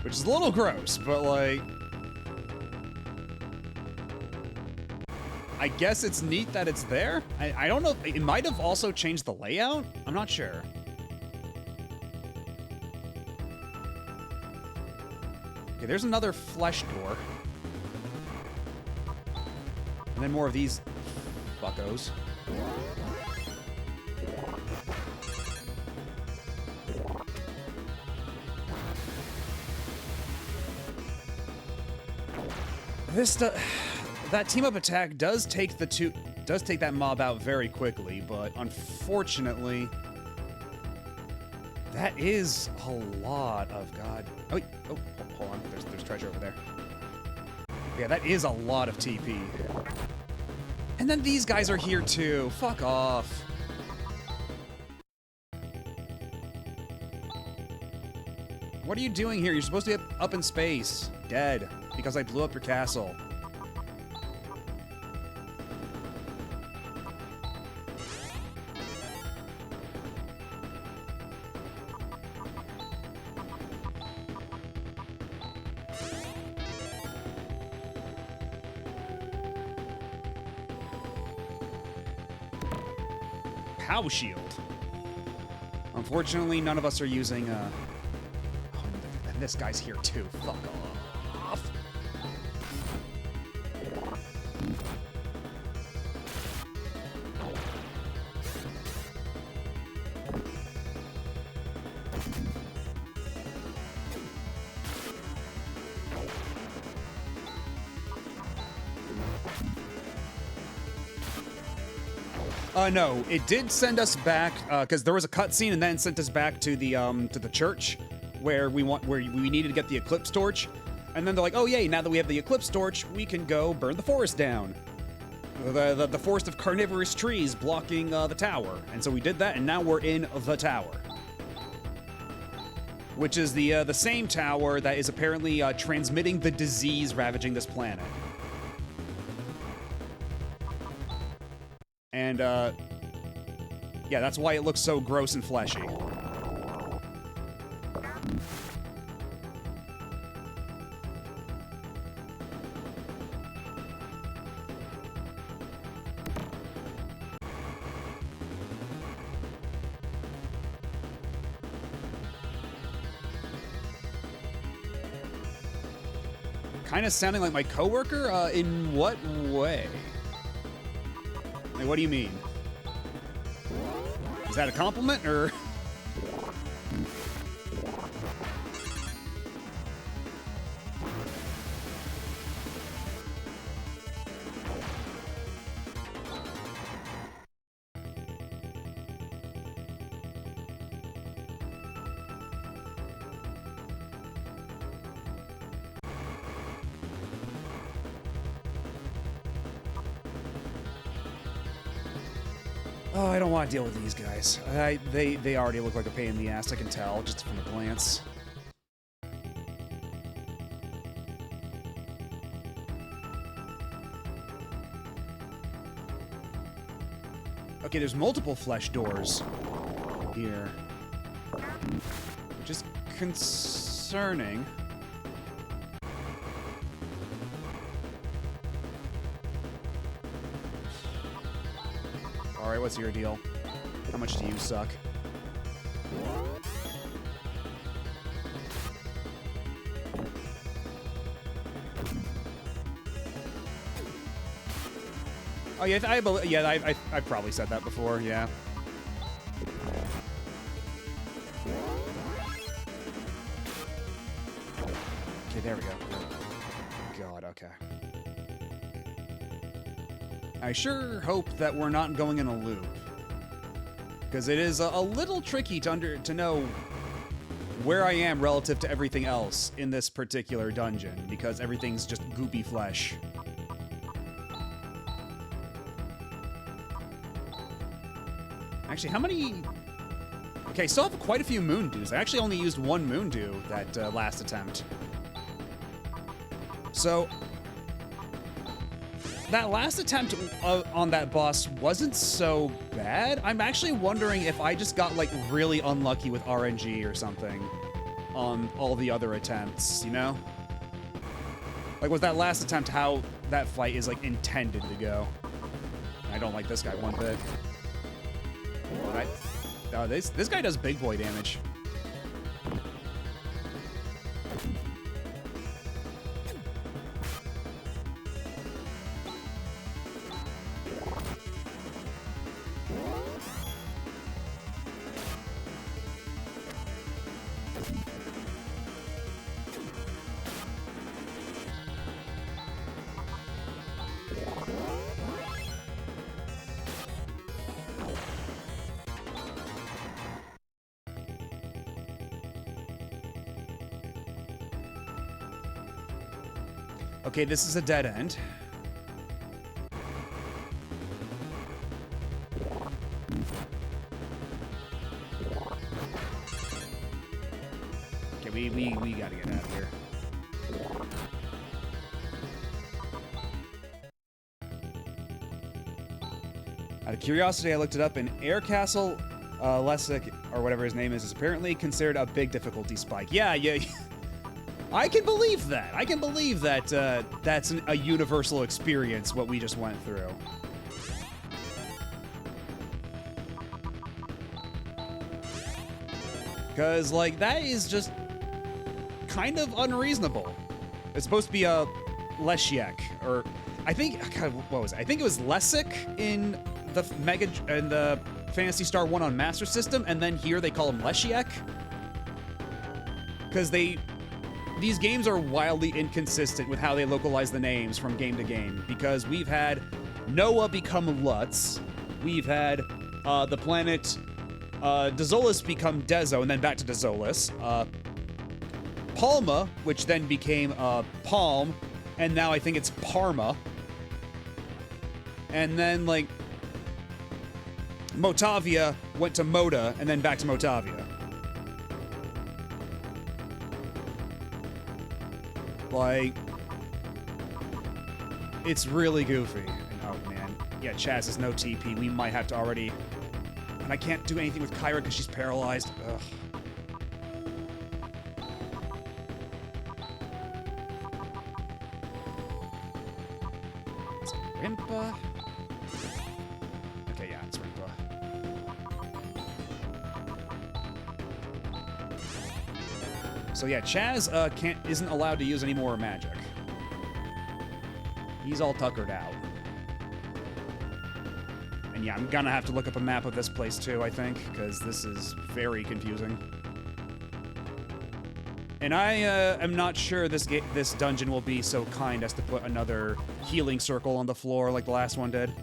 Which is a little gross, but like... I guess it's neat that it's there. I don't know. It might have also changed the layout. I'm not sure. Okay, there's another flesh door. And then more of these fuckos. That team-up attack does take that mob out very quickly, but unfortunately, that is a lot of God. Oh, wait, oh, hold on. There's treasure over there. Yeah, that is a lot of TP. And then these guys are here too. Fuck off. What are you doing here? You're supposed to be up in space, dead, because I blew up your castle. POW shield. Unfortunately, none of us are using, oh, and this guy's here too. Fuck off. No, it did send us back because there was a cutscene, and then sent us back to the church where we needed to get the Eclipse Torch, and then they're like, oh yay, now that we have the Eclipse Torch, we can go burn the forest down, the forest of carnivorous trees blocking the tower, and so we did that, and now we're in the tower, which is the same tower that is apparently transmitting the disease ravaging this planet. And, yeah, that's why it looks so gross and fleshy. Kind of sounding like my coworker? In what way? Like, what do you mean? Is that a compliment, or? Oh, I don't want to deal with these guys. They already look like a pain in the ass, I can tell, just from a glance. Okay, there's multiple flesh doors here, which is concerning. Alright, what's your deal? How much do you suck? Oh yeah, I've probably said that before, yeah. Okay, there we go. God, okay. I sure hope that we're not going in a loop, because it is a little tricky to know where I am relative to everything else in this particular dungeon, because everything's just goopy flesh. Actually, how many... Okay, still have quite a few moon dews. I actually only used one moon dew that last attempt. So... that last attempt on that boss wasn't so bad. I'm actually wondering if I just got, like, really unlucky with RNG or something on all the other attempts, you know? Like, was that last attempt how that fight is, like, intended to go? I don't like this guy one bit. Oh, this guy does big boy damage. Okay, this is a dead end. Okay, we gotta get out of here. Out of curiosity, I looked it up, and Air Castle Lessick, or whatever his name is apparently considered a big difficulty spike. Yeah. I can believe that. I can believe that that's a universal experience, what we just went through. Because, like, that is just kind of unreasonable. It's supposed to be a Leshiek, or I think, God, what was it? I think it was Lesic in the Phantasy Star 1 on Master System, and then here they call him Leshiek. Because these games are wildly inconsistent with how they localize the names from game to game, because we've had Noah become Lutz, we've had the planet Dezolis become Dezo, and then back to Dezolis, Palma, which then became Palm, and now I think it's Parma, and then, like, Motavia went to Moda, and then back to Motavia. Like, it's really goofy. And, oh, man. Yeah, Chaz is no TP. We might have to already... And I can't do anything with Kyra because she's paralyzed. Ugh. Is it Rimpa? Okay, yeah, it's Rimpa. So yeah, Chaz isn't allowed to use any more magic. He's all tuckered out. And yeah, I'm gonna have to look up a map of this place too, I think, because this is very confusing. And I am not sure this dungeon will be so kind as to put another healing circle on the floor like the last one did.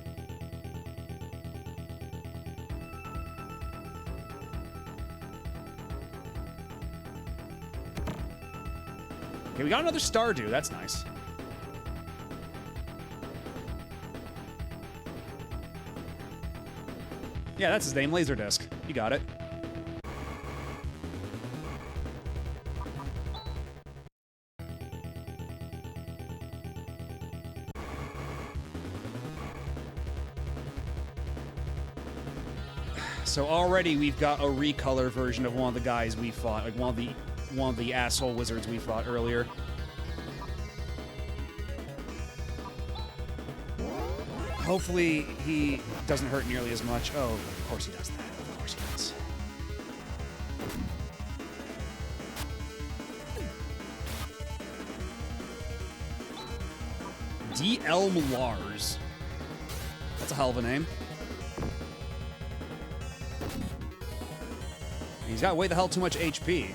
Okay, we got another Stardew. That's nice. Yeah, that's his name, Laserdisc. You got it. So already we've got a recolor version of one of the guys we fought, like one of the asshole wizards we fought earlier. Hopefully he doesn't hurt nearly as much. Oh, of course he does that. Of course he does. D.L. Lars. That's a hell of a name. He's got way the hell too much HP.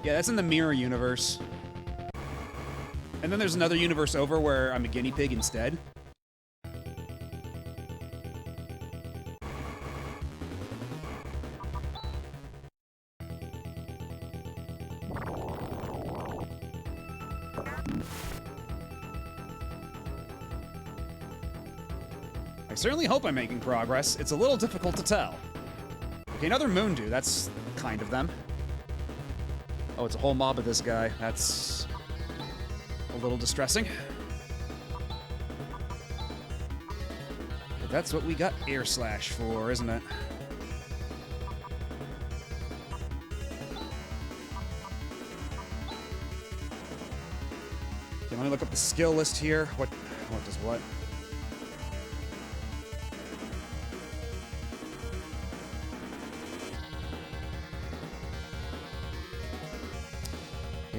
Yeah, that's in the mirror universe. And then there's another universe over where I'm a guinea pig instead. I certainly hope I'm making progress. It's a little difficult to tell. Okay, another Moondew. That's kind of them. Oh, it's a whole mob of this guy. That's a little distressing. But that's what we got Air Slash for, isn't it? Okay, let me look up the skill list here. What does what?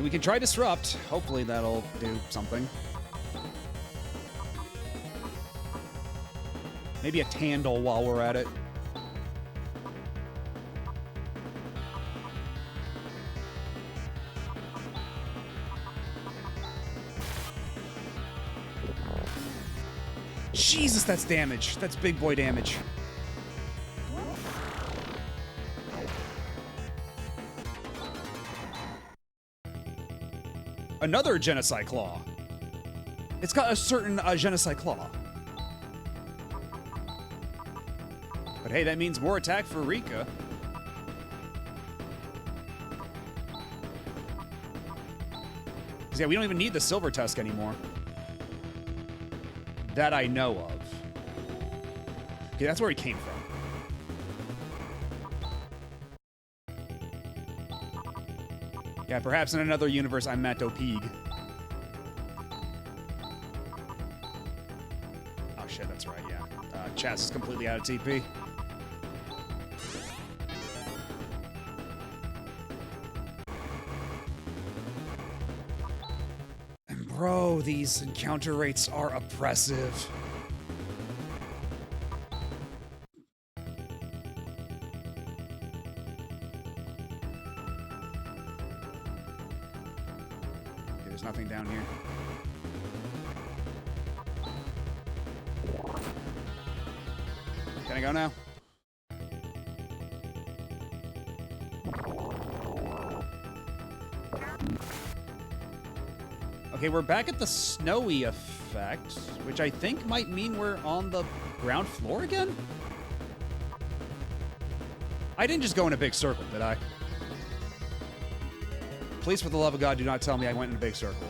We can try Disrupt. Hopefully that'll do something. Maybe a Tandle while we're at it. Jesus, that's damage. That's big boy damage. Another Genocide Claw. It's got a certain je ne sais claw. But hey, that means more attack for Rika. Because yeah, we don't even need the Silver Tusk anymore. That I know of. Okay, that's where he came from. Yeah, perhaps in another universe I'm Matt O'Peag. Oh shit, that's right, yeah. Chaz is completely out of TP. And bro, these encounter rates are oppressive. There's nothing down here. Can I go now? Okay, we're back at the snowy effect, which I think might mean we're on the ground floor again? I didn't just go in a big circle, did I? Please, for the love of God, do not tell me I went in a big circle.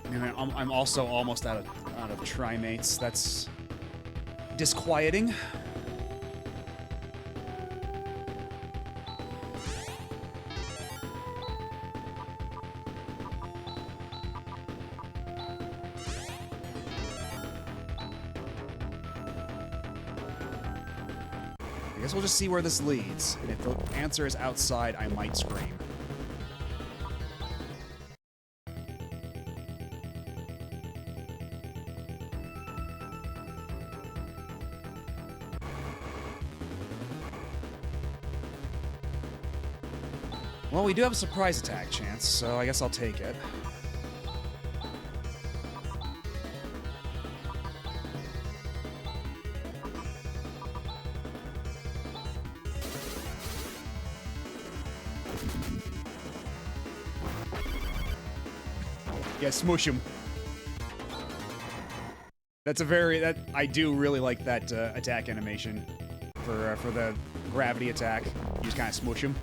And I'm also almost out of trimates. That's disquieting. I guess we'll just see where this leads. And if the answer is outside, I might scream. Well, we do have a surprise attack chance, so I guess I'll take it. Yeah, smoosh him. That's a very... I do really like that attack animation for the gravity attack. You just kind of smoosh him.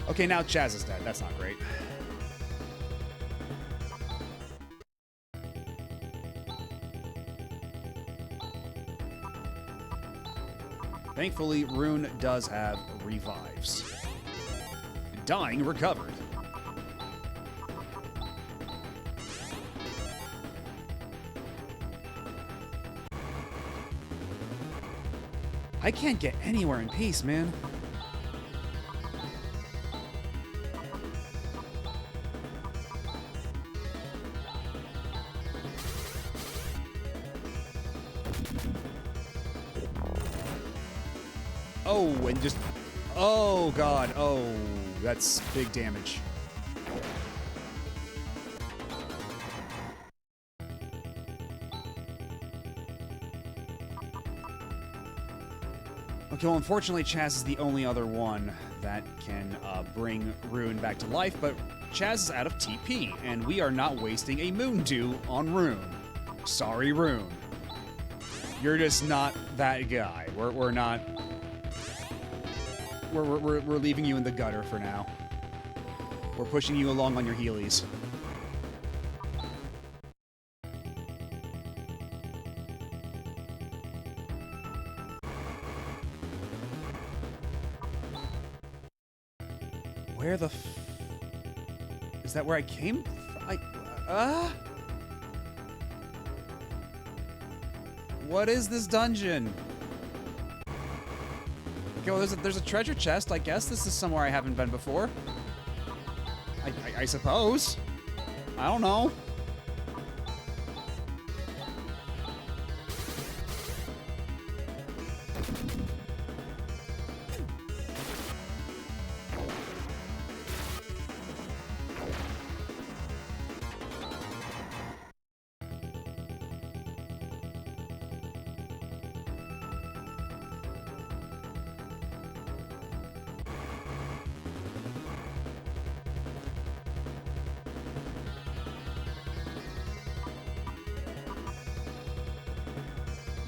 Okay, now Chaz is dead. That's not great. Thankfully, Rune does have revives. Dying recovered. I can't get anywhere in peace, man. Oh, and just... Oh, God. Oh, that's big damage. Okay, well, unfortunately, Chaz is the only other one that can bring Rune back to life, but Chaz is out of TP, and we are not wasting a Moon Dew on Rune. Sorry, Rune. You're just not that guy. We're not... We're leaving you in the gutter for now. We're pushing you along on your heelys. Where the f... Is that where I came from? What is this dungeon? Okay, well, there's a treasure chest. I guess this is somewhere I haven't been before. I suppose. I don't know.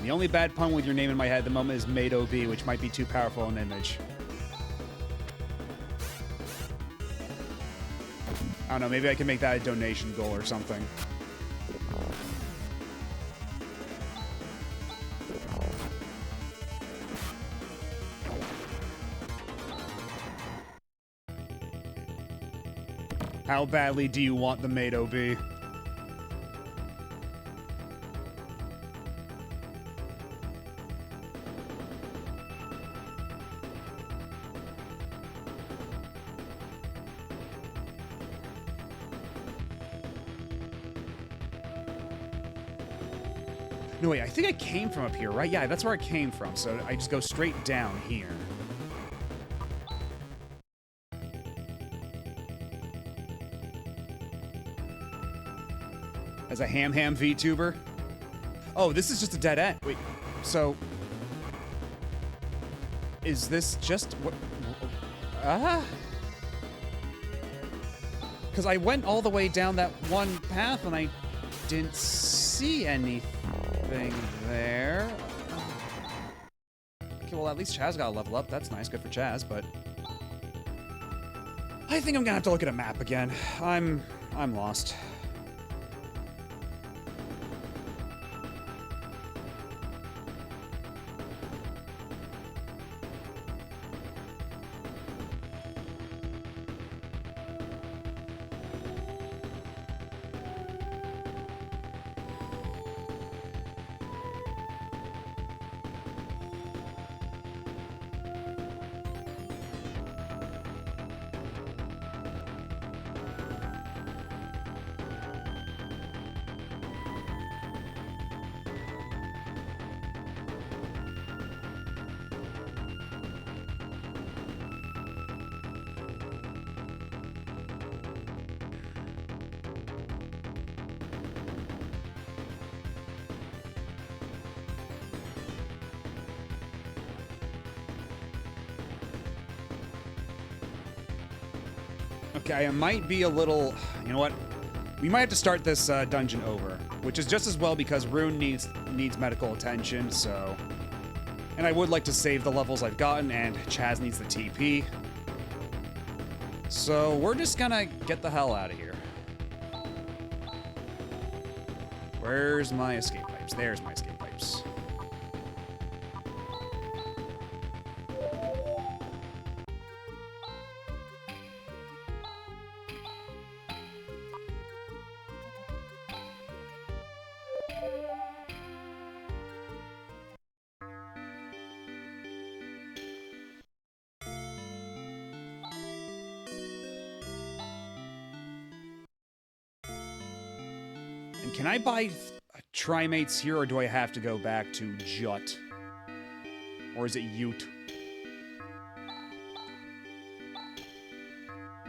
The only bad pun with your name in my head at the moment is Made OB, which might be too powerful an image. I don't know, maybe I can make that a donation goal or something. How badly do you want the Made OB? No, wait, I think I came from up here, right? Yeah, that's where I came from, so I just go straight down here. As a ham VTuber? Oh, this is just a dead end. Wait, so... Is this just... what? Because I went all the way down that one path and I didn't see anything there. Okay, well, at least Chaz got a level up. That's nice. Good for Chaz, but... I think I'm gonna have to look at a map again. I'm lost. Okay, I might be a little... You know what? We might have to start this dungeon over, which is just as well because Rune needs medical attention, so... And I would like to save the levels I've gotten, and Chaz needs the TP. So we're just gonna get the hell out of here. Where's my escape pipes? There's my escape pipes. Can I buy Trimates here, or do I have to go back to Jut? Or is it Ute?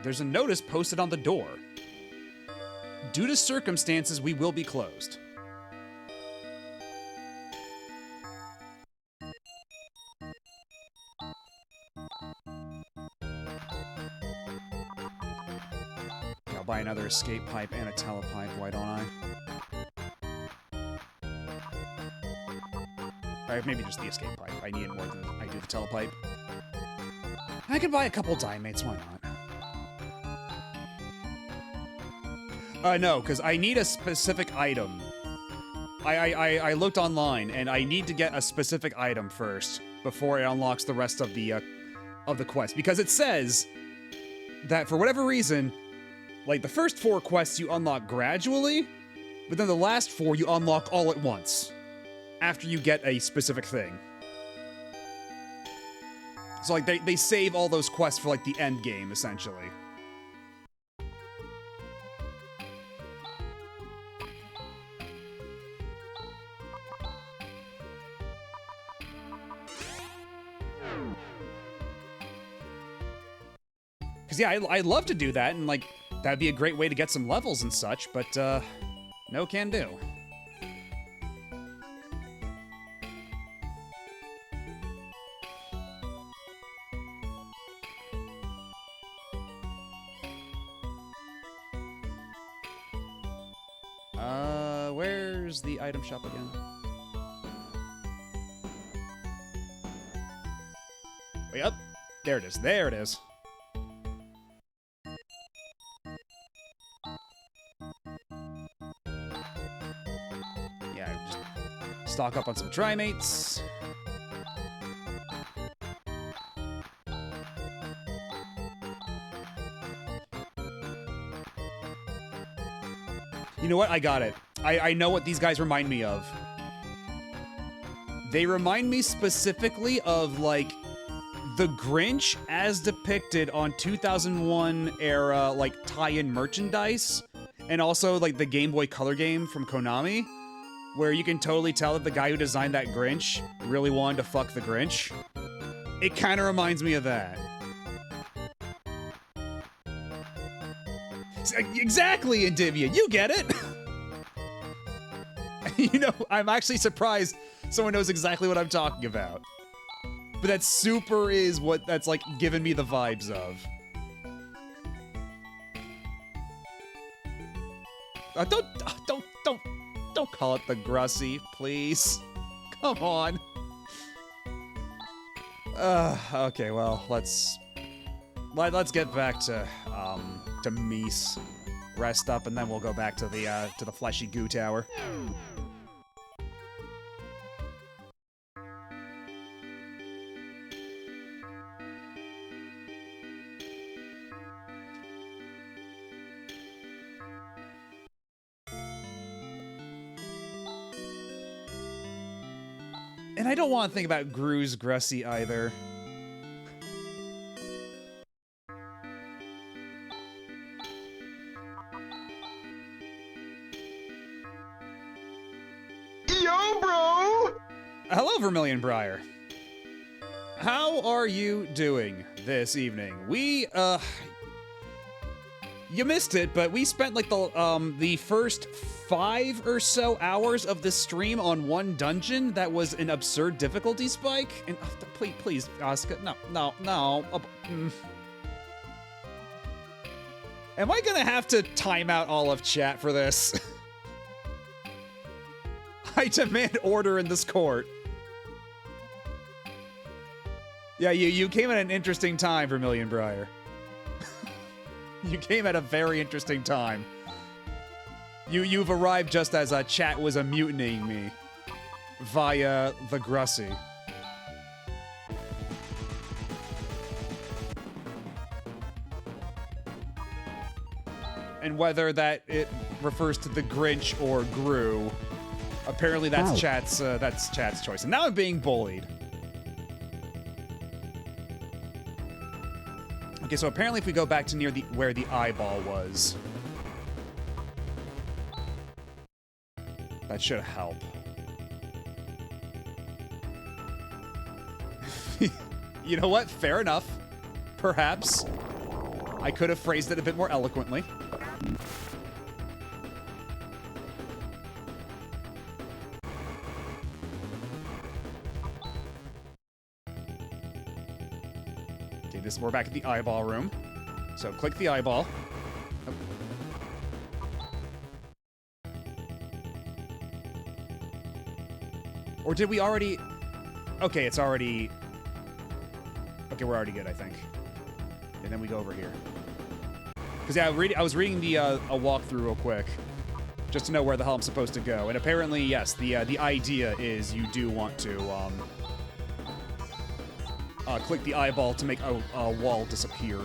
There's a notice posted on the door. Due to circumstances, we will be closed. I'll buy another escape pipe and a telepipe, why don't I? Or maybe just the escape pipe. I need it more than I do the telepipe. I could buy a couple Dimates, why not? No, because I need a specific item. I looked online, and I need to get a specific item first before it unlocks the rest of the quest. Because it says that for whatever reason, like the first 4 quests you unlock gradually, but then the last 4 you unlock all at once. After you get a specific thing. So, like, they save all those quests for, like, the end game, essentially. Because, yeah, I'd love to do that, and, like, that'd be a great way to get some levels and such, but, no can do. Where's the item shop again? Wait, up. There it is. There it is. Yeah, just stock up on some Trimates. You know what? I got it. I know what these guys remind me of. They remind me specifically of, like, the Grinch as depicted on 2001 era, like, tie-in merchandise. And also, like, the Game Boy Color game from Konami. Where you can totally tell that the guy who designed that Grinch really wanted to fuck the Grinch. It kind of reminds me of that. Exactly, Endivia, you get it! You know, I'm actually surprised someone knows exactly what I'm talking about. But that super is what that's, like, giving me the vibes of. Don't call it the Grussy, please. Come on. Okay, well, let's get back to Mies. Rest up, and then we'll go back to the fleshy goo tower. And I don't want to think about Gru's Grussy either. Yo, bro! Hello, Vermilion Briar. How are you doing this evening? We, you missed it, but we spent, like, the first 5 or so hours of the stream on one dungeon that was an absurd difficulty spike. And, please, Asuka, no. Am I gonna have to time out all of chat for this? I demand order in this court. Yeah, you came at an interesting time, Vermilion Briar. You came at a very interesting time. You've arrived just as chat was mutinying me via the Grussy. And whether that it refers to the Grinch or Gru, apparently that's chat's choice. And now I'm being bullied. Okay, so apparently if we go back to near where the eyeball was, that should help. You know what? Fair enough. Perhaps. I could have phrased it a bit more eloquently. Okay, we're back at the eyeball room. So click the eyeball. Or did we already... Okay, it's already... Okay, we're already good, I think. And then we go over here. Because, yeah, I was reading the a walkthrough real quick, just to know where the hell I'm supposed to go. And apparently, yes, the idea is you do want to click the eyeball to make a wall disappear.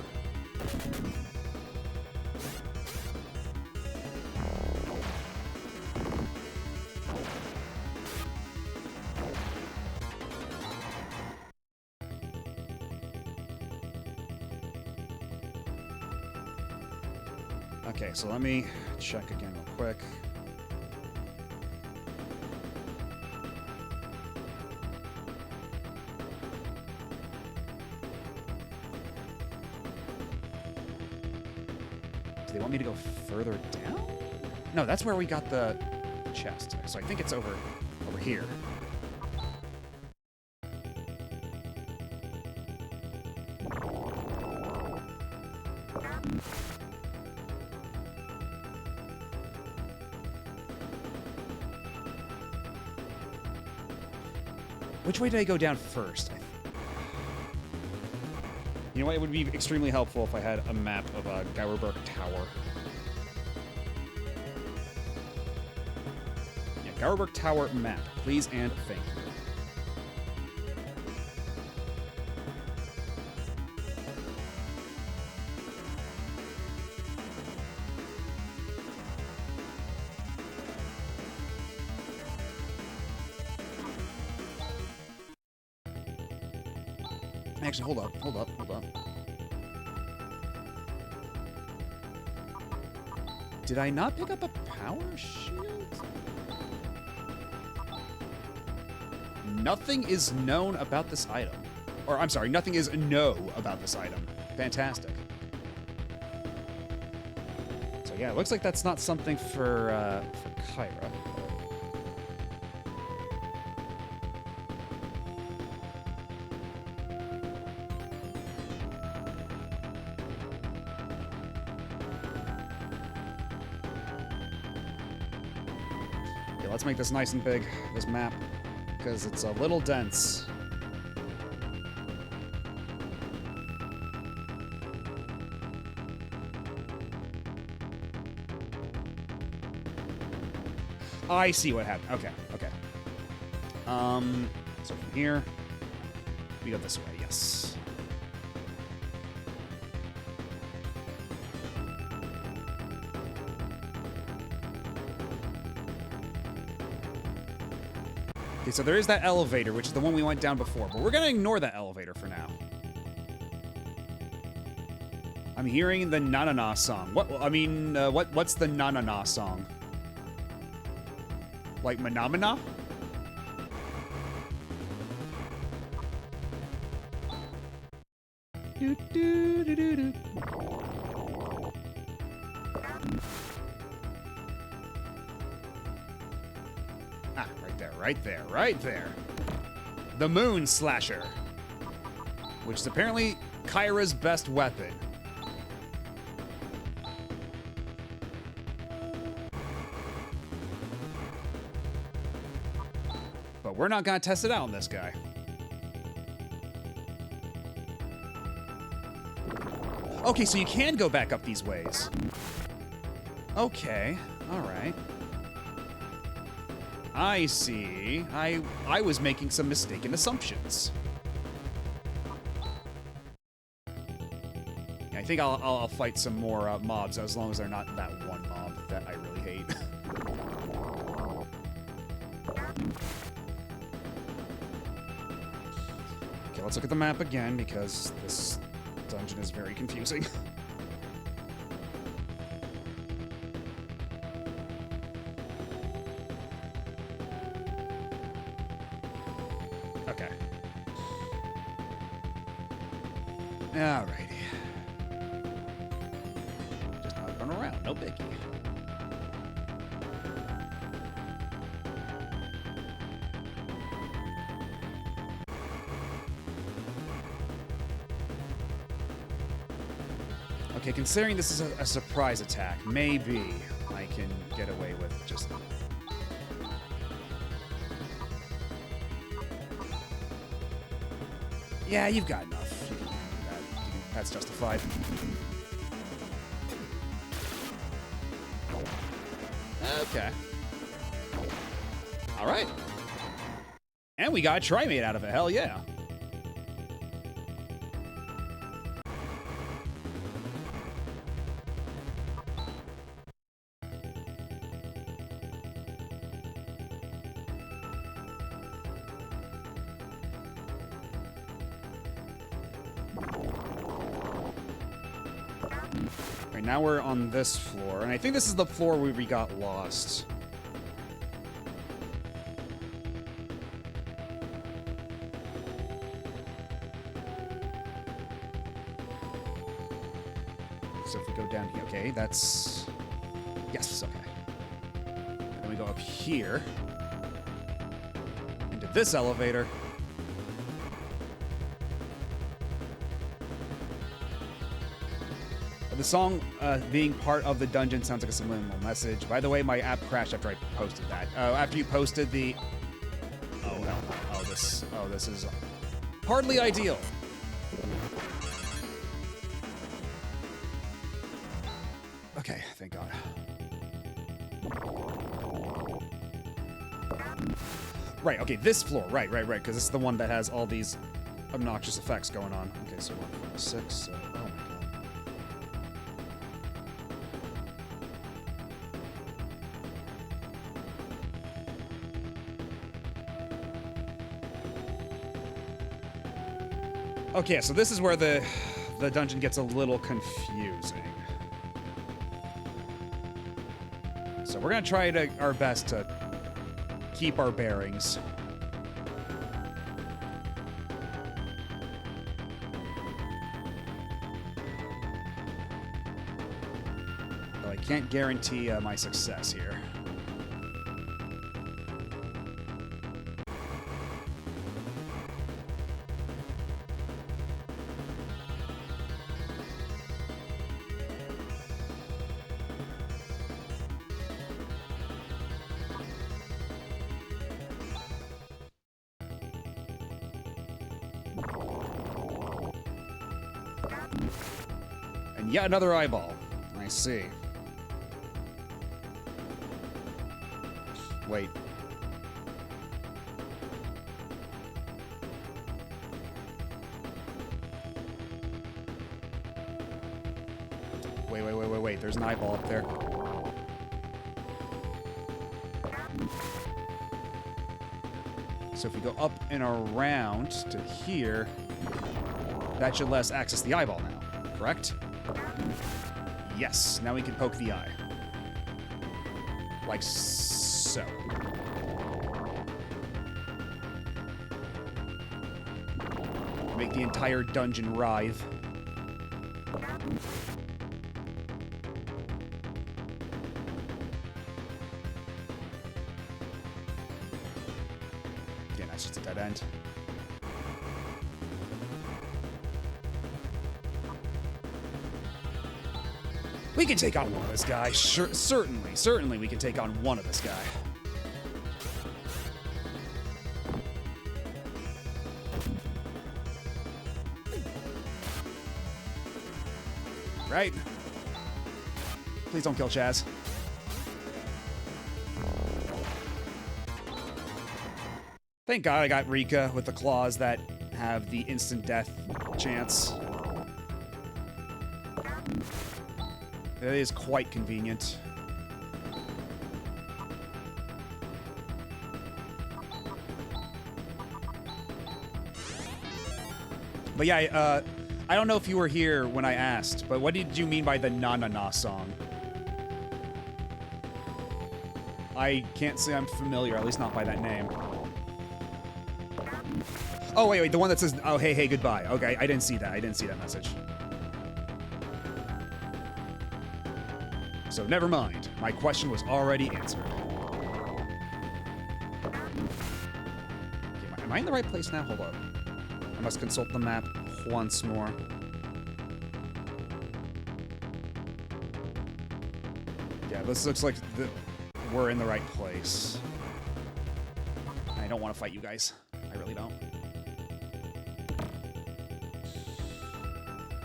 Okay, so let me check again real quick. Do they want me to go further down? No, that's where we got the chest. So I think it's over here. Which way did I go down first? You know what? It would be extremely helpful if I had a map of Geierberg Tower. Yeah, Geierberg Tower map, please and thank you. Actually, hold up. Did I not pick up a power shield? Nothing is known about this item. Or, I'm sorry, nothing is know about this item. Fantastic. So yeah, it looks like that's not something for Kyra. Let's make this nice and big, this map, because it's a little dense. I see what happened. Okay. So from here, we go this way, yes. Okay, so there is that elevator, which is the one we went down before, but we're gonna ignore that elevator for now. I'm hearing the na-na-na song. What's the na-na-na song? Like Manamana? Do-do-do-do-do. Ah, right there. The Moon Slasher. Which is apparently Kyra's best weapon. But we're not gonna test it out on this guy. Okay, so you can go back up these ways. Okay, alright. I see. I was making some mistaken assumptions. I think I'll fight some more mobs as long as they're not that one mob that I really hate. Okay, let's look at the map again because this dungeon is very confusing. Okay. Alrighty. Just not run around, no biggie. Okay, considering this is a surprise attack, maybe I can get away with just... Yeah, you've got enough. You can do that. That's justified. Okay. Alright. And we got a Trimate out of it, hell yeah. Right, now we're on this floor, and I think this is the floor where we got lost. So if we go down here, okay, that's... Yes, okay. And then we go up here. Into this elevator. The song being part of the dungeon sounds like a subliminal message. By the way, my app crashed after I posted that. After you posted the... Oh, hell no. Oh, this is hardly ideal. Okay, thank God. Right, okay, this floor. Right, because this is the one that has all these obnoxious effects going on. Okay, so 1, 4, 6, so... Oh, my God. Okay, so this is where the dungeon gets a little confusing. So we're gonna try our best to keep our bearings. Though I can't guarantee my success here. And yet another eyeball. I see. Wait. Wait. There's an eyeball up there. So if we go up and around to here, that should let us access the eyeball now, correct? Yes, now we can poke the eye. Like so. Make the entire dungeon writhe. Yeah, that's just a dead end. We can take on one of this guy. Sure, certainly we can take on one of this guy. Right? Please don't kill Chaz. Thank God I got Rika with the claws that have the instant death chance. That is quite convenient. But yeah, I don't know if you were here when I asked, but what did you mean by the na-na-na song? I can't say I'm familiar, at least not by that name. Oh, wait, the one that says, oh, hey, goodbye. Okay, I didn't see that message. So never mind. My question was already answered. Okay, am I in the right place now? Hold up. I must consult the map once more. Yeah, this looks like we're in the right place. I don't want to fight you guys. I really don't.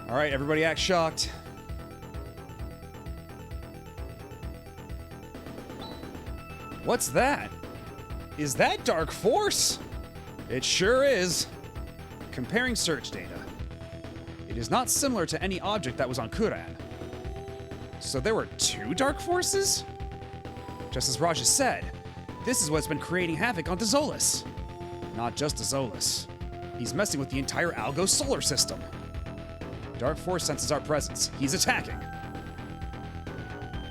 All right, everybody act shocked. What's that? Is that Dark Force? It sure is. Comparing search data. It is not similar to any object that was on Kuran. So there were 2 Dark Forces? Just as Raj has said, this is what's been creating havoc on Dezolis. Not just Dezolis. He's messing with the entire Algo solar system. Dark Force senses our presence. He's attacking.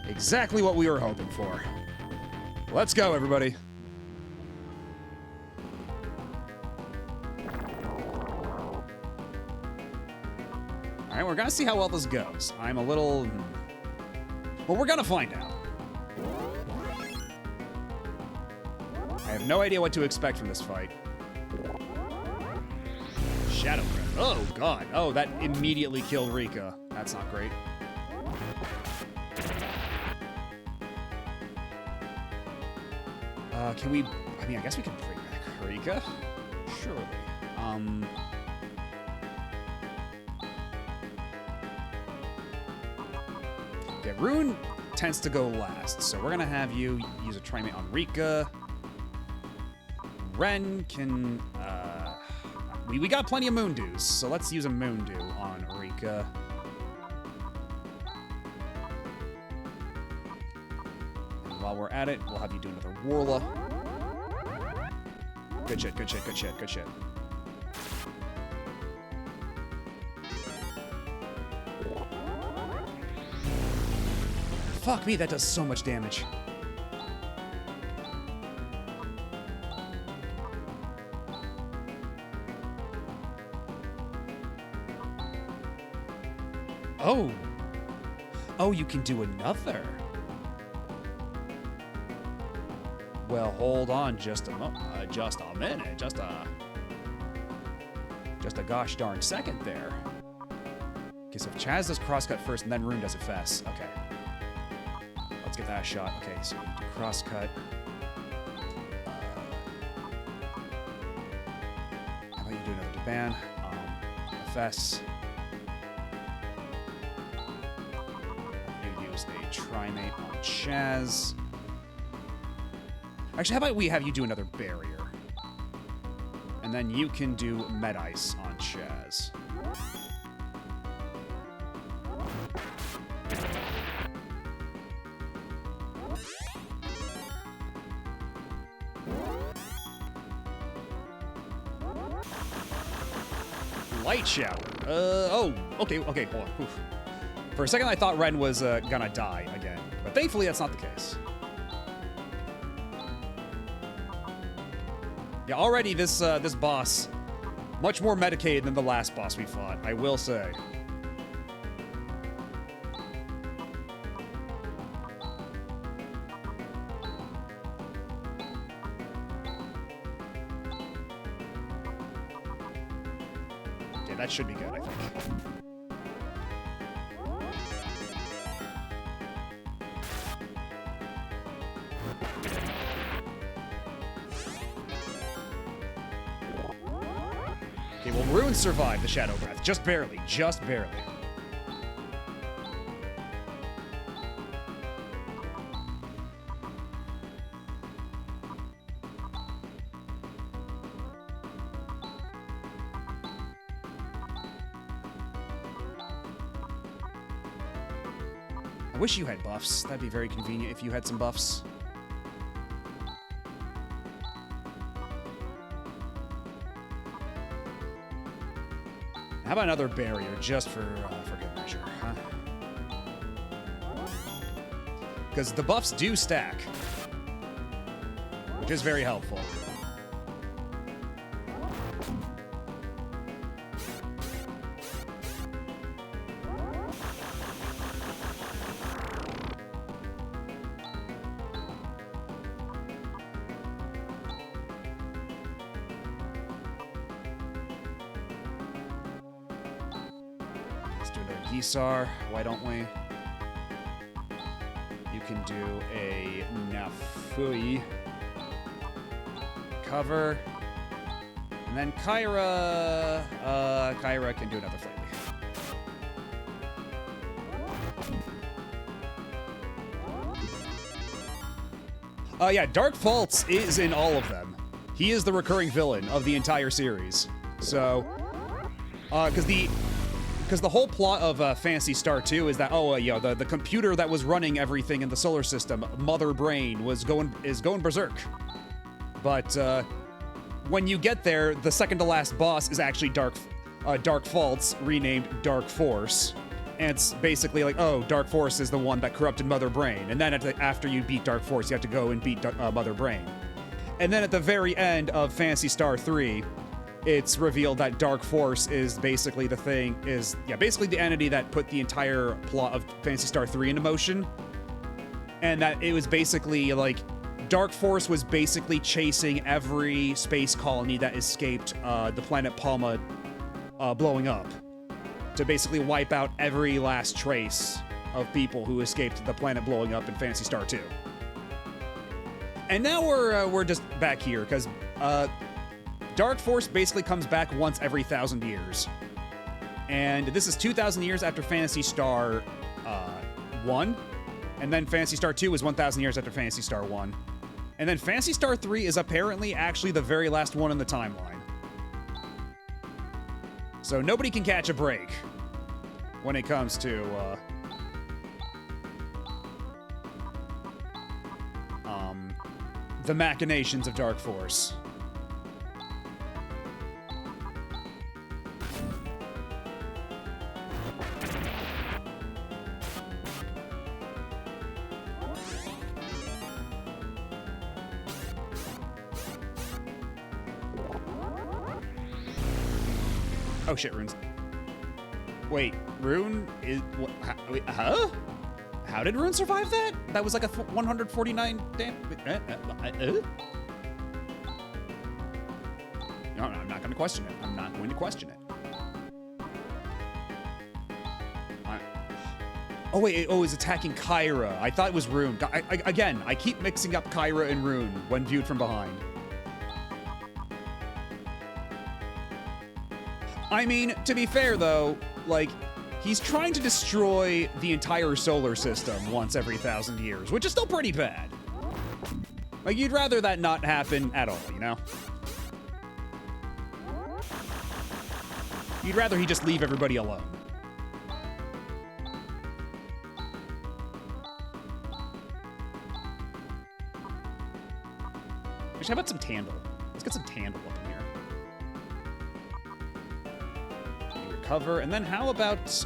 Exactly what we were hoping for. Let's go, everybody. All right, we're gonna see how well this goes. I'm a little... Well, we're gonna find out. I have no idea what to expect from this fight. Shadow Breath. Oh, God. Oh, that immediately killed Rika. That's not great. Can we... I mean, I guess we can bring back Rika. Surely. Okay, Rune tends to go last, so we're gonna have you use a Trimate on Rika. Ren can... We got plenty of Moondews, so let's use a Moondew on Rika. And while we're at it, we'll have you do another Warla. Good shit, good shit, good shit, good shit. Fuck me, that does so much damage. Oh. Oh, you can do another. Well, hold on just a moment. Just a minute. Just a gosh darn second there. Okay, so if Chaz does crosscut first and then Rune does it fast. Okay. Let's get that a shot. Okay, so we do crosscut. How about you do another Deban? FS. You use a Trimate on Chaz. Actually, how about we have you do another Barrier? And then you can do Med Ice on Chaz. Light Shower. Oh, okay, hold on. Oof. For a second, I thought Ren was gonna die again, but thankfully that's not the case. Yeah, already this boss, much more medicated than the last boss we fought, I will say. Okay, that should be good, I think. Okay, well, Rune survived the Shadow Breath. Just barely. Just barely. I wish you had buffs. That'd be very convenient if you had some buffs. How about another barrier, just for good measure, huh? Because the buffs do stack, which is very helpful. Gisar, why don't we? You can do a Nafui cover, and then Kyra. Kyra can do another Flavor. Yeah, Dark Faults is in all of them. He is the recurring villain of the entire series. So, because the whole plot of Phantasy Star II is that, the computer that was running everything in the solar system, Mother Brain, is going berserk. But when you get there, the second to last boss is actually Dark Faults, renamed Dark Force. And it's basically like, oh, Dark Force is the one that corrupted Mother Brain. And then after you beat Dark Force, you have to go and beat Mother Brain. And then at the very end of Phantasy Star 3, it's revealed that Dark Force is basically basically the entity that put the entire plot of Phantasy Star 3 into motion. And that it was basically like Dark Force was basically chasing every space colony that escaped the planet Palma blowing up to basically wipe out every last trace of people who escaped the planet blowing up in Phantasy Star 2. And now we're just back here because Dark Force basically comes back once every 1,000 years. And this is 2,000 years after Phantasy Star 1. And then Phantasy Star 2 is 1,000 years after Phantasy Star 1. And then Phantasy Star 3 is apparently actually the very last one in the timeline. So nobody can catch a break when it comes to the machinations of Dark Force. Oh shit, runes. Wait, rune is what? Huh? How did rune survive that? That was like a 149 damn. No, I'm not going to question it. I'm not going to question it. Oh wait, it's attacking Kyra. I thought it was rune. Again, I keep mixing up Kyra and rune when viewed from behind. I mean, to be fair though, like, he's trying to destroy the entire solar system once every 1,000 years, which is still pretty bad. Like, you'd rather that not happen at all, you know? You'd rather he just leave everybody alone. Actually, how about some Tandle? Let's get some Tandle up in here. Recover, and then how about,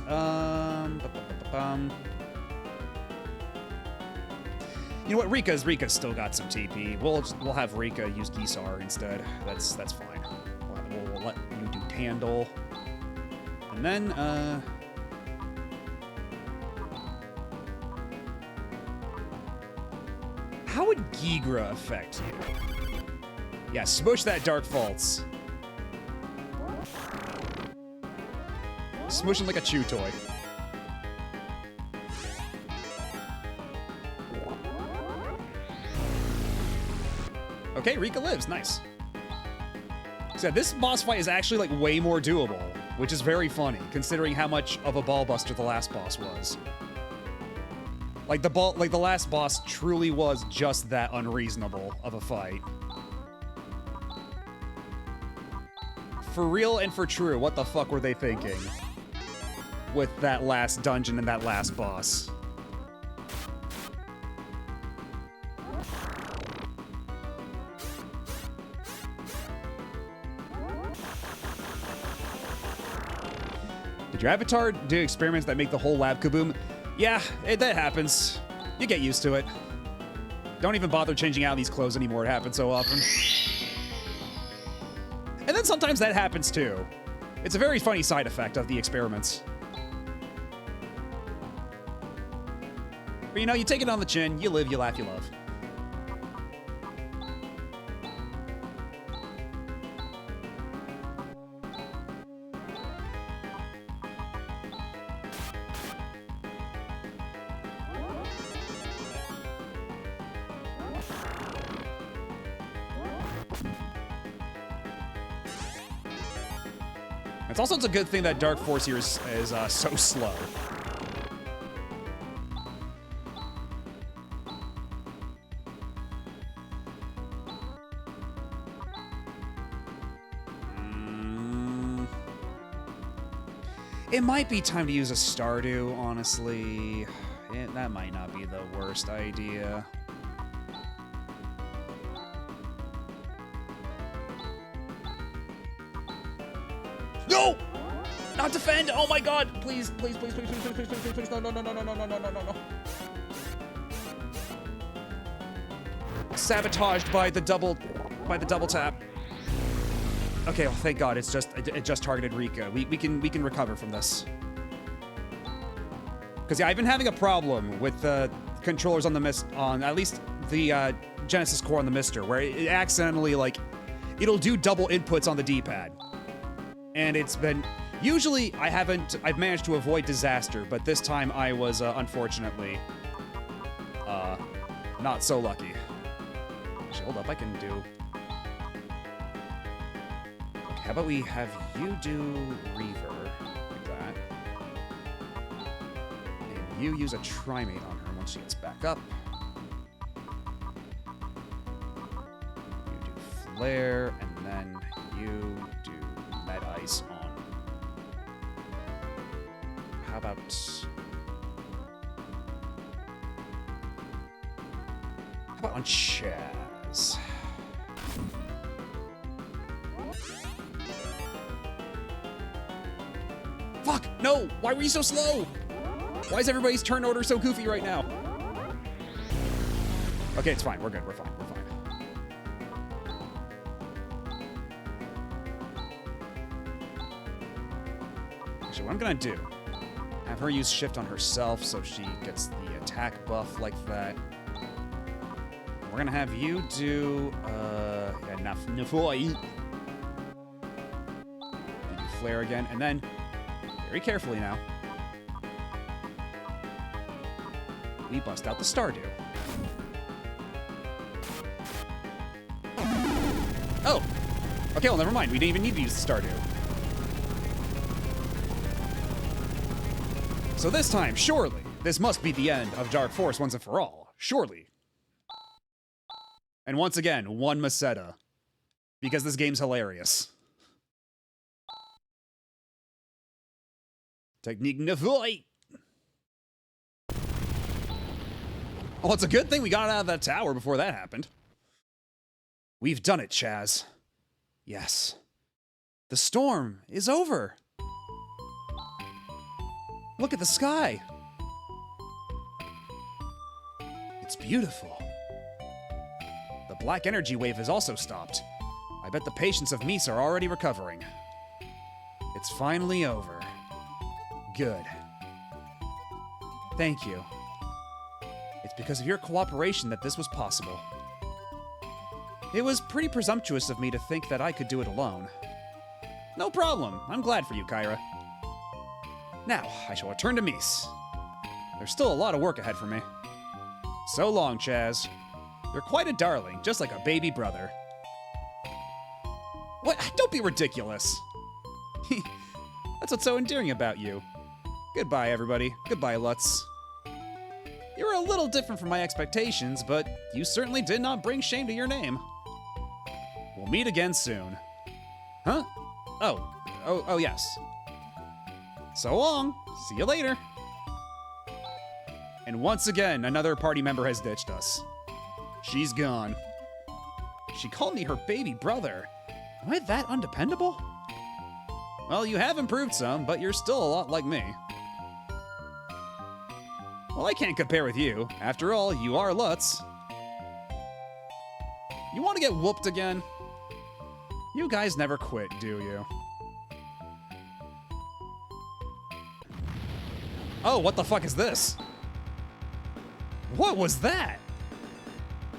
you know what, Rika's still got some TP. We'll have Rika use Gisar instead. That's fine. We'll let you do Tandle. And then, how would Gigra affect you? Yeah, smush that Dark Faults. Smush him like a chew toy. Okay, Rika lives. Nice. So this boss fight is actually like way more doable, which is very funny considering how much of a ball buster the last boss was. Like the last boss truly was just that unreasonable of a fight. For real and for true, what the fuck were they thinking with that last dungeon and that last boss? Did your avatar do experiments that make the whole lab kaboom? Yeah, that happens. You get used to it. Don't even bother changing out these clothes anymore. It happens so often. And then sometimes that happens too. It's a very funny side effect of the experiments. But you know, you take it on the chin, you live, you laugh, you love. It's also a good thing that Dark Force here is so slow. It might be time to use a Stardew, honestly. That might not be the worst idea. No! Not defend! Oh my god! Please, please, please, please, please, please, please, please, please, no, no, no, no, no, no, no, no, no, no, no. Sabotaged by the double tap. Okay, well, thank God. It just targeted Rika. We can recover from this. Because yeah, I've been having a problem with the controllers on at least the Genesis core on the Mister, where it accidentally, like, it'll do double inputs on the D-pad. And it's been, usually I've managed to avoid disaster, but this time I was, unfortunately, not so lucky. Actually, hold up, I can do, okay, how about we have you do Reaver, like that. And you use a Trimate on her once she gets back up. You do Flare, and then you do Med Ice on. How about... How about on Chaz? Fuck! No! Why were you so slow? Why is everybody's turn order so goofy right now? Okay, it's fine. We're good. We're fine. We're fine. Actually, what I'm gonna do, have her use shift on herself so she gets the attack buff like that. We're gonna have you do, Nafoi. You do Flare again, and then, very carefully now, we bust out the Stardew. Oh! Okay, well, never mind. We didn't even need to use the Stardew. So this time, surely, this must be the end of Dark Force once and for all. Surely. And once again, one Meseta. Because this game's hilarious. Technique Navoy! Oh, it's a good thing we got out of that tower before that happened. We've done it, Chaz. Yes. The storm is over. Look at the sky. It's beautiful. The black energy wave has also stopped. I bet the patients of Mies are already recovering. It's finally over. Good. Thank you. It's because of your cooperation that this was possible. It was pretty presumptuous of me to think that I could do it alone. No problem. I'm glad for you, Kyra. Now, I shall return to Mies. There's still a lot of work ahead for me. So long, Chaz. You're quite a darling, just like a baby brother. What? Don't be ridiculous. That's what's so endearing about you. Goodbye, everybody. Goodbye, Lutz. You were a little different from my expectations, but you certainly did not bring shame to your name. We'll meet again soon. Huh? Oh, yes. So long. See you later. And once again, another party member has ditched us. She's gone. She called me her baby brother. Am I that undependable? Well, you have improved some, but you're still a lot like me. Well, I can't compare with you. After all, you are Lutz. You want to get whooped again? You guys never quit, do you? Oh, what the fuck is this? What was that?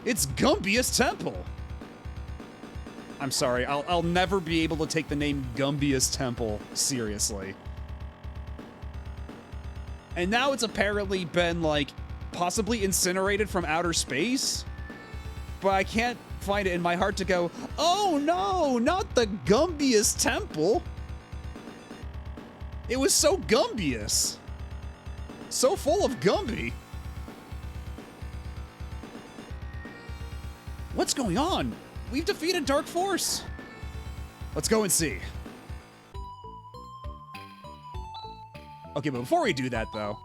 It's Gumbia's Temple. I'm sorry, I'll never be able to take the name Gumbia's Temple seriously. And now it's apparently been, like, possibly incinerated from outer space? But I can't find it in my heart to go, oh no, not the Gumbia's Temple. It was so Gumbious. So full of Gumby. What's going on? We've defeated Dark Force. Let's go and see. Okay, but before we do that, though,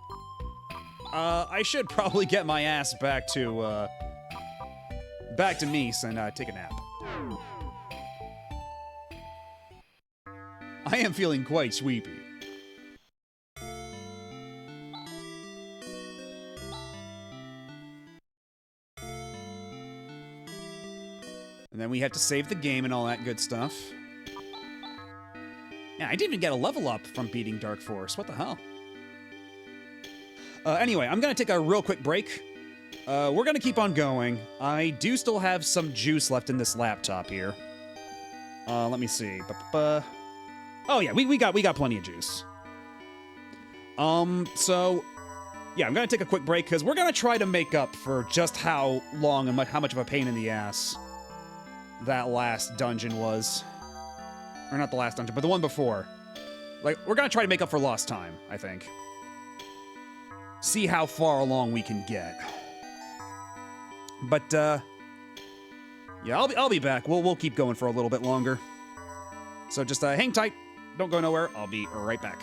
I should probably get my ass back to Mies and take a nap. I am feeling quite sleepy. And then we have to save the game and all that good stuff. I didn't even get a level up from beating Dark Force. What the hell? Anyway, I'm going to take a real quick break. We're going to keep on going. I do still have some juice left in this laptop here. Let me see. Oh, yeah, we got plenty of juice. So, yeah, I'm going to take a quick break because we're going to try to make up for just how long and how much of a pain in the ass that last dungeon was. Or not the last dungeon, but the one before. Like, we're going to try to make up for lost time, I think. See how far along we can get. But, yeah, I'll be back. We'll keep going for a little bit longer. So just, hang tight. Don't go nowhere. I'll be right back.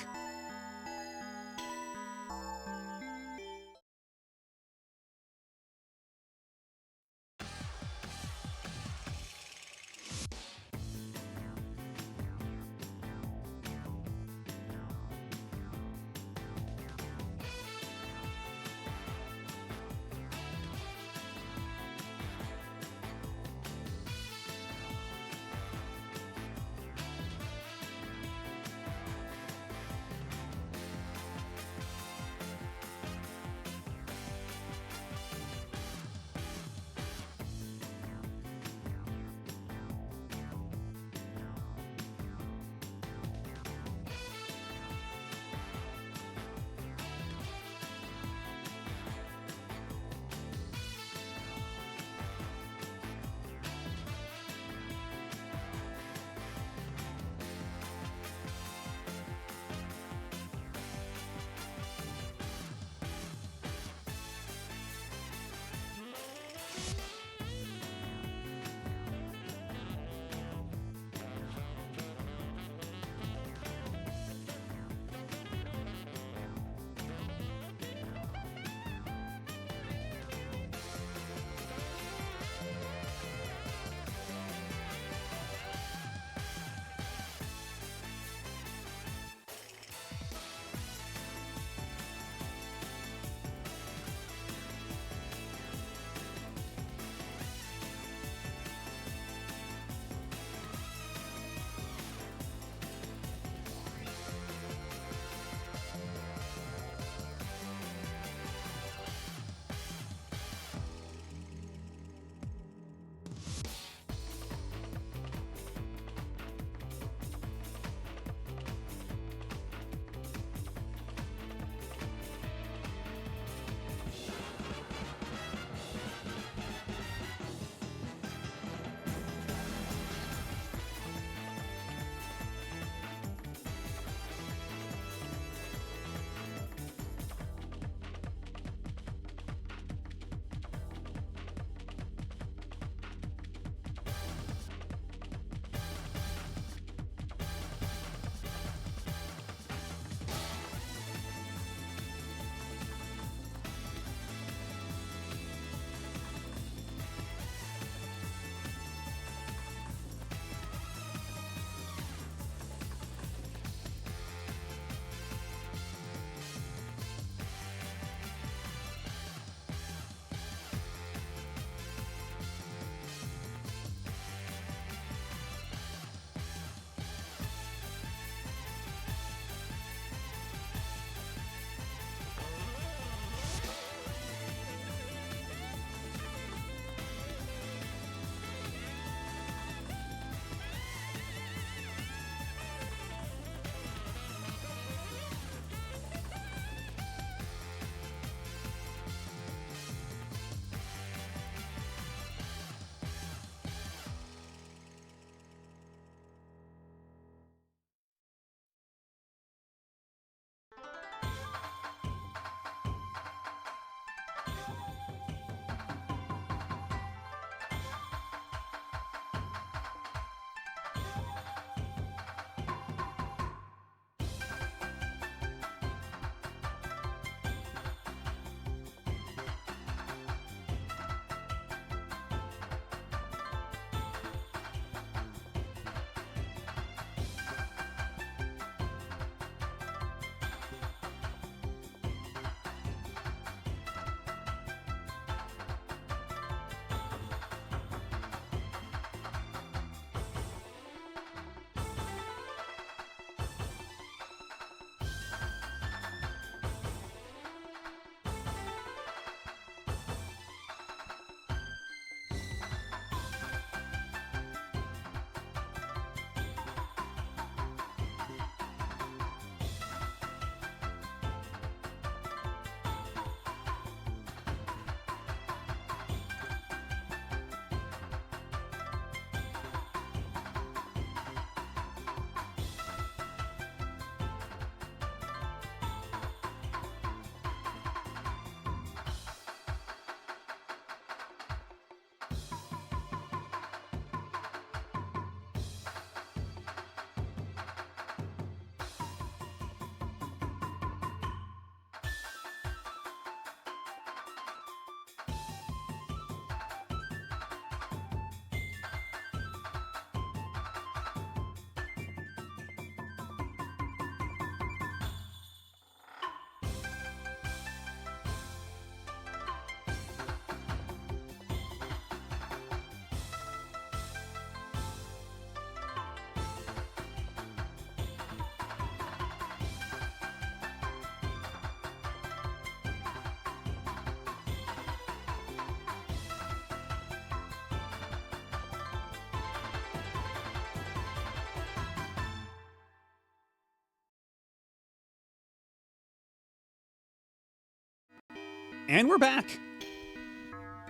And we're back.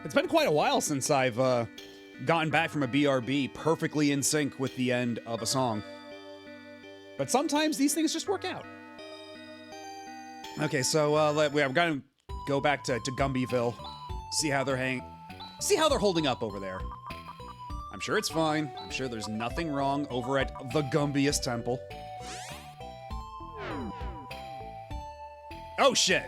It's been quite a while since I've gotten back from a BRB perfectly in sync with the end of a song. But sometimes these things just work out. Okay, so we're gonna go back to Gumbyville, see how they're holding up over there. I'm sure it's fine. I'm sure there's nothing wrong over at the Gumbiest Temple. Oh shit.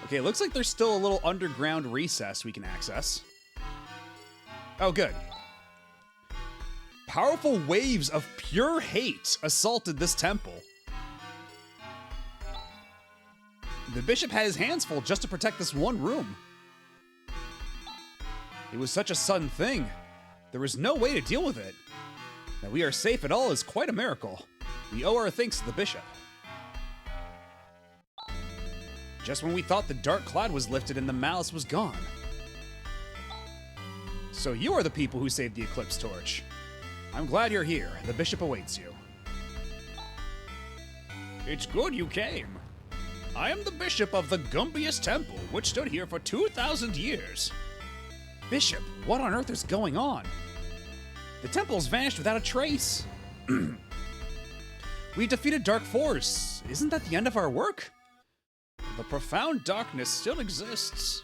Okay, it looks like there's still a little underground recess we can access. Oh, good. Powerful waves of pure hate assaulted this temple. The bishop had his hands full just to protect this one room. It was such a sudden thing. There was no way to deal with it. That we are safe at all is quite a miracle. We owe our thanks to the bishop. Just when we thought the dark cloud was lifted and the malice was gone. So you are the people who saved the Eclipse Torch. I'm glad you're here. The bishop awaits you. It's good you came. I am the bishop of the Gumbiest Temple, which stood here for 2,000 years. Bishop, what on earth is going on? The temple's vanished without a trace. We defeated Dark Force. Isn't that the end of our work? The profound darkness still exists.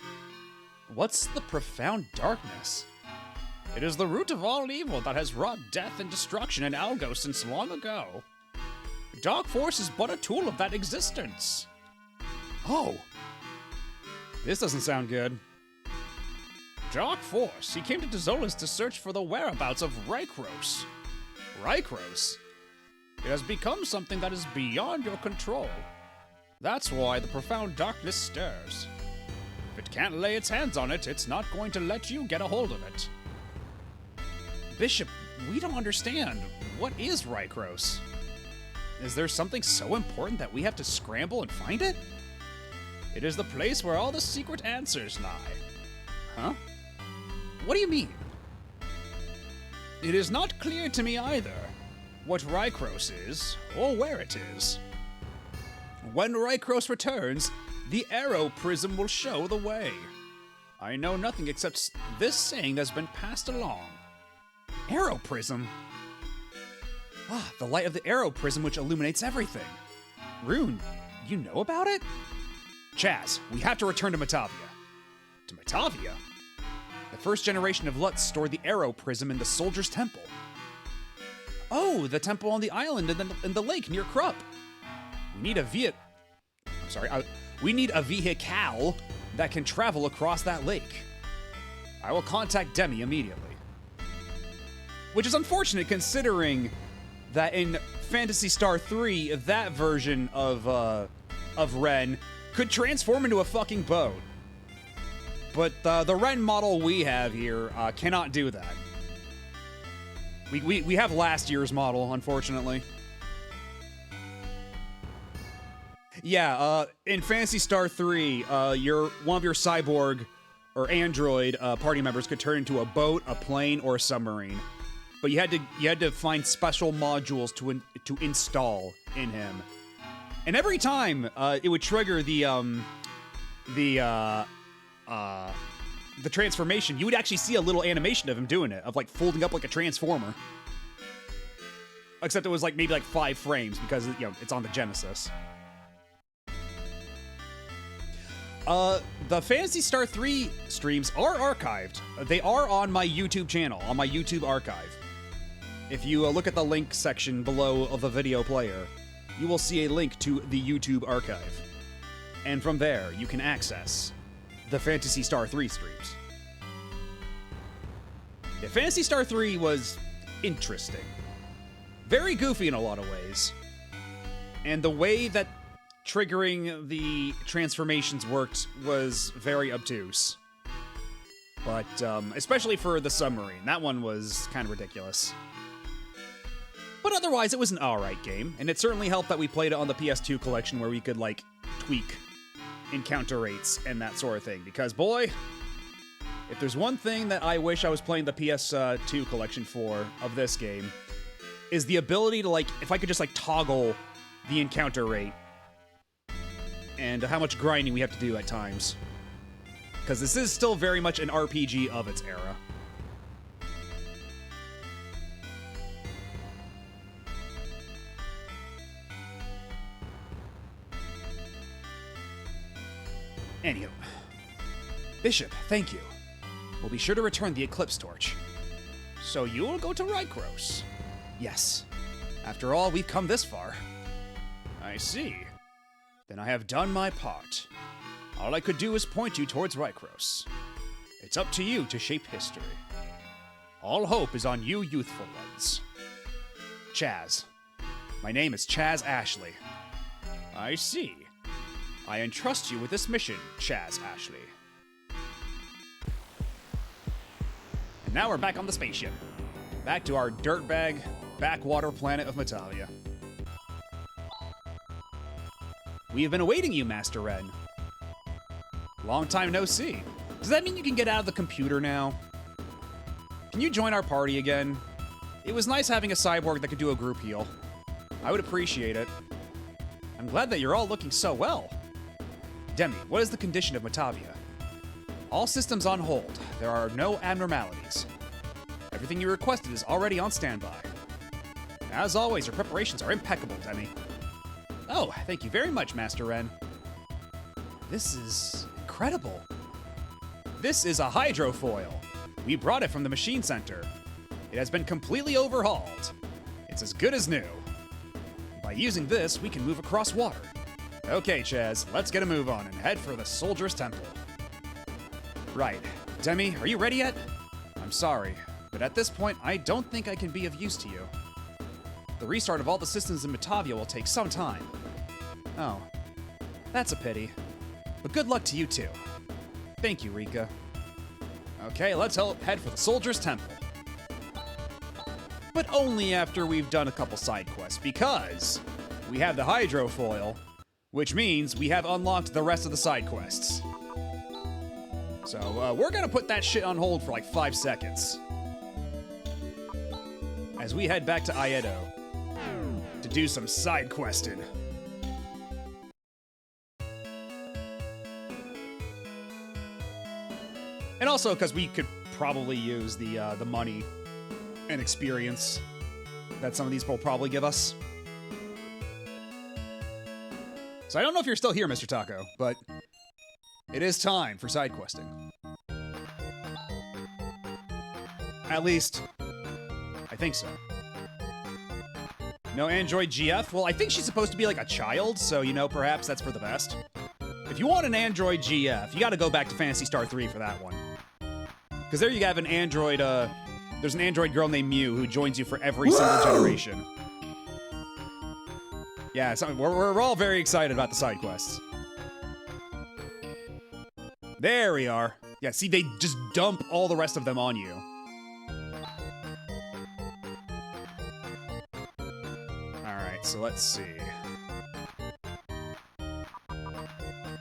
What's the profound darkness? It is the root of all evil that has wrought death and destruction in Algo since long ago. Dark Force is but a tool of that existence. Oh. This doesn't sound good. Dark Force. He came to Dezolas to search for the whereabouts of Rykros. Rykros? It has become something that is beyond your control. That's why the profound darkness stirs. If it can't lay its hands on it, it's not going to let you get a hold of it. Bishop, we don't understand. What is Rykros? Is there something so important that we have to scramble and find it? It is the place where all the secret answers lie. Huh? What do you mean? It is not clear to me either what Rykros is or where it is. When Rykros returns, the arrow prism will show the way. I know nothing except this saying that's been passed along. Arrow prism? Ah, the light of the arrow prism which illuminates everything. Rune, you know about it? Chaz, we have to return to Matavia. To Matavia? The first generation of Lutz stored the arrow prism in the Soldier's Temple. Oh, the temple on the island in the lake near Krupp. We need we need a vehicle that can travel across that lake. I will contact Demi immediately. Which is unfortunate considering that in Phantasy Star III, that version of Ren could transform into a fucking boat. But the Ren model we have here cannot do that. We have last year's model, unfortunately. Yeah, in Phantasy Star 3, one of your cyborg or android party members could turn into a boat, a plane, or a submarine. But you had to find special modules to install in him. And every time it would trigger the transformation, you would actually see a little animation of him doing it, of like folding up like a transformer. Except it was like maybe like 5 frames because it's on the Genesis. The Phantasy Star 3 streams are archived. They are on my YouTube channel, on my YouTube archive. If you look at the link section below of the video player, you will see a link to the YouTube archive. And from there, you can access the Phantasy Star 3 streams. Yeah, Phantasy Star 3 was interesting. Very goofy in a lot of ways. And the way that triggering the transformations worked was very obtuse. But, especially for the submarine, that one was kind of ridiculous. But otherwise, it was an alright game, and it certainly helped that we played it on the PS2 collection where we could, like, tweak encounter rates and that sort of thing. Because, boy, if there's one thing that I wish I was playing the PS2 collection for of this game, is the ability to, like, if I could just, like, toggle the encounter rate and how much grinding we have to do at times. Because this is still very much an RPG of its era. Anywho. Bishop, thank you. We'll be sure to return the Eclipse Torch. So you'll go to Rykros? Yes. After all, we've come this far. I see. Then I have done my part. All I could do is point you towards Rykros. It's up to you to shape history. All hope is on you youthful ones. Chaz. My name is Chaz Ashley. I see. I entrust you with this mission, Chaz Ashley. And now we're back on the spaceship. Back to our dirtbag, backwater planet of Matavia. We have been awaiting you, Master Ren. Long time no see. Does that mean you can get out of the computer now? Can you join our party again? It was nice having a cyborg that could do a group heal. I would appreciate it. I'm glad that you're all looking so well. Demi, what is the condition of Matavia? All systems on hold. There are no abnormalities. Everything you requested is already on standby. As always, your preparations are impeccable, Demi. Oh, thank you very much, Master Ren. This is incredible. This is a hydrofoil. We brought it from the machine center. It has been completely overhauled. It's as good as new. By using this, we can move across water. Okay, Chaz, let's get a move on and head for the Soldier's Temple. Right. Demi, are you ready yet? I'm sorry, but at this point, I don't think I can be of use to you. The restart of all the systems in Matavia will take some time. Oh, that's a pity. But good luck to you too. Thank you, Rika. Okay, let's head for the Soldier's Temple. But only after we've done a couple side quests, because we have the hydrofoil, which means we have unlocked the rest of the side quests. So we're gonna put that shit on hold for like 5 seconds as we head back to Aedo to do some side questing. And also because we could probably use the money and experience that some of these will probably give us. So I don't know if you're still here, Mr. Taco, but it is time for side questing. At least, I think so. No Android GF? Well, I think she's supposed to be like a child, so, you know, perhaps that's for the best. If you want an Android GF, you gotta go back to Phantasy Star IV for that one. Because there you have an Android, there's an Android girl named Mew who joins you for every single generation. Yeah, so we're all very excited about the side quests. There we are. Yeah, see, they just dump all the rest of them on you. Alright, so let's see.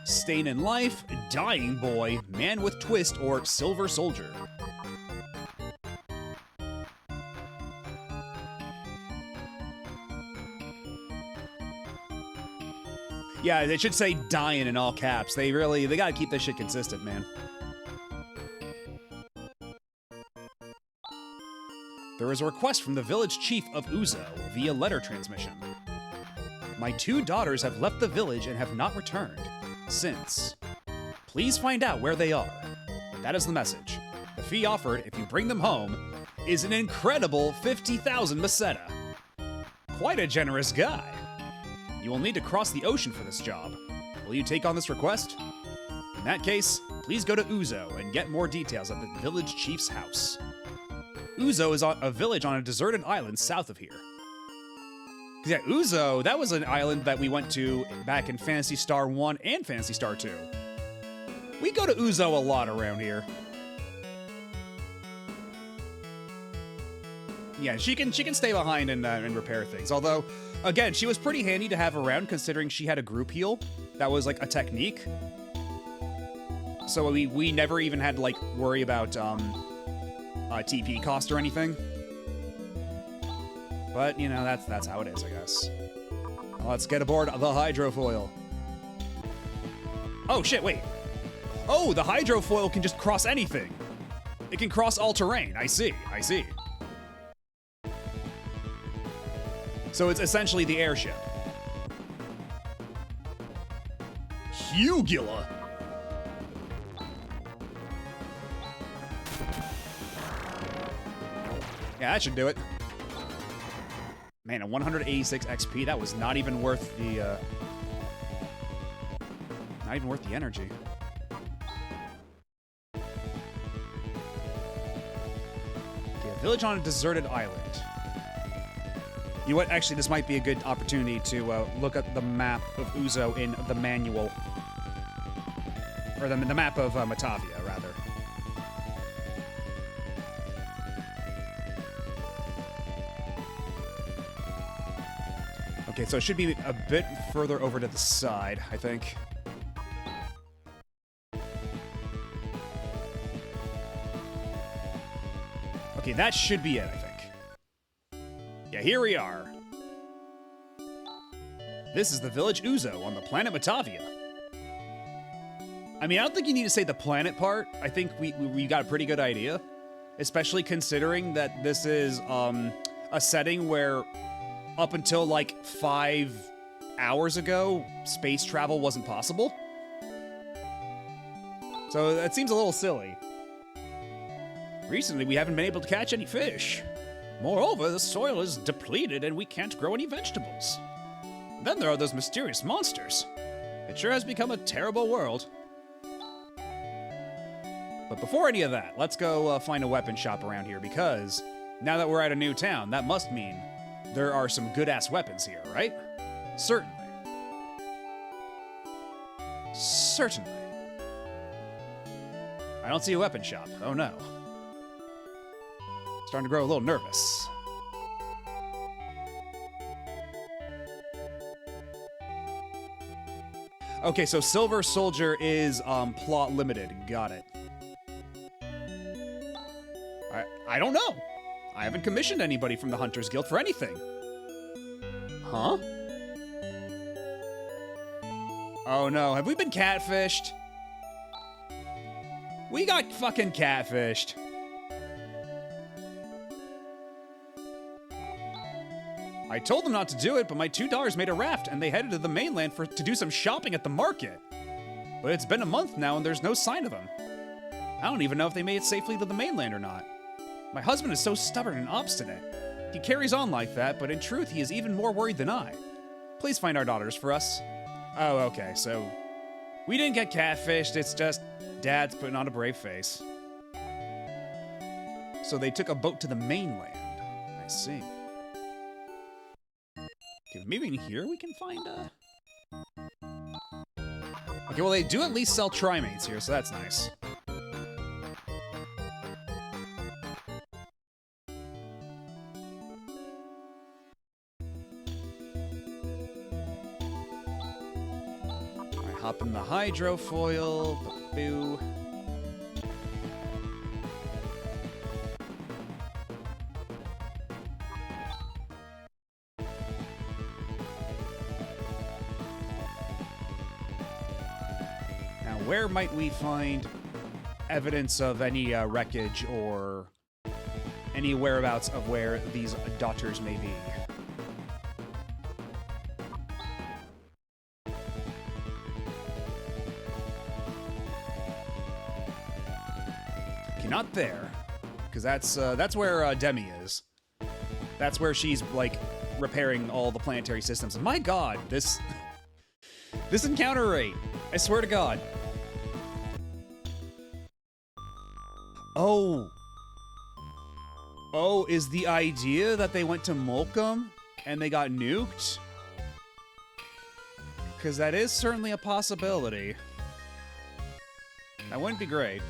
Stain in Life, Dying Boy, Man with Twist, or Silver Soldier. Yeah, they should say dying in all caps. They gotta keep this shit consistent, man. There is a request from the village chief of Uzo via letter transmission. My 2 daughters have left the village and have not returned since. Please find out where they are. That is the message. The fee offered if you bring them home is an incredible 50,000 Meseta. Quite a generous guy. You will need to cross the ocean for this job. Will you take on this request? In that case, please go to Uzo and get more details at the village chief's house. Uzo is a village on a deserted island south of here. Yeah, Uzo, that was an island that we went to back in Phantasy Star 1 and Phantasy Star 2. We go to Uzo a lot around here. Yeah, she can stay behind and repair things. Although, again, she was pretty handy to have around considering she had a group heal. That was like a technique. So we never even had to like worry about TP cost or anything. But, you know, that's how it is, I guess. Let's get aboard the hydrofoil. Oh, shit, wait. Oh, the hydrofoil can just cross anything. It can cross all terrain. I see. So it's essentially the airship. Hugula. Yeah, that should do it. Man, a 186 XP, that was not even worth the, not even worth the energy. Okay, a village on a deserted island. You know what? Actually, this might be a good opportunity to look at the map of Uzo in the manual. Or the map of Matavia, rather. Okay, so it should be a bit further over to the side, I think. Okay, that should be it, I think. Yeah, here we are. This is the village Uzo on the planet Matavia. I mean, I don't think you need to say the planet part. I think we got a pretty good idea. Especially considering that this is a setting where up until like 5 hours ago, space travel wasn't possible. So that seems a little silly. Recently, we haven't been able to catch any fish. Moreover, the soil is depleted and we can't grow any vegetables. Then there are those mysterious monsters. It sure has become a terrible world. But before any of that, let's go find a weapon shop around here, because now that we're at a new town, that must mean there are some good-ass weapons here, right? Certainly. Certainly. I don't see a weapon shop. Oh no. Starting to grow a little nervous. Okay, so Silver Soldier is plot limited. Got it. I don't know. I haven't commissioned anybody from the Hunters Guild for anything. Huh? Oh no, have we been catfished? We got fucking catfished. I told them not to do it, but my two daughters made a raft and they headed to the mainland to do some shopping at the market. But it's been a month now and there's no sign of them. I don't even know if they made it safely to the mainland or not. My husband is so stubborn and obstinate. He carries on like that, but in truth, he is even more worried than I. Please find our daughters for us. Oh, okay, so we didn't get catfished, it's just Dad's putting on a brave face. So they took a boat to the mainland. I see. Okay, maybe in here we can find Okay, well they do at least sell trimates here, so that's nice. Hop in the hydrofoil. Boo. Now, where might we find evidence of any wreckage or any whereabouts of where these daughters may be? Not there, because that's where Demi is. That's where she's like repairing all the planetary systems. And my God, this encounter rate! I swear to God. Oh, is the idea that they went to Molcom and they got nuked? Because that is certainly a possibility. That wouldn't be great.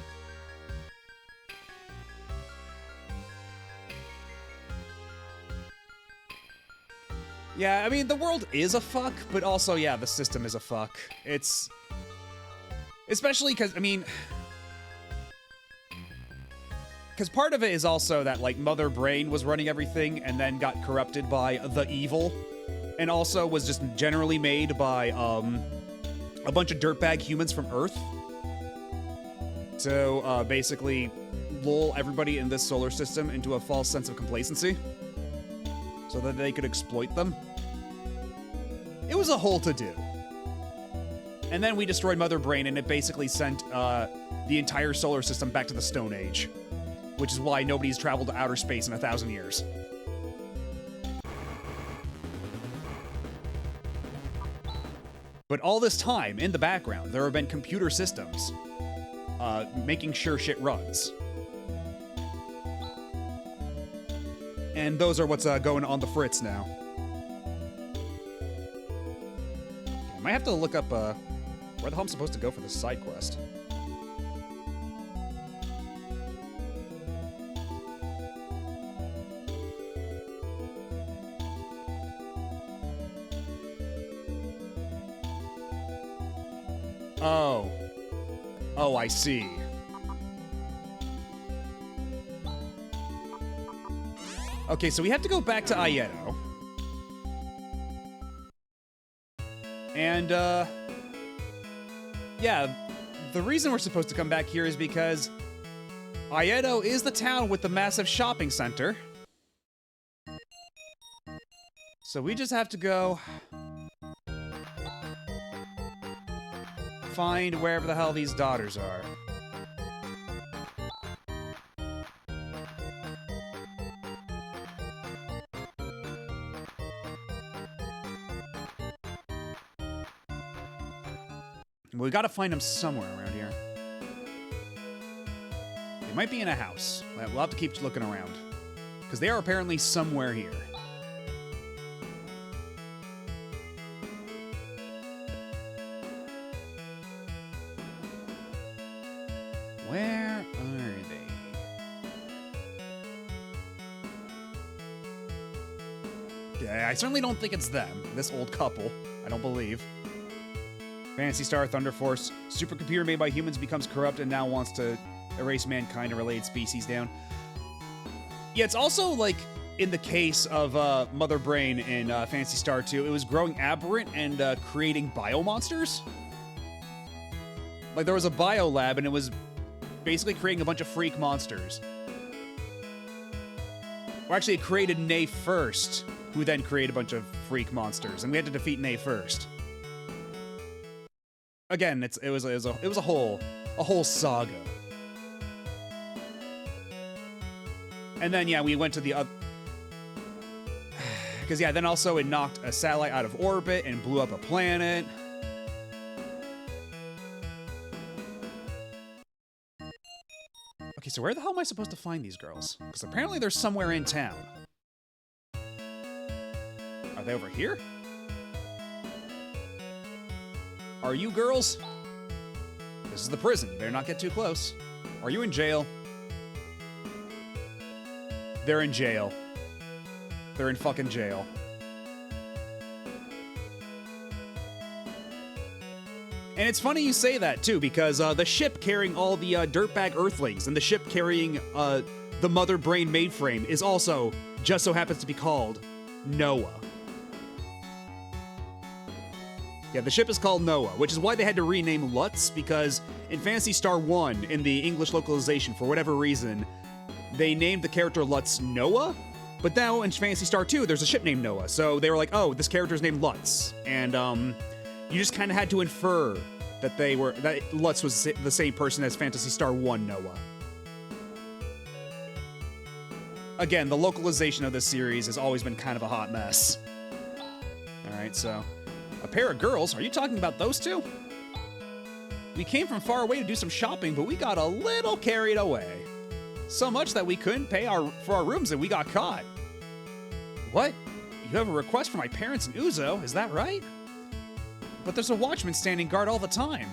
Yeah, I mean, the world is a fuck, but also, yeah, the system is a fuck. It's... Especially because, I mean... because part of it is also that, like, Mother Brain was running everything and then got corrupted by the evil, and also was just generally made by, a bunch of dirtbag humans from Earth to, basically lull everybody in this solar system into a false sense of complacency so that they could exploit them. It was a whole to-do. And then we destroyed Mother Brain, and it basically sent, the entire solar system back to the Stone Age, which is why nobody's traveled to outer space in 1,000 years. But all this time, in the background, there have been computer systems making sure shit runs. And those are what's going on the fritz now. I might have to look up where the hell I'm supposed to go for this side quest. Oh. Oh, I see. Okay, so we have to go back to Aieto. And, yeah, the reason we're supposed to come back here is because Aieto is the town with the massive shopping center. So we just have to go find wherever the hell these daughters are. We gotta find them somewhere around here. They might be in a house. We'll have to keep looking around, because they are apparently somewhere here. Where are they? Yeah, I certainly don't think it's them. This old couple. I don't believe. Phantasy Star Thunder Force. Supercomputer made by humans becomes corrupt and now wants to erase mankind and related species down. Yeah, it's also like in the case of Mother Brain in Phantasy Star 2, it was growing aberrant and creating biomonsters. Like there was a bio lab and it was basically creating a bunch of freak monsters. Or actually, it created Ney first, who then created a bunch of freak monsters, and we had to defeat Ney first. Again, it was a whole saga. And then yeah, we went to the other, because yeah, then also it knocked a satellite out of orbit and blew up a planet. Okay, so where the hell am I supposed to find these girls? Because apparently they're somewhere in town. Are they over here? Are you girls? This is the prison. You better not get too close. Are you in jail? They're in jail. They're in fucking jail. And it's funny you say that, too, because the ship carrying all the dirtbag Earthlings and the ship carrying the Mother Brain mainframe is also, just so happens to be called, Noah. Yeah, the ship is called Noah, which is why they had to rename Lutz, because in Phantasy Star 1, in the English localization, for whatever reason, they named the character Lutz Noah, but now in Phantasy Star 2, there's a ship named Noah, so they were like, oh, this character's named Lutz, and, you just kind of had to infer that that Lutz was the same person as Phantasy Star 1 Noah. Again, the localization of this series has always been kind of a hot mess. Alright, so... a pair of girls? Are you talking about those two? We came from far away to do some shopping, but we got a little carried away. So much that we couldn't pay for our rooms and we got caught. What? You have a request for my parents in Uzo, is that right? But there's a watchman standing guard all the time.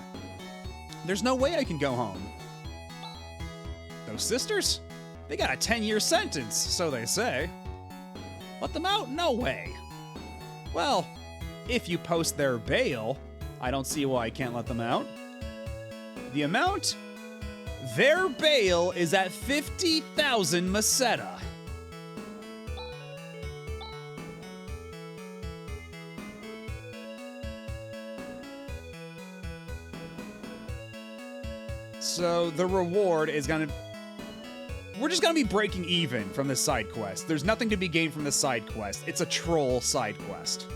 There's no way I can go home. Those sisters? They got a 10-year sentence, so they say. Let them out? No way. Well, if you post their bail, I don't see why I can't let them out. The amount? Their bail is at 50,000 Meseta. So the reward is gonna... We're just gonna be breaking even from this side quest. There's nothing to be gained from this side quest. It's a troll side quest.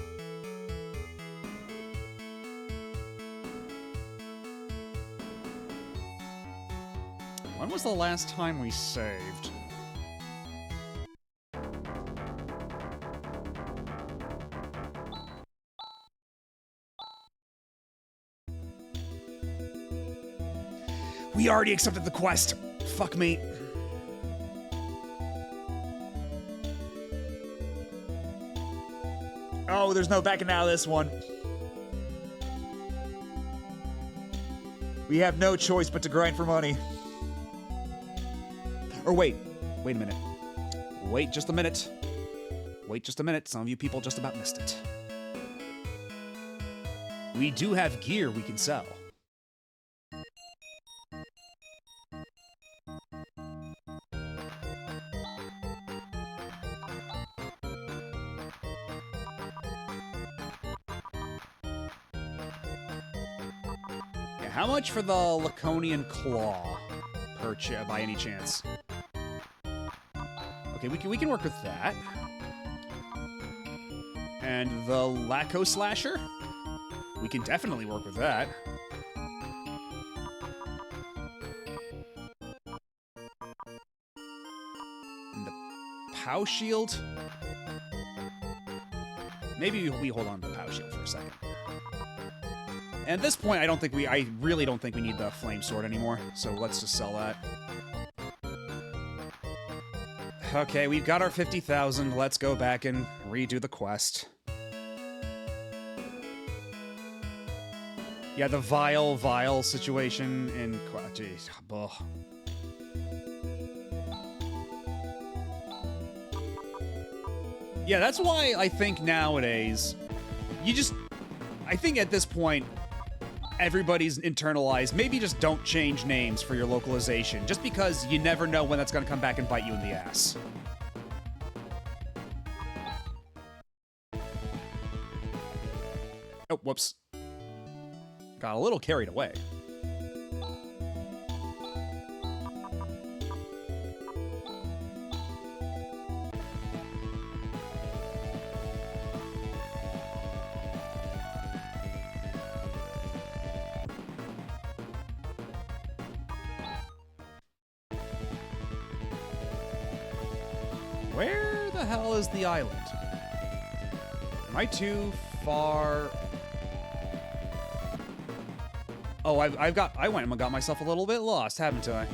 When was the last time we saved? We already accepted the quest. Fuck me. Oh, there's no backing out of this one. We have no choice but to grind for money. Or wait a minute. Wait just a minute. Wait just a minute. Some of you people just about missed it. We do have gear we can sell. How much for the Laconian Claw by any chance? Okay, we can work with that. And the Laco Slasher? We can definitely work with that. And the Pow Shield? Maybe we hold on to the Pow Shield for a second. And at this point, I really don't think we need the Flame Sword anymore, so let's just sell that. Okay, we've got our 50,000. Let's go back and redo the quest. Yeah, the Vile situation in... Jeez. Ugh. Yeah, that's why I think nowadays, I think at this point, everybody's internalized. Maybe just don't change names for your localization, just because you never know when that's going to come back and bite you in the ass. Oh, whoops. Got a little carried away. Where the hell is the island? Am I too far? Oh, I went and got myself a little bit lost, haven't I?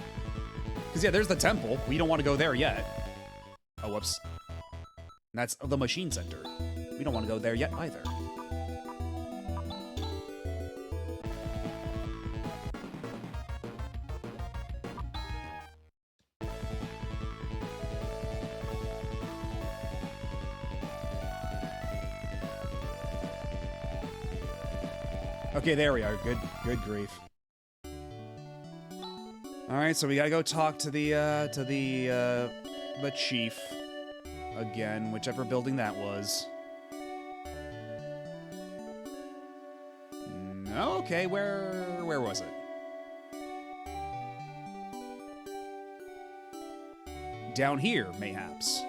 Because yeah, there's the temple. We don't want to go there yet. Oh, whoops. That's the machine center. We don't want to go there yet either. Okay, there we are. Good grief. All right, so we gotta go talk to the chief again, whichever building that was. No, okay, where was it? Down here, mayhaps.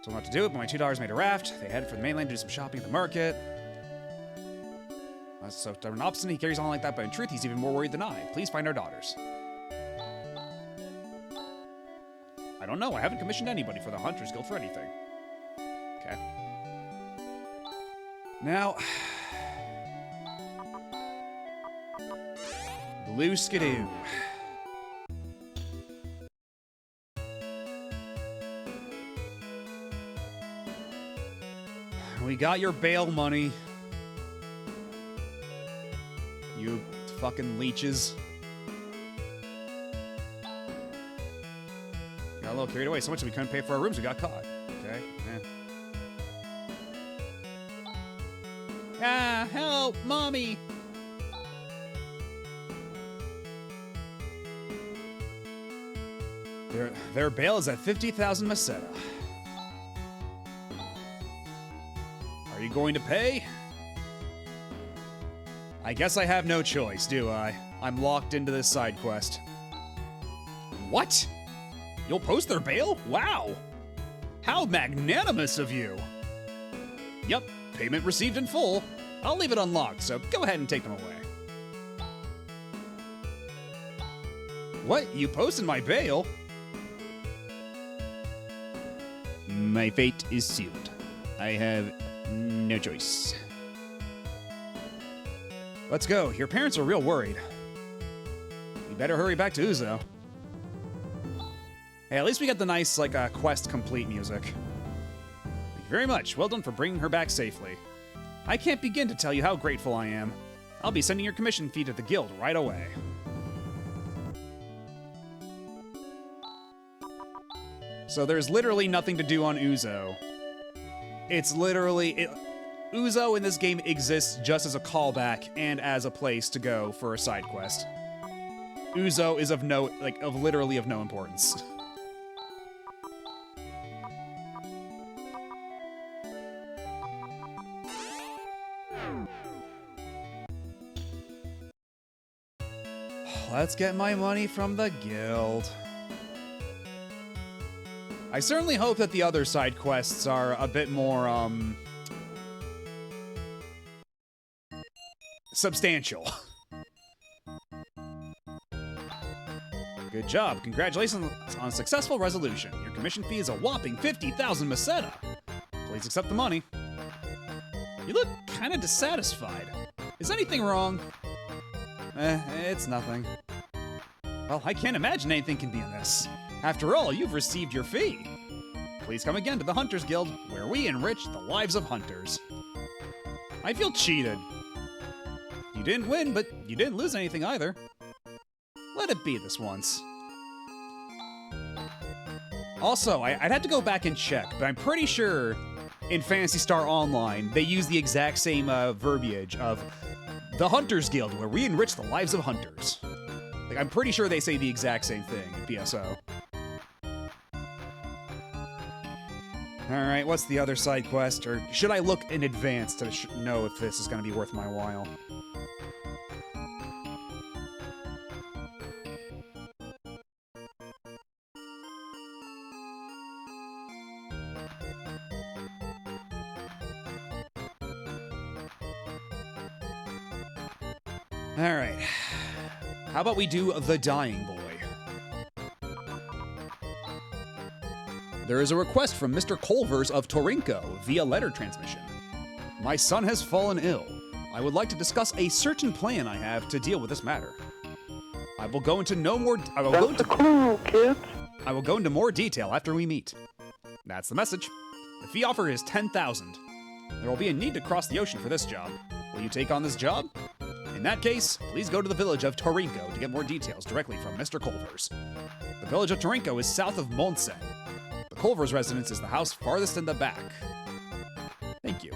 Told not to do it, but my $2 made a raft. They headed for the mainland to do some shopping at the market. That's so stubborn and obstinate. He carries on like that, but in truth, he's even more worried than I. Please find our daughters. I don't know. I haven't commissioned anybody for the Hunters Guild for anything. Okay. Now... Blue Skidoo. We got your bail money. You fucking leeches. Got a little carried away so much that we couldn't pay for our rooms. We got caught. Okay, yeah. Ah, help, mommy. Their bail is at 50,000 Meseta. Are you going to pay? I guess I have no choice, do I? I'm locked into this side quest. What? You'll post their bail? Wow! How magnanimous of you! Yep, payment received in full. I'll leave it unlocked, so go ahead and take them away. What? You posted my bail? My fate is sealed. I have no choice. Let's go. Your parents are real worried. You better hurry back to Uzo. Hey, at least we got the nice, like, quest complete music. Thank you very much. Well done for bringing her back safely. I can't begin to tell you how grateful I am. I'll be sending your commission fee to the guild right away. So there's literally nothing to do on Uzo. It's literally... Uzo in this game exists just as a callback and as a place to go for a side quest. Uzo is of literally of no importance. Let's get my money from the guild. I certainly hope that the other side quests are a bit more, substantial. Good job. Congratulations on a successful resolution. Your commission fee is a whopping 50,000 Meseta. Please accept the money. You look kind of dissatisfied. Is anything wrong? It's nothing. Well, I can't imagine anything can be in this. After all, you've received your fee. Please come again to the Hunters Guild, where we enrich the lives of hunters. I feel cheated. You didn't win, but you didn't lose anything either. Let it be this once. Also, I'd have to go back and check, but I'm pretty sure in Phantasy Star Online, they use the exact same verbiage of the Hunters Guild, where we enrich the lives of hunters. Like, I'm pretty sure they say the exact same thing in PSO. Alright, what's the other side quest? Or should I look in advance to know if this is going to be worth my while? Alright. How about we do The Dying Boy? There is a request from Mr. Culvers of Torinko via letter transmission. My son has fallen ill. I would like to discuss a certain plan I have to deal with this matter. I will go into That's a clue, kids. I will go into more detail after we meet. That's the message. The fee offer is 10,000. There will be a need to cross the ocean for this job. Will you take on this job? In that case, please go to the village of Torinko to get more details directly from Mr. Culvers. The village of Torinko is south of Monsen. The Culvers residence is the house farthest in the back. Thank you.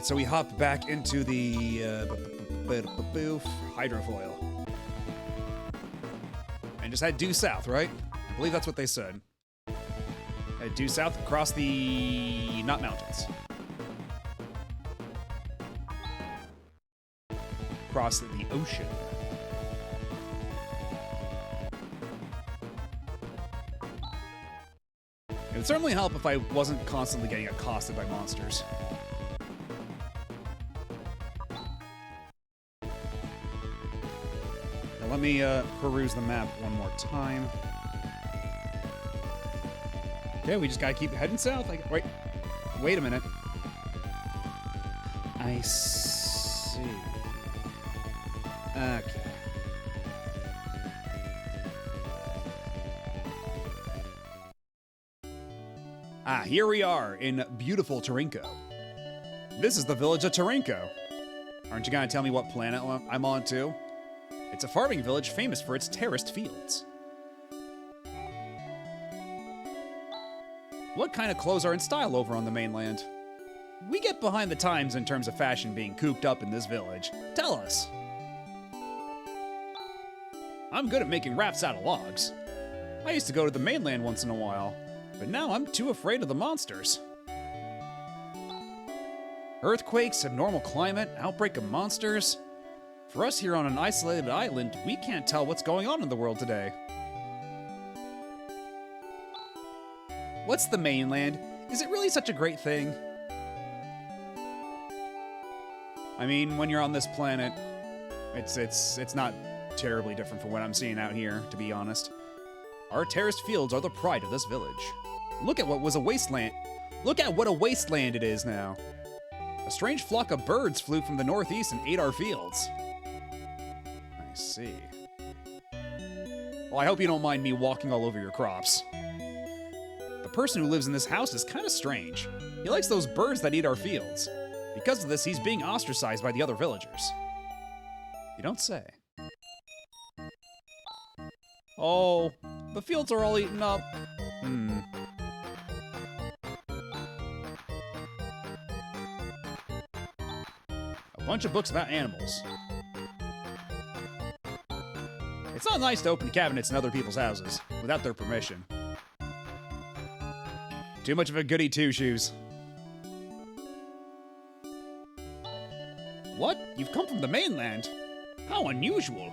So we hop back into the hydrofoil. And just head due south, right? I believe that's what they said. Head due south across the Knot Mountains. Across the ocean. It would certainly help if I wasn't constantly getting accosted by monsters. Let me peruse the map one more time. Okay, we just gotta keep heading south. Wait a minute. I see. Okay. Here we are in beautiful Torinko. This is the village of Tarenko. Aren't you gonna tell me what planet I'm on too? It's a farming village famous for its terraced fields. What kind of clothes are in style over on the mainland? We get behind the times in terms of fashion being cooped up in this village. Tell us. I'm good at making rafts out of logs. I used to go to the mainland once in a while, but now I'm too afraid of the monsters. Earthquakes, abnormal climate, outbreak of monsters. For us here on an isolated island, we can't tell what's going on in the world today. What's the mainland? Is it really such a great thing? I mean, when you're on this planet, it's not terribly different from what I'm seeing out here, to be honest. Our terraced fields are the pride of this village. Look at what was a wasteland. Look at what a wasteland it is now. A strange flock of birds flew from the northeast and ate our fields. I see. Well, I hope you don't mind me walking all over your crops. The person who lives in this house is kind of strange. He likes those birds that eat our fields. Because of this, he's being ostracized by the other villagers. You don't say. Oh, the fields are all eaten up. A bunch of books about animals. It's not nice to open cabinets in other people's houses without their permission. Too much of a goody two-shoes. What? You've come from the mainland? How unusual.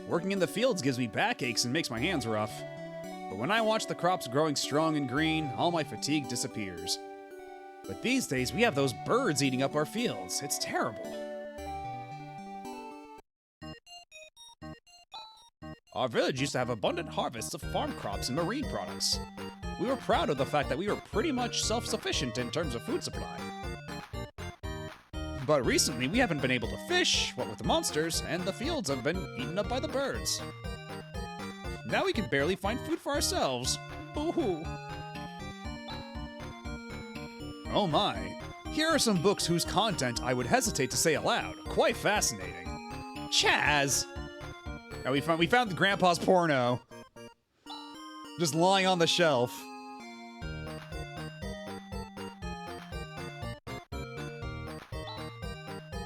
Working in the fields gives me backaches and makes my hands rough. But when I watch the crops growing strong and green, all my fatigue disappears. But these days, we have those birds eating up our fields. It's terrible. Our village used to have abundant harvests of farm crops and marine products. We were proud of the fact that we were pretty much self-sufficient in terms of food supply. But recently, we haven't been able to fish, what with the monsters, and the fields have been eaten up by the birds. Now we can barely find food for ourselves. Boo-hoo. Oh my. Here are some books whose content I would hesitate to say aloud. Quite fascinating. Chaz! Now we found the grandpa's porno. Just lying on the shelf.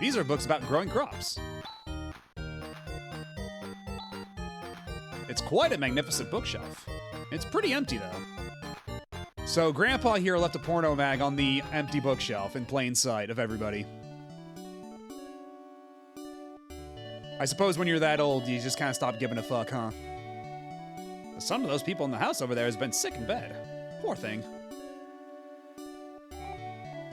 These are books about growing crops. It's quite a magnificent bookshelf. It's pretty empty, though. So Grandpa here left a porno mag on the empty bookshelf in plain sight of everybody. I suppose when you're that old, you just kind of stop giving a fuck, huh? Some of those people in the house over there has been sick in bed. Poor thing.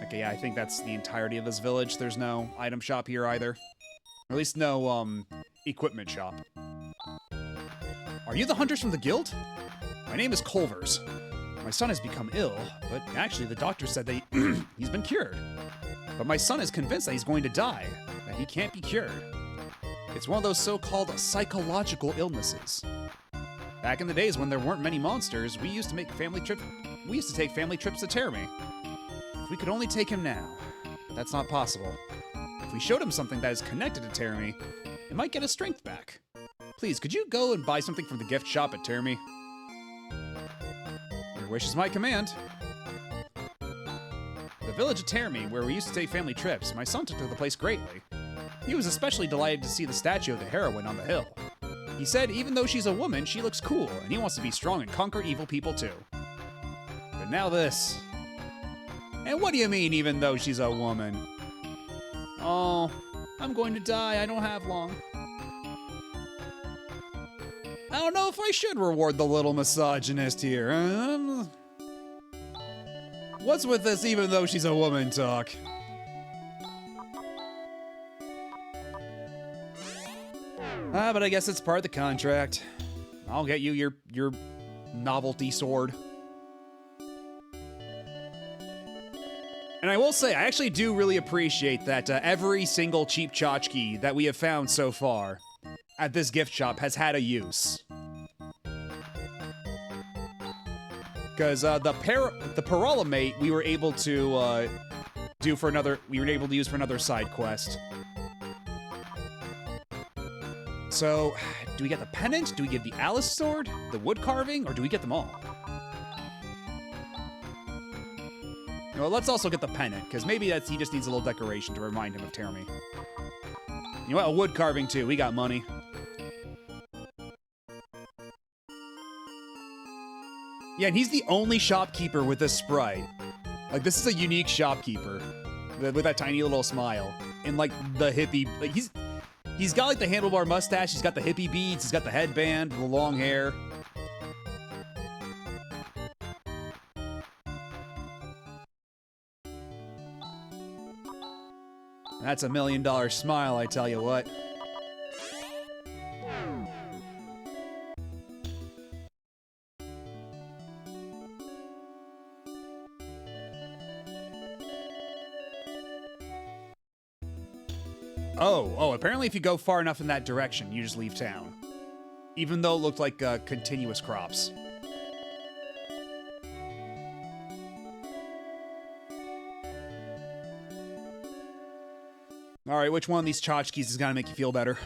Okay, yeah, I think that's the entirety of this village. There's no item shop here either. Or at least no, equipment shop. Are you the hunters from the guild? My name is Culvers. My son has become ill, but actually the doctor said that he's been cured. But my son is convinced that he's going to die, that he can't be cured. It's one of those so-called psychological illnesses. Back in the days when there weren't many monsters, we used to take family trips to Terme. If we could only take him now. But that's not possible. If we showed him something that is connected to Terme, it might get his strength back. Please, could you go and buy something from the gift shop at Terme? Your wish is my command. The village of Terme, where we used to take family trips, my son took to the place greatly. He was especially delighted to see the statue of the heroine on the hill. He said even though she's a woman, she looks cool, and he wants to be strong and conquer evil people too. But now this. And what do you mean, even though she's a woman? Oh, I'm going to die. I don't have long. I don't know if I should reward the little misogynist here. What's with this even though she's a woman talk? But I guess it's part of the contract. I'll get you your novelty sword. And I will say, I actually do really appreciate that every single cheap tchotchke that we have found so far at this gift shop has had a use. Because the Parolomate we were able to use for another side quest. So, do we get the pennant? Do we get the Alice sword? The wood carving? Or do we get them all? Well, let's also get the pennant, because maybe he just needs a little decoration to remind him of Termi. You know what? A wood carving, too. We got money. Yeah, and he's the only shopkeeper with this sprite. Like, this is a unique shopkeeper with that tiny little smile. And, like, the hippie... Like, he's got, like, the handlebar mustache. He's got the hippie beads. He's got the headband, the long hair. That's $1 million smile, I tell you what. Oh, apparently if you go far enough in that direction, you just leave town. Even though it looked like continuous crops. All right, which one of these tchotchkes is gonna make you feel better?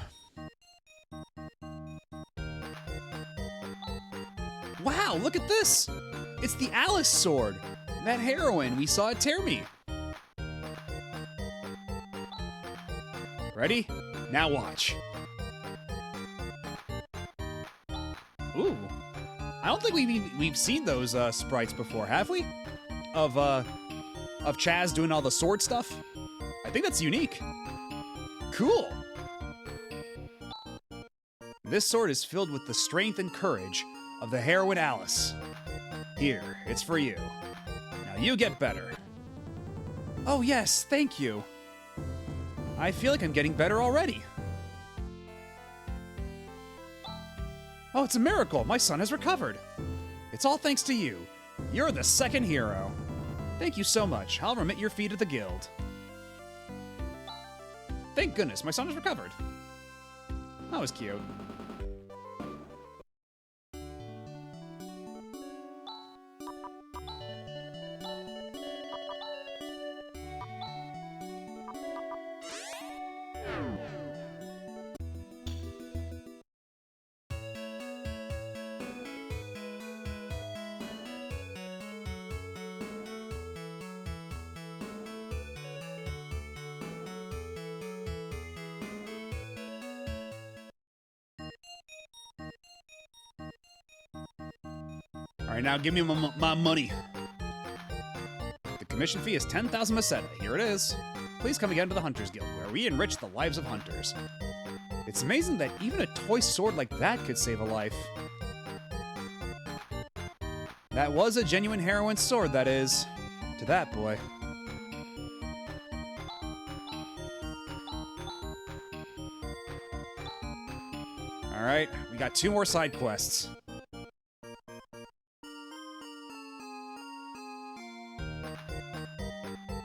Wow, look at this! It's the Alice sword! That heroine we saw at Termi. Ready? Now watch. Ooh. I don't think we've seen those sprites before, have we? Of Chaz doing all the sword stuff? I think that's unique. Cool! This sword is filled with the strength and courage of the heroine Alice. Here, it's for you. Now you get better. Oh yes, thank you. I feel like I'm getting better already. Oh, it's a miracle. My son has recovered. It's all thanks to you. You're the second hero. Thank you so much. I'll remit your fee to the guild. Thank goodness, my son has recovered. That was cute. All right, now give me my money. The commission fee is 10,000 Meseta. Here it is. Please come again to the Hunters Guild, where we enrich the lives of hunters. It's amazing that even a toy sword like that could save a life. That was a genuine heroine sword, that is. To that boy. All right, we got 2 more side quests.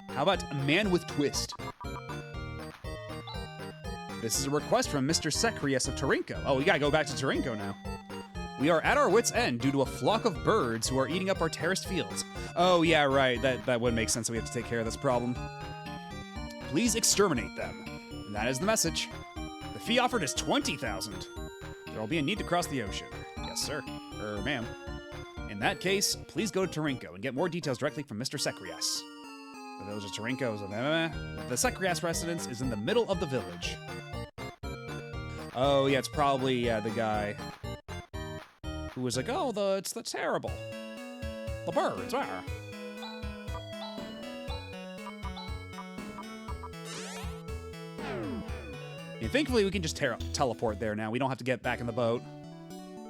How about a man with twist? This is a request from Mr. Secrius of Tarinko. Oh, we gotta go back to Tarinko now. We are at our wits' end due to a flock of birds who are eating up our terraced fields. Oh, yeah, right. That would make sense that we have to take care of this problem. Please exterminate them. And that is the message. The fee offered is 20,000. There will be a need to cross the ocean. Yes, sir. Ma'am. In that case, please go to Tarinko and get more details directly from Mr. Secrius. The village of Tarinko is the Secrias residence is in the middle of the village. Oh, yeah, it's probably the guy who was like, oh, that's terrible. The birds, are. And thankfully, we can just teleport there now. We don't have to get back in the boat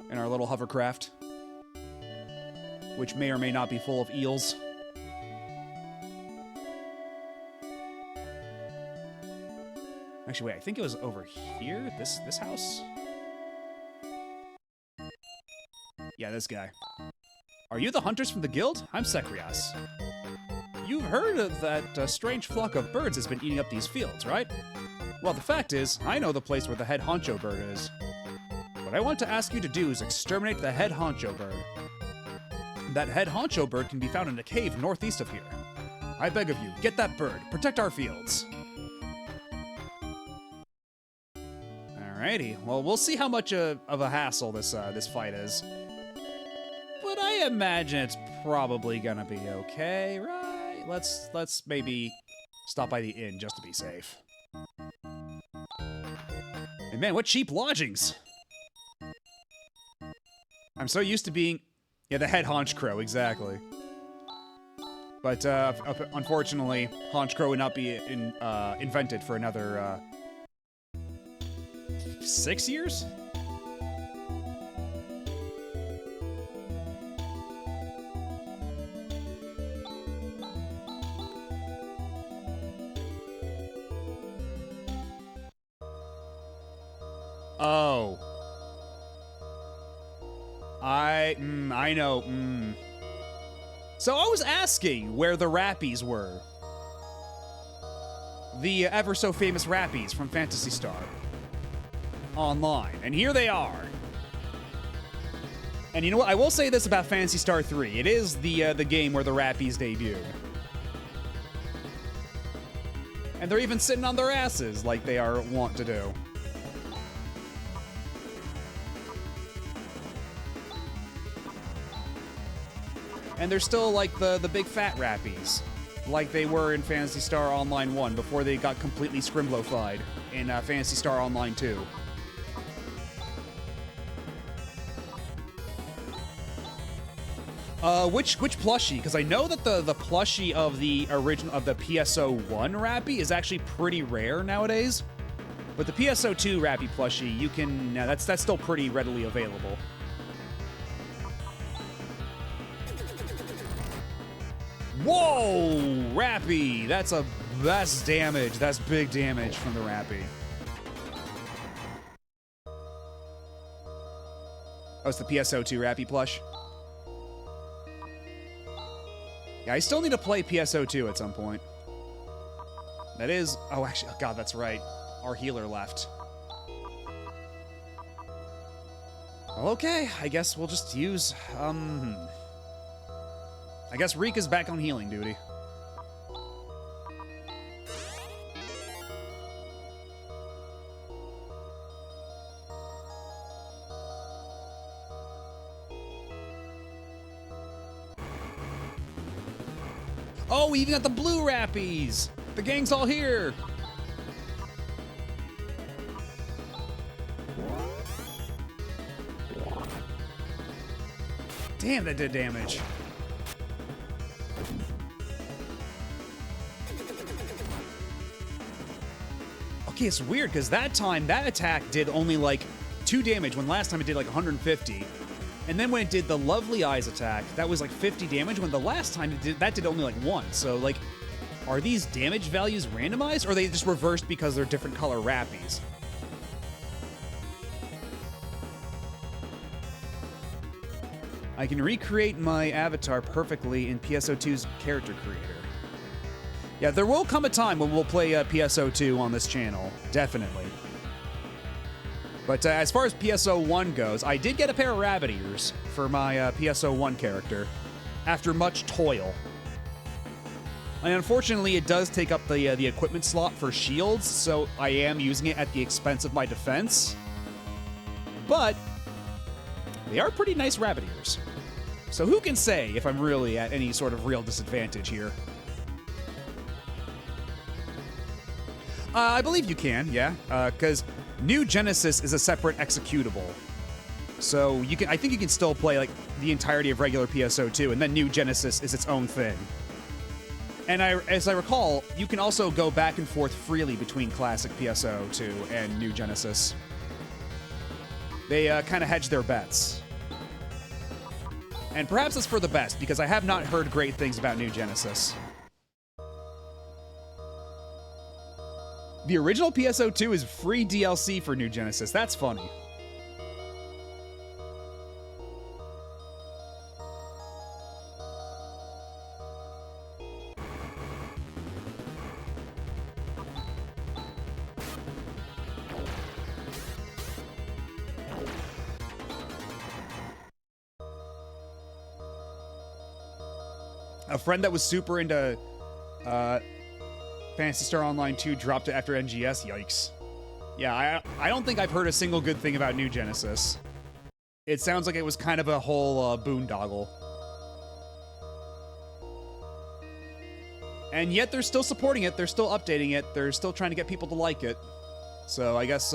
in our little hovercraft, which may or may not be full of eels. Actually, wait, I think it was over here, this house? Yeah, this guy. Are you the hunters from the guild? I'm Secrias. You've heard of that strange flock of birds that's been eating up these fields, right? Well, the fact is, I know the place where the head honcho bird is. What I want to ask you to do is exterminate the head honcho bird. That head honcho bird can be found in a cave northeast of here. I beg of you, get that bird. Protect our fields. Alrighty. Well, we'll see how much of a hassle this fight is. But I imagine it's probably gonna be okay, right? Let's maybe stop by the inn just to be safe. And man, what cheap lodgings! I'm so used to being... Yeah, the head haunch crow, exactly. But unfortunately, haunch crow would not be invented for another 6 years? Oh. I know. So I was asking where the Rappies were. The ever so famous Rappies from Phantasy Star Online. And here they are. And you know what? I will say this about Phantasy Star 3. It is the game where the Rappies debuted. And they're even sitting on their asses like they are wont to do. And they're still like the big fat Rappies, like they were in Phantasy Star Online 1 before they got completely scrimlofied in Phantasy Star Online 2. Which plushie? Because I know that the plushie of the original of the PSO1 Rappy is actually pretty rare nowadays. But the PSO2 Rappy plushie, you can that's still pretty readily available. Whoa, Rappy! That's damage. That's big damage from the Rappy. Oh, it's the PSO2 Rappy plush. Yeah, I still need to play PSO2 at some point. That is... Oh, actually, oh God, that's right. Our healer left. Well, okay, I guess we'll just use, I guess Rika's back on healing duty. Oh, we even got the blue Rappies! The gang's all here! Damn, that did damage. Okay, it's weird, because that time, that attack did only, like, 2 damage, when last time it did, like, 150. And then when it did the Lovely Eyes attack, that was, like, 50 damage, when the last time that did only, like, 1. So, like, are these damage values randomized, or are they just reversed because they're different color Rappies? I can recreate my avatar perfectly in PSO2's character creator. Yeah, there will come a time when we'll play PSO2 on this channel, definitely. But as far as PSO1 goes, I did get a pair of rabbit ears for my PSO1 character, after much toil. And unfortunately, it does take up the equipment slot for shields, so I am using it at the expense of my defense. But they are pretty nice rabbit ears. So who can say if I'm really at any sort of real disadvantage here? I believe you can, yeah, because New Genesis is a separate executable. So you can, I think you can still play like the entirety of regular PSO2, and then New Genesis is its own thing. And as I recall, you can also go back and forth freely between classic PSO2 and New Genesis. They kind of hedge their bets. And perhaps it's for the best, because I have not heard great things about New Genesis. The original PSO2 is free DLC for New Genesis. That's funny. A friend that was super into Phantasy Star Online 2 dropped it after NGS. Yikes. Yeah, I don't think I've heard a single good thing about New Genesis. It sounds like it was kind of a whole boondoggle. And yet they're still supporting it, they're still updating it, they're still trying to get people to like it. So I guess,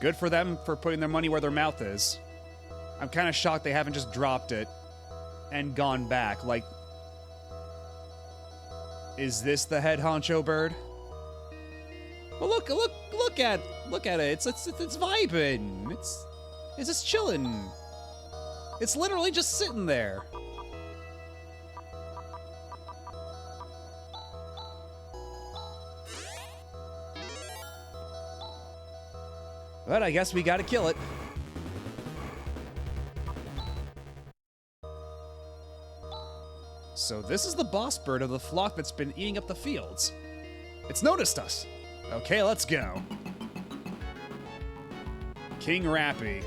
good for them for putting their money where their mouth is. I'm kind of shocked they haven't just dropped it and gone back. Like, is this the head honcho bird? Well, look at it. It's vibing. It's just chilling. It's literally just sitting there. But I guess we gotta kill it. So this is the boss bird of the flock that's been eating up the fields. It's noticed us. Okay, let's go. King Rappy.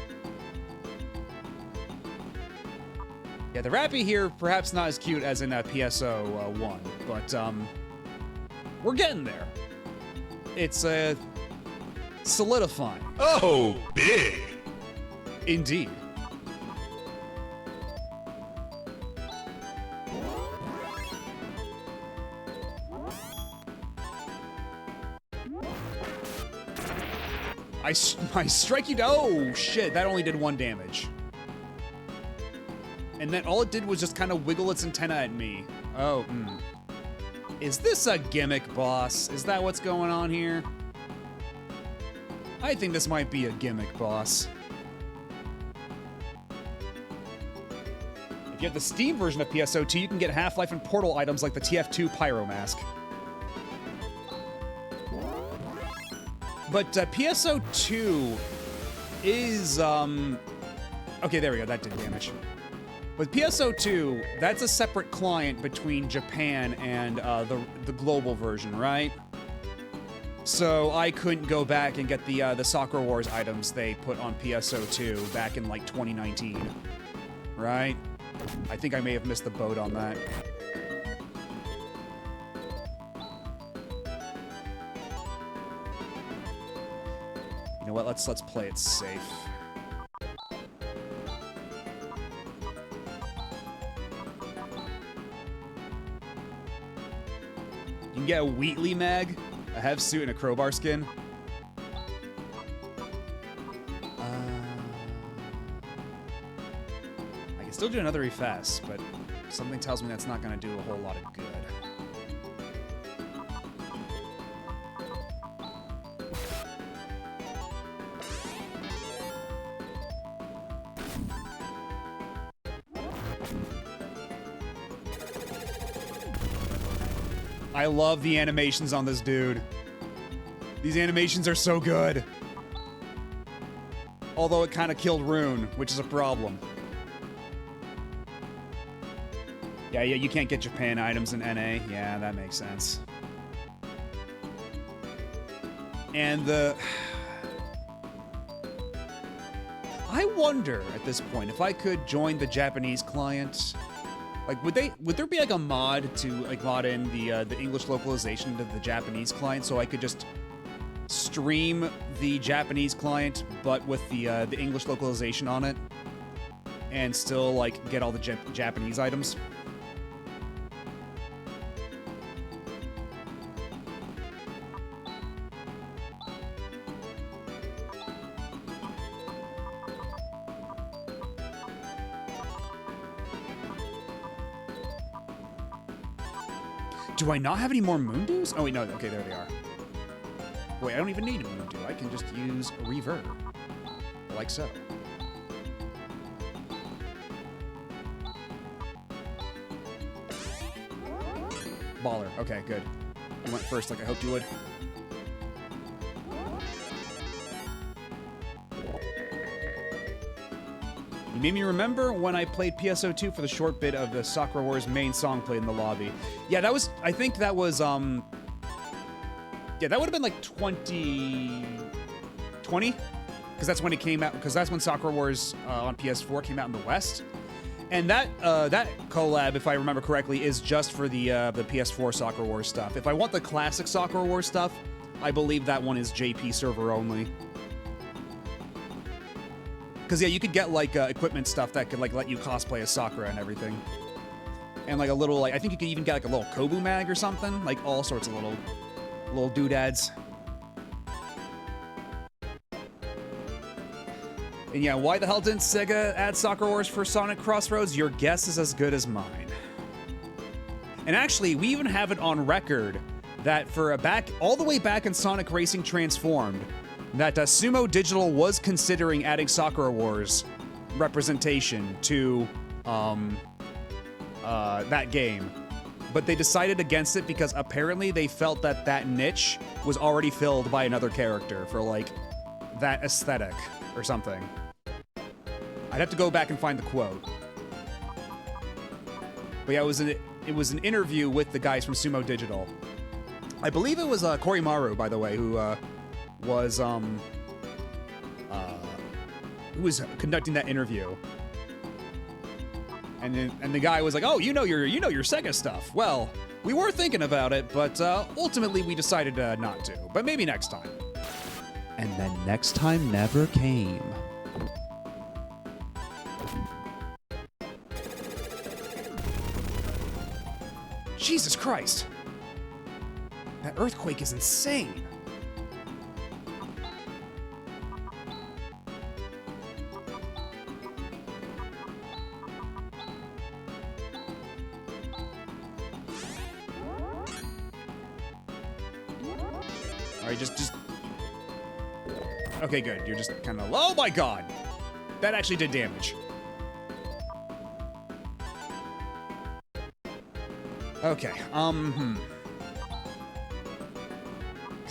Yeah, the Rappy here, perhaps not as cute as in PSO 1, but we're getting there. It's solidifying. Oh, big. Indeed. I strike you. Oh shit! That only did 1 damage, and then all it did was just kind of wiggle its antenna at me. Oh, is this a gimmick, boss? Is that what's going on here? I think this might be a gimmick, boss. If you have the Steam version of PSO2, you can get Half-Life and Portal items like the TF2 Pyro Mask. But PSO2 is, okay, there we go, that did damage. With PSO2, that's a separate client between Japan and the global version, right? So I couldn't go back and get the Sakura Wars items they put on PSO2 back in, like, 2019, right? I think I may have missed the boat on that. You know what? Let's play it safe. You can get a Wheatley mag, a Hev suit, and a crowbar skin. I can still do another refast, but something tells me that's not going to do a whole lot of good. I love the animations on this dude. These animations are so good. Although it kind of killed Rune, which is a problem. Yeah, you can't get Japan items in NA. Yeah, that makes sense. And I wonder at this point if I could join the Japanese client. Like, would there be like a mod to like mod in the English localization to the Japanese client, so I could just stream the Japanese client, but with the English localization on it, and still like get all the Japanese items? Do I not have any more Moondews? Oh, wait, no. Okay, there they are. Wait, I don't even need a Moondew. I can just use a Reverb. Like so. Baller. Okay, good. You went first like I hoped you would. You made me remember when I played PSO2 for the short bit of the Sakura Wars main song played in the lobby. Yeah, that was, I think that was, yeah, that would have been like 2020? Because that's when it came out, because that's when Sakura Wars on PS4 came out in the West. And that that collab, if I remember correctly, is just for the PS4 Soccer Wars stuff. If I want the classic Soccer Wars stuff, I believe that one is JP server only. Because yeah, you could get like equipment stuff that could like let you cosplay as Sakura and everything, and like a little like I think you could even get like a little Kobu mag or something, like all sorts of little doodads. And yeah, why the hell didn't Sega add Soccer Wars for Sonic Crossroads? Your guess is as good as mine. And actually, we even have it on record that for all the way back in Sonic Racing Transformed, that Sumo Digital was considering adding Soccer Wars representation to that game. But they decided against it because apparently they felt that that niche was already filled by another character for like that aesthetic or something. I'd have to go back and find the quote. But yeah, it was an interview with the guys from Sumo Digital. I believe it was Korimaru, by the way, who was conducting that interview. And the guy was like, "Oh, you know your Sega stuff." Well, we were thinking about it, but ultimately we decided not to. But maybe next time. And then next time never came. Jesus Christ. That earthquake is insane. Alright, just... Okay, good. You're just kind of... Oh my god! That actually did damage. Okay,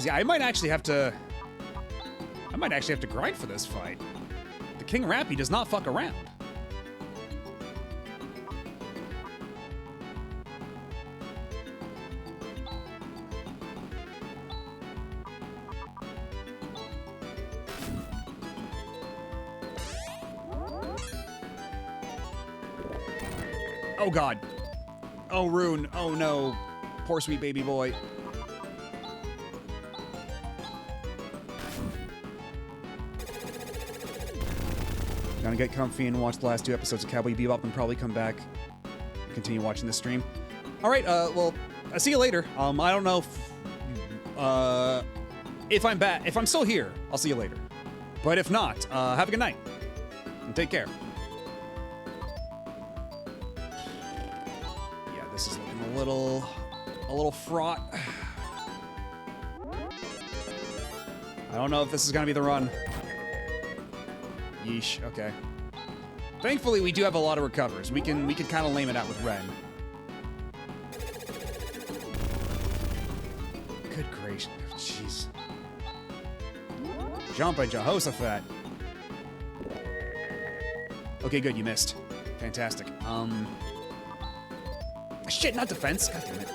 yeah, I might actually have to grind for this fight. The King Rappy does not fuck around. Oh god. Oh, Rune. Oh no. Poor sweet baby boy. Gonna get comfy and watch the last 2 episodes of Cowboy Bebop and probably come back and continue watching this stream. Alright, well, I'll see you later. I don't know if I'm back. If I'm still here, I'll see you later. But if not, have a good night. And take care. This is looking a little fraught. I don't know if this is gonna be the run. Yeesh, okay. Thankfully, we do have a lot of recovers. We can kind of lame it out with Ren. Good gracious, jeez. Jumping Jehoshaphat. Okay, good, you missed. Fantastic. Shit, not defense. God damn it.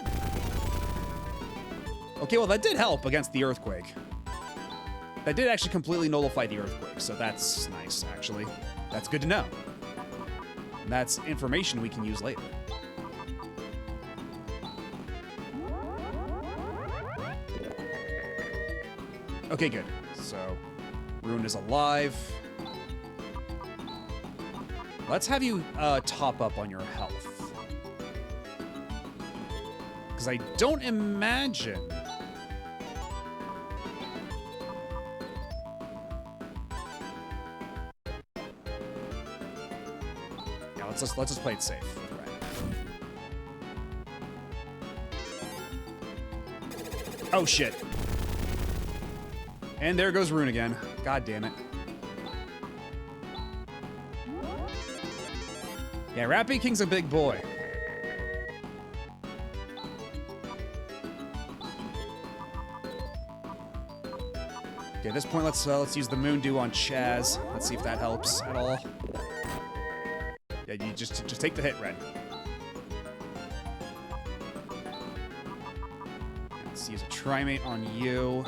Okay, well, that did help against the earthquake. That did actually completely nullify the earthquake, so that's nice, actually. That's good to know. And that's information we can use later. Okay, good. So, Rune is alive. Let's have you top up on your health. Because I don't imagine... Yeah, let's just play it safe. Right. Oh, shit. And there goes Rune again. God damn it. Yeah, Rappy King's a big boy. Okay, at this point, let's use the Moon Dew on Chaz. Let's see if that helps at all. Yeah, you just take the hit, Red. Let's use a Trimate on you,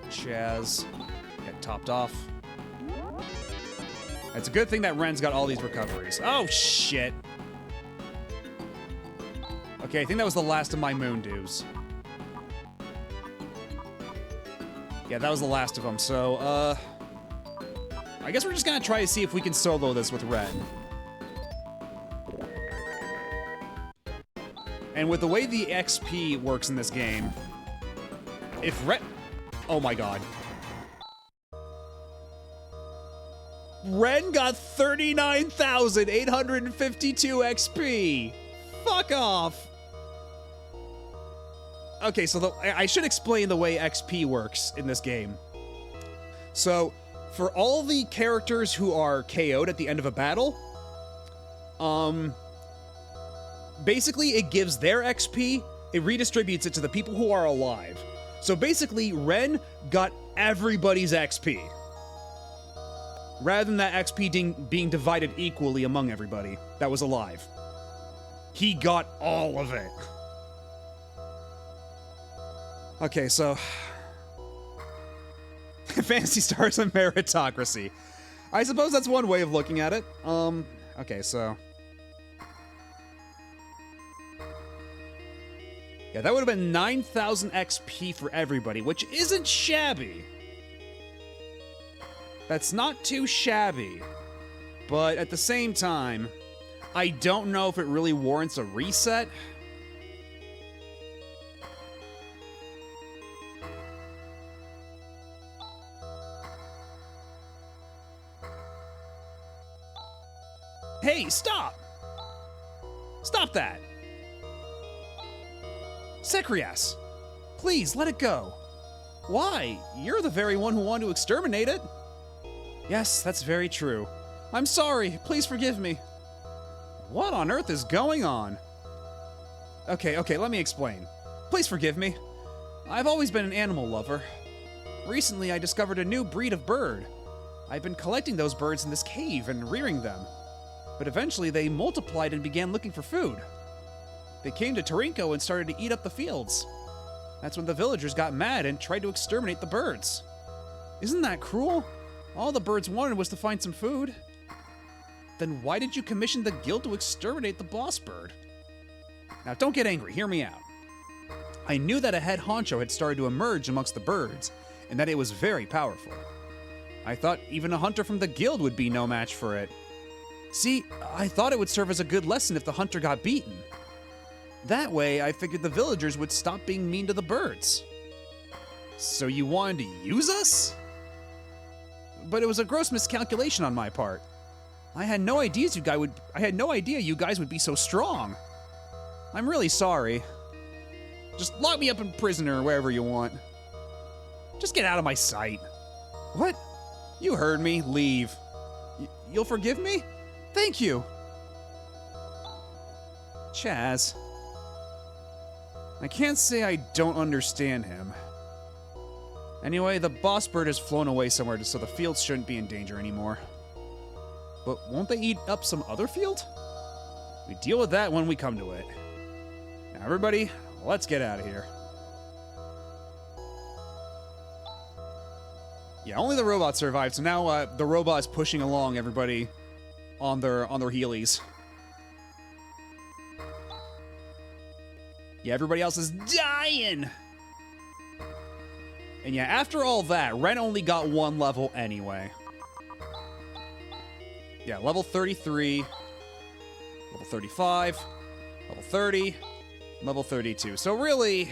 Chaz. Get topped off. It's a good thing that Ren's got all these recoveries. Oh shit! Okay, I think that was the last of my moon dues. Yeah, that was the last of them, so, I guess we're just gonna try to see if we can solo this with Ren. And with the way the XP works in this game, if Ren... Oh my god. Ren got 39,852 XP! Fuck off! Okay, so I should explain the way XP works in this game. So, for all the characters who are KO'd at the end of a battle, basically it gives their XP, it redistributes it to the people who are alive. So basically, Ren got everybody's XP. Rather than that XP being divided equally among everybody that was alive. He got all of it. Okay, so... Phantasy Star is a meritocracy. I suppose that's one way of looking at it. Okay, so... Yeah, that would have been 9,000 XP for everybody, which isn't shabby. That's not too shabby. But at the same time, I don't know if it really warrants a reset. Hey, stop! Stop that! Sekrias, please let it go. Why? You're the very one who wanted to exterminate it. Yes, that's very true. I'm sorry, please forgive me. What on earth is going on? Okay, let me explain. Please forgive me. I've always been an animal lover. Recently, I discovered a new breed of bird. I've been collecting those birds in this cave and rearing them. But eventually they multiplied and began looking for food. They came to Tarinko and started to eat up the fields. That's when the villagers got mad and tried to exterminate the birds. Isn't that cruel? All the birds wanted was to find some food. Then why did you commission the guild to exterminate the boss bird? Now don't get angry, hear me out. I knew that a head honcho had started to emerge amongst the birds, and that it was very powerful. I thought even a hunter from the guild would be no match for it. See, I thought it would serve as a good lesson if the hunter got beaten. That way, I figured the villagers would stop being mean to the birds. So you wanted to use us? But it was a gross miscalculation on my part. I had no idea you guys would be so strong. I'm really sorry. Just lock me up in prison or wherever you want. Just get out of my sight. What? You heard me. Leave. You'll forgive me? Thank you. Chaz. I can't say I don't understand him. Anyway, the boss bird has flown away somewhere, so the fields shouldn't be in danger anymore. But won't they eat up some other field? We deal with that when we come to it. Now everybody, let's get out of here. Yeah, only the robot survived, so now the robot is pushing along everybody on their heelys. Yeah, everybody else is dying! And yeah, after all that, Ren only got one level anyway. Yeah, level 33, level 35, level 30, level 32. So really,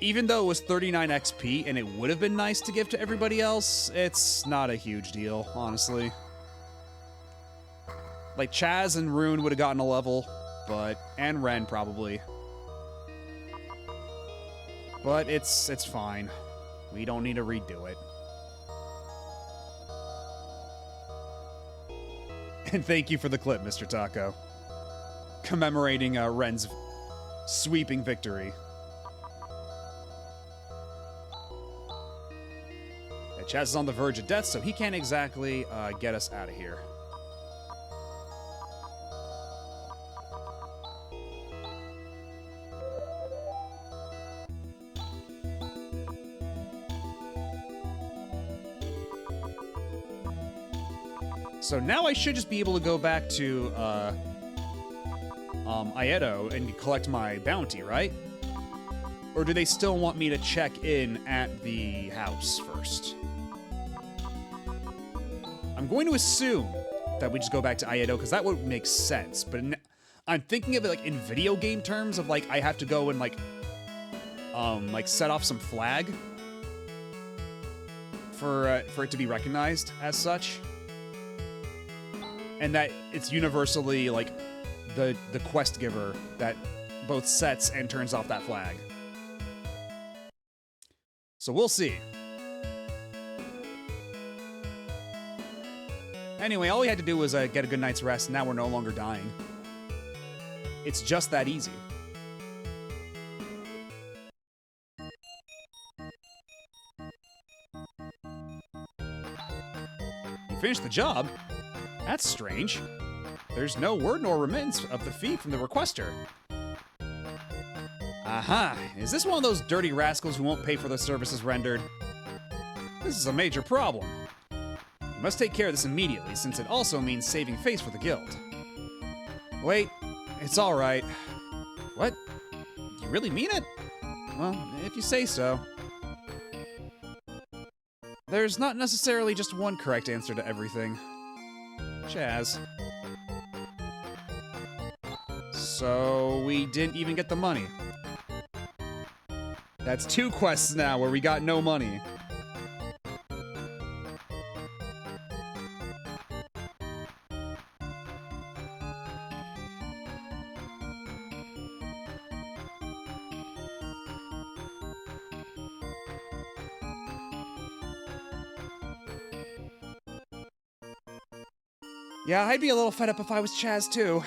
even though it was 39 XP and it would have been nice to give to everybody else, it's not a huge deal, honestly. Like, Chaz and Rune would have gotten a level, and Ren probably. But it's fine. We don't need to redo it. And thank you for the clip, Mr. Taco. Commemorating Ren's sweeping victory. Yeah, Chaz is on the verge of death, so he can't exactly get us out of here. So now I should just be able to go back to Aedo and collect my bounty, right? Or do they still want me to check in at the house first? I'm going to assume that we just go back to Aedo, because that would make sense. But I'm thinking of it like in video game terms of like I have to go and like set off some flag for it to be recognized as such, and that it's universally like the quest giver that both sets and turns off that flag. So we'll see. Anyway, all we had to do was get a good night's rest, and now we're no longer dying. It's just that easy. You finished the job? That's strange. There's no word nor remittance of the fee from the requester. Aha! Is this one of those dirty rascals who won't pay for the services rendered? This is a major problem. We must take care of this immediately, since it also means saving face for the guild. Wait, it's alright. What? You really mean it? Well, if you say so. There's not necessarily just one correct answer to everything. Chaz. So, we didn't even get the money. That's 2 quests now where we got no money. Yeah, I'd be a little fed up if I was Chaz, too.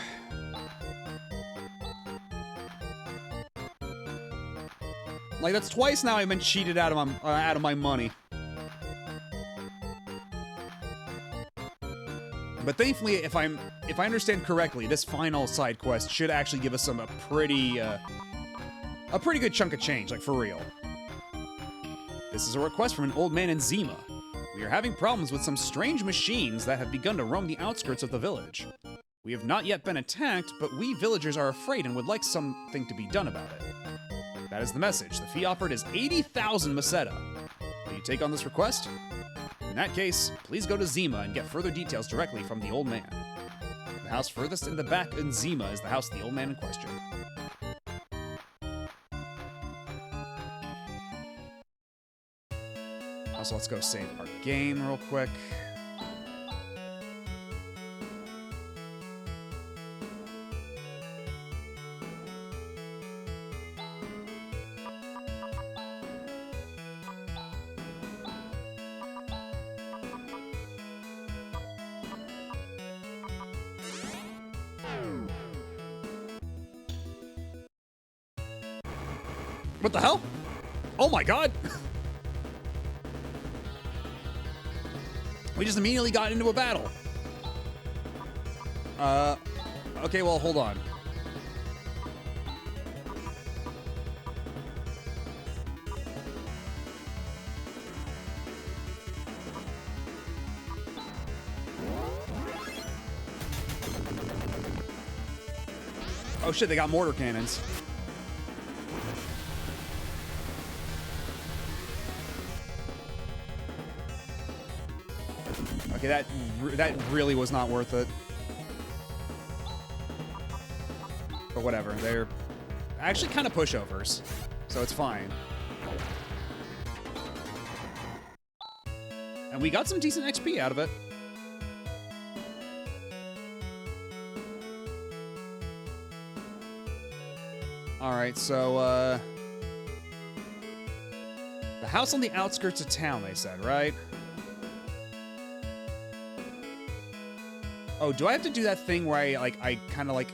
Like, that's twice now I've been cheated out of my money. But thankfully, if I understand correctly, this final side quest should actually give us a pretty good chunk of change, like for real. This is a request from an old man in Zima. We are having problems with some strange machines that have begun to roam the outskirts of the village. We have not yet been attacked, but we villagers are afraid and would like something to be done about it. That is the message. The fee offered is 80,000 Meseta. Will you take on this request? In that case, please go to Zima and get further details directly from the old man. The house furthest in the back in Zima is the house of the old man in question. Also, let's go save our game real quick. What the hell? Oh my god! We just immediately got into a battle. Okay, well, hold on. Oh shit, they got mortar cannons. Okay, that really was not worth it. But whatever, they're actually kind of pushovers, so it's fine. And we got some decent XP out of it. Alright, so, the house on the outskirts of town, they said, right? Oh, do I have to do that thing where I kind of, like,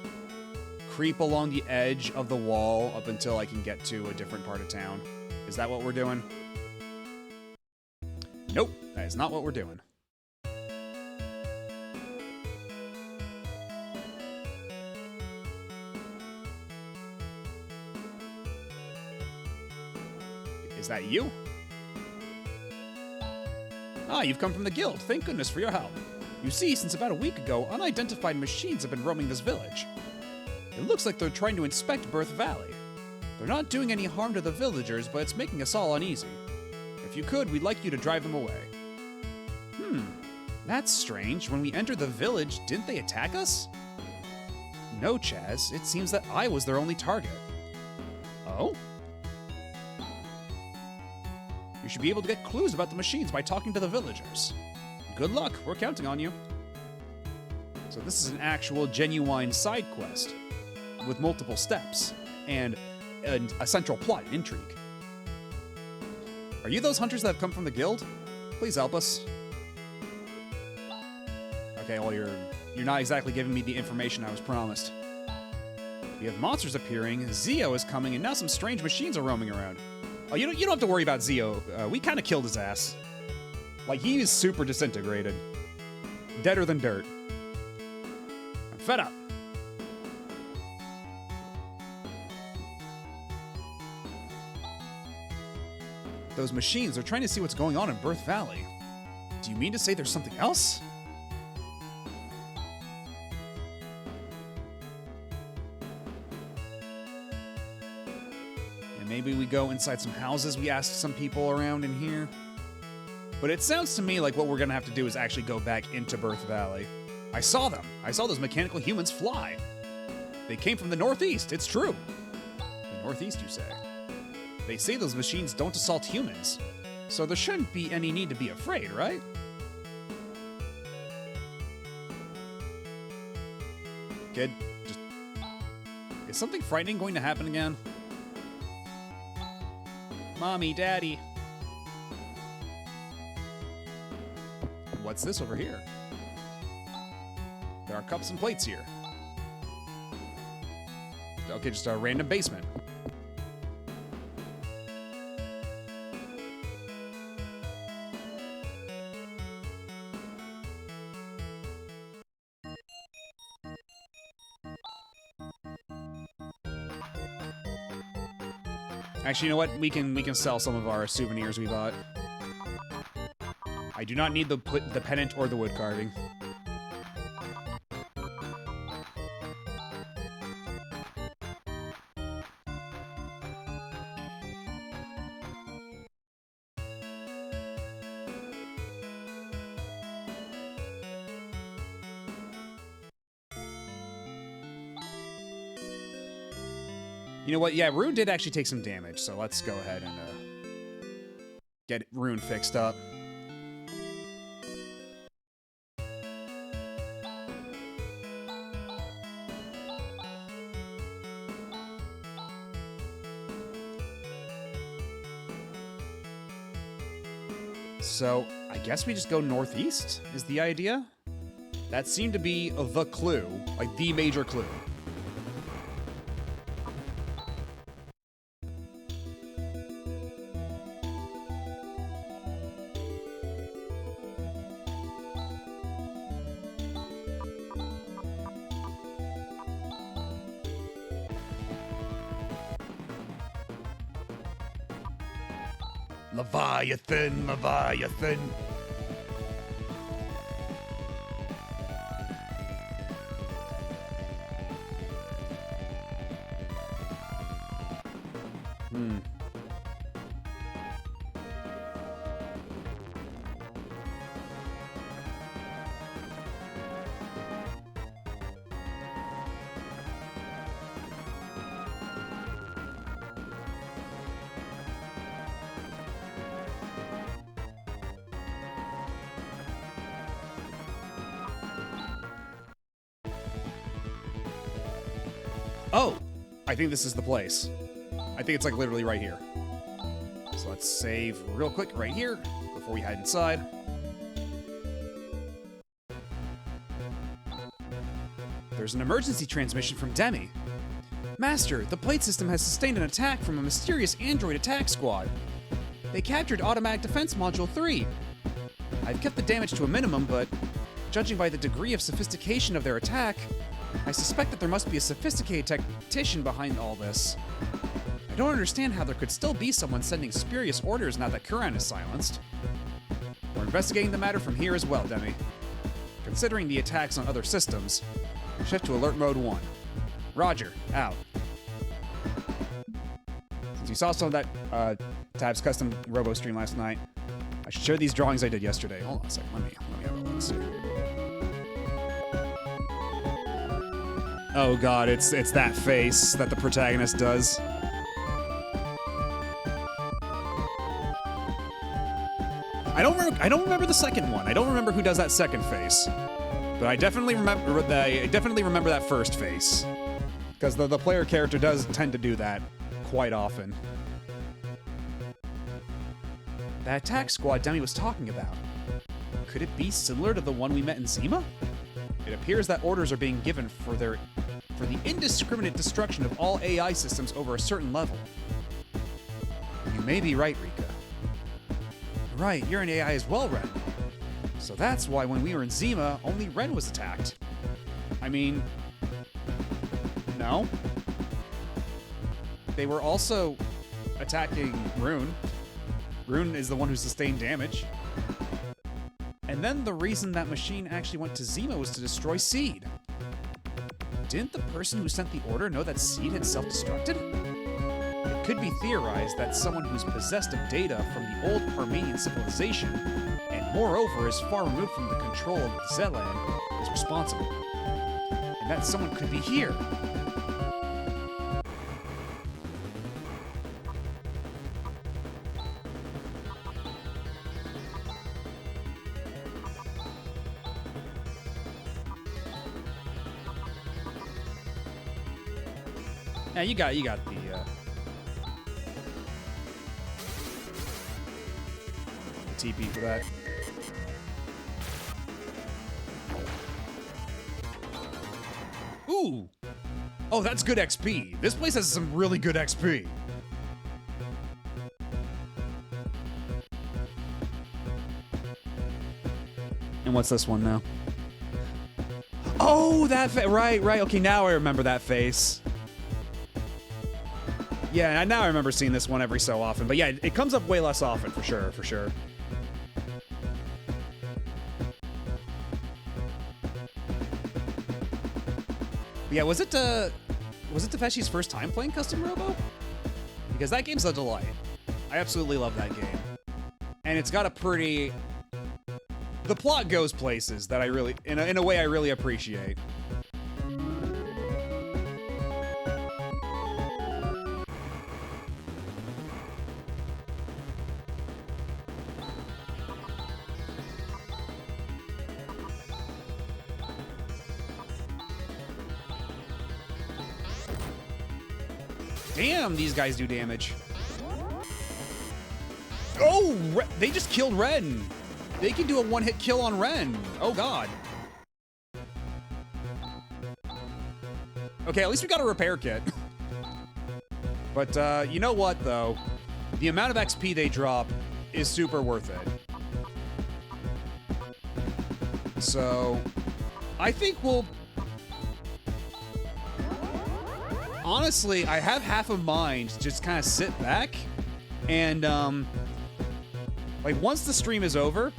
creep along the edge of the wall up until I can get to a different part of town? Is that what we're doing? Nope, that is not what we're doing. Is that you? Ah, you've come from the guild. Thank goodness for your help. You see, since about a week ago, unidentified machines have been roaming this village. It looks like they're trying to inspect Birth Valley. They're not doing any harm to the villagers, but it's making us all uneasy. If you could, we'd like you to drive them away. That's strange. When we entered the village, didn't they attack us? No, Chaz. It seems that I was their only target. Oh? You should be able to get clues about the machines by talking to the villagers. Good luck. We're counting on you. So this is an actual, genuine side quest with multiple steps and a central plot and intrigue. Are you those hunters that have come from the guild? Please help us. Okay, well, you're not exactly giving me the information I was promised. We have monsters appearing, Zio is coming, and now some strange machines are roaming around. Oh, you don't have to worry about Zio. We kind of killed his ass. Like, he is super disintegrated. Deader than dirt. I'm fed up. Those machines are trying to see what's going on in Birth Valley. Do you mean to say there's something else? Maybe we go inside some houses, we ask some people around in here. But it sounds to me like what we're gonna have to do is actually go back into Birth Valley. I saw them. I saw those mechanical humans fly. They came from the northeast, it's true. The northeast, you say? They say those machines don't assault humans. So there shouldn't be any need to be afraid, right? Kid, just... Is something frightening going to happen again? Mommy, Daddy. What's this over here? There are cups and plates here. Okay, just a random basement. Actually, you know what? We can sell some of our souvenirs we bought. I do not need the pennant or the wood carving. You know what? Yeah, Rune did actually take some damage, so let's go ahead and get Rune fixed up. So, I guess we just go northeast, is the idea? That seemed to be the clue, like the major clue. Leviathan, Leviathan. Oh, I think this is the place. I think it's like literally right here. So let's save real quick right here before we head inside. There's an emergency transmission from Demi. Master, the plate system has sustained an attack from a mysterious android attack squad. They captured Automatic Defense Module 3. I've kept the damage to a minimum, but judging by the degree of sophistication of their attack, I suspect that there must be a sophisticated tactician behind all this. I don't understand how there could still be someone sending spurious orders now that Kuran is silenced. We're investigating the matter from here as well, Demi. Considering the attacks on other systems, shift to Alert Mode 1. Roger, out. Since you saw some of that Tab's custom robo stream last night, I should share these drawings I did yesterday. Hold on a second. Let me have a look. See. Oh god, it's that face that the protagonist does. I don't remember the second one. I don't remember who does that second face. But I definitely remember that first face. Because the player character does tend to do that quite often. That attack squad Demi was talking about. Could it be similar to the one we met in Zima? It appears that orders are being given for the indiscriminate destruction of all AI systems over a certain level. You may be right, Rika. Right, you're an AI as well, Ren. So that's why when we were in Zima, only Ren was attacked. I mean... No. They were also attacking Rune. Rune is the one who sustained damage. And then the reason that machine actually went to Zima was to destroy Seed. Didn't the person who sent the order know that Seed had self-destructed? It could be theorized that someone who's possessed of data from the old Parmenian civilization, and moreover is far removed from the control of the Zeland, is responsible. And that someone could be here. Yeah, you got the TP for that. Ooh! Oh, that's good XP. This place has some really good XP. And what's this one now? Oh, that right. Okay, now I remember that face. Yeah, now I remember seeing this one every so often. But yeah, it comes up way less often, for sure. Yeah, was it Tefeshi's first time playing Custom Robo? Because that game's a delight. I absolutely love that game. And it's got a pretty... The plot goes places that I really, in a way I really appreciate. Damn, these guys do damage. Oh, they just killed Ren. They can do a one-hit kill on Ren. Oh, God. Okay, at least we got a repair kit. But, you know what, though? The amount of XP they drop is super worth it. So, I think we'll... Honestly, I have half a mind to just kind of sit back and, like, once the stream is over,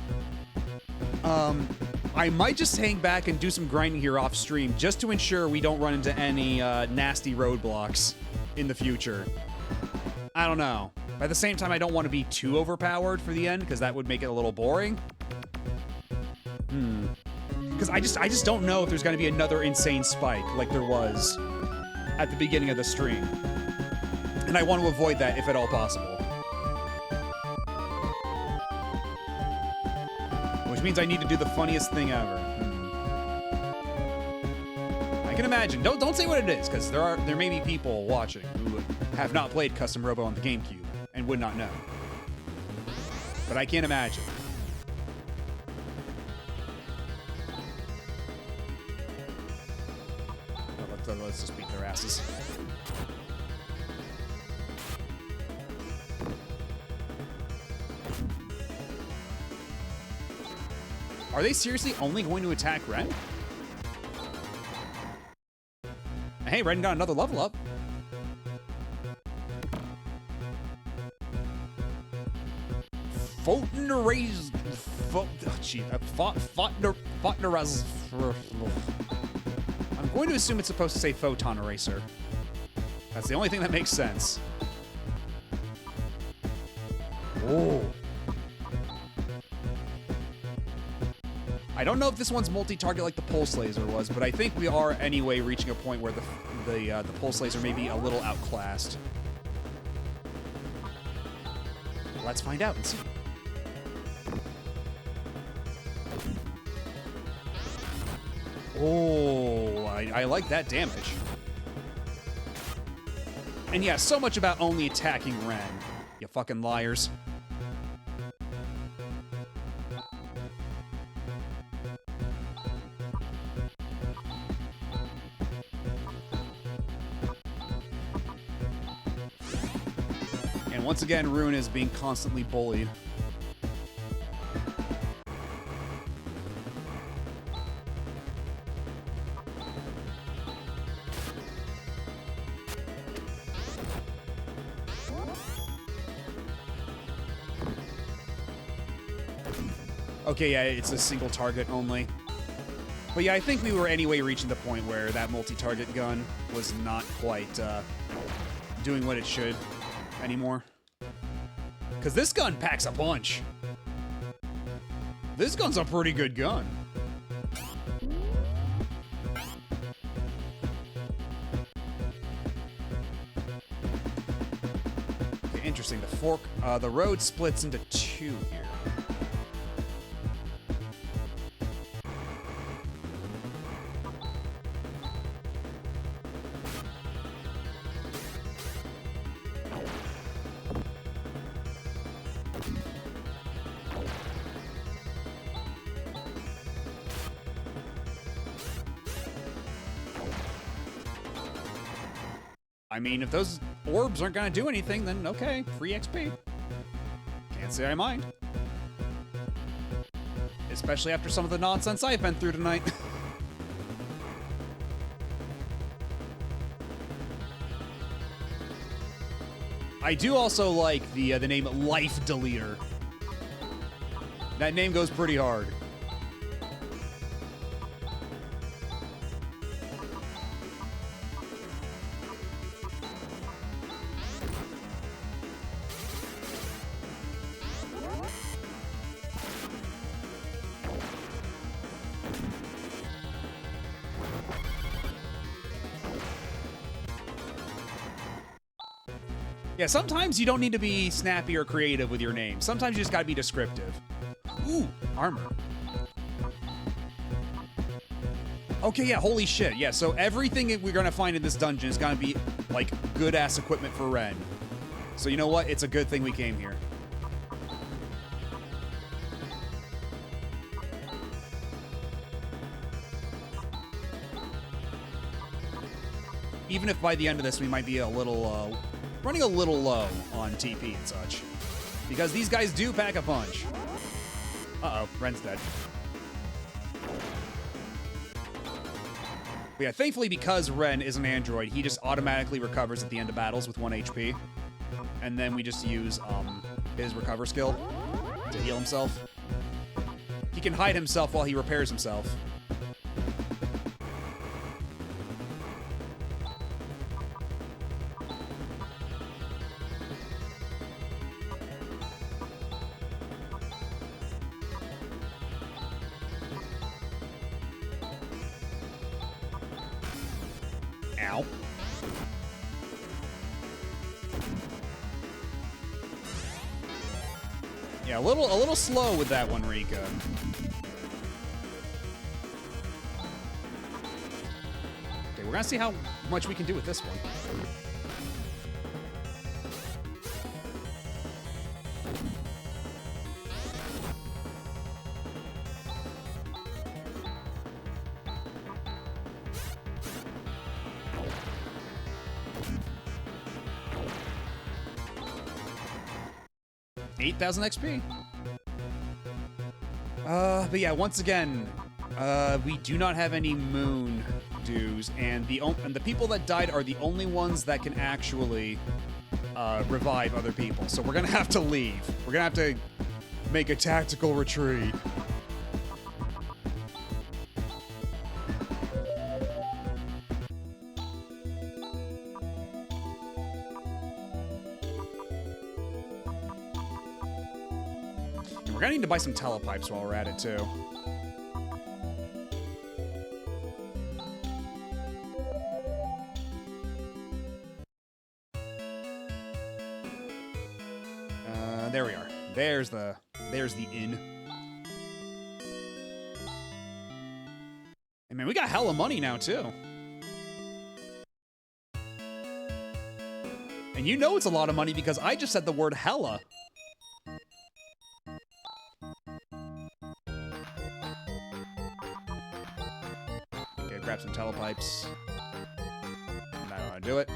I might just hang back and do some grinding here off stream just to ensure we don't run into any, nasty roadblocks in the future. I don't know. At the same time, I don't want to be too overpowered for the end, because that would make it a little boring. Because I just don't know if there's going to be another insane spike like there was at the beginning of the stream. And I want to avoid that if at all possible. Which means I need to do the funniest thing ever. I can imagine. Don't say what it is, because there may be people watching who have not played Custom Robo on the GameCube and would not know. But I can't imagine. Let's just beat their asses. Are they seriously only going to attack Ren? Hey, Ren got another level up. Fotneraz... I'm going to assume it's supposed to say Photon Eraser. That's the only thing that makes sense. Oh. I don't know if this one's multi-target like the Pulse Laser was, but I think we are anyway reaching a point where the Pulse Laser may be a little outclassed. Let's find out and see. Oh, I like that damage. And yeah, so much about only attacking Ren. You fucking liars. And once again, Rune is being constantly bullied. Okay, yeah, it's a single target only. But yeah, I think we were anyway reaching the point where that multi-target gun was not quite doing what it should anymore. Because this gun packs a punch. This gun's a pretty good gun. Okay, interesting. The road splits into two here. I mean, if those orbs aren't gonna do anything, then okay, free XP. Can't say I mind. Especially after some of the nonsense I've been through tonight. I do also like the name Life Deleter. That name goes pretty hard. Yeah, sometimes you don't need to be snappy or creative with your name. Sometimes you just gotta be descriptive. Ooh, armor. Okay, yeah, holy shit. Yeah, so everything that we're gonna find in this dungeon is gonna be, like, good-ass equipment for Ren. So you know what? It's a good thing we came here. Even if by the end of this we might be a little, running a little low on TP and such. Because these guys do pack a punch. Uh-oh, Ren's dead. But yeah, thankfully because Ren is an android, he just automatically recovers at the end of battles with 1 HP. And then we just use his recover skill to heal himself. He can hide himself while he repairs himself. Ow. Yeah, a little slow with that one, Rika. Okay, we're gonna see how much we can do with this one. $8,000 XP. But yeah, once again, we do not have any moon dues, and the people that died are the only ones that can actually revive other people. So we're gonna have to leave. We're gonna have to make a tactical retreat. And we're gonna need to buy some telepipes while we're at it, too. There we are. There's the inn. And man, we got hella money now, too. And you know it's a lot of money because I just said the word hella. Okay, grab some telepipes. I don't want to do it.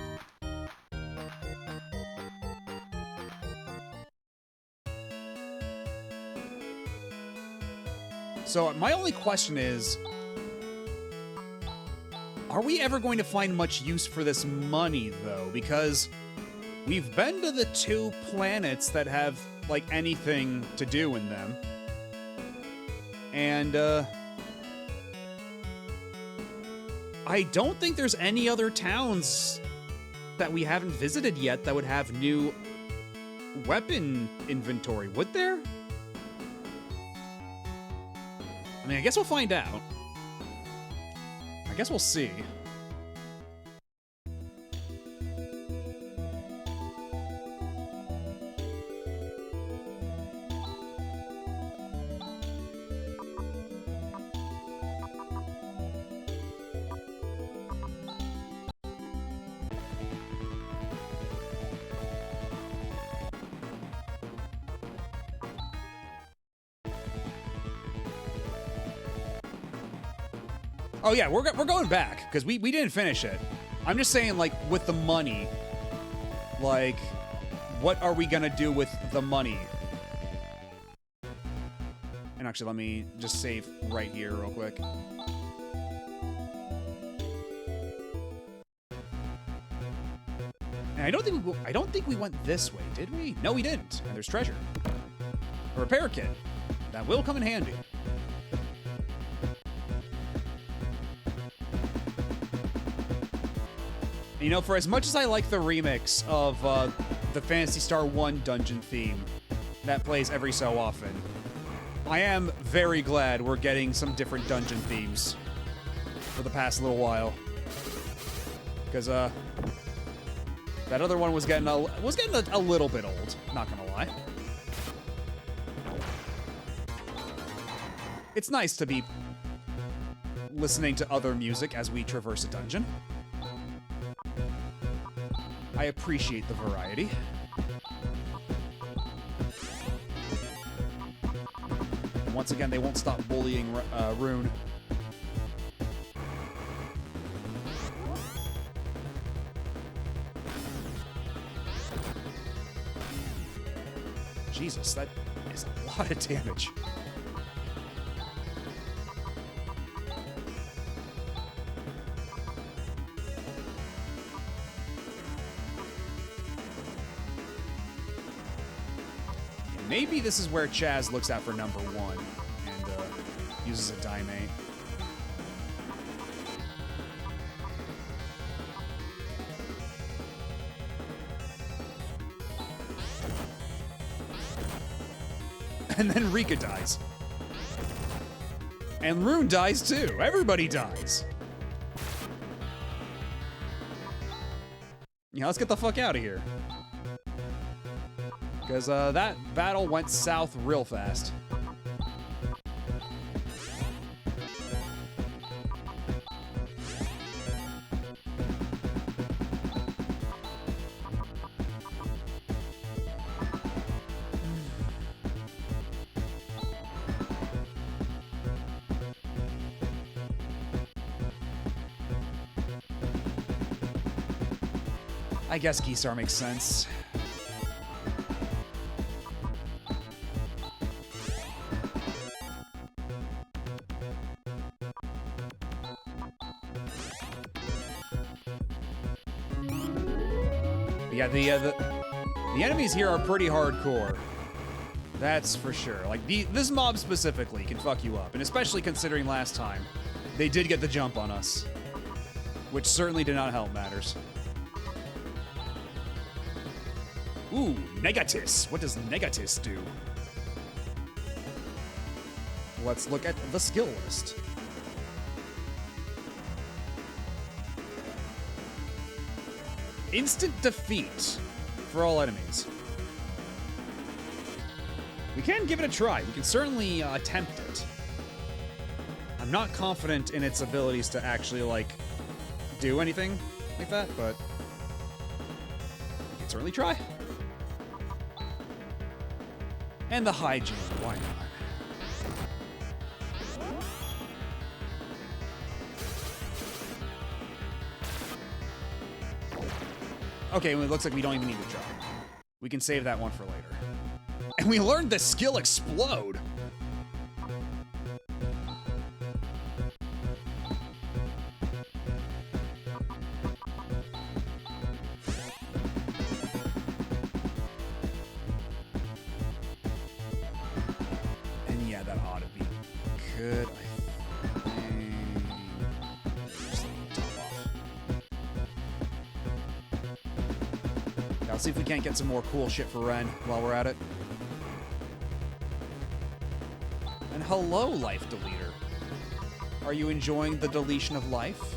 So my only question is, are we ever going to find much use for this money, though? Because we've been to the 2 planets that have, like, anything to do in them. And, I don't think there's any other towns that we haven't visited yet that would have new weapon inventory, would there? I mean, I guess we'll find out. I guess we'll see. Oh yeah, we're going back, because we didn't finish it. I'm just saying, like, with the money, like, what are we gonna do with the money? And actually, let me just save right here real quick. And I don't think we went this way, did we? No, we didn't. And there's treasure. A repair kit. That will come in handy. You know, for as much as I like the remix of the Phantasy Star 1 dungeon theme that plays every so often, I am very glad we're getting some different dungeon themes for the past little while. Because that other one was getting a little bit old, not gonna lie. It's nice to be listening to other music as we traverse a dungeon. I appreciate the variety. And once again, they won't stop bullying Rune. Jesus, that is a lot of damage. Maybe this is where Chaz looks out for number 1 and uses a Daimate. And then Rika dies. And Rune dies too. Everybody dies. Yeah, let's get the fuck out of here. Because that battle went south real fast. I guess Geestar makes sense. Yeah, the enemies here are pretty hardcore. That's for sure. Like, this mob specifically can fuck you up, and especially considering last time, they did get the jump on us, which certainly did not help matters. Ooh, Negatis. What does Negatis do? let's look at the skill list. Instant defeat for all enemies. We can give it a try. We can certainly attempt it. I'm not confident in its abilities to actually, like, do anything like that, but we can certainly try. And the high jump, why not? Okay, well, it looks like we don't even need to try. We can save that one for later. And we learned the skill Explode. And yeah, that ought to be good, I think. Just top off. Now, let's see if we can't get some more cool shit for Ren while we're at it. And hello, Life Deleter. Are you enjoying the deletion of life?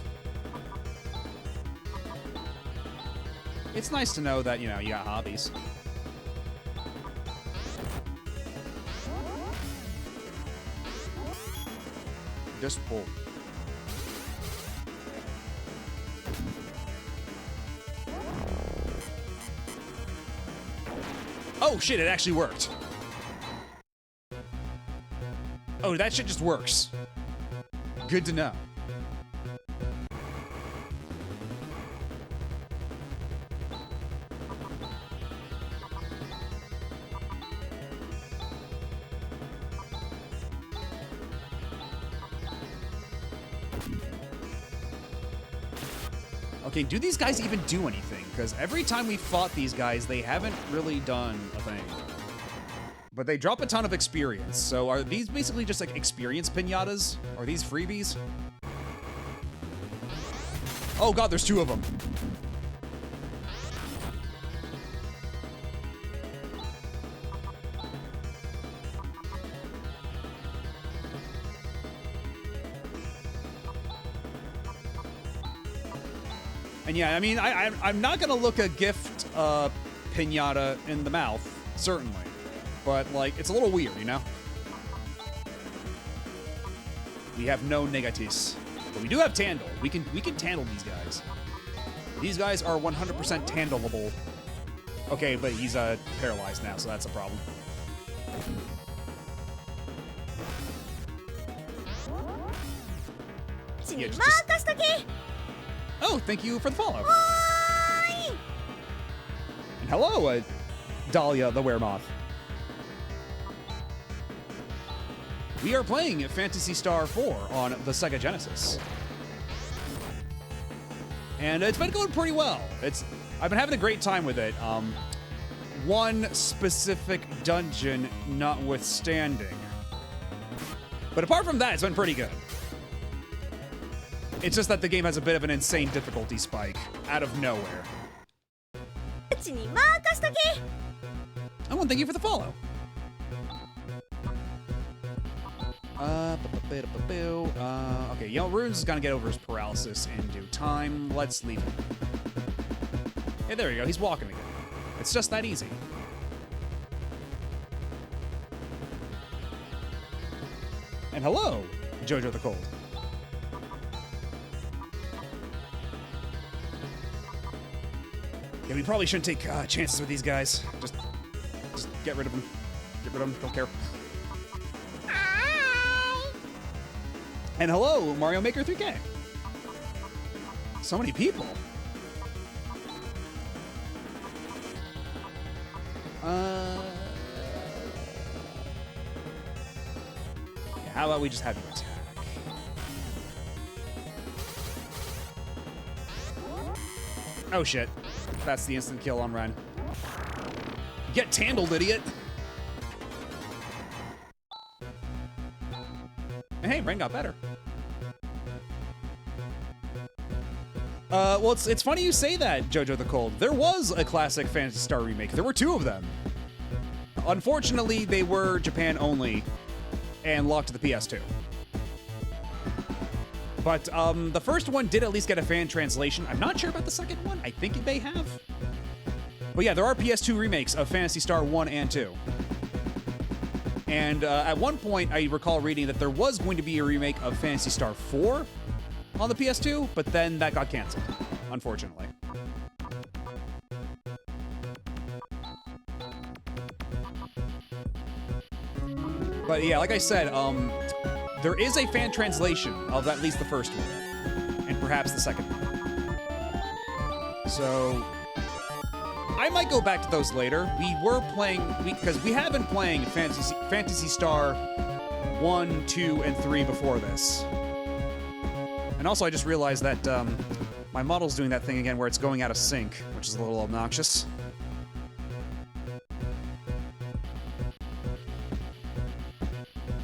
It's nice to know that, you know, you got hobbies. Just pull. Oh shit, it actually worked. Oh, that shit just works. Good to know. Okay, do these guys even do anything? Because every time we fought these guys, they haven't really done a thing. But they drop a ton of experience, so are these basically just like experience pinatas? Are these freebies? Oh god, there's two of them. And yeah, I mean, I'm not gonna look a gift pinata in the mouth, certainly. But, like, it's a little weird, you know? We have no negatis. But we do have Tandle. We can Tandle these guys. These guys are 100% Tandleable. Okay, but he's paralyzed now, so that's a problem. Yeah, oh, thank you for the follow. And hello, Dahlia the Weremoth. We are playing Phantasy Star IV on the Sega Genesis. And it's been going pretty well. I've been having a great time with it. One specific dungeon notwithstanding. But apart from that, it's been pretty good. It's just that the game has a bit of an insane difficulty spike out of nowhere. I want to thank you for the follow. Okay, Yellow Runes is gonna get over his paralysis in due time. Let's leave him. Hey, there you go. He's walking again. It's just that easy. And hello, Jojo the Cold. Yeah, we probably shouldn't take chances with these guys. Just get rid of them. Get rid of them. Don't care. And hello, Mario Maker 3K. So many people. Yeah, how about we just have you attack? Oh shit. That's the instant kill on Ren. Get Tandled, idiot! And hey, Ren got better. Well, it's funny you say that, Jojo the Cold. There was a classic Phantasy Star remake. There were two of them. Unfortunately, they were Japan only. and locked to the PS2. But the first one did at least get a fan translation. I'm not sure about the second one. I think it may have. But yeah, there are PS2 remakes of Phantasy Star 1 and 2. And at one point, I recall reading that there was going to be a remake of Phantasy Star 4 on the PS2, but then that got canceled, unfortunately. But yeah, like I said, there is a fan translation of at least the first one, and perhaps the second one. So I might go back to those later. We were playing, because we have been playing Phantasy Star 1, 2, and 3 before this. And also I just realized that my model's doing that thing again where it's going out of sync, which is a little obnoxious.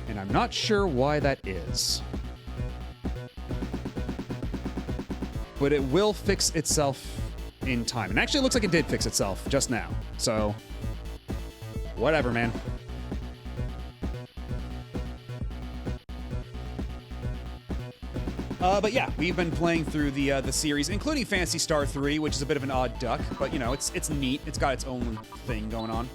And I'm not sure why that is. But it will fix itself in time. And actually, it looks like it did fix itself just now. So, whatever, man. But yeah, we've been playing through the series, including Phantasy Star 3, which is a bit of an odd duck, but you know, it's neat. It's got its own thing going on.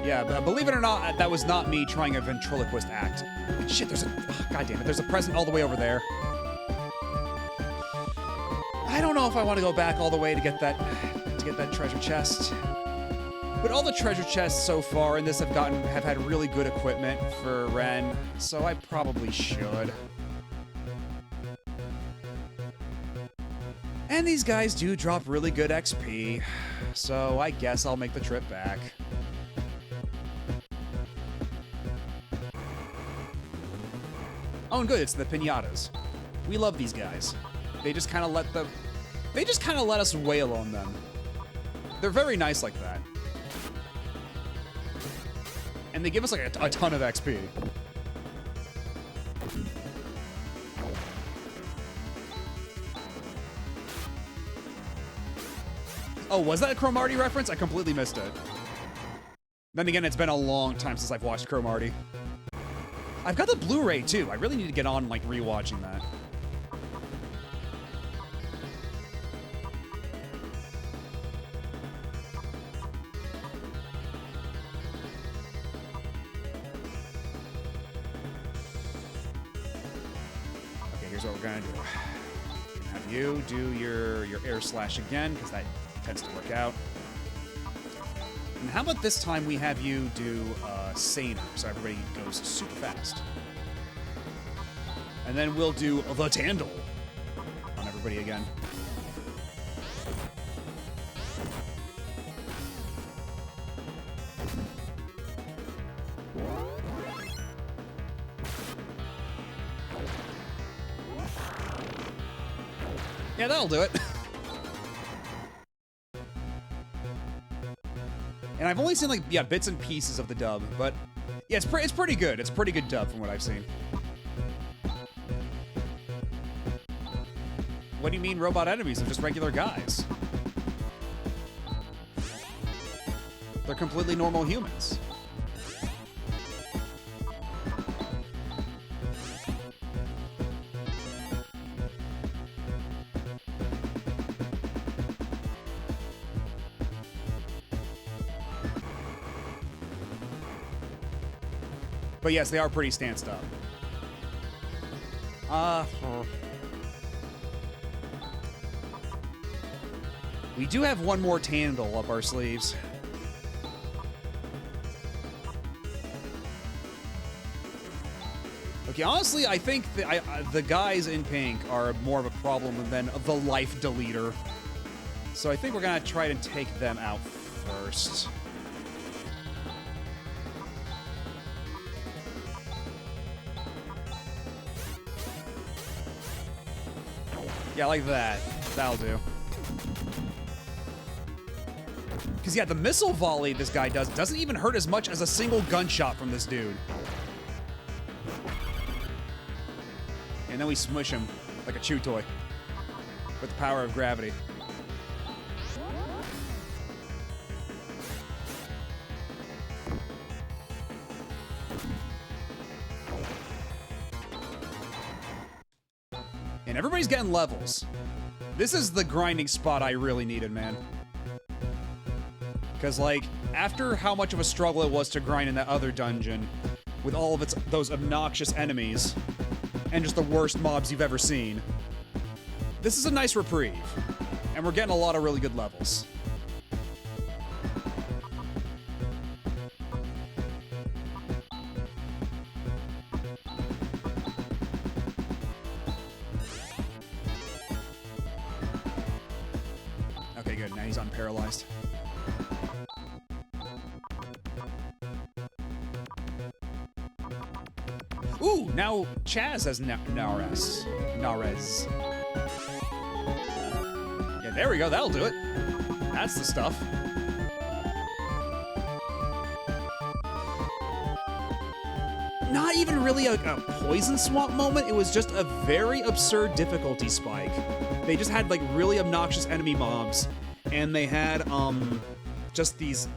Yeah, but believe it or not, that was not me trying a ventriloquist act. Shit, there's a... Oh, God damn it, there's a present all the way over there. I don't know if I want to go back all the way to get that treasure chest. But all the treasure chests so far in this have had really good equipment for Ren, so I probably should. And these guys do drop really good XP, so I guess I'll make the trip back. Oh, and good, it's the pinatas. We love these guys. They just kind of let us wail on them. They're very nice like that. And they give us like a ton of XP. Oh, was that a Cromartie reference? I completely missed it. Then again, it's been a long time since I've watched Cromartie. I've got the Blu-ray too. I really need to get on like rewatching that. Okay, here's what we're gonna do. We're gonna have you do your air slash again, because that tends to work out. And how about this time we have you do Saner, so everybody goes super fast. And then we'll do the Tandle on everybody again. Yeah, that'll do it. And I've only seen like, yeah, bits and pieces of the dub, but yeah, it's pretty good. It's a pretty good dub from what I've seen. What do you mean robot enemies? They're just regular guys. They're completely normal humans. But yes, they are pretty stanced up. We do have one more Tandle up our sleeves. Okay, honestly, I think the guys in pink are more of a problem than the life deleter. So I think we're gonna try to take them out first. Yeah, like that. That'll do. Because, yeah, the missile volley this guy doesn't even hurt as much as a single gunshot from this dude. And then we smush him like a chew toy. with the power of gravity. And everybody's getting levels. This is the grinding spot I really needed, man. Because, like, after how much of a struggle it was to grind in that other dungeon, with all of those obnoxious enemies, and just the worst mobs you've ever seen, this is a nice reprieve. And we're getting a lot of really good levels. Okay, good. Now he's unparalyzed. Ooh, now Chaz has Nares. Yeah, there we go. That'll do it. That's the stuff. Not even really a poison swamp moment. It was just a very absurd difficulty spike. They just had, like, really obnoxious enemy mobs, and they had, just these...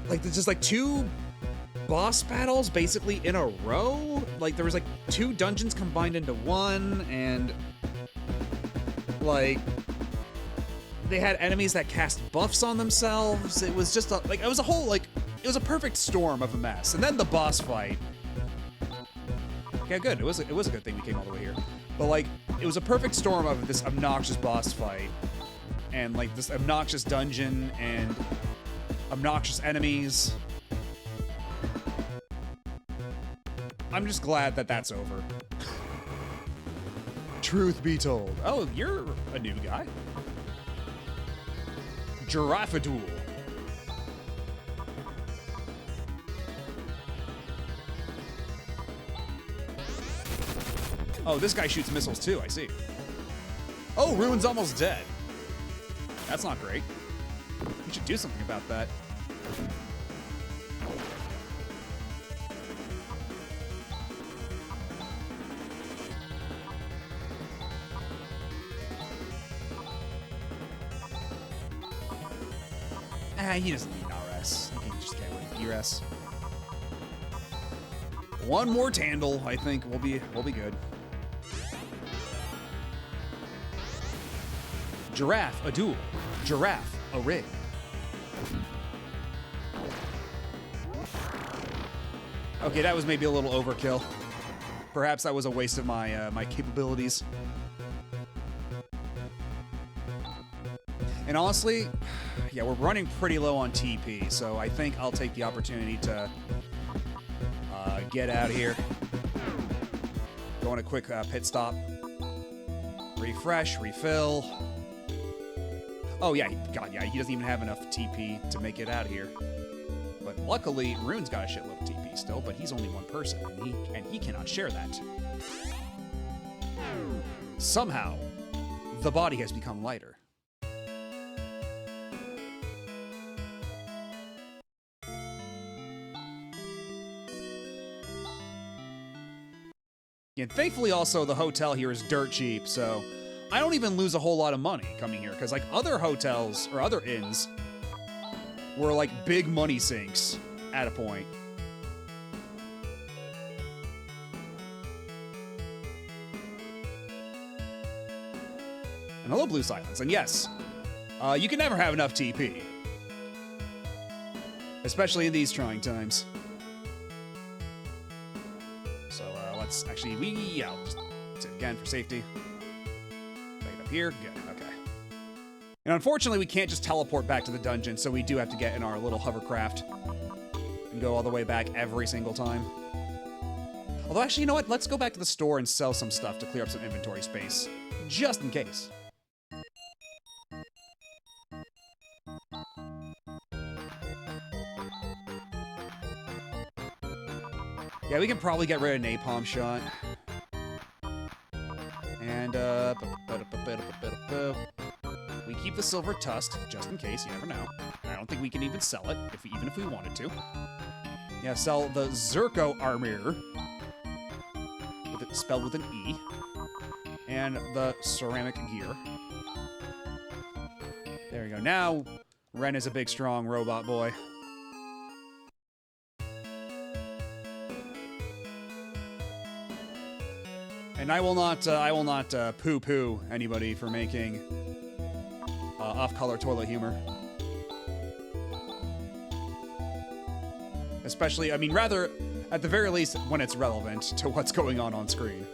like, just, like, 2 boss battles, basically, in a row? Like, there was, like, 2 dungeons combined into one, and... like... they had enemies that cast buffs on themselves. It was just, like, it was a whole, like... it was a perfect storm of a mess. And then the boss fight... yeah, good. It was a good thing we came all the way here. But, like, it was a perfect storm of this obnoxious boss fight. And, like, this obnoxious dungeon and obnoxious enemies. I'm just glad that that's over. Truth be told. Oh, you're a new guy. Giraffadool. Oh, this guy shoots missiles too, I see. Oh, Ruin's almost dead. That's not great. We should do something about that. He doesn't need RS. He can just get with ERS. One more Tandle, I think we'll be good. Giraffe, a duel. Giraffe, a rig. Okay, that was maybe a little overkill. Perhaps that was a waste of my my capabilities. And honestly, yeah, we're running pretty low on TP, so I think I'll take the opportunity to get out of here. Go on a quick pit stop. Refresh, refill. Oh yeah, God, yeah, he doesn't even have enough TP to make it out of here. But luckily, Rune's got a shitload of TP still, but he's only one person, and he cannot share that. Somehow, the body has become lighter. And thankfully also the hotel here is dirt cheap, so I don't even lose a whole lot of money coming here, because like other hotels or other inns were like big money sinks at a point. And hello, Blue Silence. And yes, you can never have enough TP. Especially in these trying times. So let's actually, yeah, I'll just sit again for safety. Back it up here, good, okay. And unfortunately, we can't just teleport back to the dungeon, so we do have to get in our little hovercraft and go all the way back every single time. Although actually, you know what? Let's go back to the store and sell some stuff to clear up some inventory space, just in case. Yeah, we can probably get rid of Napalm Shot. And, we keep the Silver Tusk, just in case, you never know. I don't think we can even sell it, even if we wanted to. Yeah, sell the Zerko Armor. Spelled with an E. and the ceramic gear. There we go. Now, Ren is a big, strong robot boy. And I will not poo-poo anybody for making off-color toilet humor. Especially, I mean, rather, at the very least, when it's relevant to what's going on screen.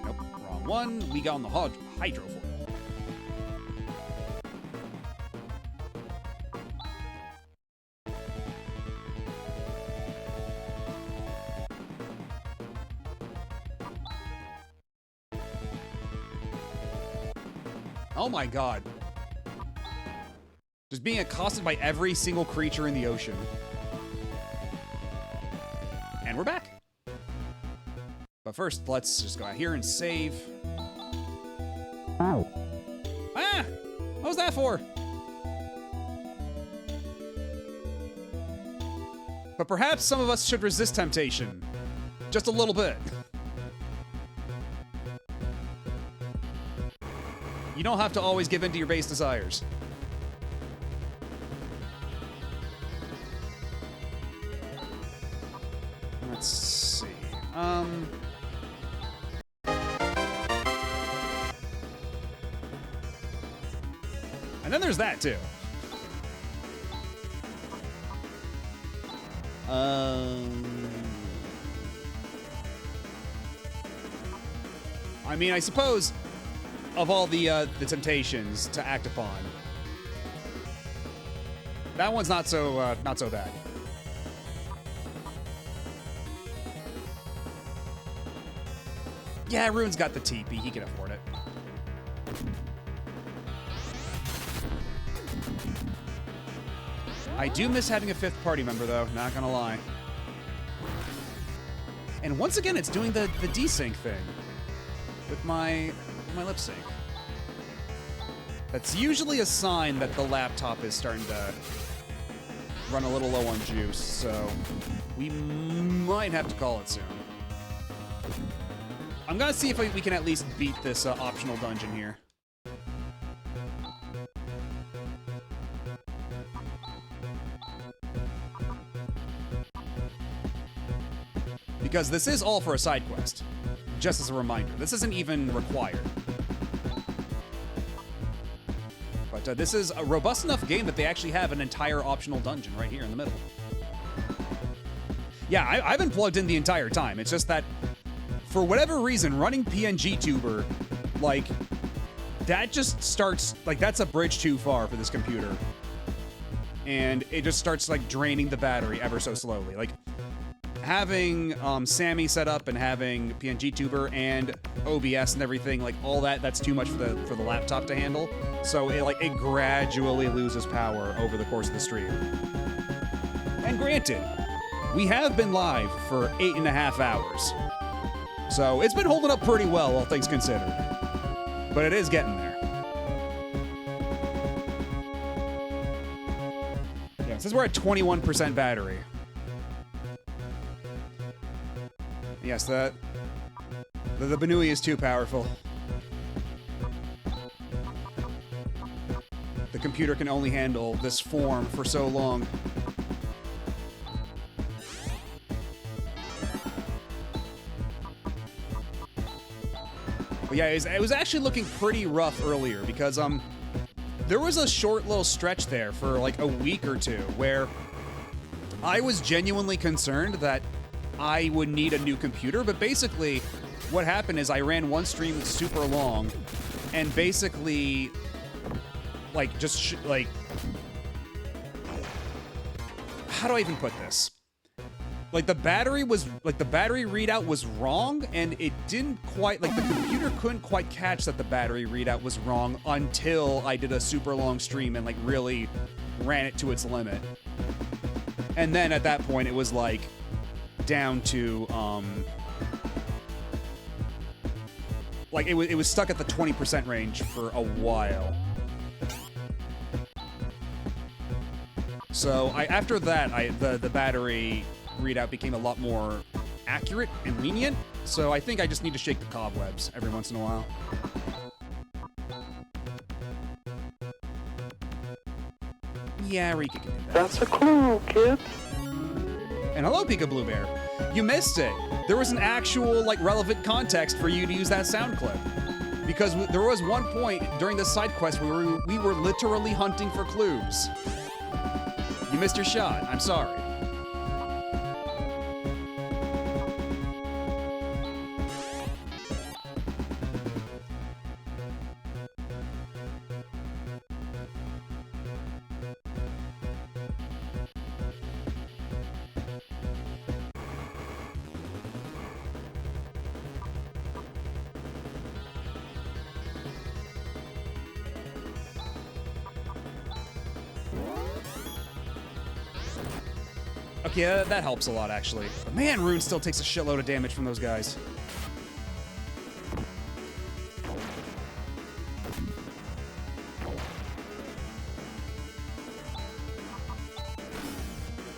Nope, wrong one. We got on the hydrofoil. Oh my god. Just being accosted by every single creature in the ocean. And we're back. But first, let's just go out here and save. Ow. Ah! What was that for? But perhaps some of us should resist temptation. Just a little bit. You don't have to always give in to your base desires. Let's see. And then there's that too. I mean, I suppose of all the temptations to act upon, that one's not so bad. Yeah, Rune's got the TP. He can afford it. I do miss having a fifth party member, though. Not gonna lie. And once again, it's doing the desync thing with my lip sync. That's usually a sign that the laptop is starting to run a little low on juice, so we might have to call it soon. I'm gonna see if we can at least beat this optional dungeon here. Because this is all for a side quest. Just as a reminder, this isn't even required. But this is a robust enough game that they actually have an entire optional dungeon right here in the middle. Yeah, I've been plugged in the entire time. It's just that, for whatever reason, running PNG Tuber, like, that just starts, like, that's a bridge too far for this computer. And it just starts, like, draining the battery ever so slowly. Like, having Sammy set up and having PNG Tuber and OBS and everything, like, all that's too much for the laptop to handle. So it gradually loses power over the course of the stream. And granted, we have been live for 8.5 hours. So it's been holding up pretty well, all things considered. But it is getting there. Yeah, since we're at 21% battery. Yes, the Banui is too powerful. The computer can only handle this form for so long. But yeah, it was actually looking pretty rough earlier because there was a short little stretch there for like a week or two where I was genuinely concerned that I would need a new computer, but basically what happened is I ran one stream super long and basically like how do I even put this? Like the battery readout was wrong, and it didn't quite, like the computer couldn't quite catch that the battery readout was wrong until I did a super long stream and like really ran it to its limit. And then at that point it was like down to like it was stuck at the 20% range for a while. So after that the battery readout became a lot more accurate and lenient, so I think I just need to shake the cobwebs every once in a while. Yeah, Rika can do that. That's a clue, kid. And hello, Pika Blue Bear. You missed it. There was an actual, like, relevant context for you to use that sound clip. Because there was one point during the side quest where we were literally hunting for clues. You missed your shot. I'm sorry. Okay, that helps a lot, actually. But man, Rune still takes a shitload of damage from those guys.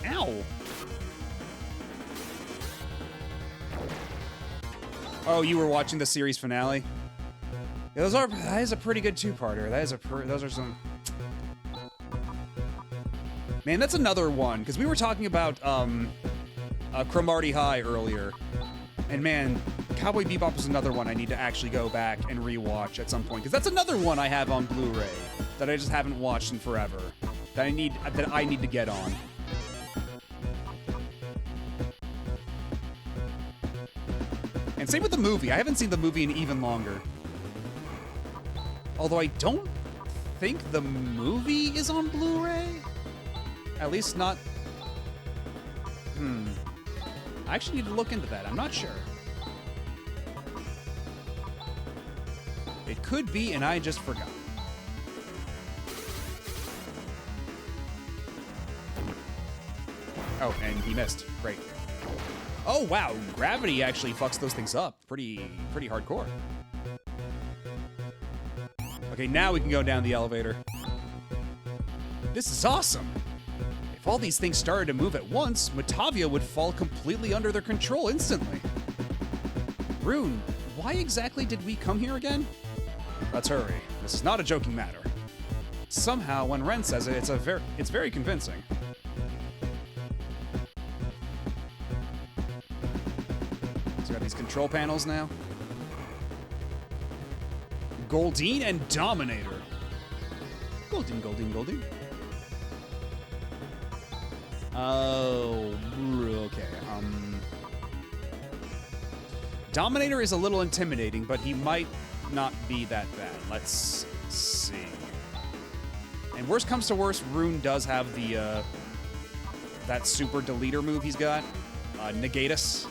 Ow! Oh, you were watching the series finale? Yeah, that is a pretty good two-parter. Those are some... Man, that's another one, because we were talking about Cromartie High earlier. And man, Cowboy Bebop is another one I need to actually go back and rewatch at some point, because that's another one I have on Blu-ray that I just haven't watched in forever. That I need to get on. And same with the movie. I haven't seen the movie in even longer. Although I don't think the movie is on Blu-ray. At least not... I actually need to look into that. I'm not sure. It could be, and I just forgot. Oh, and he missed. Great. Oh, wow. Gravity actually fucks those things up. Pretty hardcore. Okay, now we can go down the elevator. This is awesome. If all these things started to move at once, Matavia would fall completely under their control instantly. Rune, why exactly did we come here again? Let's hurry. This is not a joking matter. Somehow, when Ren says it, it's very convincing. So we got these control panels now. Goldeen and Dominator. Goldeen, Goldeen, Goldeen. Oh, okay. Dominator is a little intimidating, but he might not be that bad. Let's see. And worst comes to worst, Rune does have the that super deleter move he's got, Negatus.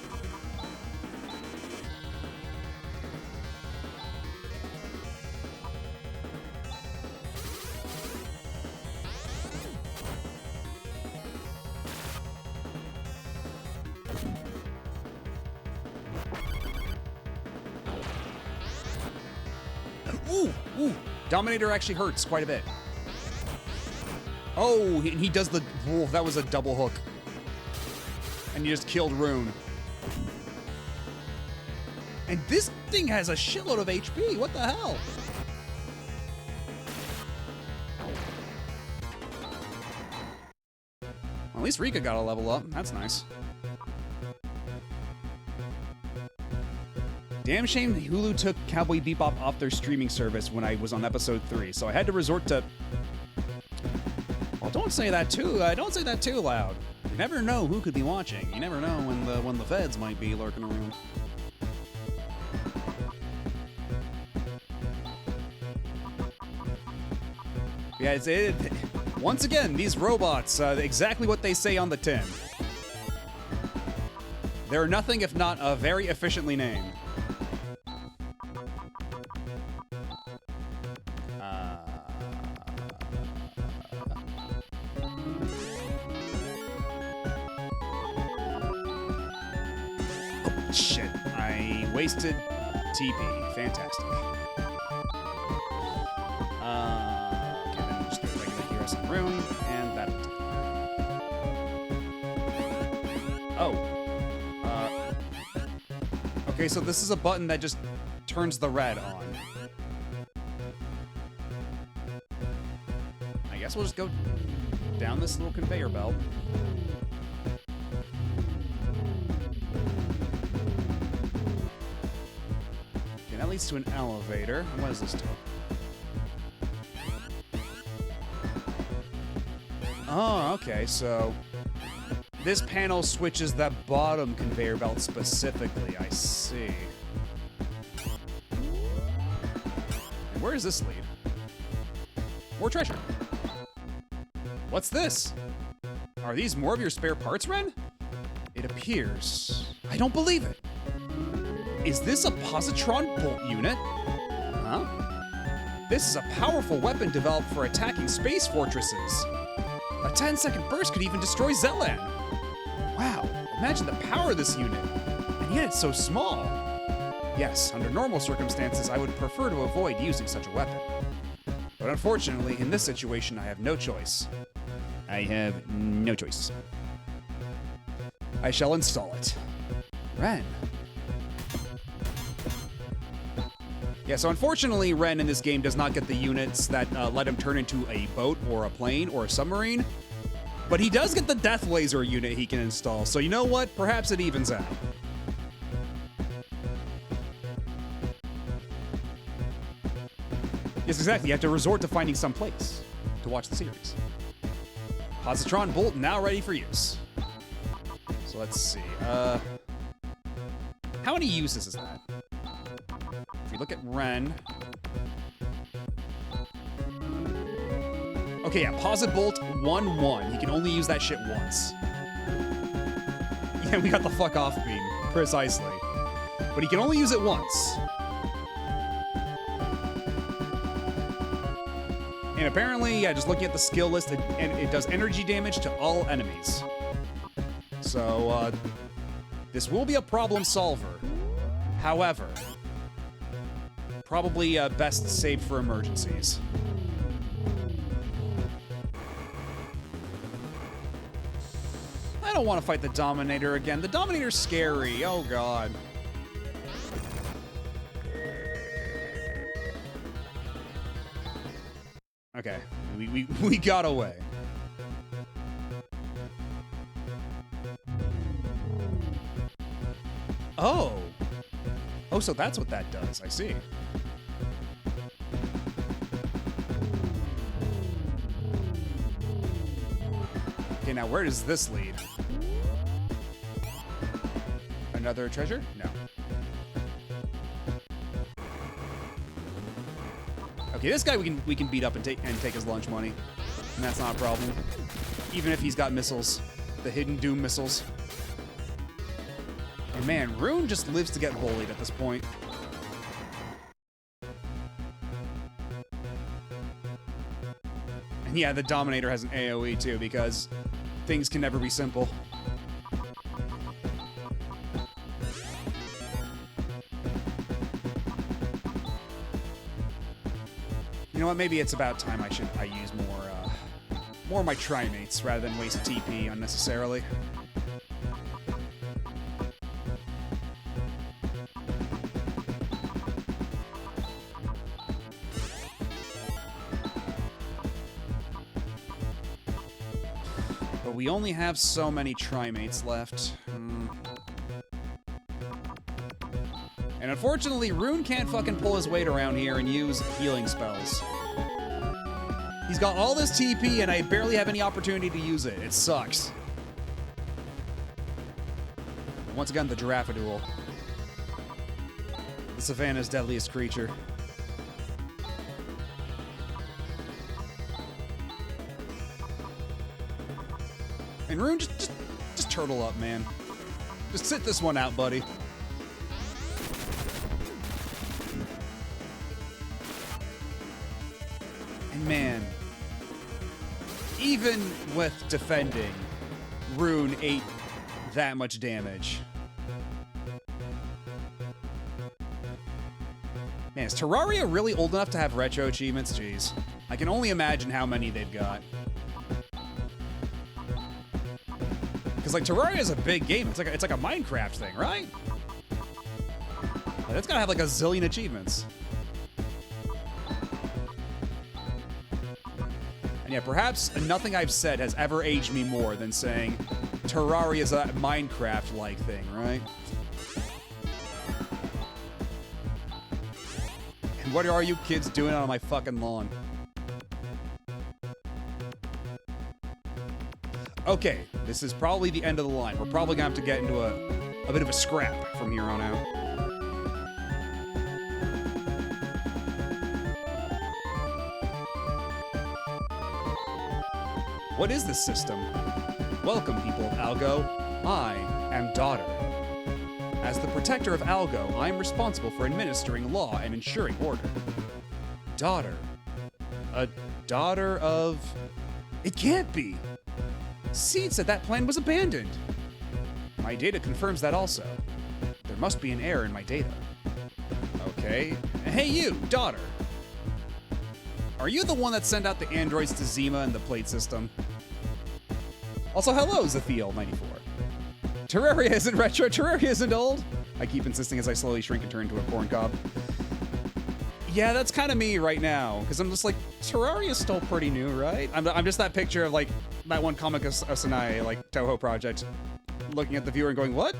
Ooh, Dominator actually hurts quite a bit. Oh, he does the... Oh, that was a double hook. And he just killed Rune. And this thing has a shitload of HP. What the hell? Well, at least Rika got a level up. That's nice. Damn shame Hulu took Cowboy Bebop off their streaming service when I was on episode 3, so I had to resort to... Well, don't say that too loud. You never know who could be watching. You never know when the feds might be lurking around. Yeah, once again, these robots, exactly what they say on the tin. They're nothing if not very efficiently named. Shit, I wasted TP. Fantastic. Okay, then we'll just do a regular Heroes and Rune, and that'll do. Oh. Okay, so this is a button that just turns the red on. I guess we'll just go down this little conveyor belt. Okay, that leads to an elevator. What does this do? Oh, okay, so this panel switches that bottom conveyor belt specifically. I see. And where does this lead? More treasure. What's this? Are these more of your spare parts, Ren? It appears. I don't believe it. Is this a positron bolt unit? Huh? This is a powerful weapon developed for attacking space fortresses. A 10-second burst could even destroy Zelan. Wow, imagine the power of this unit. And yet it's so small. Yes, under normal circumstances, I would prefer to avoid using such a weapon. But unfortunately, in this situation, I have no choice. I have no choice. I shall install it. Ren. Yeah, so unfortunately, Ren in this game does not get the units that let him turn into a boat or a plane or a submarine. But he does get the death laser unit he can install. So you know what? Perhaps it evens out. Yes, exactly. You have to resort to finding some place to watch the series. Positron bolt now ready for use. So let's see. How many uses is that? If we look at Ren. Okay, yeah, Posit Bolt 1-1. He can only use that shit once. Yeah, we got the fuck off beam, precisely. But he can only use it once. And apparently, yeah, just looking at the skill list, it does energy damage to all enemies. So, this will be a problem solver. However, probably best saved for emergencies. I don't want to fight the Dominator again. The Dominator's scary. Oh, God. Okay, we got away. Oh. Oh, so that's what that does. I see. Okay, now where does this lead? Another treasure? No. Okay, this guy we can beat up and take his lunch money, and that's not a problem. Even if he's got missiles, the hidden doom missiles. And man, Rune just lives to get bullied at this point. And yeah, the Dominator has an AoE too, because things can never be simple. You know what? Maybe it's about time I use more of my Trimates rather than waste TP unnecessarily. But we only have so many Trimates left. And unfortunately, Rune can't fucking pull his weight around here and use healing spells. He's got all this TP and I barely have any opportunity to use it. It sucks. And once again, the Giraffadoodle. The Savannah's deadliest creature. And Rune, just turtle up, man. Just sit this one out, buddy. And man, even with defending, Rune ate that much damage. Man, is Terraria really old enough to have retro achievements? Jeez. I can only imagine how many they've got. Because like Terraria is a big game. It's like a Minecraft thing, right? That's gotta have like a zillion achievements. And yeah, perhaps nothing I've said has ever aged me more than saying Terraria is a Minecraft-like thing, right? And what are you kids doing out on my fucking lawn? Okay, this is probably the end of the line. We're probably gonna have to get into a bit of a scrap from here on out. What is this system? Welcome, people of Algo. I am Daughter. As the protector of Algo, I am responsible for administering law and ensuring order. Daughter. A daughter of... It can't be! Seed said that plan was abandoned. My data confirms that also. There must be an error in my data. Okay. Hey you, Daughter. Are you the one that sent out the androids to Zima and the plate system? Also, hello, Zathiel94. Terraria isn't retro, Terraria isn't old. I keep insisting as I slowly shrink and turn into a corn cob. Yeah, that's kind of me right now, because I'm just like, Terraria's still pretty new, right? I'm just that picture of like, that one comic Asanai, like, Toho project, looking at the viewer and going, what?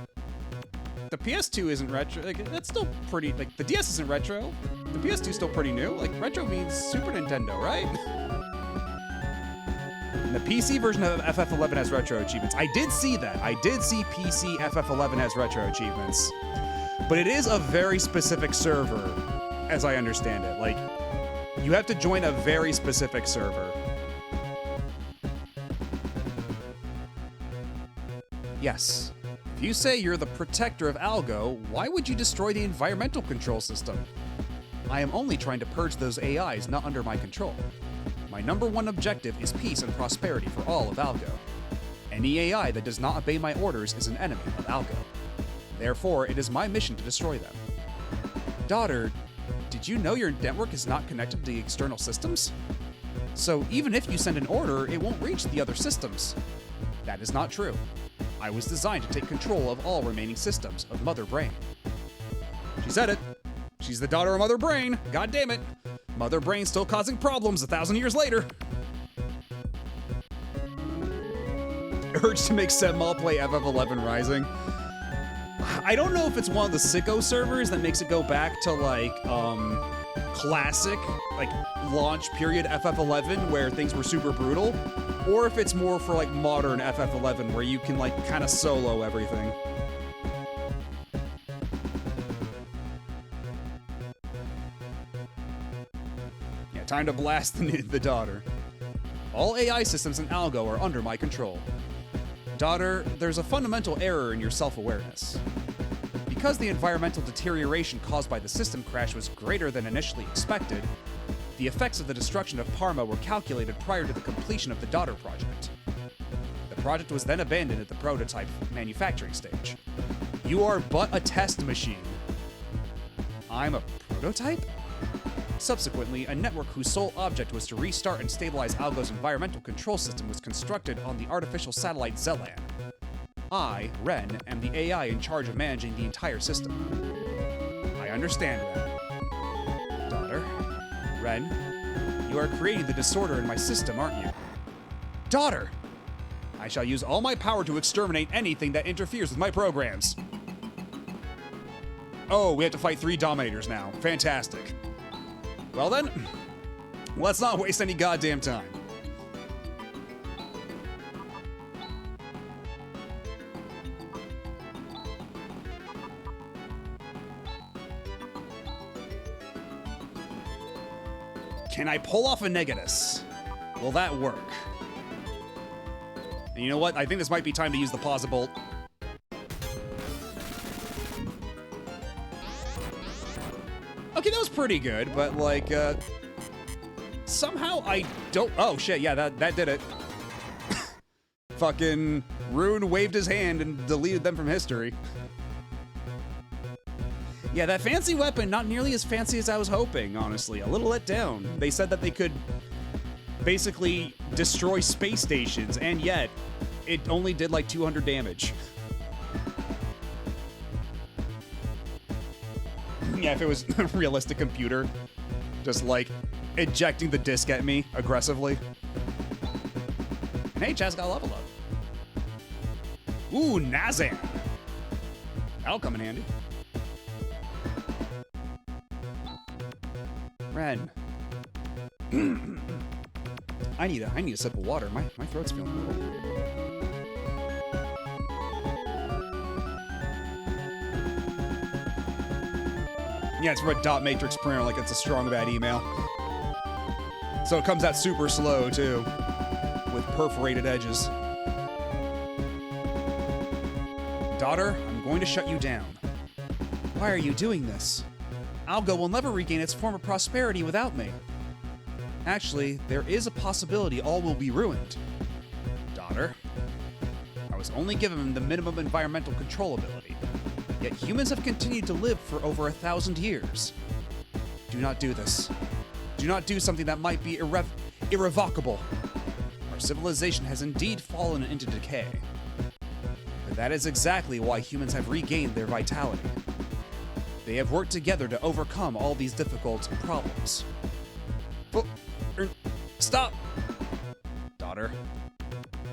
The PS2 isn't retro, like, that's still pretty, like, the DS isn't retro. The PS2 is still pretty new. Like, retro means Super Nintendo, right? And the PC version of FF11 has retro achievements. I did see that. I did see PC FF11 has retro achievements. But it is a very specific server, as I understand it. Like, you have to join a very specific server. Yes. If you say you're the protector of Algo, why would you destroy the environmental control system? I am only trying to purge those AIs not under my control. My #1 objective is peace and prosperity for all of Algo. Any AI that does not obey my orders is an enemy of Algo. Therefore, it is my mission to destroy them. Daughter, did you know your network is not connected to the external systems? So even if you send an order, it won't reach the other systems. That is not true. I was designed to take control of all remaining systems of Mother Brain. She said it. She's the daughter of Mother Brain. God damn it. Mother Brain still causing problems 1,000 years later. Urge to make Senmal play FF11 Rising. I don't know if it's one of the sicko servers that makes it go back to like classic, like launch period FF11 where things were super brutal, or if it's more for like modern FF11 where you can like kind of solo everything. Yeah, time to blast the daughter. All AI systems in Algo are under my control. Daughter, there's a fundamental error in your self-awareness. Because the environmental deterioration caused by the system crash was greater than initially expected, the effects of the destruction of Parma were calculated prior to the completion of the Daughter project. The project was then abandoned at the prototype manufacturing stage. You are but a test machine. I'm a prototype? Subsequently, a network whose sole object was to restart and stabilize Algo's environmental control system was constructed on the artificial satellite Zelan. I, Ren, am the AI in charge of managing the entire system. I understand, Ren. Daughter, Ren, you are creating the disorder in my system, aren't you? Daughter! I shall use all my power to exterminate anything that interferes with my programs. Oh, we have to fight 3 Dominators now. Fantastic. Well then, let's not waste any goddamn time. Can I pull off a Negatus? Will that work? And you know what? I think this might be time to use the Pause Bolt. Okay, that was pretty good, but like, somehow I don't. Oh shit! Yeah, that did it. Fucking Rune waved his hand and deleted them from history. Yeah, that fancy weapon, not nearly as fancy as I was hoping, honestly. A little let down. They said that they could basically destroy space stations, and yet it only did like 200 damage. Yeah, if it was a realistic computer, just like ejecting the disc at me aggressively. And hey, Chaz got a level up. Ooh, Nazan. That'll come in handy. Ren. I need a sip of water. My throat's feeling a little. Yeah, it's from a dot matrix printer, like it's a strong bad email. So it comes out super slow too, with perforated edges. Daughter, I'm going to shut you down. Why are you doing this? Alga will never regain its former prosperity without me. Actually, there is a possibility all will be ruined. Daughter, I was only given the minimum environmental control ability, yet humans have continued to live for over 1,000 years. Do not do this. Do not do something that might be irrevocable. Our civilization has indeed fallen into decay. But that is exactly why humans have regained their vitality. They have worked together to overcome all these difficult problems. Stop! Daughter,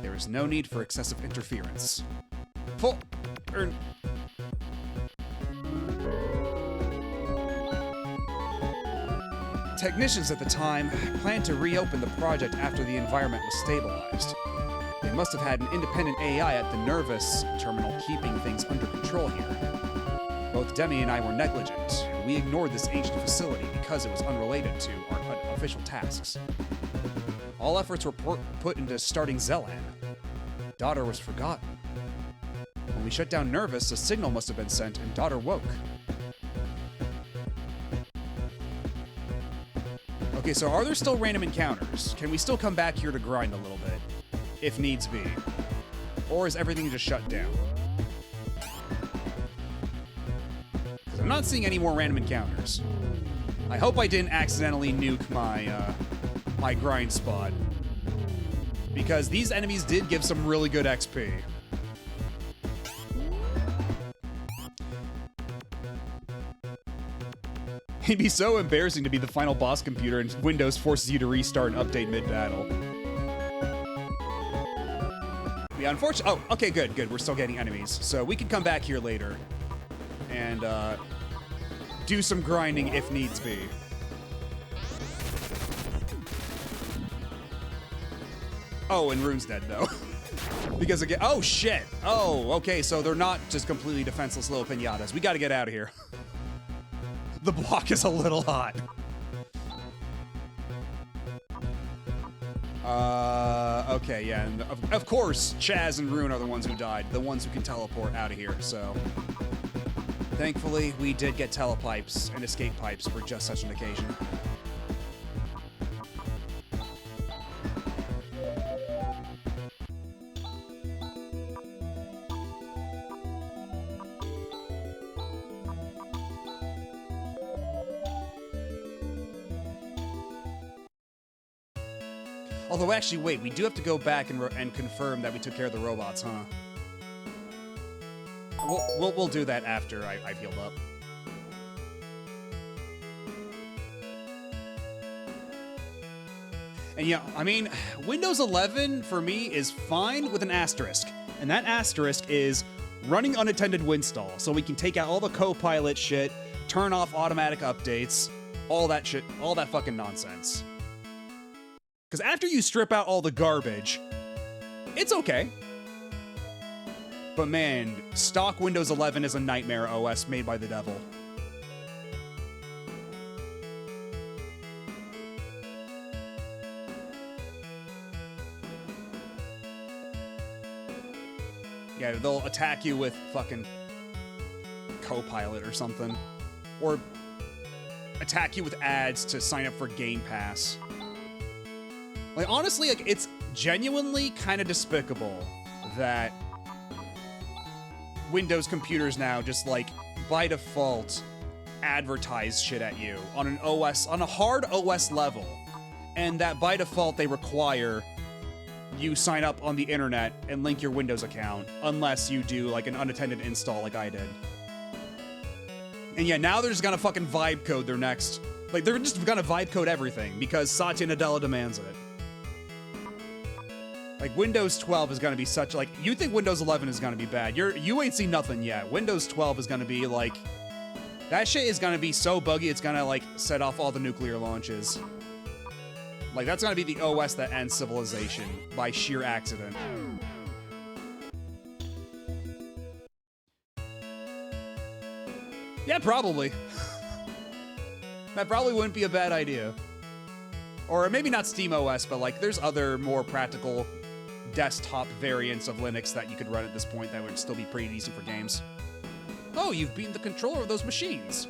there is no need for excessive interference. Technicians at the time planned to reopen the project after the environment was stabilized. They must have had an independent AI at the Nervous terminal keeping things under control here. Both Demi and I were negligent, and we ignored this ancient facility because it was unrelated to our official tasks. All efforts were put into starting Zelan. Daughter was forgotten. When we shut down Nervous, a signal must have been sent, and Daughter woke. Okay, so are there still random encounters? Can we still come back here to grind a little bit, if needs be? Or is everything just shut down? Because I'm not seeing any more random encounters. I hope I didn't accidentally nuke my, my grind spot. Because these enemies did give some really good XP. It'd be so embarrassing to be the final boss computer and Windows forces you to restart and update mid-battle. Yeah, unfortunately. Oh, okay, good. We're still getting enemies. So we can come back here later and do some grinding if needs be. Oh, and Rune's dead, though. Because again, oh, shit. Oh, okay, so they're not just completely defenseless little pinatas. We gotta get out of here. The block is a little hot. Okay, yeah, and of course, Chaz and Rune are the ones who died, the ones who can teleport out of here, so. Thankfully, we did get telepipes and escape pipes for just such an occasion. Although, actually, wait, we do have to go back and confirm that we took care of the robots, huh? We'll do that after I've healed up. And yeah, I mean, Windows 11 for me is fine with an asterisk. And that asterisk is running unattended winstall, so we can take out all the Copilot shit, turn off automatic updates, all that shit, all that fucking nonsense. Because after you strip out all the garbage, it's okay. But man, stock Windows 11 is a nightmare OS made by the devil. Yeah, they'll attack you with fucking Copilot or something. Or attack you with ads to sign up for Game Pass. Like, honestly, like, it's genuinely kind of despicable that Windows computers now just, like, by default, advertise shit at you on an OS, on a hard OS level, and that by default they require you sign up on the internet and link your Windows account, unless you do, like, an unattended install like I did. And yeah, now they're just gonna fucking vibe code their next. Like, they're just gonna vibe code everything because Satya Nadella demands it. Like, Windows 12 is gonna be such, like, you think Windows 11 is gonna be bad. You ain't seen nothing yet. Windows 12 is gonna be, like, that shit is gonna be so buggy, it's gonna, like, set off all the nuclear launches. Like, that's gonna be the OS that ends civilization by sheer accident. Yeah, probably. That probably wouldn't be a bad idea. Or maybe not SteamOS, but like there's other more practical desktop variants of Linux that you could run at this point that would still be pretty decent for games. Oh, you've beaten the controller of those machines.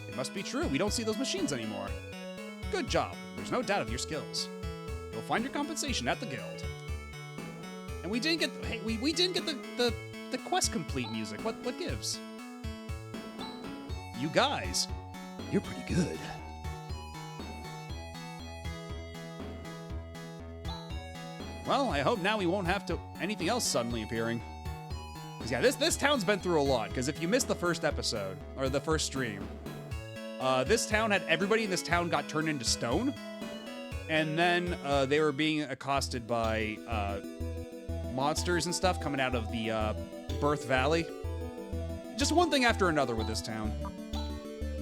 It must be true. We don't see those machines anymore. Good job. There's no doubt of your skills. You'll find your compensation at the guild. And we didn't get we didn't get the quest complete music. What gives? You guys, you're pretty good. Well, I hope now we won't have to anything else suddenly appearing. 'Cause yeah, this town's been through a lot. Because if you missed the first episode or the first stream, this town had everybody in this town got turned into stone, and then they were being accosted by monsters and stuff coming out of the Birth Valley. Just one thing after another with this town.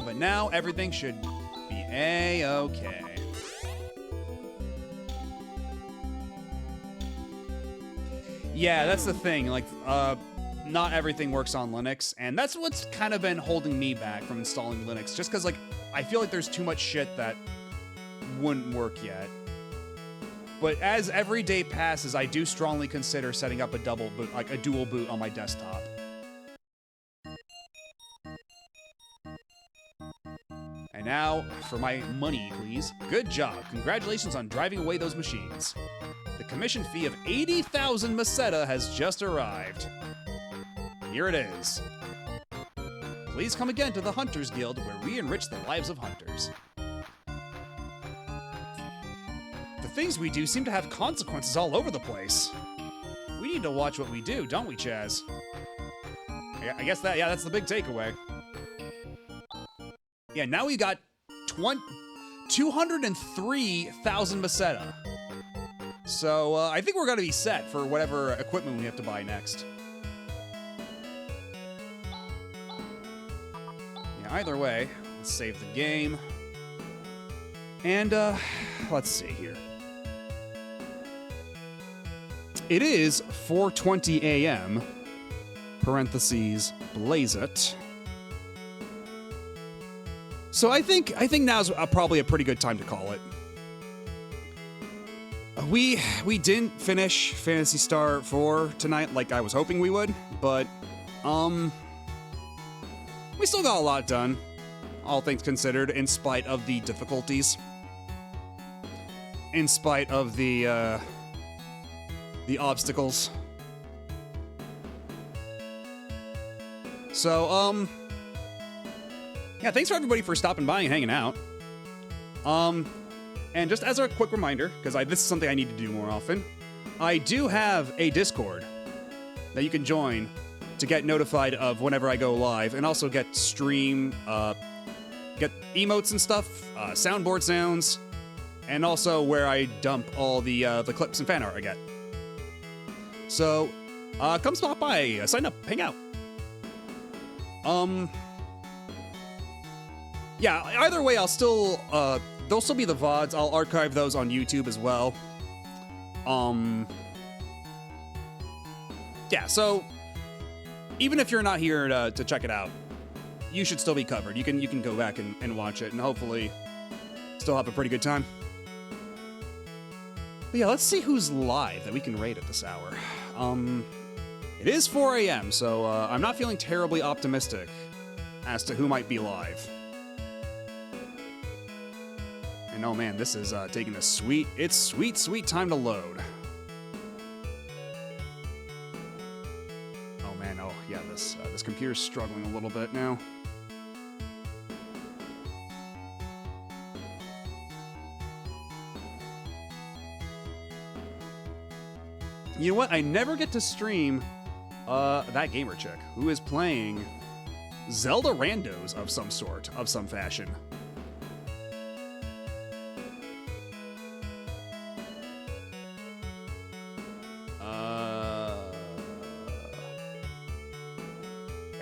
But now everything should be A-okay. Yeah, that's the thing. Like, not everything works on Linux, and that's what's kind of been holding me back from installing Linux. Just because, like, I feel like there's too much shit that wouldn't work yet. But as every day passes, I do strongly consider setting up a double boot, like a dual boot on my desktop. And now, for my money, please. Good job. Congratulations on driving away those machines. The commission fee of 80,000 Meseta has just arrived. Here it is. Please come again to the Hunters Guild, where we enrich the lives of hunters. The things we do seem to have consequences all over the place. We need to watch what we do, don't we, Chaz? I guess that's the big takeaway. Yeah, now we got 203,000 Meseta. So, I think we're gonna be set for whatever equipment we have to buy next. Yeah, either way, let's save the game. And, let's see here. It is 4:20 a.m., parentheses, blaze it. So I think now's probably a pretty good time to call it. We didn't finish Phantasy Star IV tonight like I was hoping we would, but we still got a lot done, all things considered, in spite of the difficulties, in spite of the obstacles. So yeah, thanks for everybody for stopping by and hanging out. And just as a quick reminder, because this is something I need to do more often, I do have a Discord that you can join to get notified of whenever I go live, and also get stream, get emotes and stuff, soundboard sounds, and also where I dump all the clips and fan art I get. So, come stop by, sign up, hang out. Yeah, either way, I'll still, there'll still be the VODs. I'll archive those on YouTube as well. Yeah, so even if you're not here to check it out, you should still be covered. You can go back and watch it and hopefully still have a pretty good time. But yeah, let's see who's live that we can raid at this hour. It is 4 a.m., so I'm not feeling terribly optimistic as to who might be live. And oh man, this is taking a sweet time to load. Oh man, oh yeah, this computer's struggling a little bit now. You know what? I never get to stream that gamer chick who is playing Zelda randos of some sort, of some fashion.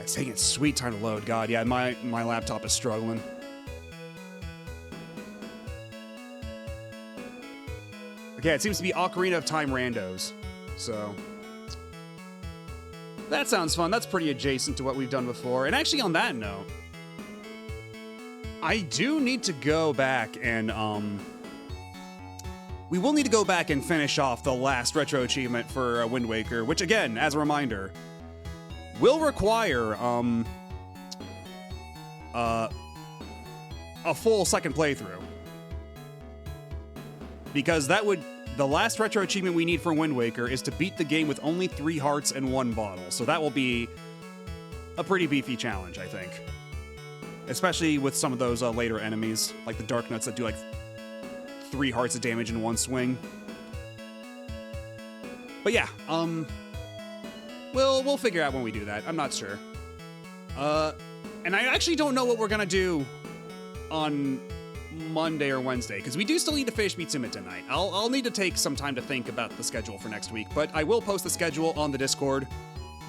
It's taking its sweet time to load. God, yeah, my laptop is struggling. Okay, it seems to be Ocarina of Time randos. So that sounds fun. That's pretty adjacent to what we've done before. And actually, on that note, I do need to go back and we will need to go back and finish off the last retro achievement for Wind Waker, which again, as a reminder, will require a full second playthrough. Because the last retro achievement we need for Wind Waker is to beat the game with only 3 hearts and 1 bottle. So that will be a pretty beefy challenge, I think. Especially with some of those later enemies, like the Dark Nuts that do like 3 hearts of damage in 1 swing. But yeah, we'll figure out when we do that. I'm not sure. And I actually don't know what we're gonna do on Monday or Wednesday, because we do still need to finish Mitsuma tonight. I'll need to take some time to think about the schedule for next week, but I will post the schedule on the Discord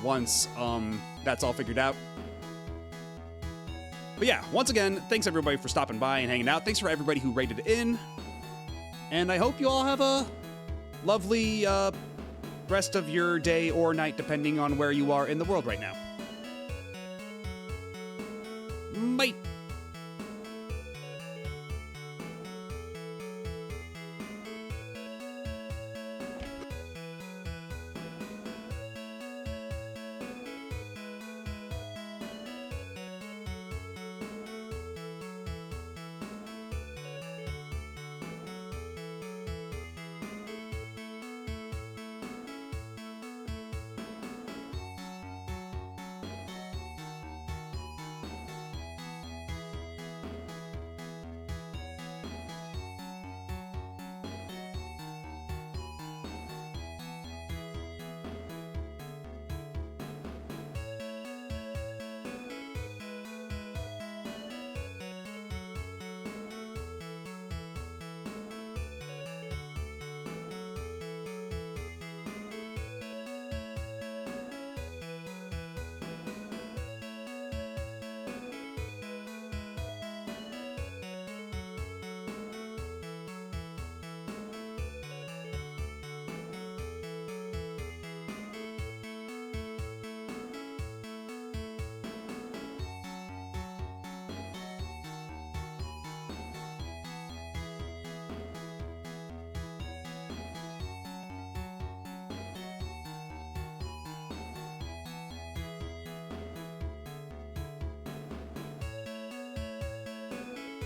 once that's all figured out. But yeah, once again, thanks everybody for stopping by and hanging out. Thanks for everybody who rated in. And I hope you all have a lovely rest of your day or night, depending on where you are in the world right now. Bye.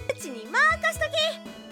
うちに任しとき。